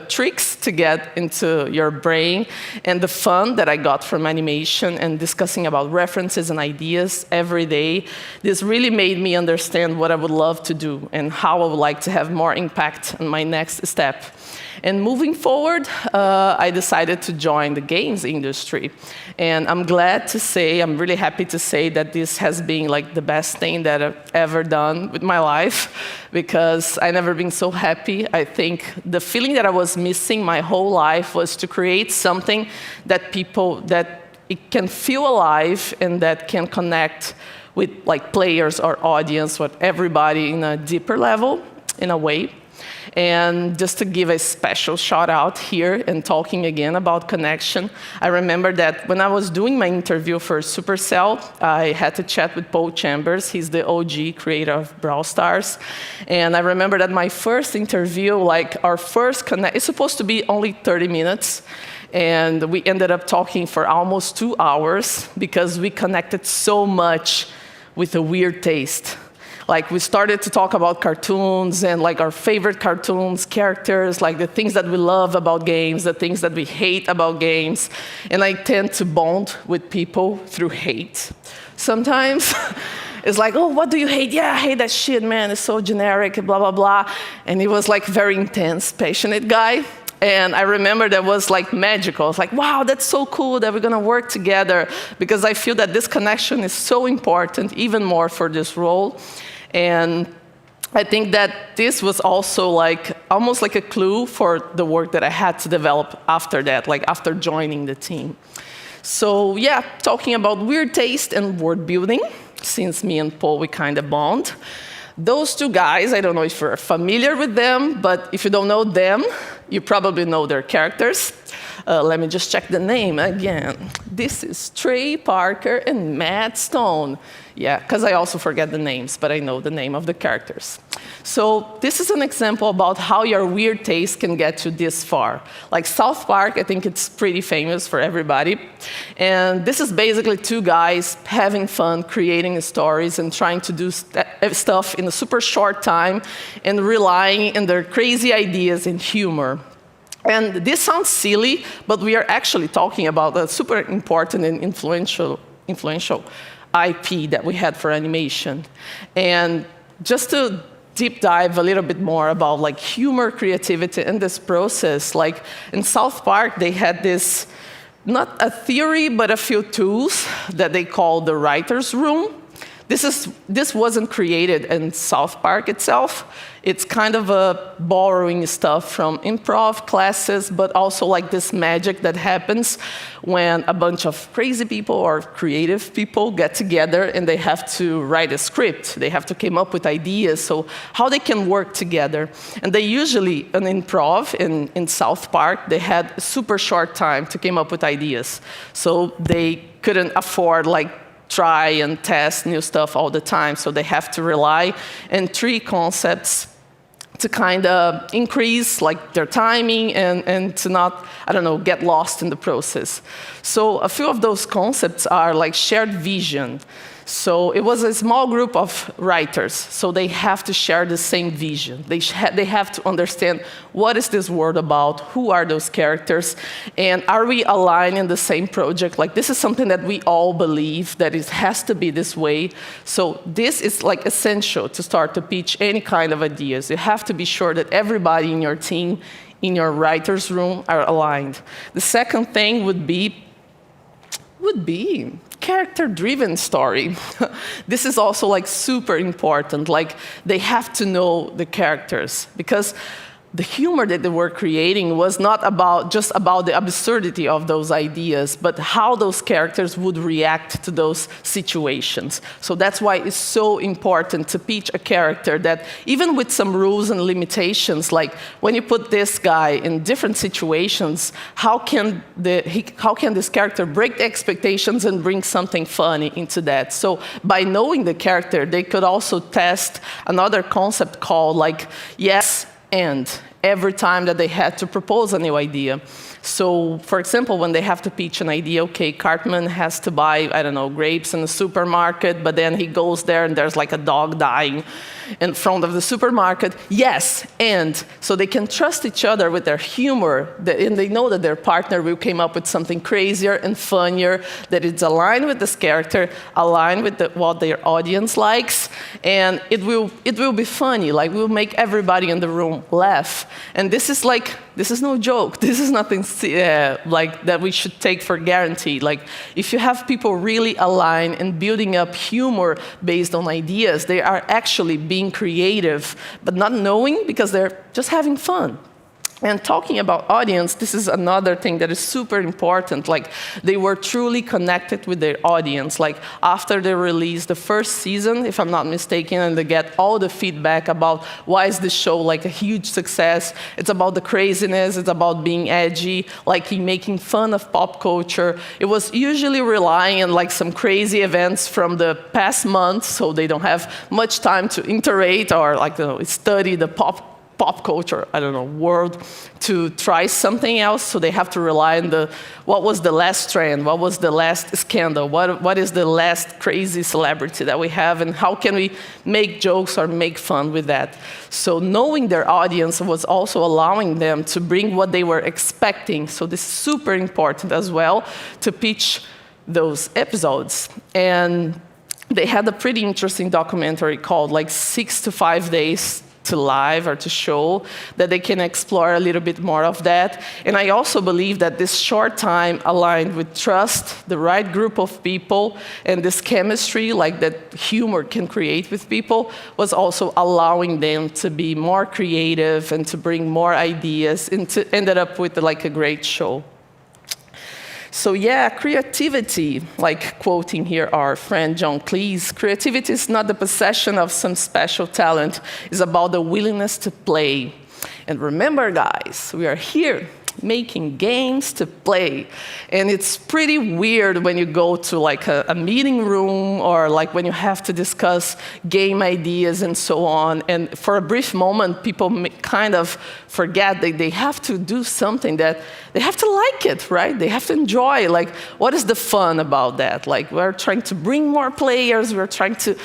[SPEAKER 6] tricks to get into your brain, and the fun that I got from animation and discussing about references and ideas every day, this really made me understand what I would love to do and how I would like to have more impact on my next step. And moving forward, I decided to join the games industry. And I'm glad to say, I'm really happy to say that this has been like the best thing that I've ever done with my life, because I've never been so happy. I think the feeling that I was missing my whole life was to create something that it can feel alive and that can connect with like players or audience, with everybody in a deeper level, in a way. And just to give a special shout out here and talking again about connection, I remember that when I was doing my interview for Supercell, I had to chat with Paul Chambers. He's the OG creator of Brawlers. And I remember that my first interview, like our first connect, it's supposed to be only 30 minutes. And we ended up talking for almost 2 hours because we connected so much with a weird taste. Like we started to talk about cartoons and like our favorite cartoons, characters, like the things that we love about games, the things that we hate about games. And I tend to bond with people through hate. Sometimes it's like, oh, what do you hate? Yeah, I hate that shit, man. It's so generic, blah, blah, blah. And he was like very intense, passionate guy. And I remember that was like magical. It's like, wow, that's so cool that we're going to work together, because I feel that this connection is so important, even more for this role. And I think that this was also like almost like a clue for the work that I had to develop after that, like after joining the team. So yeah, talking about weird taste and word building, since me and Paul, we kind of bond. Those two guys, I don't know if you're familiar with them, but if you don't know them, you probably know their characters. Let me just check the name again. This is Trey Parker and Matt Stone. Yeah, because I also forget the names, but I know the name of the characters. So this is an example about how your weird taste can get you this far. Like South Park, I think it's pretty famous for everybody. And this is basically two guys having fun, creating stories and trying to do stuff in a super short time and relying on their crazy ideas and humor. And this sounds silly, but we are actually talking about a super important and influential IP that we had for animation. And just to deep dive a little bit more about like humor, creativity, and this process, like in South Park, they had this, not a theory, but a few tools that they call the writer's room. This wasn't created in South Park itself. It's kind of borrowing stuff from improv classes, but also like this magic that happens when a bunch of crazy people or creative people get together and they have to write a script. They have to come up with ideas, so how they can work together. And they usually, in improv in South Park, they had a super short time to come up with ideas. So they couldn't afford like try and test new stuff all the time. So they have to rely on 3 concepts to kind of increase like their timing and to not, I don't know, get lost in the process. So a few of those concepts are like shared vision. So it was a small group of writers, so they have to share the same vision. They have to understand what is this world about, who are those characters, and are we aligned in the same project? Like this is something that we all believe that it has to be this way. So this is like essential to start to pitch any kind of ideas. You have to be sure that everybody in your team, in your writer's room, are aligned. The second thing would be character-driven story. This is also like super important. Like they have to know the characters, because the humor that they were creating was not just about the absurdity of those ideas, but how those characters would react to those situations. So that's why it's so important to pitch a character that, even with some rules and limitations, like when you put this guy in different situations, how can this character break the expectations and bring something funny into that? So by knowing the character, they could also test another concept called like yes and every time that they had to propose a new idea. So, for example, when they have to pitch an idea, okay, Cartman has to buy, I don't know, grapes in the supermarket, but then he goes there and there's like a dog dying in front of the supermarket. Yes, and so they can trust each other with their humor, and they know that their partner will come up with something crazier and funnier, that it's aligned with this character, aligned with what their audience likes, and it will be funny, like we'll make everybody in the room laugh. And this is no joke. This is nothing like that we should take for guaranteed. Like if you have people really aligned and building up humor based on ideas, they are actually being creative, but not knowing because they're just having fun. And talking about audience, this is another thing that is super important. Like, they were truly connected with their audience. Like, after they released the first season, if I'm not mistaken, and they get all the feedback about why is this show like a huge success. It's about the craziness, it's about being edgy, like making fun of pop culture. It was usually relying on like some crazy events from the past month, so they don't have much time to iterate or like study the pop culture, world, to try something else. So they have to rely on what was the last trend, what was the last scandal, what is the last crazy celebrity that we have, and how can we make jokes or make fun with that. So knowing their audience was also allowing them to bring what they were expecting. So this is super important as well to pitch those episodes. And they had a pretty interesting documentary called like 6 to 5 days to live or to show, that they can explore a little bit more of that. And I also believe that this short time aligned with trust, the right group of people, and this chemistry, like that humor can create with people, was also allowing them to be more creative and to bring more ideas, and to ended up with like a great show. So yeah, creativity, like quoting here our friend John Cleese, creativity is not the possession of some special talent, it's about the willingness to play. And remember, guys, we are here making games to play. And it's pretty weird when you go to like a meeting room, or like when you have to discuss game ideas and so on. And for a brief moment, people kind of forget that they have to do something that they have to like it, right? They have to enjoy. Like, what is the fun about that? Like, we're trying to bring more players, we're trying to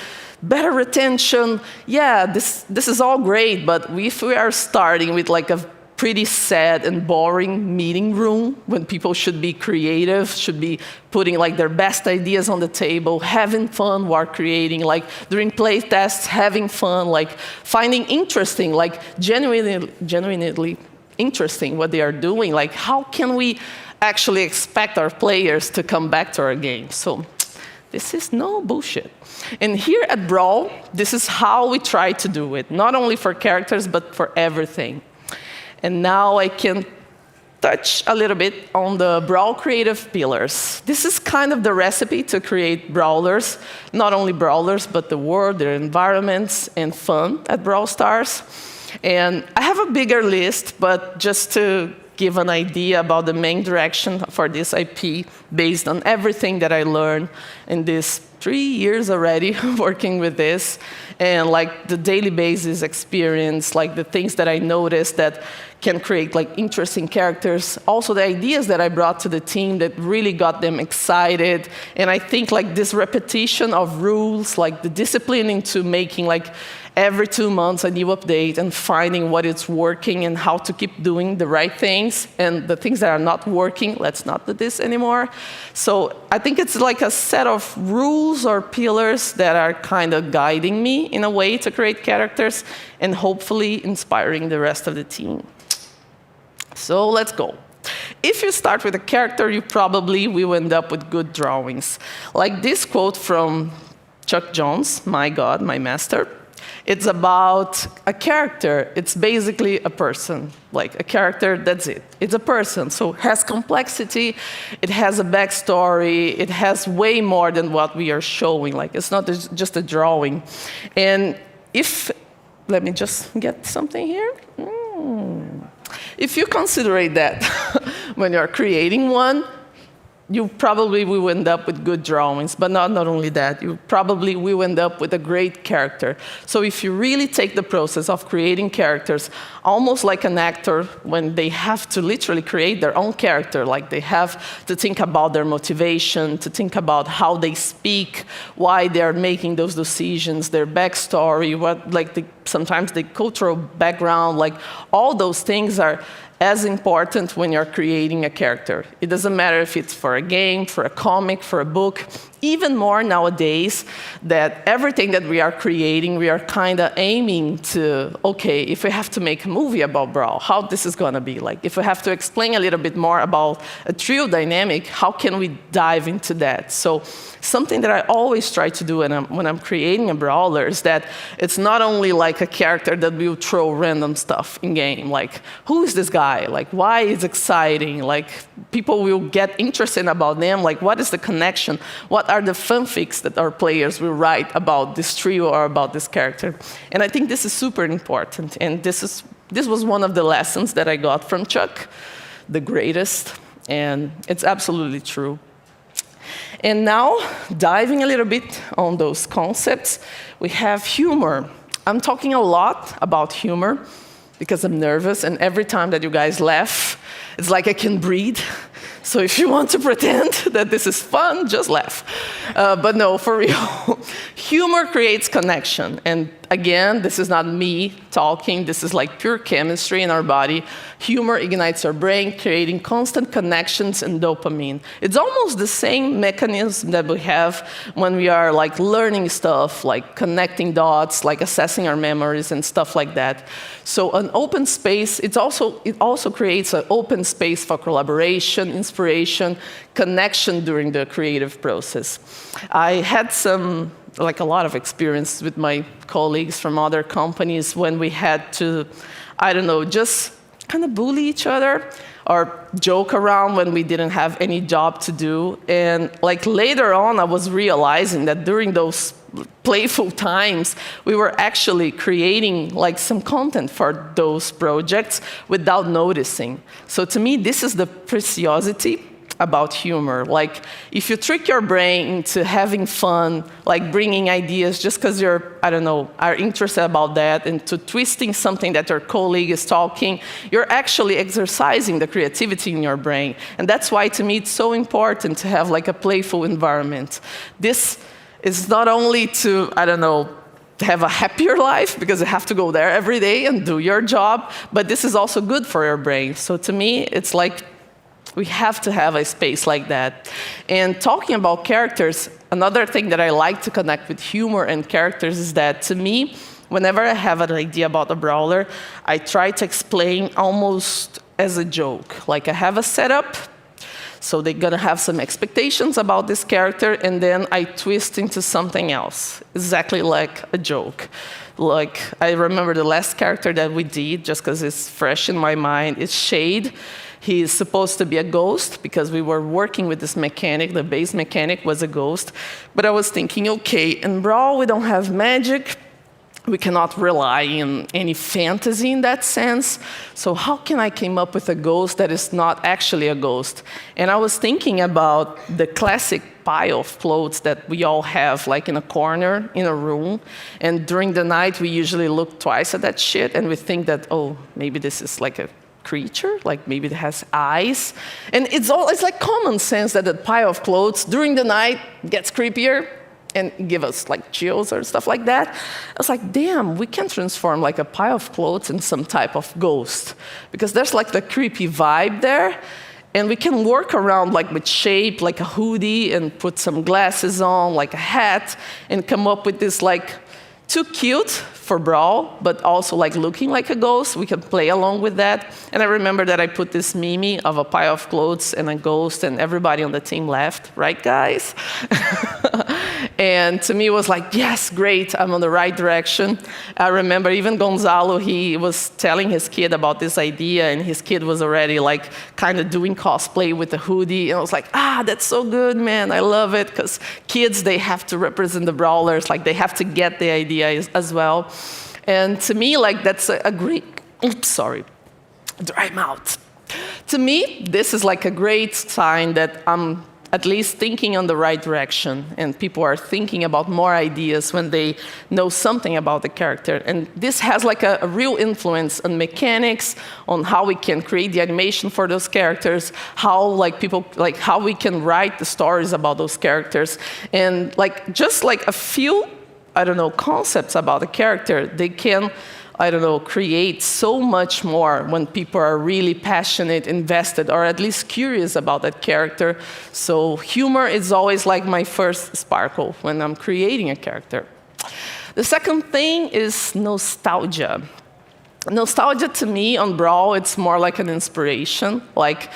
[SPEAKER 6] better retention. Yeah, this is all great, but if we are starting with like a pretty sad and boring meeting room when people should be creative, should be putting like their best ideas on the table, having fun while creating, like during play tests, having fun, like finding interesting, like genuinely interesting what they are doing. Like, how can we actually expect our players to come back to our game? So this is no bullshit. And here at Brawl, this is how we try to do it, not only for characters, but for everything. And now I can touch a little bit on the Brawl creative pillars. This is kind of the recipe to create Brawlers, not only Brawlers, but the world, their environments, and fun at Brawl Stars. And I have a bigger list, but just to give an idea about the main direction for this IP, based on everything that I learned in these 3 years already working with this, and like the daily basis experience, like the things that I noticed that can create like interesting characters. Also the ideas that I brought to the team that really got them excited. And I think like this repetition of rules, like the discipline into making like every 2 months a new update and finding what is working and how to keep doing the right things, and the things that are not working, let's not do this anymore. So I think it's like a set of rules or pillars that are kind of guiding me in a way to create characters and hopefully inspiring the rest of the team. So let's go. If you start with a character, you probably will end up with good drawings. Like this quote from Chuck Jones, my God, my master. It's about a character. It's basically a person, like a character, that's it. It's a person, so it has complexity, it has a backstory, it has way more than what we are showing. Like, it's not just a drawing. And let me just get something here. If you consider that when you're creating one, you probably will end up with good drawings, but not only that, you probably will end up with a great character. So if you really take the process of creating characters, almost like an actor, when they have to literally create their own character, like they have to think about their motivation, to think about how they speak, why they're making those decisions, their backstory, sometimes the cultural background, like all those things are as important when you're creating a character. It doesn't matter if it's for a game, for a comic, for a book. Even more nowadays, that everything that we are creating, we are kind of aiming to, okay, if we have to make a movie about Brawl, how this is going to be. Like, if we have to explain a little bit more about a trio dynamic, how can we dive into that? So something that I always try to do when I'm creating a Brawler is that it's not only like a character that will throw random stuff in game, like, who is this guy? Like, why is it exciting? Like, people will get interested about them. Like, what is the connection? What are the fanfics that our players will write about this trio or about this character? And I think this is super important. And this was one of the lessons that I got from Chuck, the greatest. And it's absolutely true. And now, diving a little bit on those concepts, we have humor. I'm talking a lot about humor because I'm nervous, and every time that you guys laugh, it's like I can breathe. So if you want to pretend that this is fun, just laugh. But no, for real, humor creates connection. And again, this is not me talking. This is like pure chemistry in our body. Humor ignites our brain, creating constant connections and dopamine. It's almost the same mechanism that we have when we are like learning stuff, like connecting dots, like assessing our memories and stuff like that. So an open space, it also creates an open space for collaboration, inspiration, connection during the creative process. I had a lot of experience with my colleagues from other companies when we had to, I don't know, just kind of bully each other or joke around when we didn't have any job to do. And like later on, I was realizing that during those playful times, we were actually creating like some content for those projects without noticing. So to me, this is the preciosity about humor. Like, if you trick your brain into having fun, like bringing ideas just because you're, I don't know, are interested about that, into twisting something that your colleague is talking, you're actually exercising the creativity in your brain. And that's why, to me, it's so important to have like a playful environment. This is not only to, I don't know, have a happier life, because you have to go there every day and do your job, but this is also good for your brain. So to me, it's like, we have to have a space like that. And talking about characters, another thing that I like to connect with humor and characters is that, to me, whenever I have an idea about a Brawler, I try to explain almost as a joke. Like, I have a setup, so they're gonna have some expectations about this character, and then I twist into something else, exactly like a joke. Like, I remember the last character that we did, just because it's fresh in my mind, is Shade. He is supposed to be a ghost, because we were working with this mechanic. The base mechanic was a ghost. But I was thinking, okay, in Brawl, we don't have magic. We cannot rely on any fantasy in that sense. So how can I come up with a ghost that is not actually a ghost? And I was thinking about the classic pile of clothes that we all have, like in a corner, in a room. And during the night, we usually look twice at that shit, and we think that, oh, maybe this is like a creature, like maybe it has eyes. And it's like common sense that the pile of clothes during the night gets creepier and give us like chills or stuff like that. I was like, damn, we can transform like a pile of clothes in some type of ghost, because there's like the creepy vibe there. And we can work around like with shape, like a hoodie, and put some glasses on, like a hat, and come up with this like too cute for Brawl, but also like looking like a ghost. We can play along with that. And I remember that I put this meme of a pile of clothes and a ghost, and everybody on the team laughed, right, guys? And to me, it was like, yes, great, I'm on the right direction. I remember even Gonzalo, he was telling his kid about this idea, and his kid was already like kind of doing cosplay with a hoodie. And I was like, that's so good, man, I love it, because kids, they have to represent the Brawlers, like they have to get the idea as well. And to me, like that's a great, oops, sorry, dry mouth. To me, this is like a great sign that I'm at least thinking on the right direction, and people are thinking about more ideas when they know something about the character. And this has like a real influence on mechanics, on how we can create the animation for those characters, how like people, like how we can write the stories about those characters. And like just like a few, I don't know, concepts about a character, they can, I don't know, create so much more when people are really passionate, invested, or at least curious about that character. So humor is always like my first sparkle when I'm creating a character. The second thing is nostalgia. Nostalgia to me on Brawl, it's more like an inspiration. Like,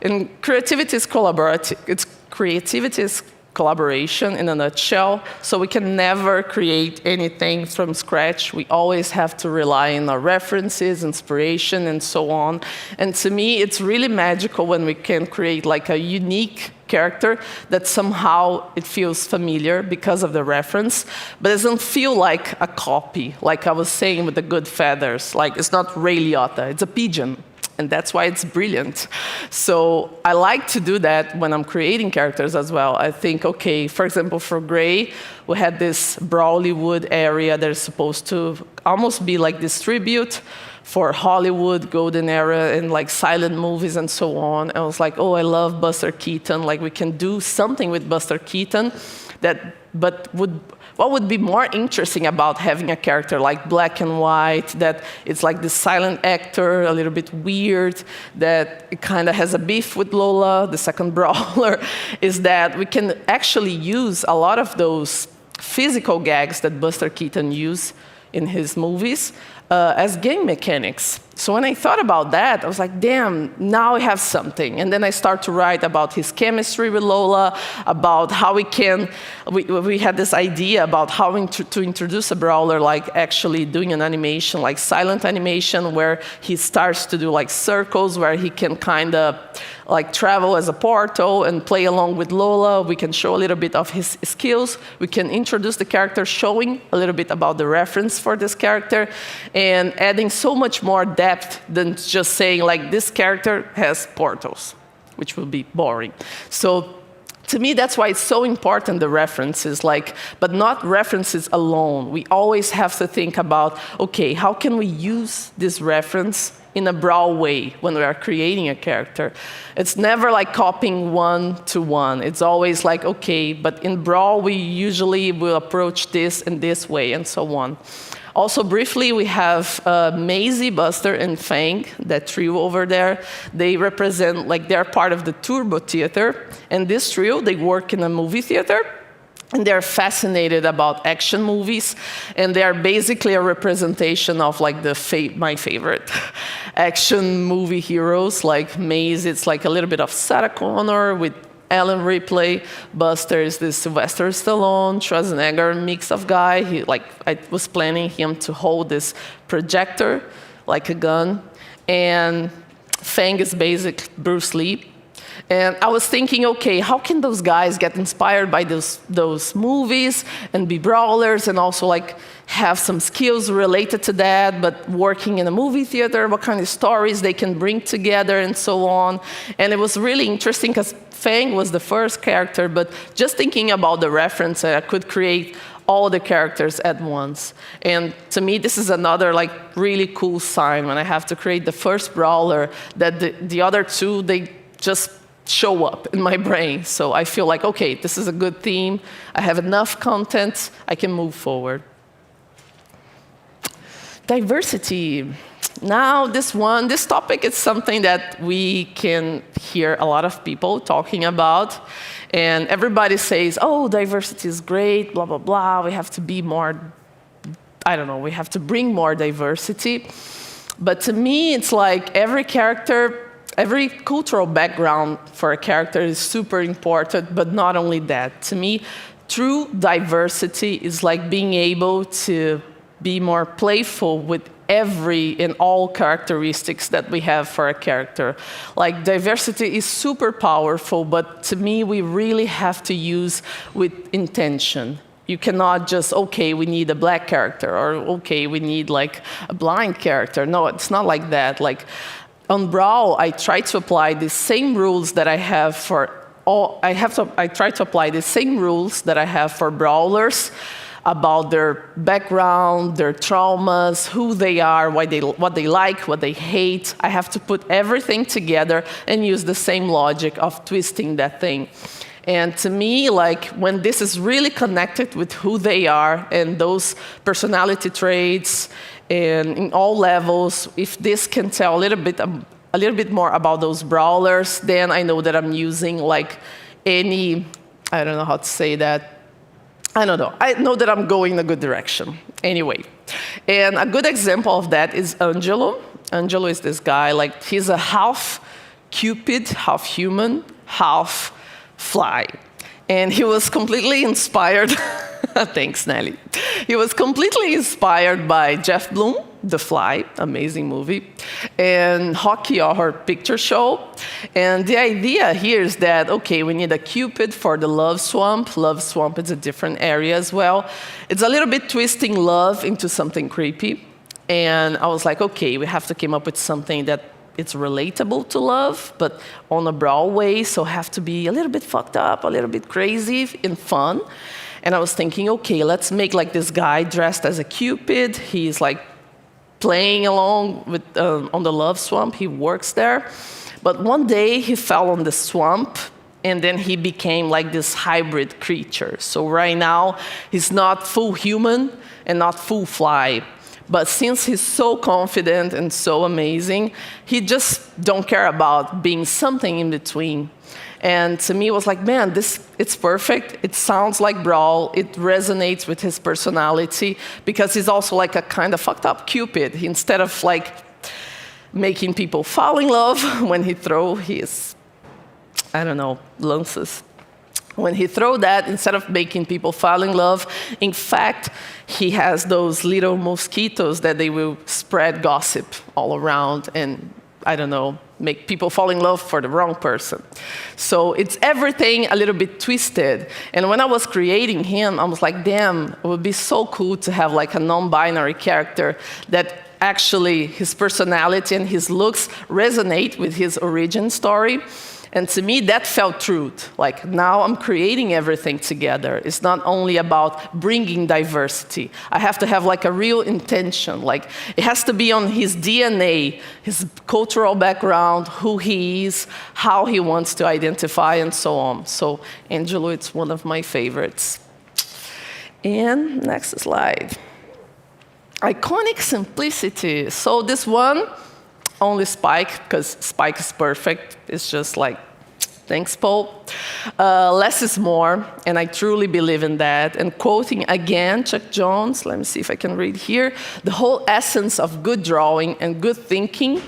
[SPEAKER 6] in creativity is collaborative. Creativity is collaboration in a nutshell. So we can never create anything from scratch. We always have to rely on our references, inspiration, and so on. And to me, it's really magical when we can create like a unique character that somehow it feels familiar because of the reference, but it doesn't feel like a copy, like I was saying with the good feathers. Like, it's not Ray Liotta, it's a pigeon. And that's why it's brilliant. So I like to do that when I'm creating characters as well. I think, okay, for example, for Gray, we had this Brawlywood area that is supposed to almost be like this tribute for Hollywood, golden era, and like silent movies and so on. I was like, oh, I love Buster Keaton. Like, we can do something with Buster Keaton that, but what would be more interesting about having a character like black and white, that it's like this silent actor, a little bit weird, that it kind of has a beef with Lola, the second Brawler, is that we can actually use a lot of those physical gags that Buster Keaton used in his movies as game mechanics. So when I thought about that, I was like, damn, now I have something. And then I start to write about his chemistry with Lola, about how we had this idea about how to introduce a Brawler, like actually doing an animation, like silent animation, where he starts to do like circles, where he can kind of like travel as a portal and play along with Lola. We can show a little bit of his skills. We can introduce the character, showing a little bit about the reference for this character, and adding so much more depth than just saying like this character has portals, which would be boring. So to me, that's why it's so important, the references, like, but not references alone. We always have to think about, okay, how can we use this reference in a Brawl way when we are creating a character? It's never like copying one-to-one. It's always like, okay, but in Brawl, we usually will approach this in this way, and so on. Also, briefly, we have Maisie, Buster, and Fang, that trio over there. They represent, like, they're part of the Turbo Theater. And this trio, they work in a movie theater. And they're fascinated about action movies. And they are basically a representation of, like, my favorite action movie heroes. Like Maisie, it's like a little bit of Sarah Connor with Ellen Ripley. Buster is this Sylvester Stallone, Schwarzenegger mix of guy. I was planning him to hold this projector, like a gun. And Fang is basic Bruce Lee. And I was thinking, okay, how can those guys get inspired by those movies and be brawlers and also like have some skills related to that, but working in a movie theater, what kind of stories they can bring together and so on. And it was really interesting because Fang was the first character, but just thinking about the reference, I could create all the characters at once. And to me, this is another like really cool sign when I have to create the first brawler that the other two, they just show up in my brain. So I feel like, okay, this is a good theme. I have enough content. I can move forward. Diversity. Now, this topic is something that we can hear a lot of people talking about. And everybody says, oh, diversity is great, blah, blah, blah. We have to be more, I don't know, we have to bring more diversity. But to me, it's like every cultural background for a character is super important, but not only that. To me, true diversity is like being able to be more playful with every and all characteristics that we have for a character. Like, diversity is super powerful, but to me, we really have to use with intention. You cannot just, okay, we need a black character, or okay, we need like a blind character. No, it's not like that. Like, on Brawl, I try to apply the same rules that I have for I try to apply the same rules that I have for Brawlers, about their background, their traumas, who they are, what they like, what they hate. I have to put everything together and use the same logic of twisting that thing. And to me, like, when this is really connected with who they are and those personality traits, and in all levels, if this can tell a little bit more about those Brawlers, then I know that I'm using like any, I don't know how to say that, I don't know. I know that I'm going in a good direction. Anyway, and a good example of that is Angelo. Angelo is this guy, like, he's a half Cupid, half human, half fly. And he was completely inspired, thanks, Nelly. He was completely inspired by Jeff Bloom, The Fly, amazing movie, and Hockey Horror Picture Show. And the idea here is that, okay, we need a Cupid for the love swamp. Love swamp is a different area as well. It's a little bit twisting love into something creepy. And I was like, okay, we have to come up with something that it's relatable to love, but on a Brawl way, so have to be a little bit fucked up, a little bit crazy and fun. And I was thinking, okay, let's make like this guy dressed as a Cupid. He's like playing along with on the love swamp. He works there. But one day he fell on the swamp, and then he became like this hybrid creature. So right now, he's not full human and not full fly. But since he's so confident and so amazing, he just don't care about being something in between. And to me, it was like, man, it's perfect. It sounds like Brawl. It resonates with his personality, because he's also like a kind of fucked up Cupid. Instead of like making people fall in love when he throw his, I don't know, lances. When he throw that, instead of making people fall in love, in fact, he has those little mosquitoes that they will spread gossip all around and, I don't know, make people fall in love for the wrong person. So it's everything a little bit twisted. And when I was creating him, I was like, damn, it would be so cool to have like a non-binary character that actually his personality and his looks resonate with his origin story. And to me, that felt truth. Like, now I'm creating everything together. It's not only about bringing diversity. I have to have like a real intention. Like, it has to be on his DNA, his cultural background, who he is, how he wants to identify, and so on. So Angelo, it's one of my favorites. And next slide. Iconic simplicity. So this one, only Spike, because Spike is perfect. It's just like, thanks, Paul. Less is more, and I truly believe in that. And quoting again Chuck Jones, let me see if I can read here. The whole essence of good drawing and good thinking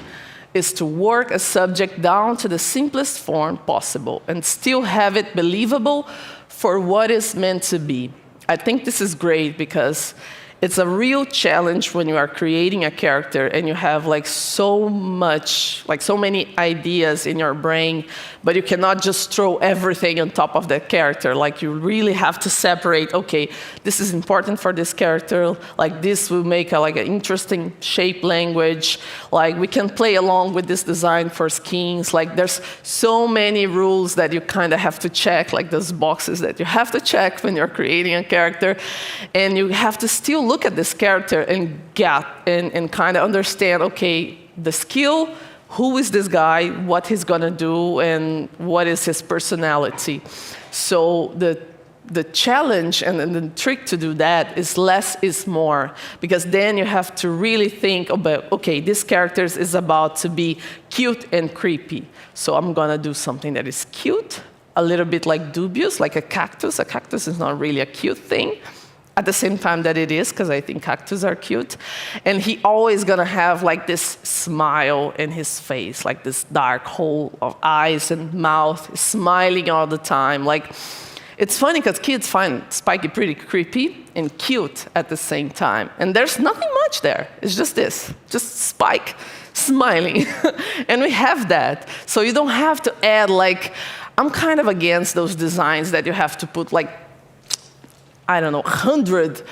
[SPEAKER 6] is to work a subject down to the simplest form possible and still have it believable for what it's meant to be. I think this is great because it's a real challenge when you are creating a character and you have like so many ideas in your brain, but you cannot just throw everything on top of that character. Like, you really have to separate, okay, this is important for this character, like this will make like an interesting shape language, like we can play along with this design for skins. Like, there's so many rules that you kind of have to check, like those boxes that you have to check when you're creating a character, and you have to still look at this character and kind of understand, okay, the skill, who is this guy, what he's gonna do, and what is his personality. So the challenge and the trick to do that is less is more, because then you have to really think about, okay, this character is about to be cute and creepy. So I'm gonna do something that is cute, a little bit like dubious, like a cactus. A cactus is not really a cute thing, at the same time that it is, because I think cactus are cute. And he always gonna have like this smile in his face, like this dark hole of eyes and mouth, smiling all the time. Like, it's funny because kids find Spiky pretty creepy and cute at the same time. And there's nothing much there. It's just this, just Spike smiling. And we have that. So you don't have to add like, I'm kind of against those designs that you have to put like, I don't know, 100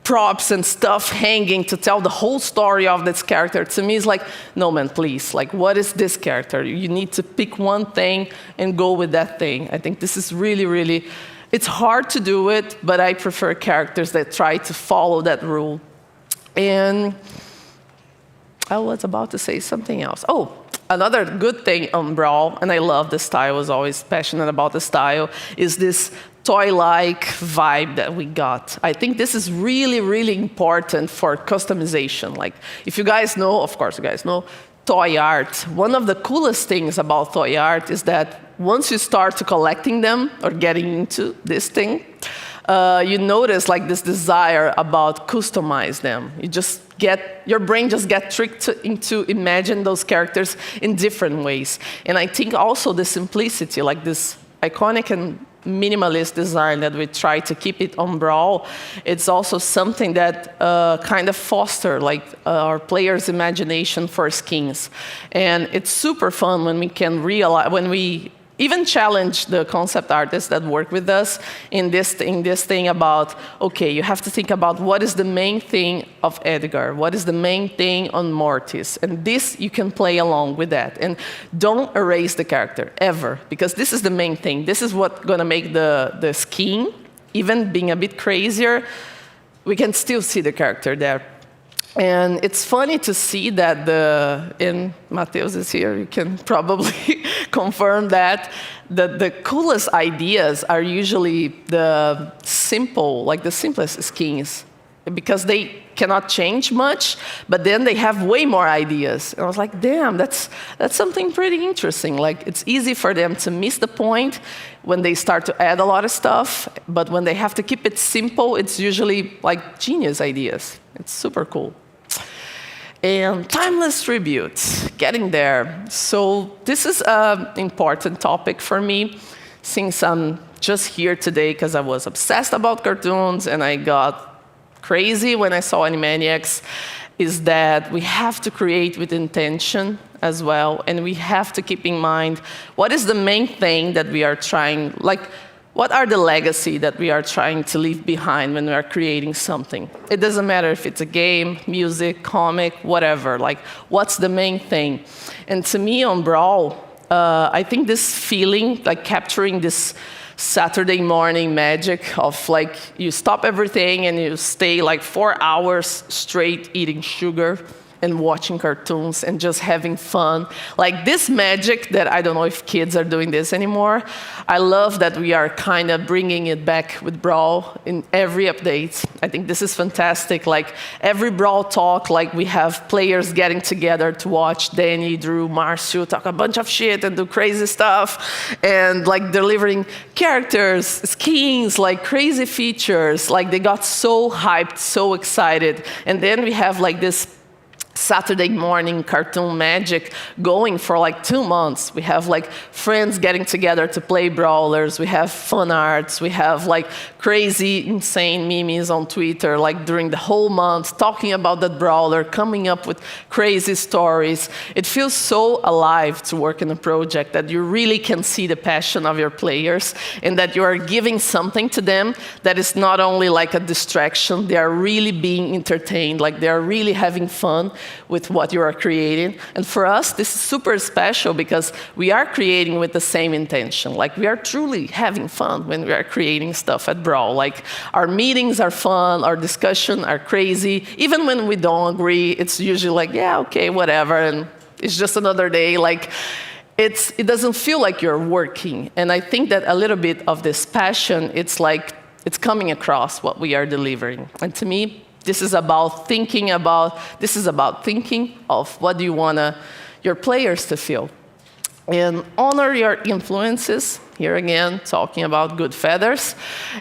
[SPEAKER 6] props and stuff hanging to tell the whole story of this character. To me, it's like, no, man, please. Like, what is this character? You need to pick one thing and go with that thing. I think this is really, really, it's hard to do it, but I prefer characters that try to follow that rule. And I was about to say something else. Oh, another good thing on Brawl, and I love the style, I was always passionate about the style, is this toy-like vibe that we got. I think this is really, really important for customization. Like, if you guys know, of course you guys know, toy art. One of the coolest things about toy art is that once you start to collecting them or getting into this thing, you notice like this desire about customize them. You just get, your brain just gets tricked into imagine those characters in different ways. And I think also the simplicity, like this iconic and minimalist design that we try to keep it on Brawl, it's also something that kind of foster like our players' imagination for skins. And it's super fun when we can realize, when we even challenge the concept artists that work with us in this thing about, okay, you have to think about what is the main thing of Edgar, what is the main thing on Mortis, and this you can play along with that. And don't erase the character, ever, because this is the main thing. This is what's gonna make the skin, even being a bit crazier, we can still see the character there. And it's funny to see that and Mateus is here, you can probably confirm that, the coolest ideas are usually the simple, like the simplest skins, because they cannot change much, but then they have way more ideas. And I was like, damn, that's something pretty interesting. Like, it's easy for them to miss the point when they start to add a lot of stuff, but when they have to keep it simple, it's usually like genius ideas. It's super cool. And timeless tributes, getting there. So this is an important topic for me, since I'm just here today because I was obsessed about cartoons and I got crazy when I saw Animaniacs, is that we have to create with intention as well, and we have to keep in mind what is the main thing that we are trying, like, what are the legacy that we are trying to leave behind when we are creating something? It doesn't matter if it's a game, music, comic, whatever. Like, what's the main thing? And to me, on Brawl, I think this feeling, like capturing this Saturday morning magic of like, you stop everything and you stay like 4 hours straight eating sugar and watching cartoons and just having fun. Like this magic that I don't know if kids are doing this anymore. I love that we are kind of bringing it back with Brawl in every update. I think this is fantastic. Like every Brawl talk, like we have players getting together to watch Danny, Drew, Marcio talk a bunch of shit and do crazy stuff and like delivering characters, skins, like crazy features. Like they got so hyped, so excited. And then we have like this Saturday morning cartoon magic going for like 2 months. We have like friends getting together to play Brawlers. We have fun arts. We have like crazy, insane memes on Twitter, like during the whole month, talking about that Brawler, coming up with crazy stories. It feels so alive to work in a project that you really can see the passion of your players and that you are giving something to them that is not only like a distraction, they are really being entertained, like they are really having fun with what you are creating. And for us, this is super special because we are creating with the same intention. Like we are truly having fun when we are creating stuff at Brawl. Like our meetings are fun, our discussion are crazy. Even when we don't agree, it's usually like, yeah, okay, whatever, and it's just another day. Like it doesn't feel like you're working. And I think that a little bit of this passion, it's like, it's coming across what we are delivering. And to me, this is about thinking of what do you want your players to feel. And honor your influences. Here again, talking about good feathers.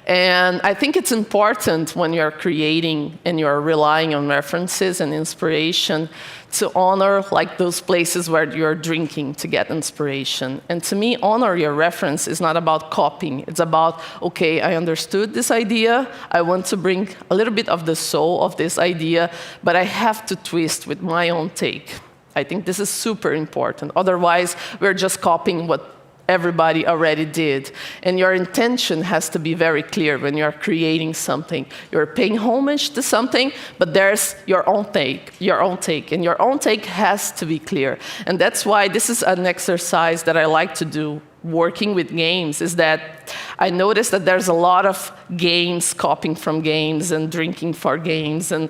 [SPEAKER 6] And I think it's important when you're creating and you're relying on references and inspiration to honor like those places where you're drinking to get inspiration. And to me, honor your reference is not about copying. It's about, okay, I understood this idea. I want to bring a little bit of the soul of this idea, but I have to twist with my own take. I think this is super important. Otherwise, we're just copying what everybody already did. And your intention has to be very clear when you're creating something. You're paying homage to something, but there's your own take, and your own take has to be clear. And that's why this is an exercise that I like to do working with games, is that I notice that there's a lot of games copying from games and drinking for games and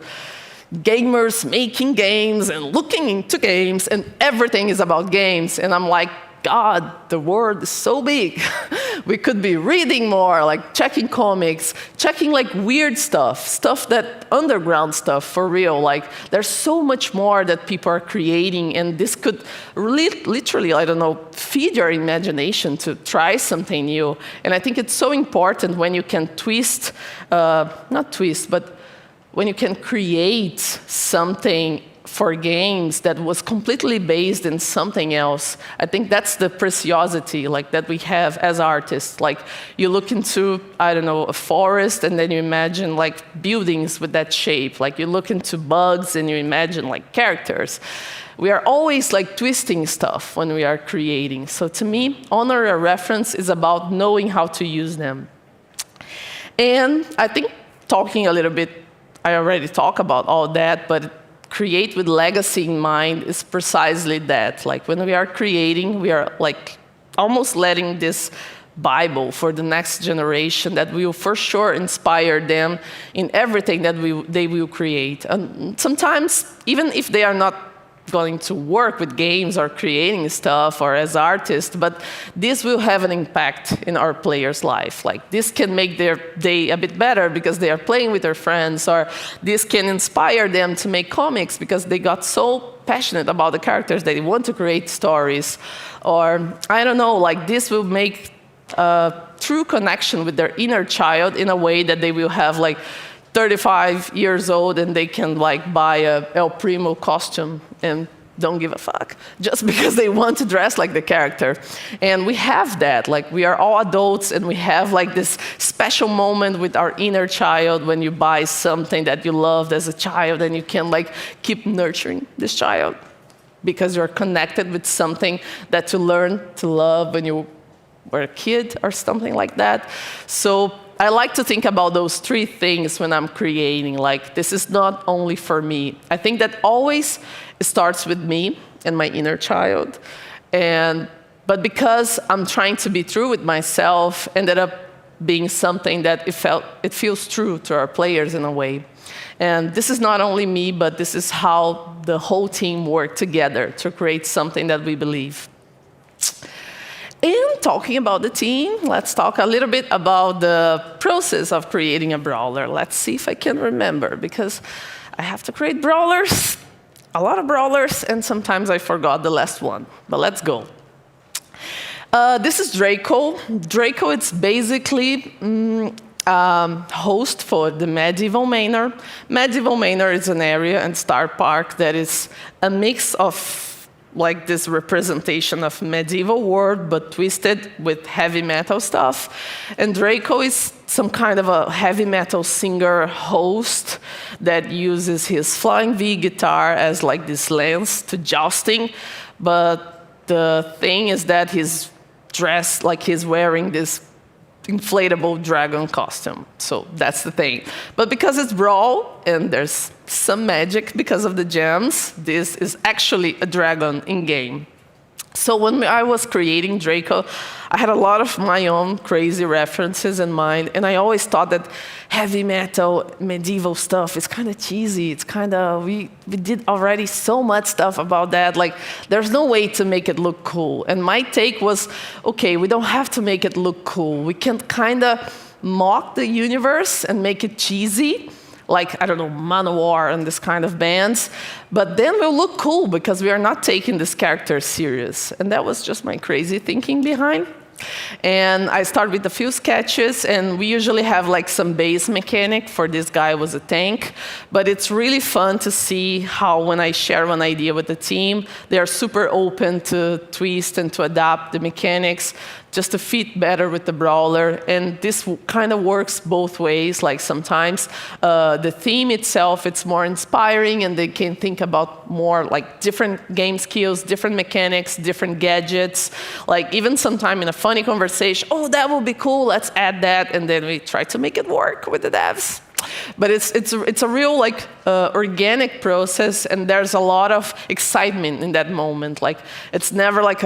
[SPEAKER 6] gamers making games and looking into games, and everything is about games. And I'm like, God, the world is so big. We could be reading more, like checking comics, checking like weird stuff that underground stuff for real. Like there's so much more that people are creating, and this could literally, I don't know, feed your imagination to try something new. And I think it's so important when you can not twist, but when you can create something for games that was completely based in something else. I think that's the preciosity like that we have as artists. Like you look into, I don't know, a forest, and then you imagine like buildings with that shape. Like you look into bugs and you imagine like characters. We are always like twisting stuff when we are creating. So to me, honor a reference is about knowing how to use them. And I think talking a little bit, I already talked about all that, but create with legacy in mind is precisely that. Like when we are creating, we are like almost letting this Bible for the next generation that will for sure inspire them in everything that they will create. And sometimes, even if they are not going to work with games or creating stuff or as artists, but this will have an impact in our players' life. Like this can make their day a bit better because they are playing with their friends, or this can inspire them to make comics because they got so passionate about the characters that they want to create stories. Or I don't know, like this will make a true connection with their inner child in a way that they will have like 35 years old and they can like buy a El Primo costume and don't give a fuck just because they want to dress like the character. And we have that, like we are all adults and we have like this special moment with our inner child when you buy something that you loved as a child and you can like keep nurturing this child because you're connected with something that you learned to love when you were a kid or something like that. So I like to think about those three things when I'm creating. Like, this is not only for me. I think that always starts with me and my inner child. But because I'm trying to be true with myself, ended up being something that it feels true to our players in a way. And this is not only me, but this is how the whole team worked together to create something that we believe. And talking about the team, let's talk a little bit about the process of creating a brawler. Let's see if I can remember, because I have to create brawlers, a lot of brawlers, and sometimes I forgot the last one. But let's go. This is Draco. Draco, it's basically host for the Medieval Manor. Medieval Manor is an area in Star Park that is a mix of like this representation of medieval world, but twisted with heavy metal stuff. And Draco is some kind of a heavy metal singer host that uses his flying V guitar as like this lance to jousting. But the thing is that he's dressed like he's wearing this inflatable dragon costume. So that's the thing. But because it's Brawl, and there's some magic because of the gems, this is actually a dragon in-game. So when I was creating Draco, I had a lot of my own crazy references in mind, and I always thought that heavy metal, medieval stuff is kind of cheesy. It's kind of, we did already so much stuff about that. Like, there's no way to make it look cool. And my take was, okay, we don't have to make it look cool. We can kind of mock the universe and make it cheesy. like, I don't know, Manowar and this kind of bands. But then we'll look cool because we are not taking this character serious. And that was just my crazy thinking behind. And I started with a few sketches, and we usually have like some base mechanic. For this guy was a tank, but it's really fun to see how when I share one idea with the team, they are super open to twist and to adapt the mechanics just to fit better with the brawler. And this kind of works both ways. Like sometimes the theme itself, it's more inspiring, and they can think about more like different game skills, different mechanics, different gadgets. Like even sometime in a funny conversation, oh, that would be cool, let's add that. And then we try to make it work with the devs. But it's a real like organic process, and there's a lot of excitement in that moment. Like it's never like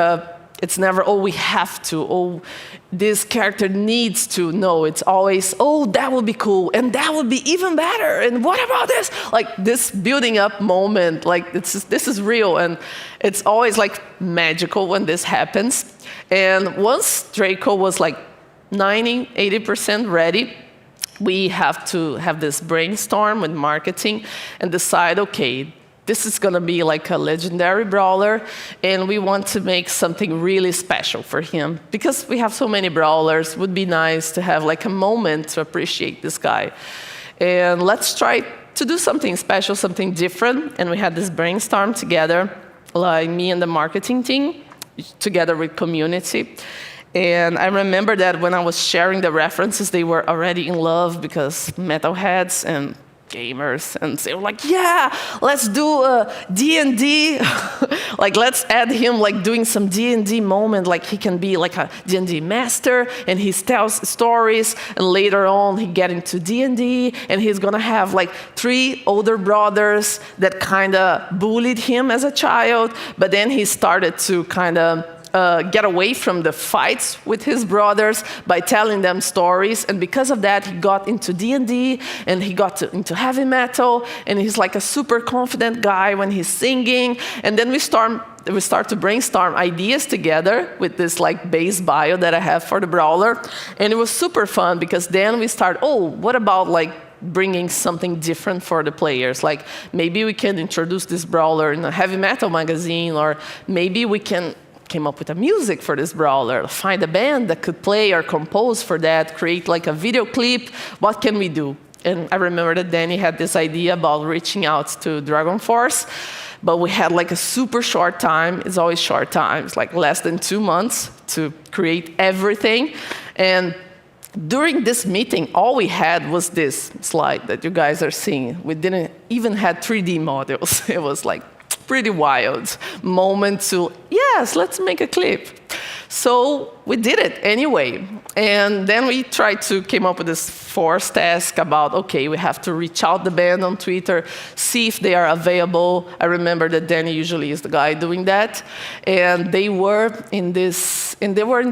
[SPEAKER 6] it's never, oh, we have to, oh, this character needs to. No, it's always, oh, that would be cool, and that would be even better, and what about this? Like this building up moment, like this is real, and it's always like magical when this happens. And once Draco was like 90, 80% ready, we have to have this brainstorm with marketing and decide, okay, this is going to be like a legendary brawler, and we want to make something really special for him. Because we have so many brawlers, it would be nice to have like a moment to appreciate this guy. And let's try to do something special, something different. And we had this brainstorm together, like me and the marketing team, together with community. And I remember that when I was sharing the references, they were already in love because metalheads and gamers, and they were like, yeah, let's do a D&D. Like, let's add him like doing some D&D moment, like he can be like a D&D master, and he tells stories, and later on he get into D&D, and he's gonna have like 3 older brothers that kind of bullied him as a child, but then he started to kind of get away from the fights with his brothers by telling them stories, and because of that, he got into D&D, and he got into heavy metal, and he's like a super confident guy when he's singing, and then we start to brainstorm ideas together with this like base bio that I have for the brawler, and it was super fun because then we start, oh, what about like bringing something different for the players? Like maybe we can introduce this brawler in a heavy metal magazine, or maybe we can came up with a music for this brawler, find a band that could play or compose for that, create like a video clip. What can we do? And I remember that Danny had this idea about reaching out to Dragon Force, but we had like a super short time. It's always short times, like less than 2 months to create everything. And during this meeting, all we had was this slide that you guys are seeing. We didn't even have 3D models. It was like pretty wild moment to, yes, let's make a clip. So we did it anyway. And then we tried to came up with this force task about, okay, we have to reach out the band on Twitter, see if they are available. I remember that Danny usually is the guy doing that. And they were in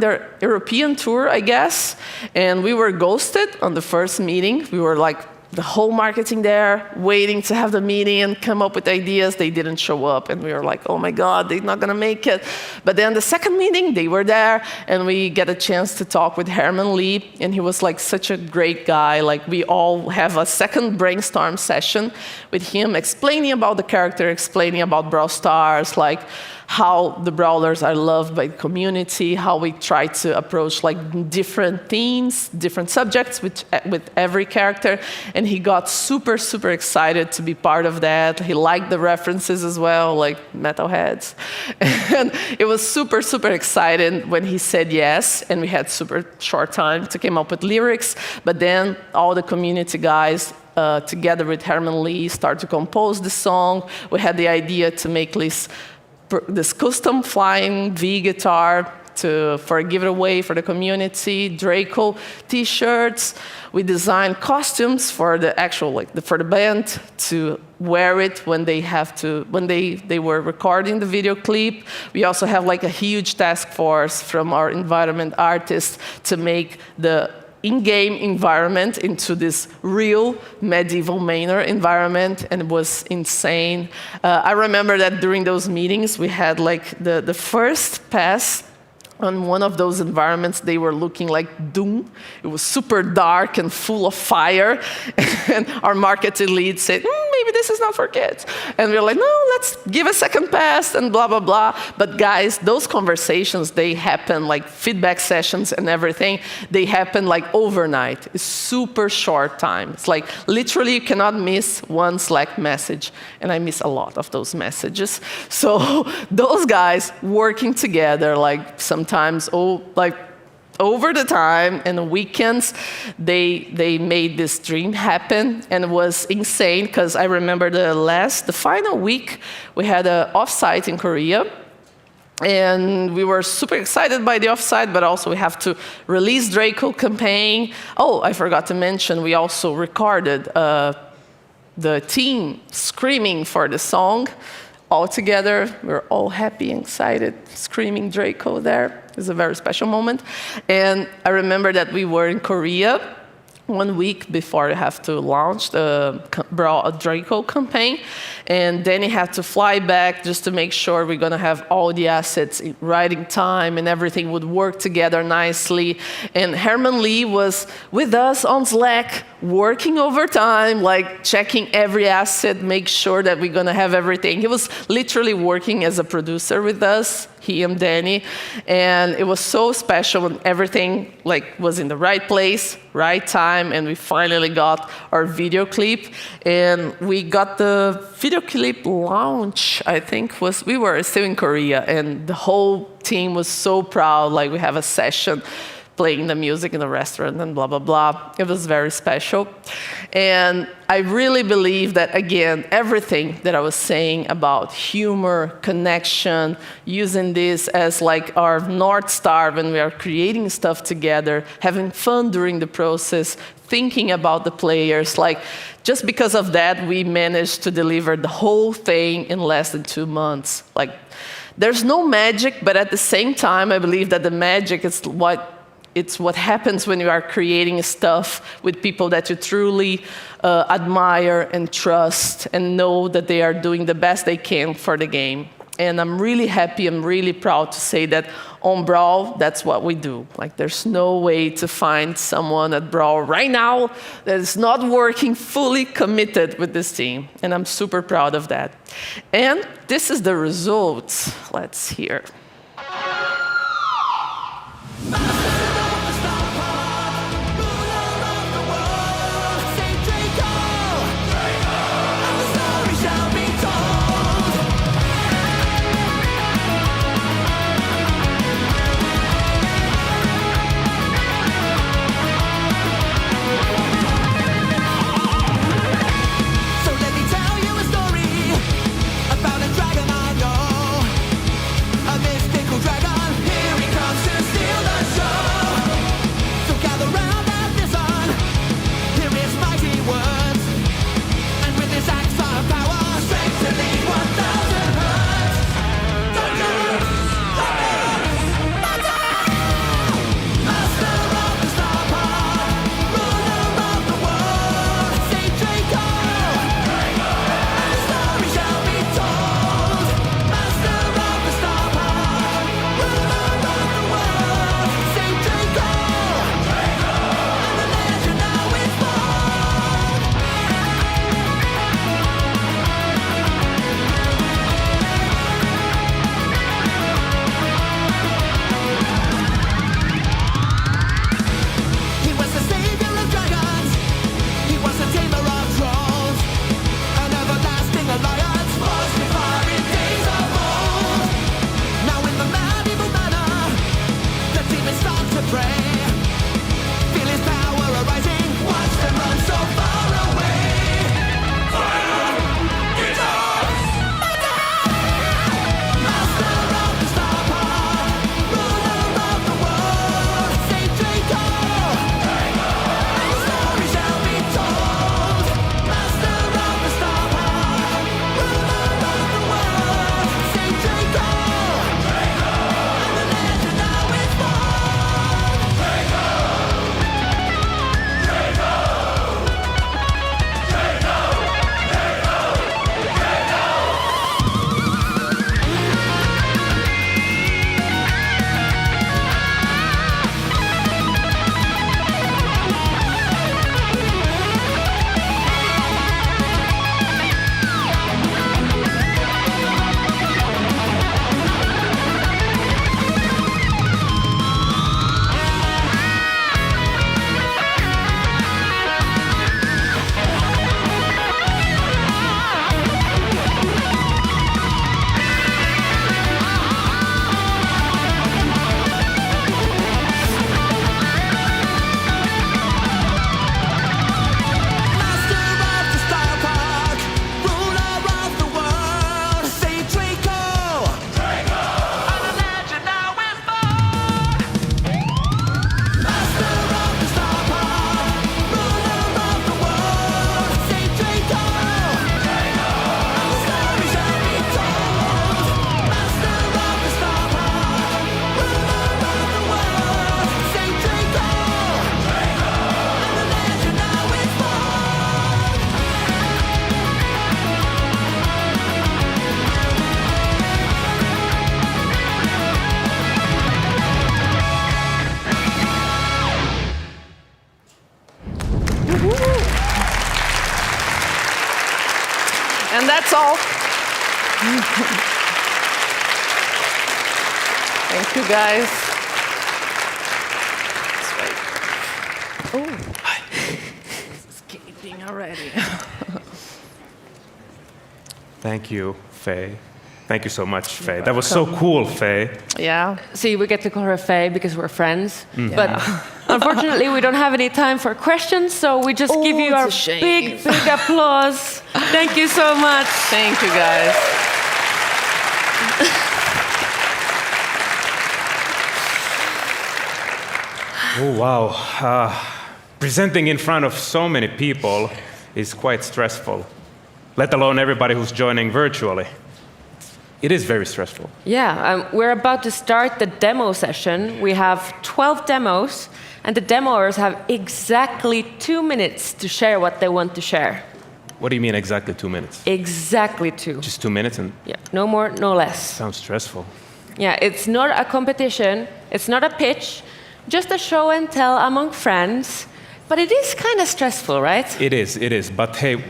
[SPEAKER 6] their European tour, I guess. And we were ghosted on the first meeting. We were like, the whole marketing there, waiting to have the meeting and come up with ideas. They didn't show up, and we were like, oh my God, they're not gonna make it. But then the second meeting, they were there, and we get a chance to talk with Herman Lee, and he was like such a great guy. Like we all have a second brainstorm session with him, explaining about the character, explaining about Brawl Stars, like how the Brawlers are loved by the community, how we try to approach like different themes, different subjects with every character. And he got super, super excited to be part of that. He liked the references as well, like metalheads. And it was super, super exciting when he said yes, and we had super short time to come up with lyrics. But then all the community guys, together with Herman Lee, started to compose the song. We had the idea to make this custom flying V guitar for a giveaway for the community, Draco T-shirts. We designed costumes for the actual, for the band to wear it when they were recording the video clip. We also have like a huge task force from our environment artists to make the in-game environment into this real medieval manor environment, and it was insane. I remember that during those meetings, we had like the first pass on one of those environments, they were looking like Doom. It was super dark and full of fire. And our marketing lead said, maybe this is not for kids. And we were like, no, let's give a second pass and blah, blah, blah. But guys, those conversations, they happen like feedback sessions and everything. They happen like overnight. It's super short time. It's like literally you cannot miss one Slack message. And I miss a lot of those messages. So those guys working together, like sometimes over the time and the weekends, they made this dream happen, and it was insane because I remember the final week we had an offsite in Korea, and we were super excited by the offsite, but also we have to release Draco campaign. Oh, I forgot to mention, we also recorded the team screaming for the song. All together, we were all happy and excited, screaming Draco there. It was a very special moment. And I remember that we were in Korea 1 week before we have to launch the Draco campaign. And then he had to fly back just to make sure we're going to have all the assets right in time and everything would work together nicely. And Herman Lee was with us on Slack, working overtime, like checking every asset, make sure that we're going to have everything. He was literally working as a producer with us, he and Danny. And it was so special when everything was in the right place, right time, and we finally got our video clip. And we got the video clip launch, I think, we were still in Korea, and the whole team was so proud. Like, we have a session playing the music in the restaurant and blah, blah, blah. It was very special. And I really believe that, again, everything that I was saying about humor, connection, using this as like our North Star when we are creating stuff together, having fun during the process, thinking about the players, just because of that, we managed to deliver the whole thing in less than 2 months. There's no magic, but at the same time, I believe that the magic is what happens when you are creating stuff with people that you truly admire and trust and know that they are doing the best they can for the game. And I'm really happy, I'm really proud to say that on Brawl, that's what we do. There's no way to find someone at Brawl right now that is not working fully committed with this team. And I'm super proud of that. And this is the results. Let's hear.
[SPEAKER 8] About a dragon I know, a
[SPEAKER 6] That's all. Thank you, guys. Oh, it's escaping already.
[SPEAKER 2] Thank you, Faye. Thank you so much, Faye. That was so cool, Faye.
[SPEAKER 6] Yeah.
[SPEAKER 3] See, we get to call her Faye because we're friends.
[SPEAKER 2] Mm.
[SPEAKER 3] But unfortunately, we don't have any time for questions, so we just give you our big applause. Thank you so much.
[SPEAKER 6] Thank you, guys.
[SPEAKER 2] Oh, wow. Presenting in front of so many people is quite stressful, let alone everybody who's joining virtually. It is very stressful.
[SPEAKER 3] Yeah, we're about to start the demo session. We have 12 demos, and the demoers have exactly 2 minutes to share what they want to share.
[SPEAKER 2] What do you mean exactly 2 minutes?
[SPEAKER 3] Exactly 2.
[SPEAKER 2] Just 2 minutes and...
[SPEAKER 3] Yeah, no more, no less.
[SPEAKER 2] Sounds stressful.
[SPEAKER 3] Yeah, it's not a competition, it's not a pitch, just a show and tell among friends, but it is kind of stressful, right?
[SPEAKER 2] It is. But hey,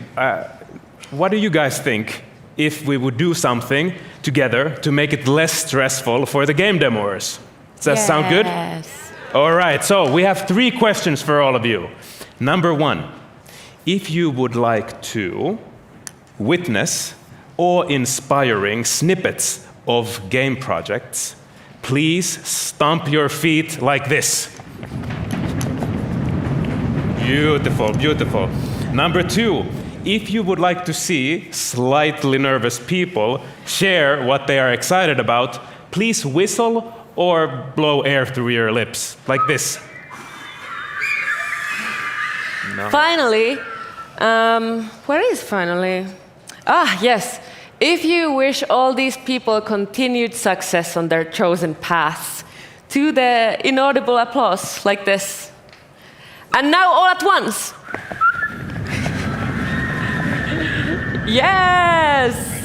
[SPEAKER 2] what do you guys think if we would do something together to make it less stressful for the game demoers? Does that sound good?
[SPEAKER 3] Yes.
[SPEAKER 2] All right, so we have 3 questions for all of you. Number 1, if you would like to witness awe-inspiring snippets of game projects, please stomp your feet like this. Beautiful, beautiful. Number 2, if you would like to see slightly nervous people share what they are excited about, please whistle or blow air through your lips, like this. No.
[SPEAKER 3] Finally, where is finally? Ah, yes. If you wish all these people continued success on their chosen paths, to the inaudible applause, like this. And now all at once. Yes!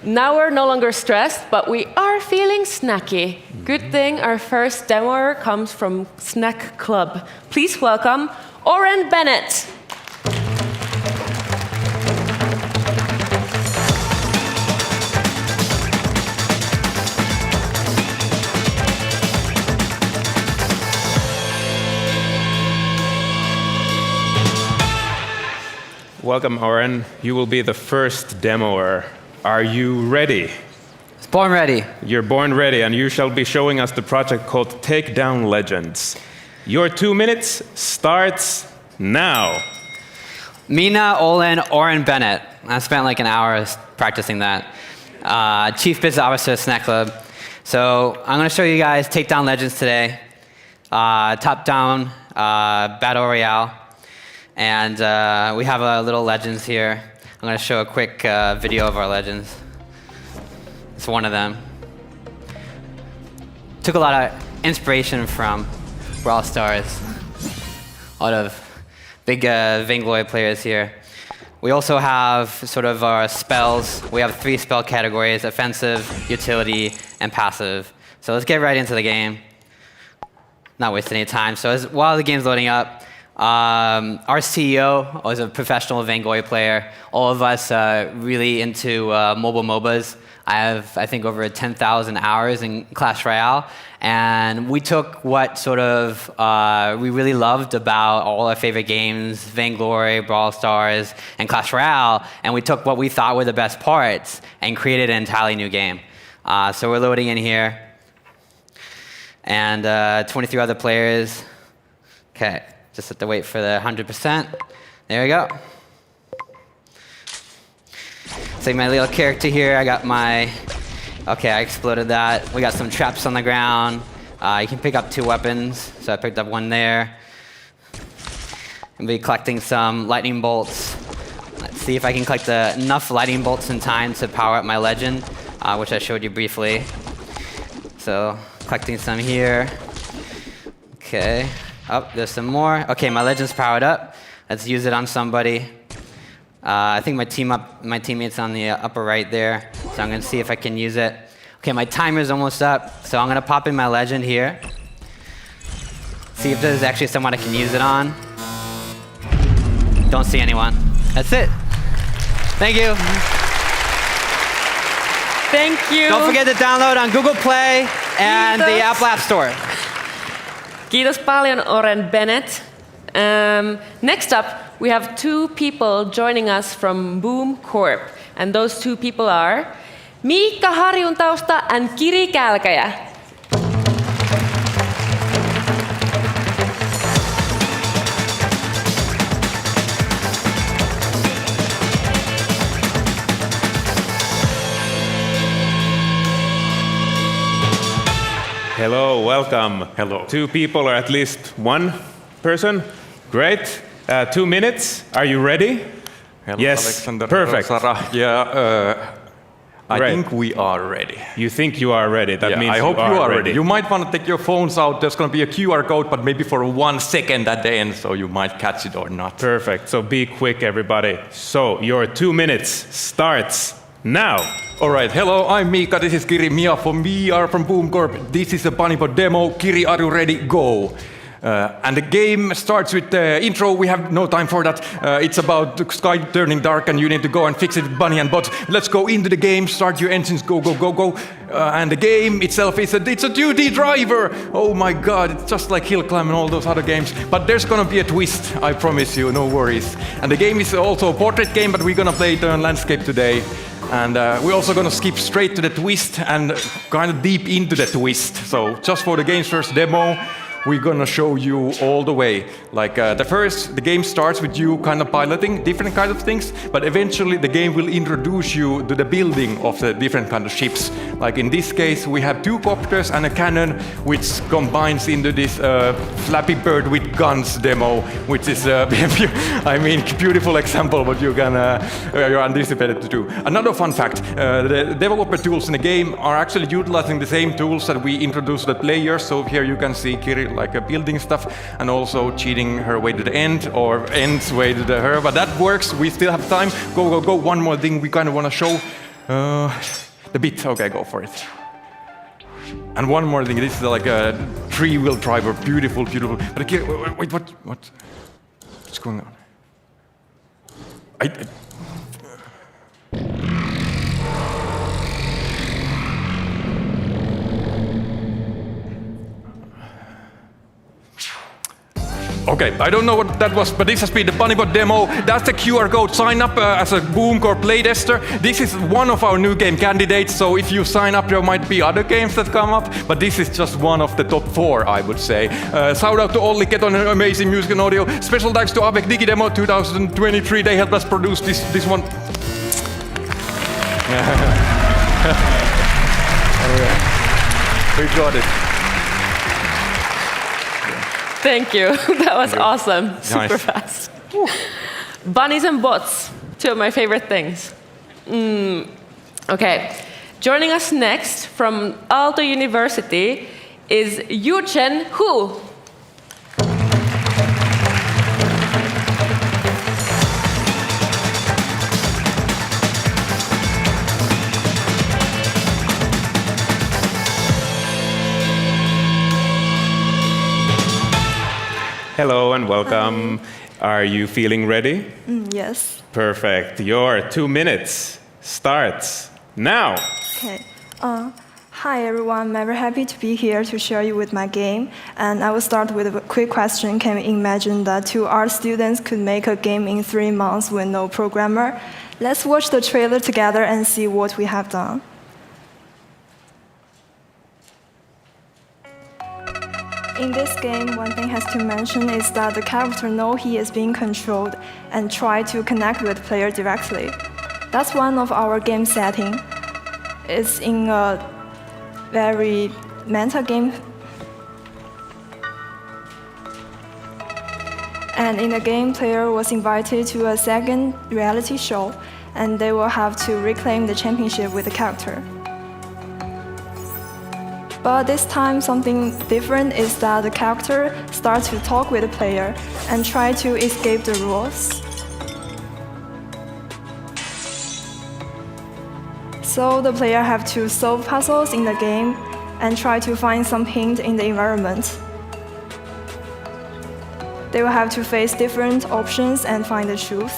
[SPEAKER 3] Now we're no longer stressed, but we are feeling snacky. Good thing our first demoer comes from Snack Club. Please welcome Oren Bennett.
[SPEAKER 2] Welcome, Oren. You will be the first demoer. Are you ready?
[SPEAKER 8] Born ready.
[SPEAKER 2] You're born ready, and you shall be showing us the project called Take Down Legends. Your 2 minutes starts now.
[SPEAKER 8] Mina, Olin, Oren Bennett. I spent like an hour practicing that. Chief Business Officer at Snack Club. So I'm going to show you guys Take Down Legends today. Top-down Battle Royale. And we have a little legends here. I'm going to show a quick video of our legends. It's one of them. Took a lot of inspiration from Brawl Stars. A lot of big Vainglory players here. We also have sort of our spells. We have 3 spell categories: offensive, utility, and passive. So let's get right into the game. Not wasting any time. So while the game's loading up, our CEO was a professional Vainglory player. All of us really into mobile MOBAs. I have, I think, over 10,000 hours in Clash Royale. And we took what sort of we really loved about all our favorite games, Vainglory, Brawl Stars, and Clash Royale, and we took what we thought were the best parts and created an entirely new game. So we're loading in here. And 23 other players. Okay. Just have to wait for the 100%. There we go. So my little character here, I got my, okay, I exploded that. We got some traps on the ground. You can pick up 2 weapons. So I picked up one there. I'll be collecting some lightning bolts. Let's see if I can collect enough lightning bolts in time to power up my legend, which I showed you briefly. So collecting some here. Okay. Oh, there's some more. Okay, my legend's powered up. Let's use it on somebody. I think my teammate's on the upper right there. So I'm gonna see if I can use it. Okay, my timer's almost up. So I'm gonna pop in my legend here. See if there's actually someone I can use it on. Don't see anyone. That's it. Thank you.
[SPEAKER 3] Thank you.
[SPEAKER 8] Don't forget to download on Google Play and the Apple App Store.
[SPEAKER 3] Kiitos paljon, Oren Bennett. Next up, we have two people joining us from Boom Corp. And those two people are Miikka Harjuntausta and Kiri Kälkäjä.
[SPEAKER 2] Hello, welcome.
[SPEAKER 7] Hello.
[SPEAKER 2] Two people or at least one person. Great. 2 minutes. Are you ready?
[SPEAKER 7] Hello,
[SPEAKER 2] Yes.
[SPEAKER 7] Alexander.
[SPEAKER 2] Perfect.
[SPEAKER 7] Sarah. Yeah, I
[SPEAKER 2] Great.
[SPEAKER 7] think we are ready.
[SPEAKER 2] You think you are ready. That
[SPEAKER 7] Yeah,
[SPEAKER 2] means
[SPEAKER 7] I hope you are ready.
[SPEAKER 2] ready.
[SPEAKER 7] You might want to take your phones out. There's going to be a QR code, but maybe for 1 second at the end, so you might catch it or not.
[SPEAKER 2] Perfect. So be quick, everybody. So your 2 minutes starts now.
[SPEAKER 7] All right. Hello, I'm Mika. This is Kiri. Mia from We are from Boom Corp. This is a Bunnypod demo. Kiri, are you ready? Go. And the game starts with the intro. We have no time for that. It's about the sky turning dark and you need to go and fix it with Bunny and Bot. Let's go into the game. Start your engines. Go, go, go, go. And the game itself is it's a 2D driver. Oh my God, it's just like Hill Climb and all those other games. But there's gonna be a twist, I promise you, no worries. And the game is also a portrait game, but we're gonna play it on landscape today. And we're also gonna skip straight to the twist and kind of deep into the twist. So just for the game's first demo, we're gonna show you all the way. Like the game starts with you kind of piloting different kind of things, but eventually the game will introduce you to the building of the different kind of ships. Like in this case, we have 2 copters and a cannon, which combines into this Flappy Bird with guns demo, which is, I mean, beautiful example what you can you're anticipated to do. Another fun fact: the developer tools in the game are actually utilizing the same tools that we introduced to the players. So here you can see Kiri like building stuff and also cheating her way to the end or end's way to her, but that works. We still have time. Go, go, go. One more thing we kind of want to show. The bit. Okay, go for it. And one more thing. This is like a 3-wheel driver. Beautiful, beautiful. But Kiri, wait, what's going on? Okay, I don't know what that was, but this has been the Bunnypod demo. That's the QR code. Sign up as a Boom Corp playtester. This is one of our new game candidates, so if you sign up, there might be other games that come up, but this is just one of the top 4, I would say. Shout out to Olli Keton, amazing music and audio. Special thanks to Avec Digidemo 2023. They helped us produce this one. We got it.
[SPEAKER 3] Thank you. That was awesome.
[SPEAKER 7] Nice.
[SPEAKER 3] Super fast. Bunnies and bots, 2 of my favorite things. Okay. Joining us next from Aalto University is Yuchen Hu.
[SPEAKER 2] Hello and welcome. Are you feeling ready?
[SPEAKER 22] Yes.
[SPEAKER 2] Perfect. Your 2 minutes starts now.
[SPEAKER 22] Okay. Hi everyone. I'm very happy to be here to share you with my game. And I will start with a quick question. Can you imagine that 2 art students could make a game in 3 months with no programmer? Let's watch the trailer together and see what we have done. In this game, one thing has to mention is that the character knows he is being controlled and try to connect with the player directly. That's one of our game setting. It's in a very meta game. And in the game, player was invited to a second reality show, and they will have to reclaim the championship with the character. But this time, something different is that the character starts to talk with the player and try to escape the rules. So the player have to solve puzzles in the game and try to find some hint in the environment. They will have to face different options and find the truth.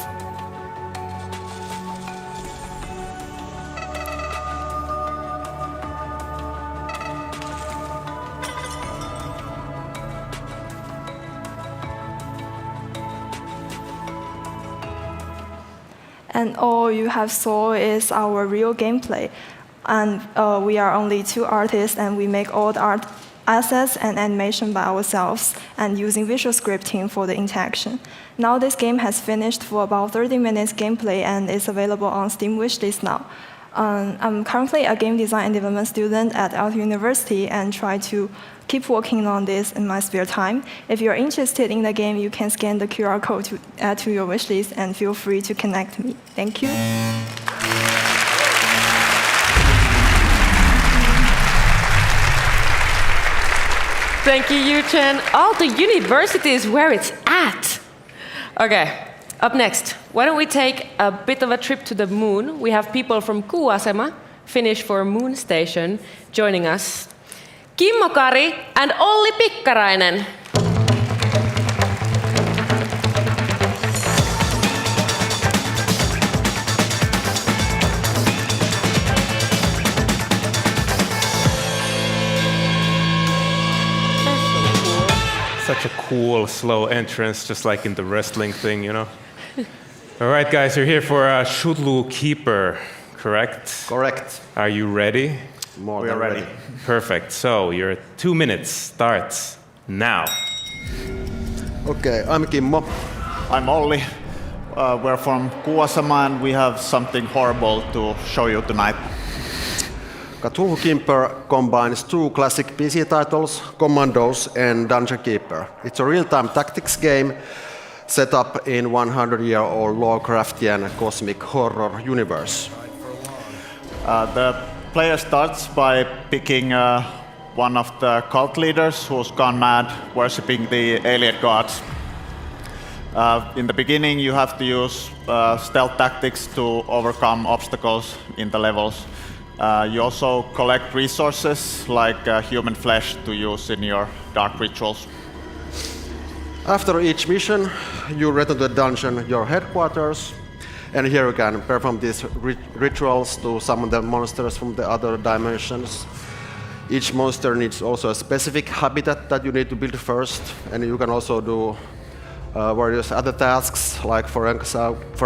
[SPEAKER 22] and all you have saw is our real gameplay. And we are only 2 artists, and we make all the art assets and animation by ourselves and using visual scripting for the interaction. Now this game has finished for about 30 minutes gameplay and is available on Steam wishlist now. I'm currently a game design and development student at Aalto University and try to keep working on this in my spare time. If you're interested in the game, you can scan the QR code to add to your wishlist and feel free to connect me. Thank you.
[SPEAKER 3] Thank you, Yu-Chen. Aalto University is where it's at. Okay, up next, why don't we take a bit of a trip to the moon? We have people from Kuuasema, Finnish for Moon Station, joining us. Kimmo Kari and Olli Pikkarainen.
[SPEAKER 2] Such a cool, slow entrance, just like in the wrestling thing, you know? All right, guys, you're here for Shutlu Keeper, correct?
[SPEAKER 4] Correct.
[SPEAKER 2] Are you ready?
[SPEAKER 4] More than ready.
[SPEAKER 2] Perfect. So your 2 minutes starts now.
[SPEAKER 4] Okay, I'm Kimmo.
[SPEAKER 5] I'm Olli. We're from Kuuasema, and we have something horrible to show you tonight.
[SPEAKER 4] Cthulhu Keeper combines 2 classic PC titles, Commandos and Dungeon Keeper. It's a real-time tactics game set up in 100-year-old Lovecraftian cosmic horror universe.
[SPEAKER 5] The player starts by picking one of the cult leaders who's gone mad, worshipping the alien gods. In the beginning, you have to use stealth tactics to overcome obstacles in the levels. You also collect resources like human flesh to use in your dark rituals.
[SPEAKER 4] After each mission, you return to the dungeon, your headquarters, and here you can perform these rituals to summon the monsters from the other dimensions. Each monster needs also a specific habitat that you need to build first, and you can also do various other tasks, like for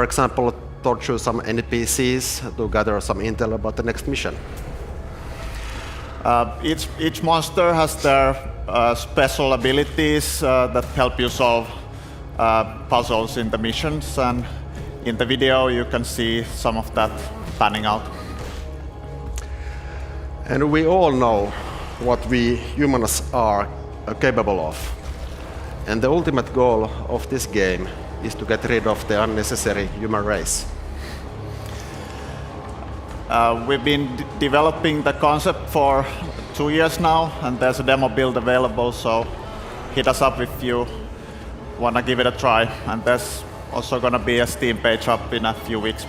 [SPEAKER 4] example, torture some NPCs to gather some intel about the next mission.
[SPEAKER 5] Each monster has their special abilities that help you solve puzzles in the missions, and in the video you can see some of that panning out.
[SPEAKER 4] And we all know what we humans are capable of. And the ultimate goal of this game is to get rid of the unnecessary human race.
[SPEAKER 5] We've been developing the concept for 2 years now, and there's a demo build available, so hit us up if you want to give it a try. And there's also going to be a Steam page up in a few weeks.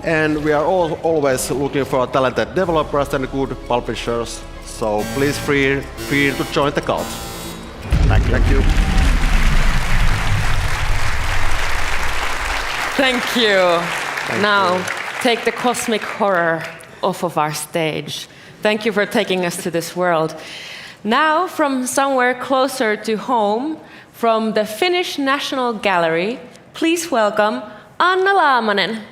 [SPEAKER 4] And we are always looking for talented developers and good publishers, so please feel free to join the cult.
[SPEAKER 5] Thank you.
[SPEAKER 4] Thank you.
[SPEAKER 3] Thank you. Now, take the cosmic horror off of our stage. Thank you for taking us to this world. Now, from somewhere closer to home, from the Finnish National Gallery, please welcome Anna Laamanen.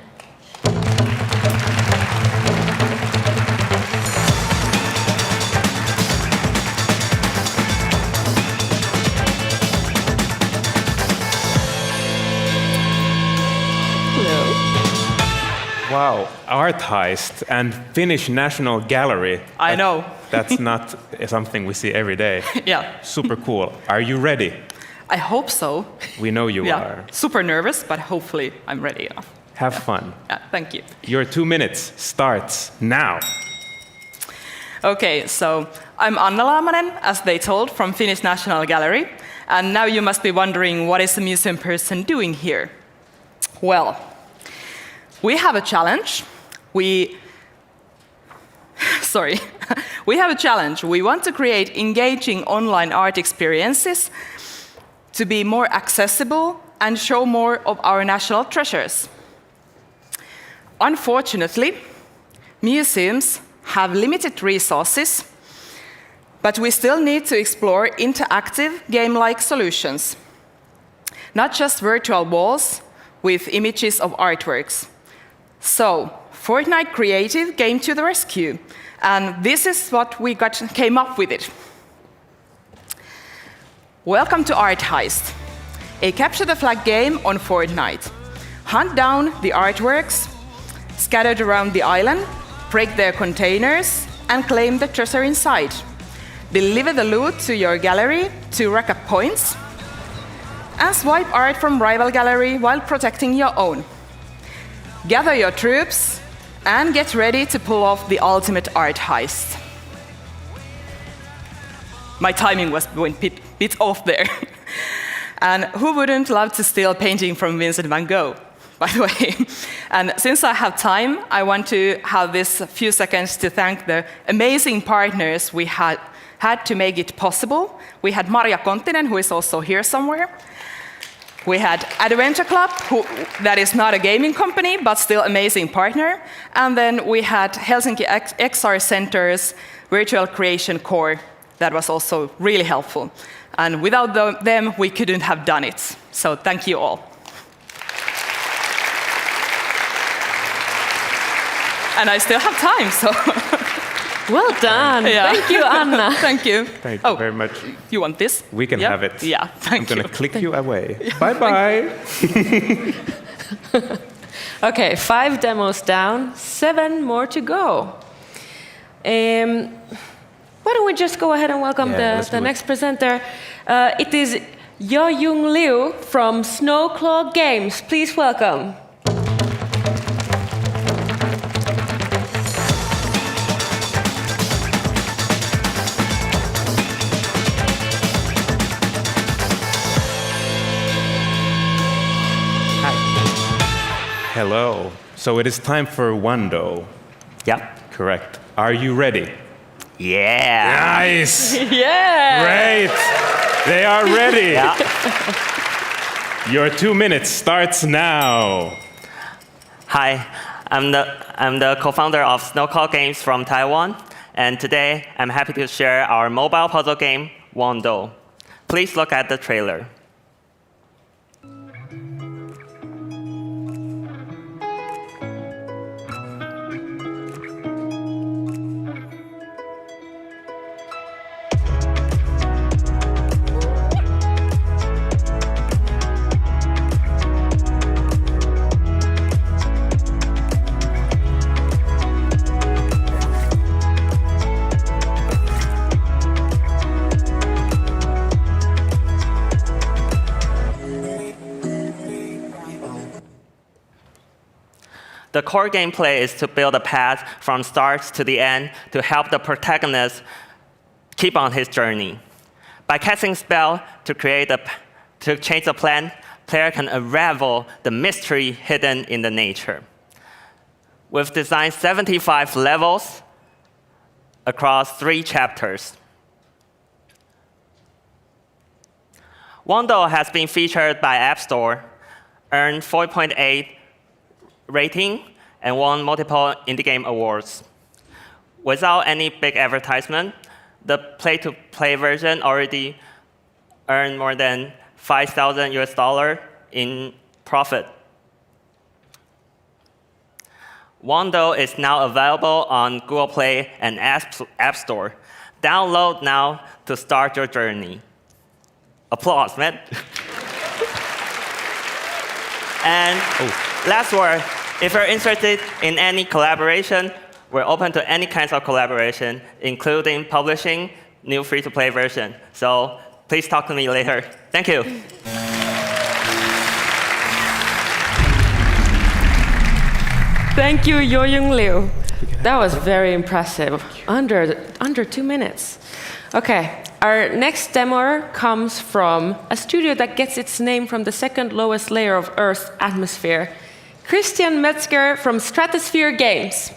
[SPEAKER 2] Wow, art heist and Finnish National Gallery.
[SPEAKER 23] I know.
[SPEAKER 2] That's not something we see every day.
[SPEAKER 23] Yeah.
[SPEAKER 2] Super cool. Are you ready?
[SPEAKER 23] I hope so.
[SPEAKER 2] We know you are.
[SPEAKER 23] Super nervous, but hopefully I'm ready enough.
[SPEAKER 2] Have fun.
[SPEAKER 23] Yeah, thank you.
[SPEAKER 2] Your 2 minutes starts now.
[SPEAKER 23] Okay, so I'm Anna Laamanen, as they told, from Finnish National Gallery. And now you must be wondering, what is a museum person doing here? Well, we have a challenge. We have a challenge. We want to create engaging online art experiences to be more accessible and show more of our national treasures. Unfortunately, museums have limited resources, but we still need to explore interactive game-like solutions. Not just virtual walls, with images of artworks. So, Fortnite Creative came to the rescue, and this is what we came up with it. Welcome to Art Heist, a capture the flag game on Fortnite. Hunt down the artworks scattered around the island, break their containers, and claim the treasure inside. Deliver the loot to your gallery to rack up points, and swipe art from rival gallery while protecting your own. Gather your troops and get ready to pull off the ultimate art heist. My timing went a bit off there. And who wouldn't love to steal a painting from Vincent van Gogh, by the way? And since I have time, I want to have this few seconds to thank the amazing partners we had to make it possible. We had Marja Konttinen, who is also here somewhere. We had Adventure Club, that is not a gaming company, but still amazing partner. And then we had Helsinki XR Center's Virtual Creation Core, that was also really helpful. And without them, we couldn't have done it. So thank you all. And I still have time, so.
[SPEAKER 3] Well done.
[SPEAKER 23] Yeah.
[SPEAKER 3] Thank you, Anna.
[SPEAKER 23] Thank you.
[SPEAKER 2] Thank you very much.
[SPEAKER 23] You want this?
[SPEAKER 2] We can have it.
[SPEAKER 23] Yeah, thank
[SPEAKER 2] I'm going to click you away. Bye-bye.
[SPEAKER 3] Okay, 5 demos down, 7 more to go. Why don't we just go ahead and welcome the next presenter. It is Yo-Jung Liu from Snowclaw Games. Please welcome.
[SPEAKER 2] Hello. So it is time for Wando.
[SPEAKER 1] Yeah.
[SPEAKER 2] Correct. Are you ready?
[SPEAKER 1] Yeah.
[SPEAKER 2] Nice.
[SPEAKER 3] Yeah.
[SPEAKER 2] Great. They are ready.
[SPEAKER 1] Yeah.
[SPEAKER 2] Your 2 minutes starts now.
[SPEAKER 1] Hi, I'm the co-founder of Snowclaw Games from Taiwan, and today I'm happy to share our mobile puzzle game, Wando. Please look at the trailer. The core gameplay is to build a path from start to the end to help the protagonist keep on his journey. By casting spell to change the plan, player can unravel the mystery hidden in the nature. We've designed 75 levels across 3 chapters. Wando has been featured by App Store, earned 4.8 rating, and won multiple indie game awards. Without any big advertisement, the play-to-play version already earned more than $5,000 in profit. Wando is now available on Google Play and App Store. Download now to start your journey. Applause, man. And last word, if you're interested in any collaboration, we're open to any kinds of collaboration, including publishing new free-to-play version. So please talk to me later. Thank you.
[SPEAKER 3] Thank you, Yo-Jung Liu. That was very impressive. Under 2 minutes. Okay, our next demo comes from a studio that gets its name from the second lowest layer of Earth's atmosphere. Christian Metzger from Stratosphere Games.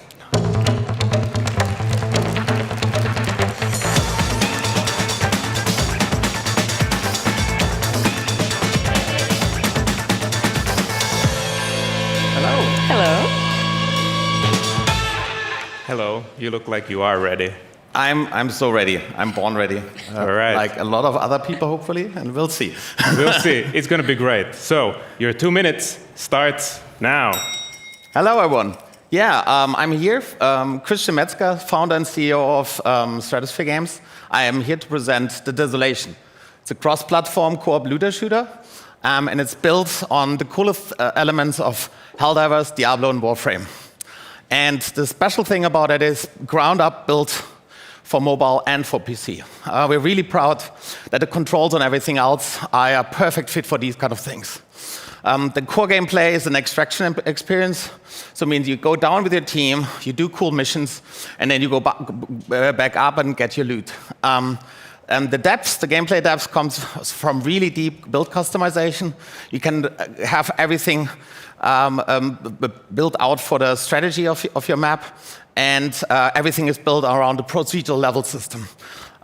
[SPEAKER 2] Hello, you look like you are ready.
[SPEAKER 10] I'm so ready. I'm born ready.
[SPEAKER 2] All right.
[SPEAKER 10] Like a lot of other people, hopefully, and we'll see.
[SPEAKER 2] We'll see. It's going to be great. So your 2 minutes starts now.
[SPEAKER 10] Hello, everyone. Yeah, I'm here. Christian Metzger, founder and CEO of Stratosphere Games. I am here to present The Desolation. It's a cross-platform co-op looter shooter, and it's built on the coolest elements of Helldivers, Diablo, and Warframe. And the special thing about it is ground-up built for mobile and for PC. We're really proud that the controls and everything else are a perfect fit for these kind of things. The core gameplay is an extraction experience. So it means you go down with your team, you do cool missions, and then you go back up and get your loot. And the gameplay depth comes from really deep build customization. You can have everything built out for the strategy of your map, and everything is built around the procedural level system.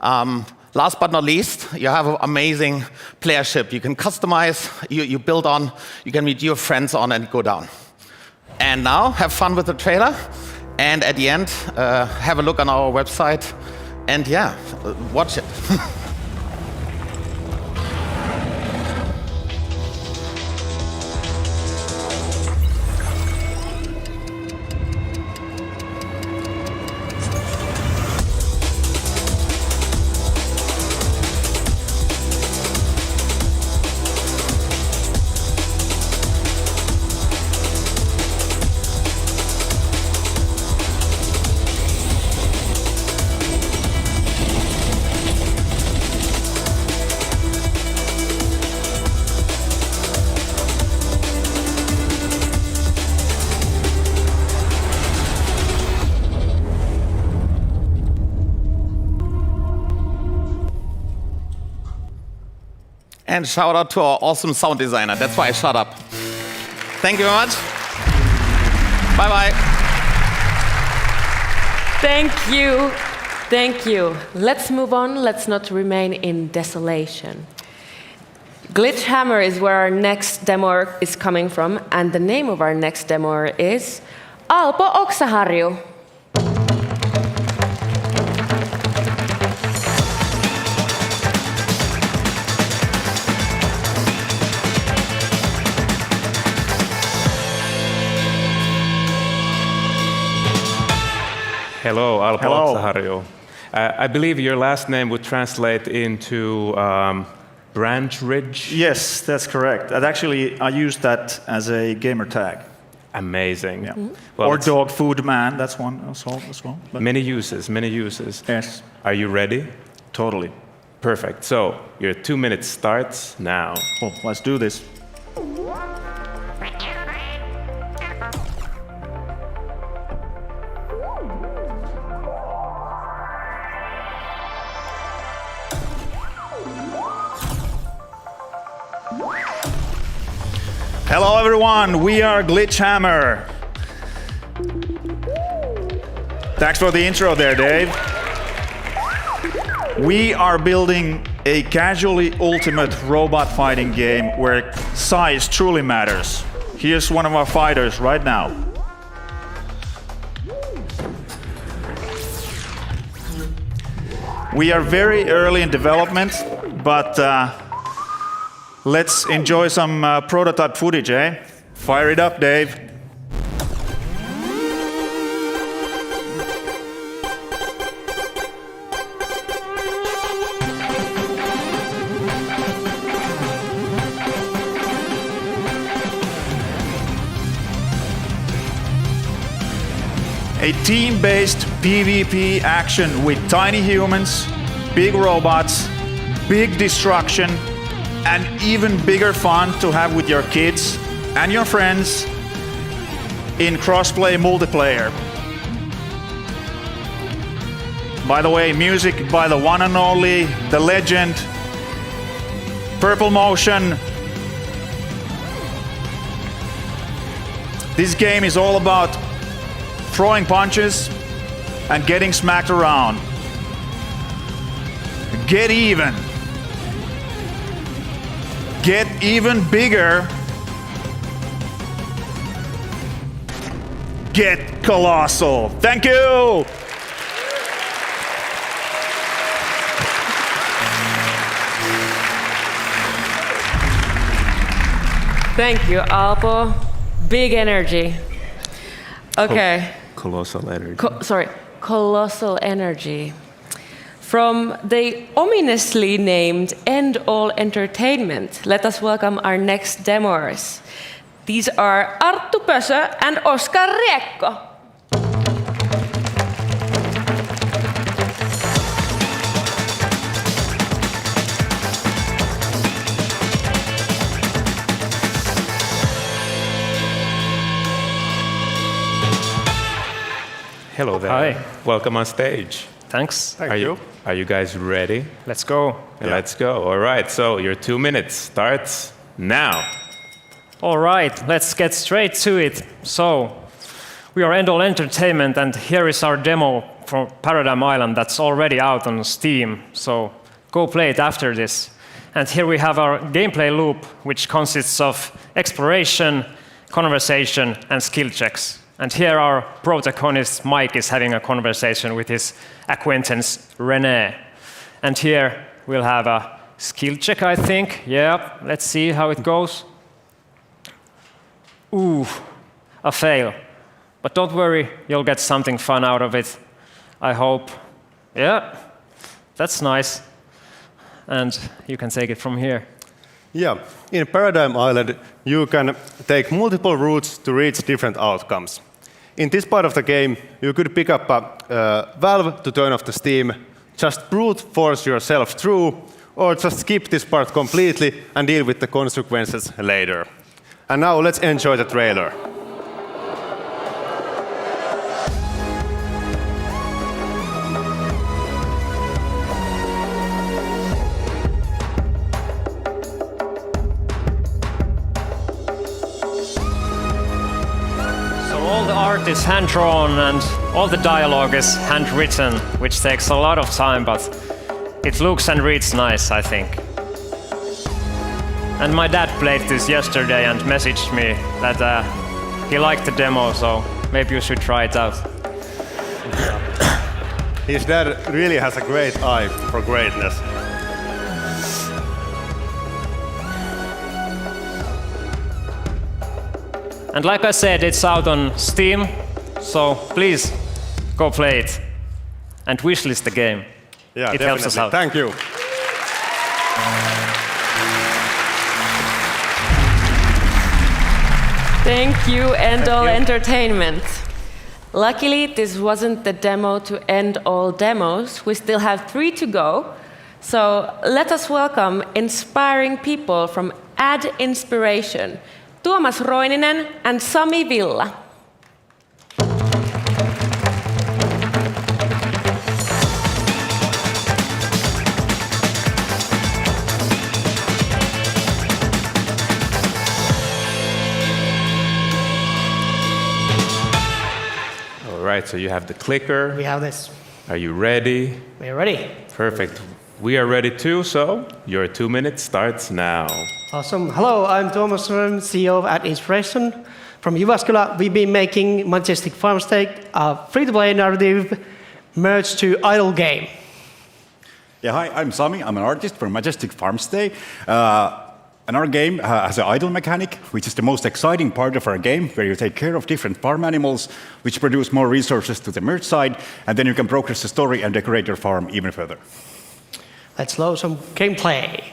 [SPEAKER 10] Last but not least, you have an amazing playership. You can customize, you build on, you can meet your friends on and go down. And now, have fun with the trailer, and at the end, have a look on our website, and yeah, watch it. And shout out to our awesome sound designer. That's why I shut up. Thank you very much. Bye-bye.
[SPEAKER 3] Thank you. Thank you. Let's move on. Let's not remain in desolation. Glitch Hammer is where our next demo is coming from, and the name of our next demo is Alpo Oksaharju.
[SPEAKER 2] Hello, Alpo Oksaharju. I believe your last name would translate into branch ridge?
[SPEAKER 11] Yes, that's correct. And actually, I use that as a gamer tag.
[SPEAKER 2] Amazing.
[SPEAKER 11] Yeah. Well, or dog food man, that's one as well. But
[SPEAKER 2] many uses, many uses.
[SPEAKER 11] Yes.
[SPEAKER 2] Are you ready?
[SPEAKER 11] Totally.
[SPEAKER 2] Perfect. So, your 2 minutes starts now.
[SPEAKER 11] Cool. Let's do this. Hello everyone, we are Glitch Hammer. Thanks for the intro there, Dave. We are building a casually ultimate robot fighting game where size truly matters. Here's one of our fighters right now. We are very early in development, but let's enjoy some prototype footage, eh? Fire it up, Dave. A team-based PvP action with tiny humans, big robots, big destruction, and even bigger fun to have with your kids and your friends in cross-play multiplayer. By the way, music by the one and only, the legend, Purple Motion. This game is all about throwing punches and getting smacked around. Get even. Get even bigger. Get colossal. Thank you.
[SPEAKER 3] Thank you, Alpo. Big energy. Okay.
[SPEAKER 2] Colossal energy.
[SPEAKER 3] Colossal energy. From the ominously named End All Entertainment, let us welcome our next demoers. These are Arttu Pösö and Oskar Riekko.
[SPEAKER 2] Hello there.
[SPEAKER 13] Hi.
[SPEAKER 2] Welcome on stage.
[SPEAKER 13] Thanks. Thank you.
[SPEAKER 2] Are you guys ready?
[SPEAKER 13] Let's go.
[SPEAKER 2] Let's go. All right. So your 2 minutes starts now.
[SPEAKER 13] All right. Let's get straight to it. So we are End All Entertainment, and here is our demo for Paradigm Island that's already out on Steam. So go play it after this. And here we have our gameplay loop, which consists of exploration, conversation, and skill checks. And here our protagonist, Mike, is having a conversation with his acquaintance, René. And here we'll have a skill check, I think. Yeah, let's see how it goes. Ooh, a fail. But don't worry, you'll get something fun out of it, I hope. Yeah, that's nice. And you can take it from here.
[SPEAKER 14] Yeah, in Paradigm Island, you can take multiple routes to reach different outcomes. In this part of the game, you could pick up a valve to turn off the steam, just brute force yourself through, or just skip this part completely and deal with the consequences later. And now let's enjoy the trailer.
[SPEAKER 13] Art is hand-drawn and all the dialogue is handwritten, which takes a lot of time, but it looks and reads nice, I think. And my dad played this yesterday and messaged me that he liked the demo, so maybe you should try it out.
[SPEAKER 14] His dad really has a great eye for greatness.
[SPEAKER 13] And like I said, it's out on Steam, so please go play it and wishlist the game.
[SPEAKER 14] Yeah,
[SPEAKER 13] it helps us out.
[SPEAKER 14] Thank you.
[SPEAKER 3] Thank you, End All Entertainment. Luckily, this wasn't the demo to end all demos. We still have 3 to go. So let us welcome inspiring people from Ad Inspiration. Tuomas Roininen and Sami Villa.
[SPEAKER 2] All right, so you have the clicker.
[SPEAKER 16] We have this.
[SPEAKER 2] Are you ready?
[SPEAKER 16] We are ready.
[SPEAKER 2] Perfect. We are ready too, so your 2 minutes starts now.
[SPEAKER 16] Awesome. Hello, I'm Tuomas Roininen, CEO of Ad Inspiration. From Jyväskylä, we've been making Majestic Farmstead, a free-to-play narrative merged to idle game.
[SPEAKER 24] Yeah, hi, I'm Sami. I'm an artist from Majestic Farmstead. And our game has an idle mechanic, which is the most exciting part of our game, where you take care of different farm animals, which produce more resources to the merge side, and then you can progress the story and decorate your farm even further.
[SPEAKER 16] Let's load some gameplay.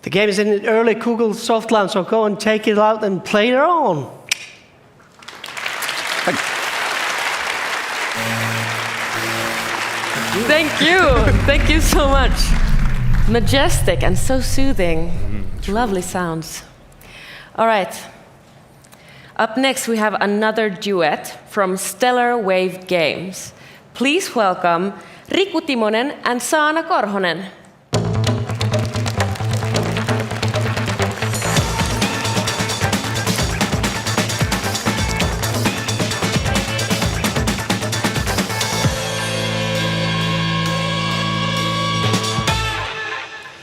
[SPEAKER 16] The game is in an early Google soft launch, so go and take it out and play it on.
[SPEAKER 3] Thank you. Thank you so much. Majestic and so soothing. Lovely sounds. All right. Up next, we have another duet from Stellar Wave Games. Please welcome Riku Timonen and Saana Korhonen.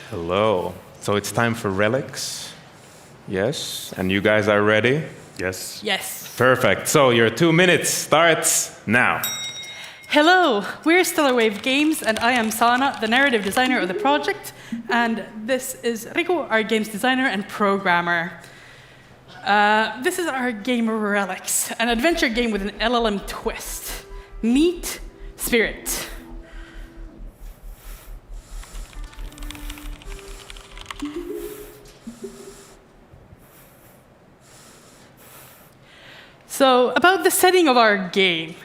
[SPEAKER 2] Hello. So it's time for relics. Yes. And you guys are ready?
[SPEAKER 12] Yes.
[SPEAKER 23] Yes.
[SPEAKER 2] Perfect. So your 2 minutes starts now.
[SPEAKER 15] Hello, we're Stellar Wave Games, and I am Saana, the narrative designer of the project, and this is Riku, our games designer and programmer. This is our game Relics, an adventure game with an LLM twist. Meet Spirit. So, about the setting of our game.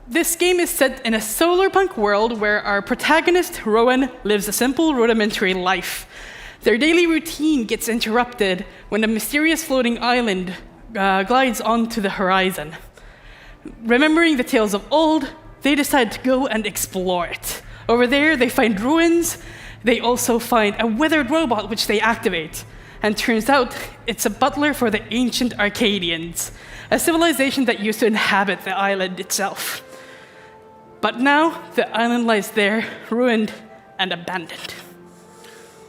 [SPEAKER 15] This game is set in a solarpunk world where our protagonist, Rowan, lives a simple, rudimentary life. Their daily routine gets interrupted when a mysterious floating island glides onto the horizon. Remembering the tales of old, they decide to go and explore it. Over there, they find ruins. They also find a withered robot which they activate. And turns out it's a butler for the ancient Arcadians, a civilization that used to inhabit the island itself. But now, the island lies there, ruined and abandoned.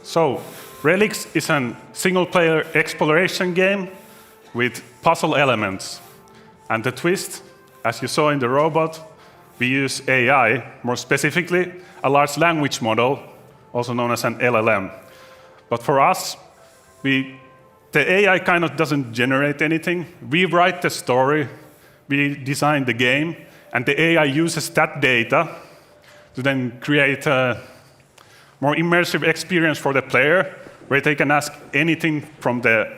[SPEAKER 12] So, Relics is a single-player exploration game with puzzle elements. And the twist, as you saw in the robot, we use AI, more specifically, a large language model, also known as an LLM. But for us, the AI kind of doesn't generate anything. We write the story, we design the game, and the AI uses that data to then create a more immersive experience for the player, where they can ask anything from the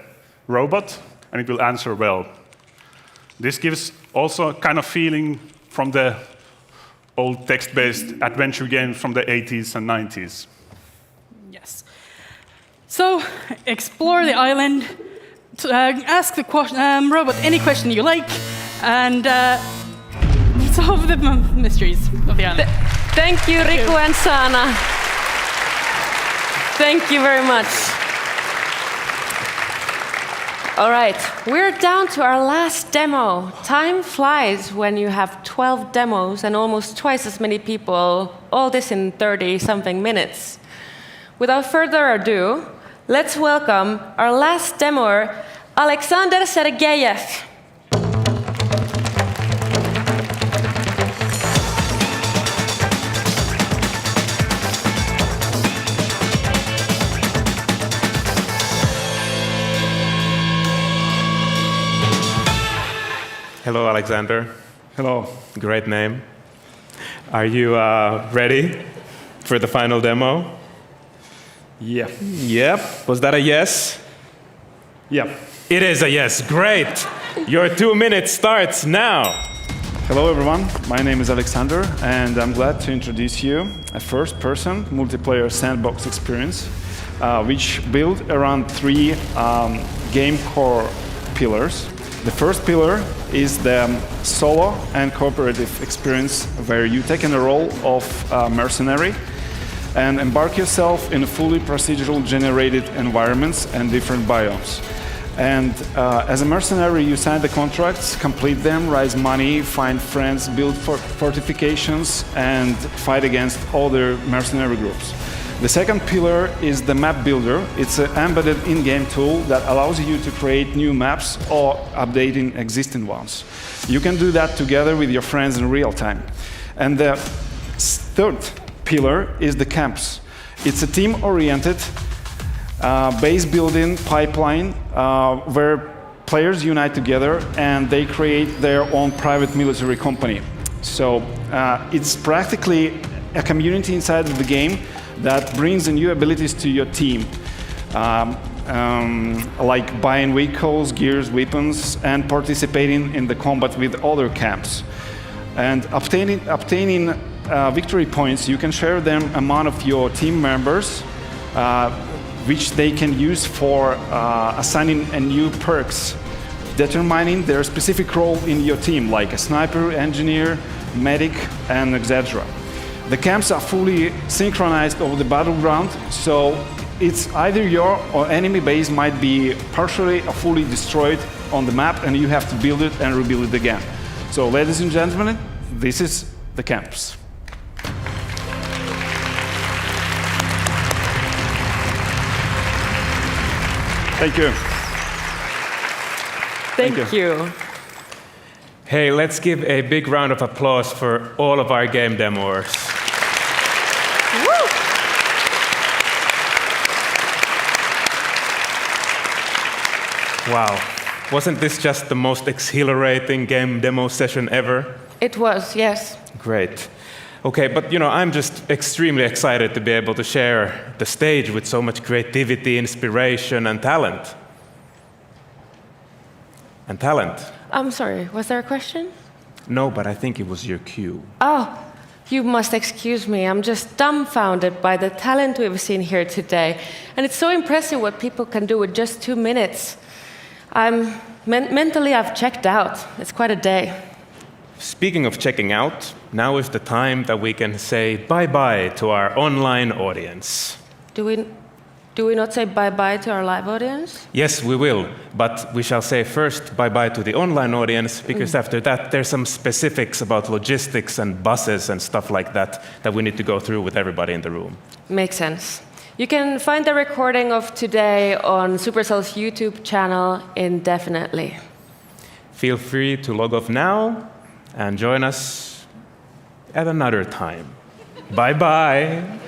[SPEAKER 12] robot, and it will answer well. This gives also a kind of feeling from the old text-based adventure games from the 80s and 90s.
[SPEAKER 15] Yes. So, explore the island, ask the robot any question you like, and solve the mysteries of the island.
[SPEAKER 3] Thank you, Riku and Saana. Thank you very much. All right, we're down to our last demo. Time flies when you have 12 demos and almost twice as many people, all this in 30-something minutes. Without further ado, let's welcome our last demoer, Alexander Sergeyev.
[SPEAKER 2] Hello, Alexander.
[SPEAKER 12] Hello.
[SPEAKER 2] Great name. Are you ready for the final demo?
[SPEAKER 12] Yeah.
[SPEAKER 2] Yep. Was that a yes?
[SPEAKER 12] Yeah.
[SPEAKER 2] It is a yes. Great. Your 2 minutes starts now.
[SPEAKER 17] Hello, everyone. My name is Alexander, and I'm glad to introduce you a first-person multiplayer sandbox experience, which built around 3 game core pillars. The first pillar is the solo and cooperative experience, where you take on the role of mercenary and embark yourself in fully procedural generated environments and different biomes. And as a mercenary, you sign the contracts, complete them, raise money, find friends, build fortifications, and fight against other mercenary groups. The second pillar is the map builder. It's an embedded in-game tool that allows you to create new maps or updating existing ones. You can do that together with your friends in real time. And the third pillar is the camps. It's a team-oriented base building pipeline where players unite together and they create their own private military company. So it's practically a community inside of the game that brings new abilities to your team, like buying vehicles, gears, weapons, and participating in the combat with other camps. And obtaining victory points, you can share them among of your team members, which they can use for assigning new perks, determining their specific role in your team, like a sniper, engineer, medic, and etc. The camps are fully synchronized over the battleground, so it's either your or enemy base might be partially or fully destroyed on the map, and you have to build it and rebuild it again. So, ladies and gentlemen, this is the camps. Thank you.
[SPEAKER 3] Thank you.
[SPEAKER 2] Hey, let's give a big round of applause for all of our game demoers. Wow. Wasn't this just the most exhilarating game demo session ever?
[SPEAKER 3] It was, yes.
[SPEAKER 2] Great. Okay, but I'm just extremely excited to be able to share the stage with so much creativity, inspiration, and talent. And talent.
[SPEAKER 3] I'm sorry, was there a question?
[SPEAKER 2] No, but I think it was your cue.
[SPEAKER 3] Oh, you must excuse me. I'm just dumbfounded by the talent we've seen here today. And it's so impressive what people can do with just 2 minutes. Mentally, I've checked out. It's quite a day.
[SPEAKER 2] Speaking of checking out, now is the time that we can say bye-bye to our online audience.
[SPEAKER 3] Do we not say bye-bye to our live audience?
[SPEAKER 2] Yes, we will, but we shall say first bye-bye to the online audience, because after that there's some specifics about logistics and buses and stuff like that that we need to go through with everybody in the room.
[SPEAKER 3] Makes sense. You can find the recording of today on Supercell's YouTube channel indefinitely.
[SPEAKER 2] Feel free to log off now and join us at another time. Bye-bye.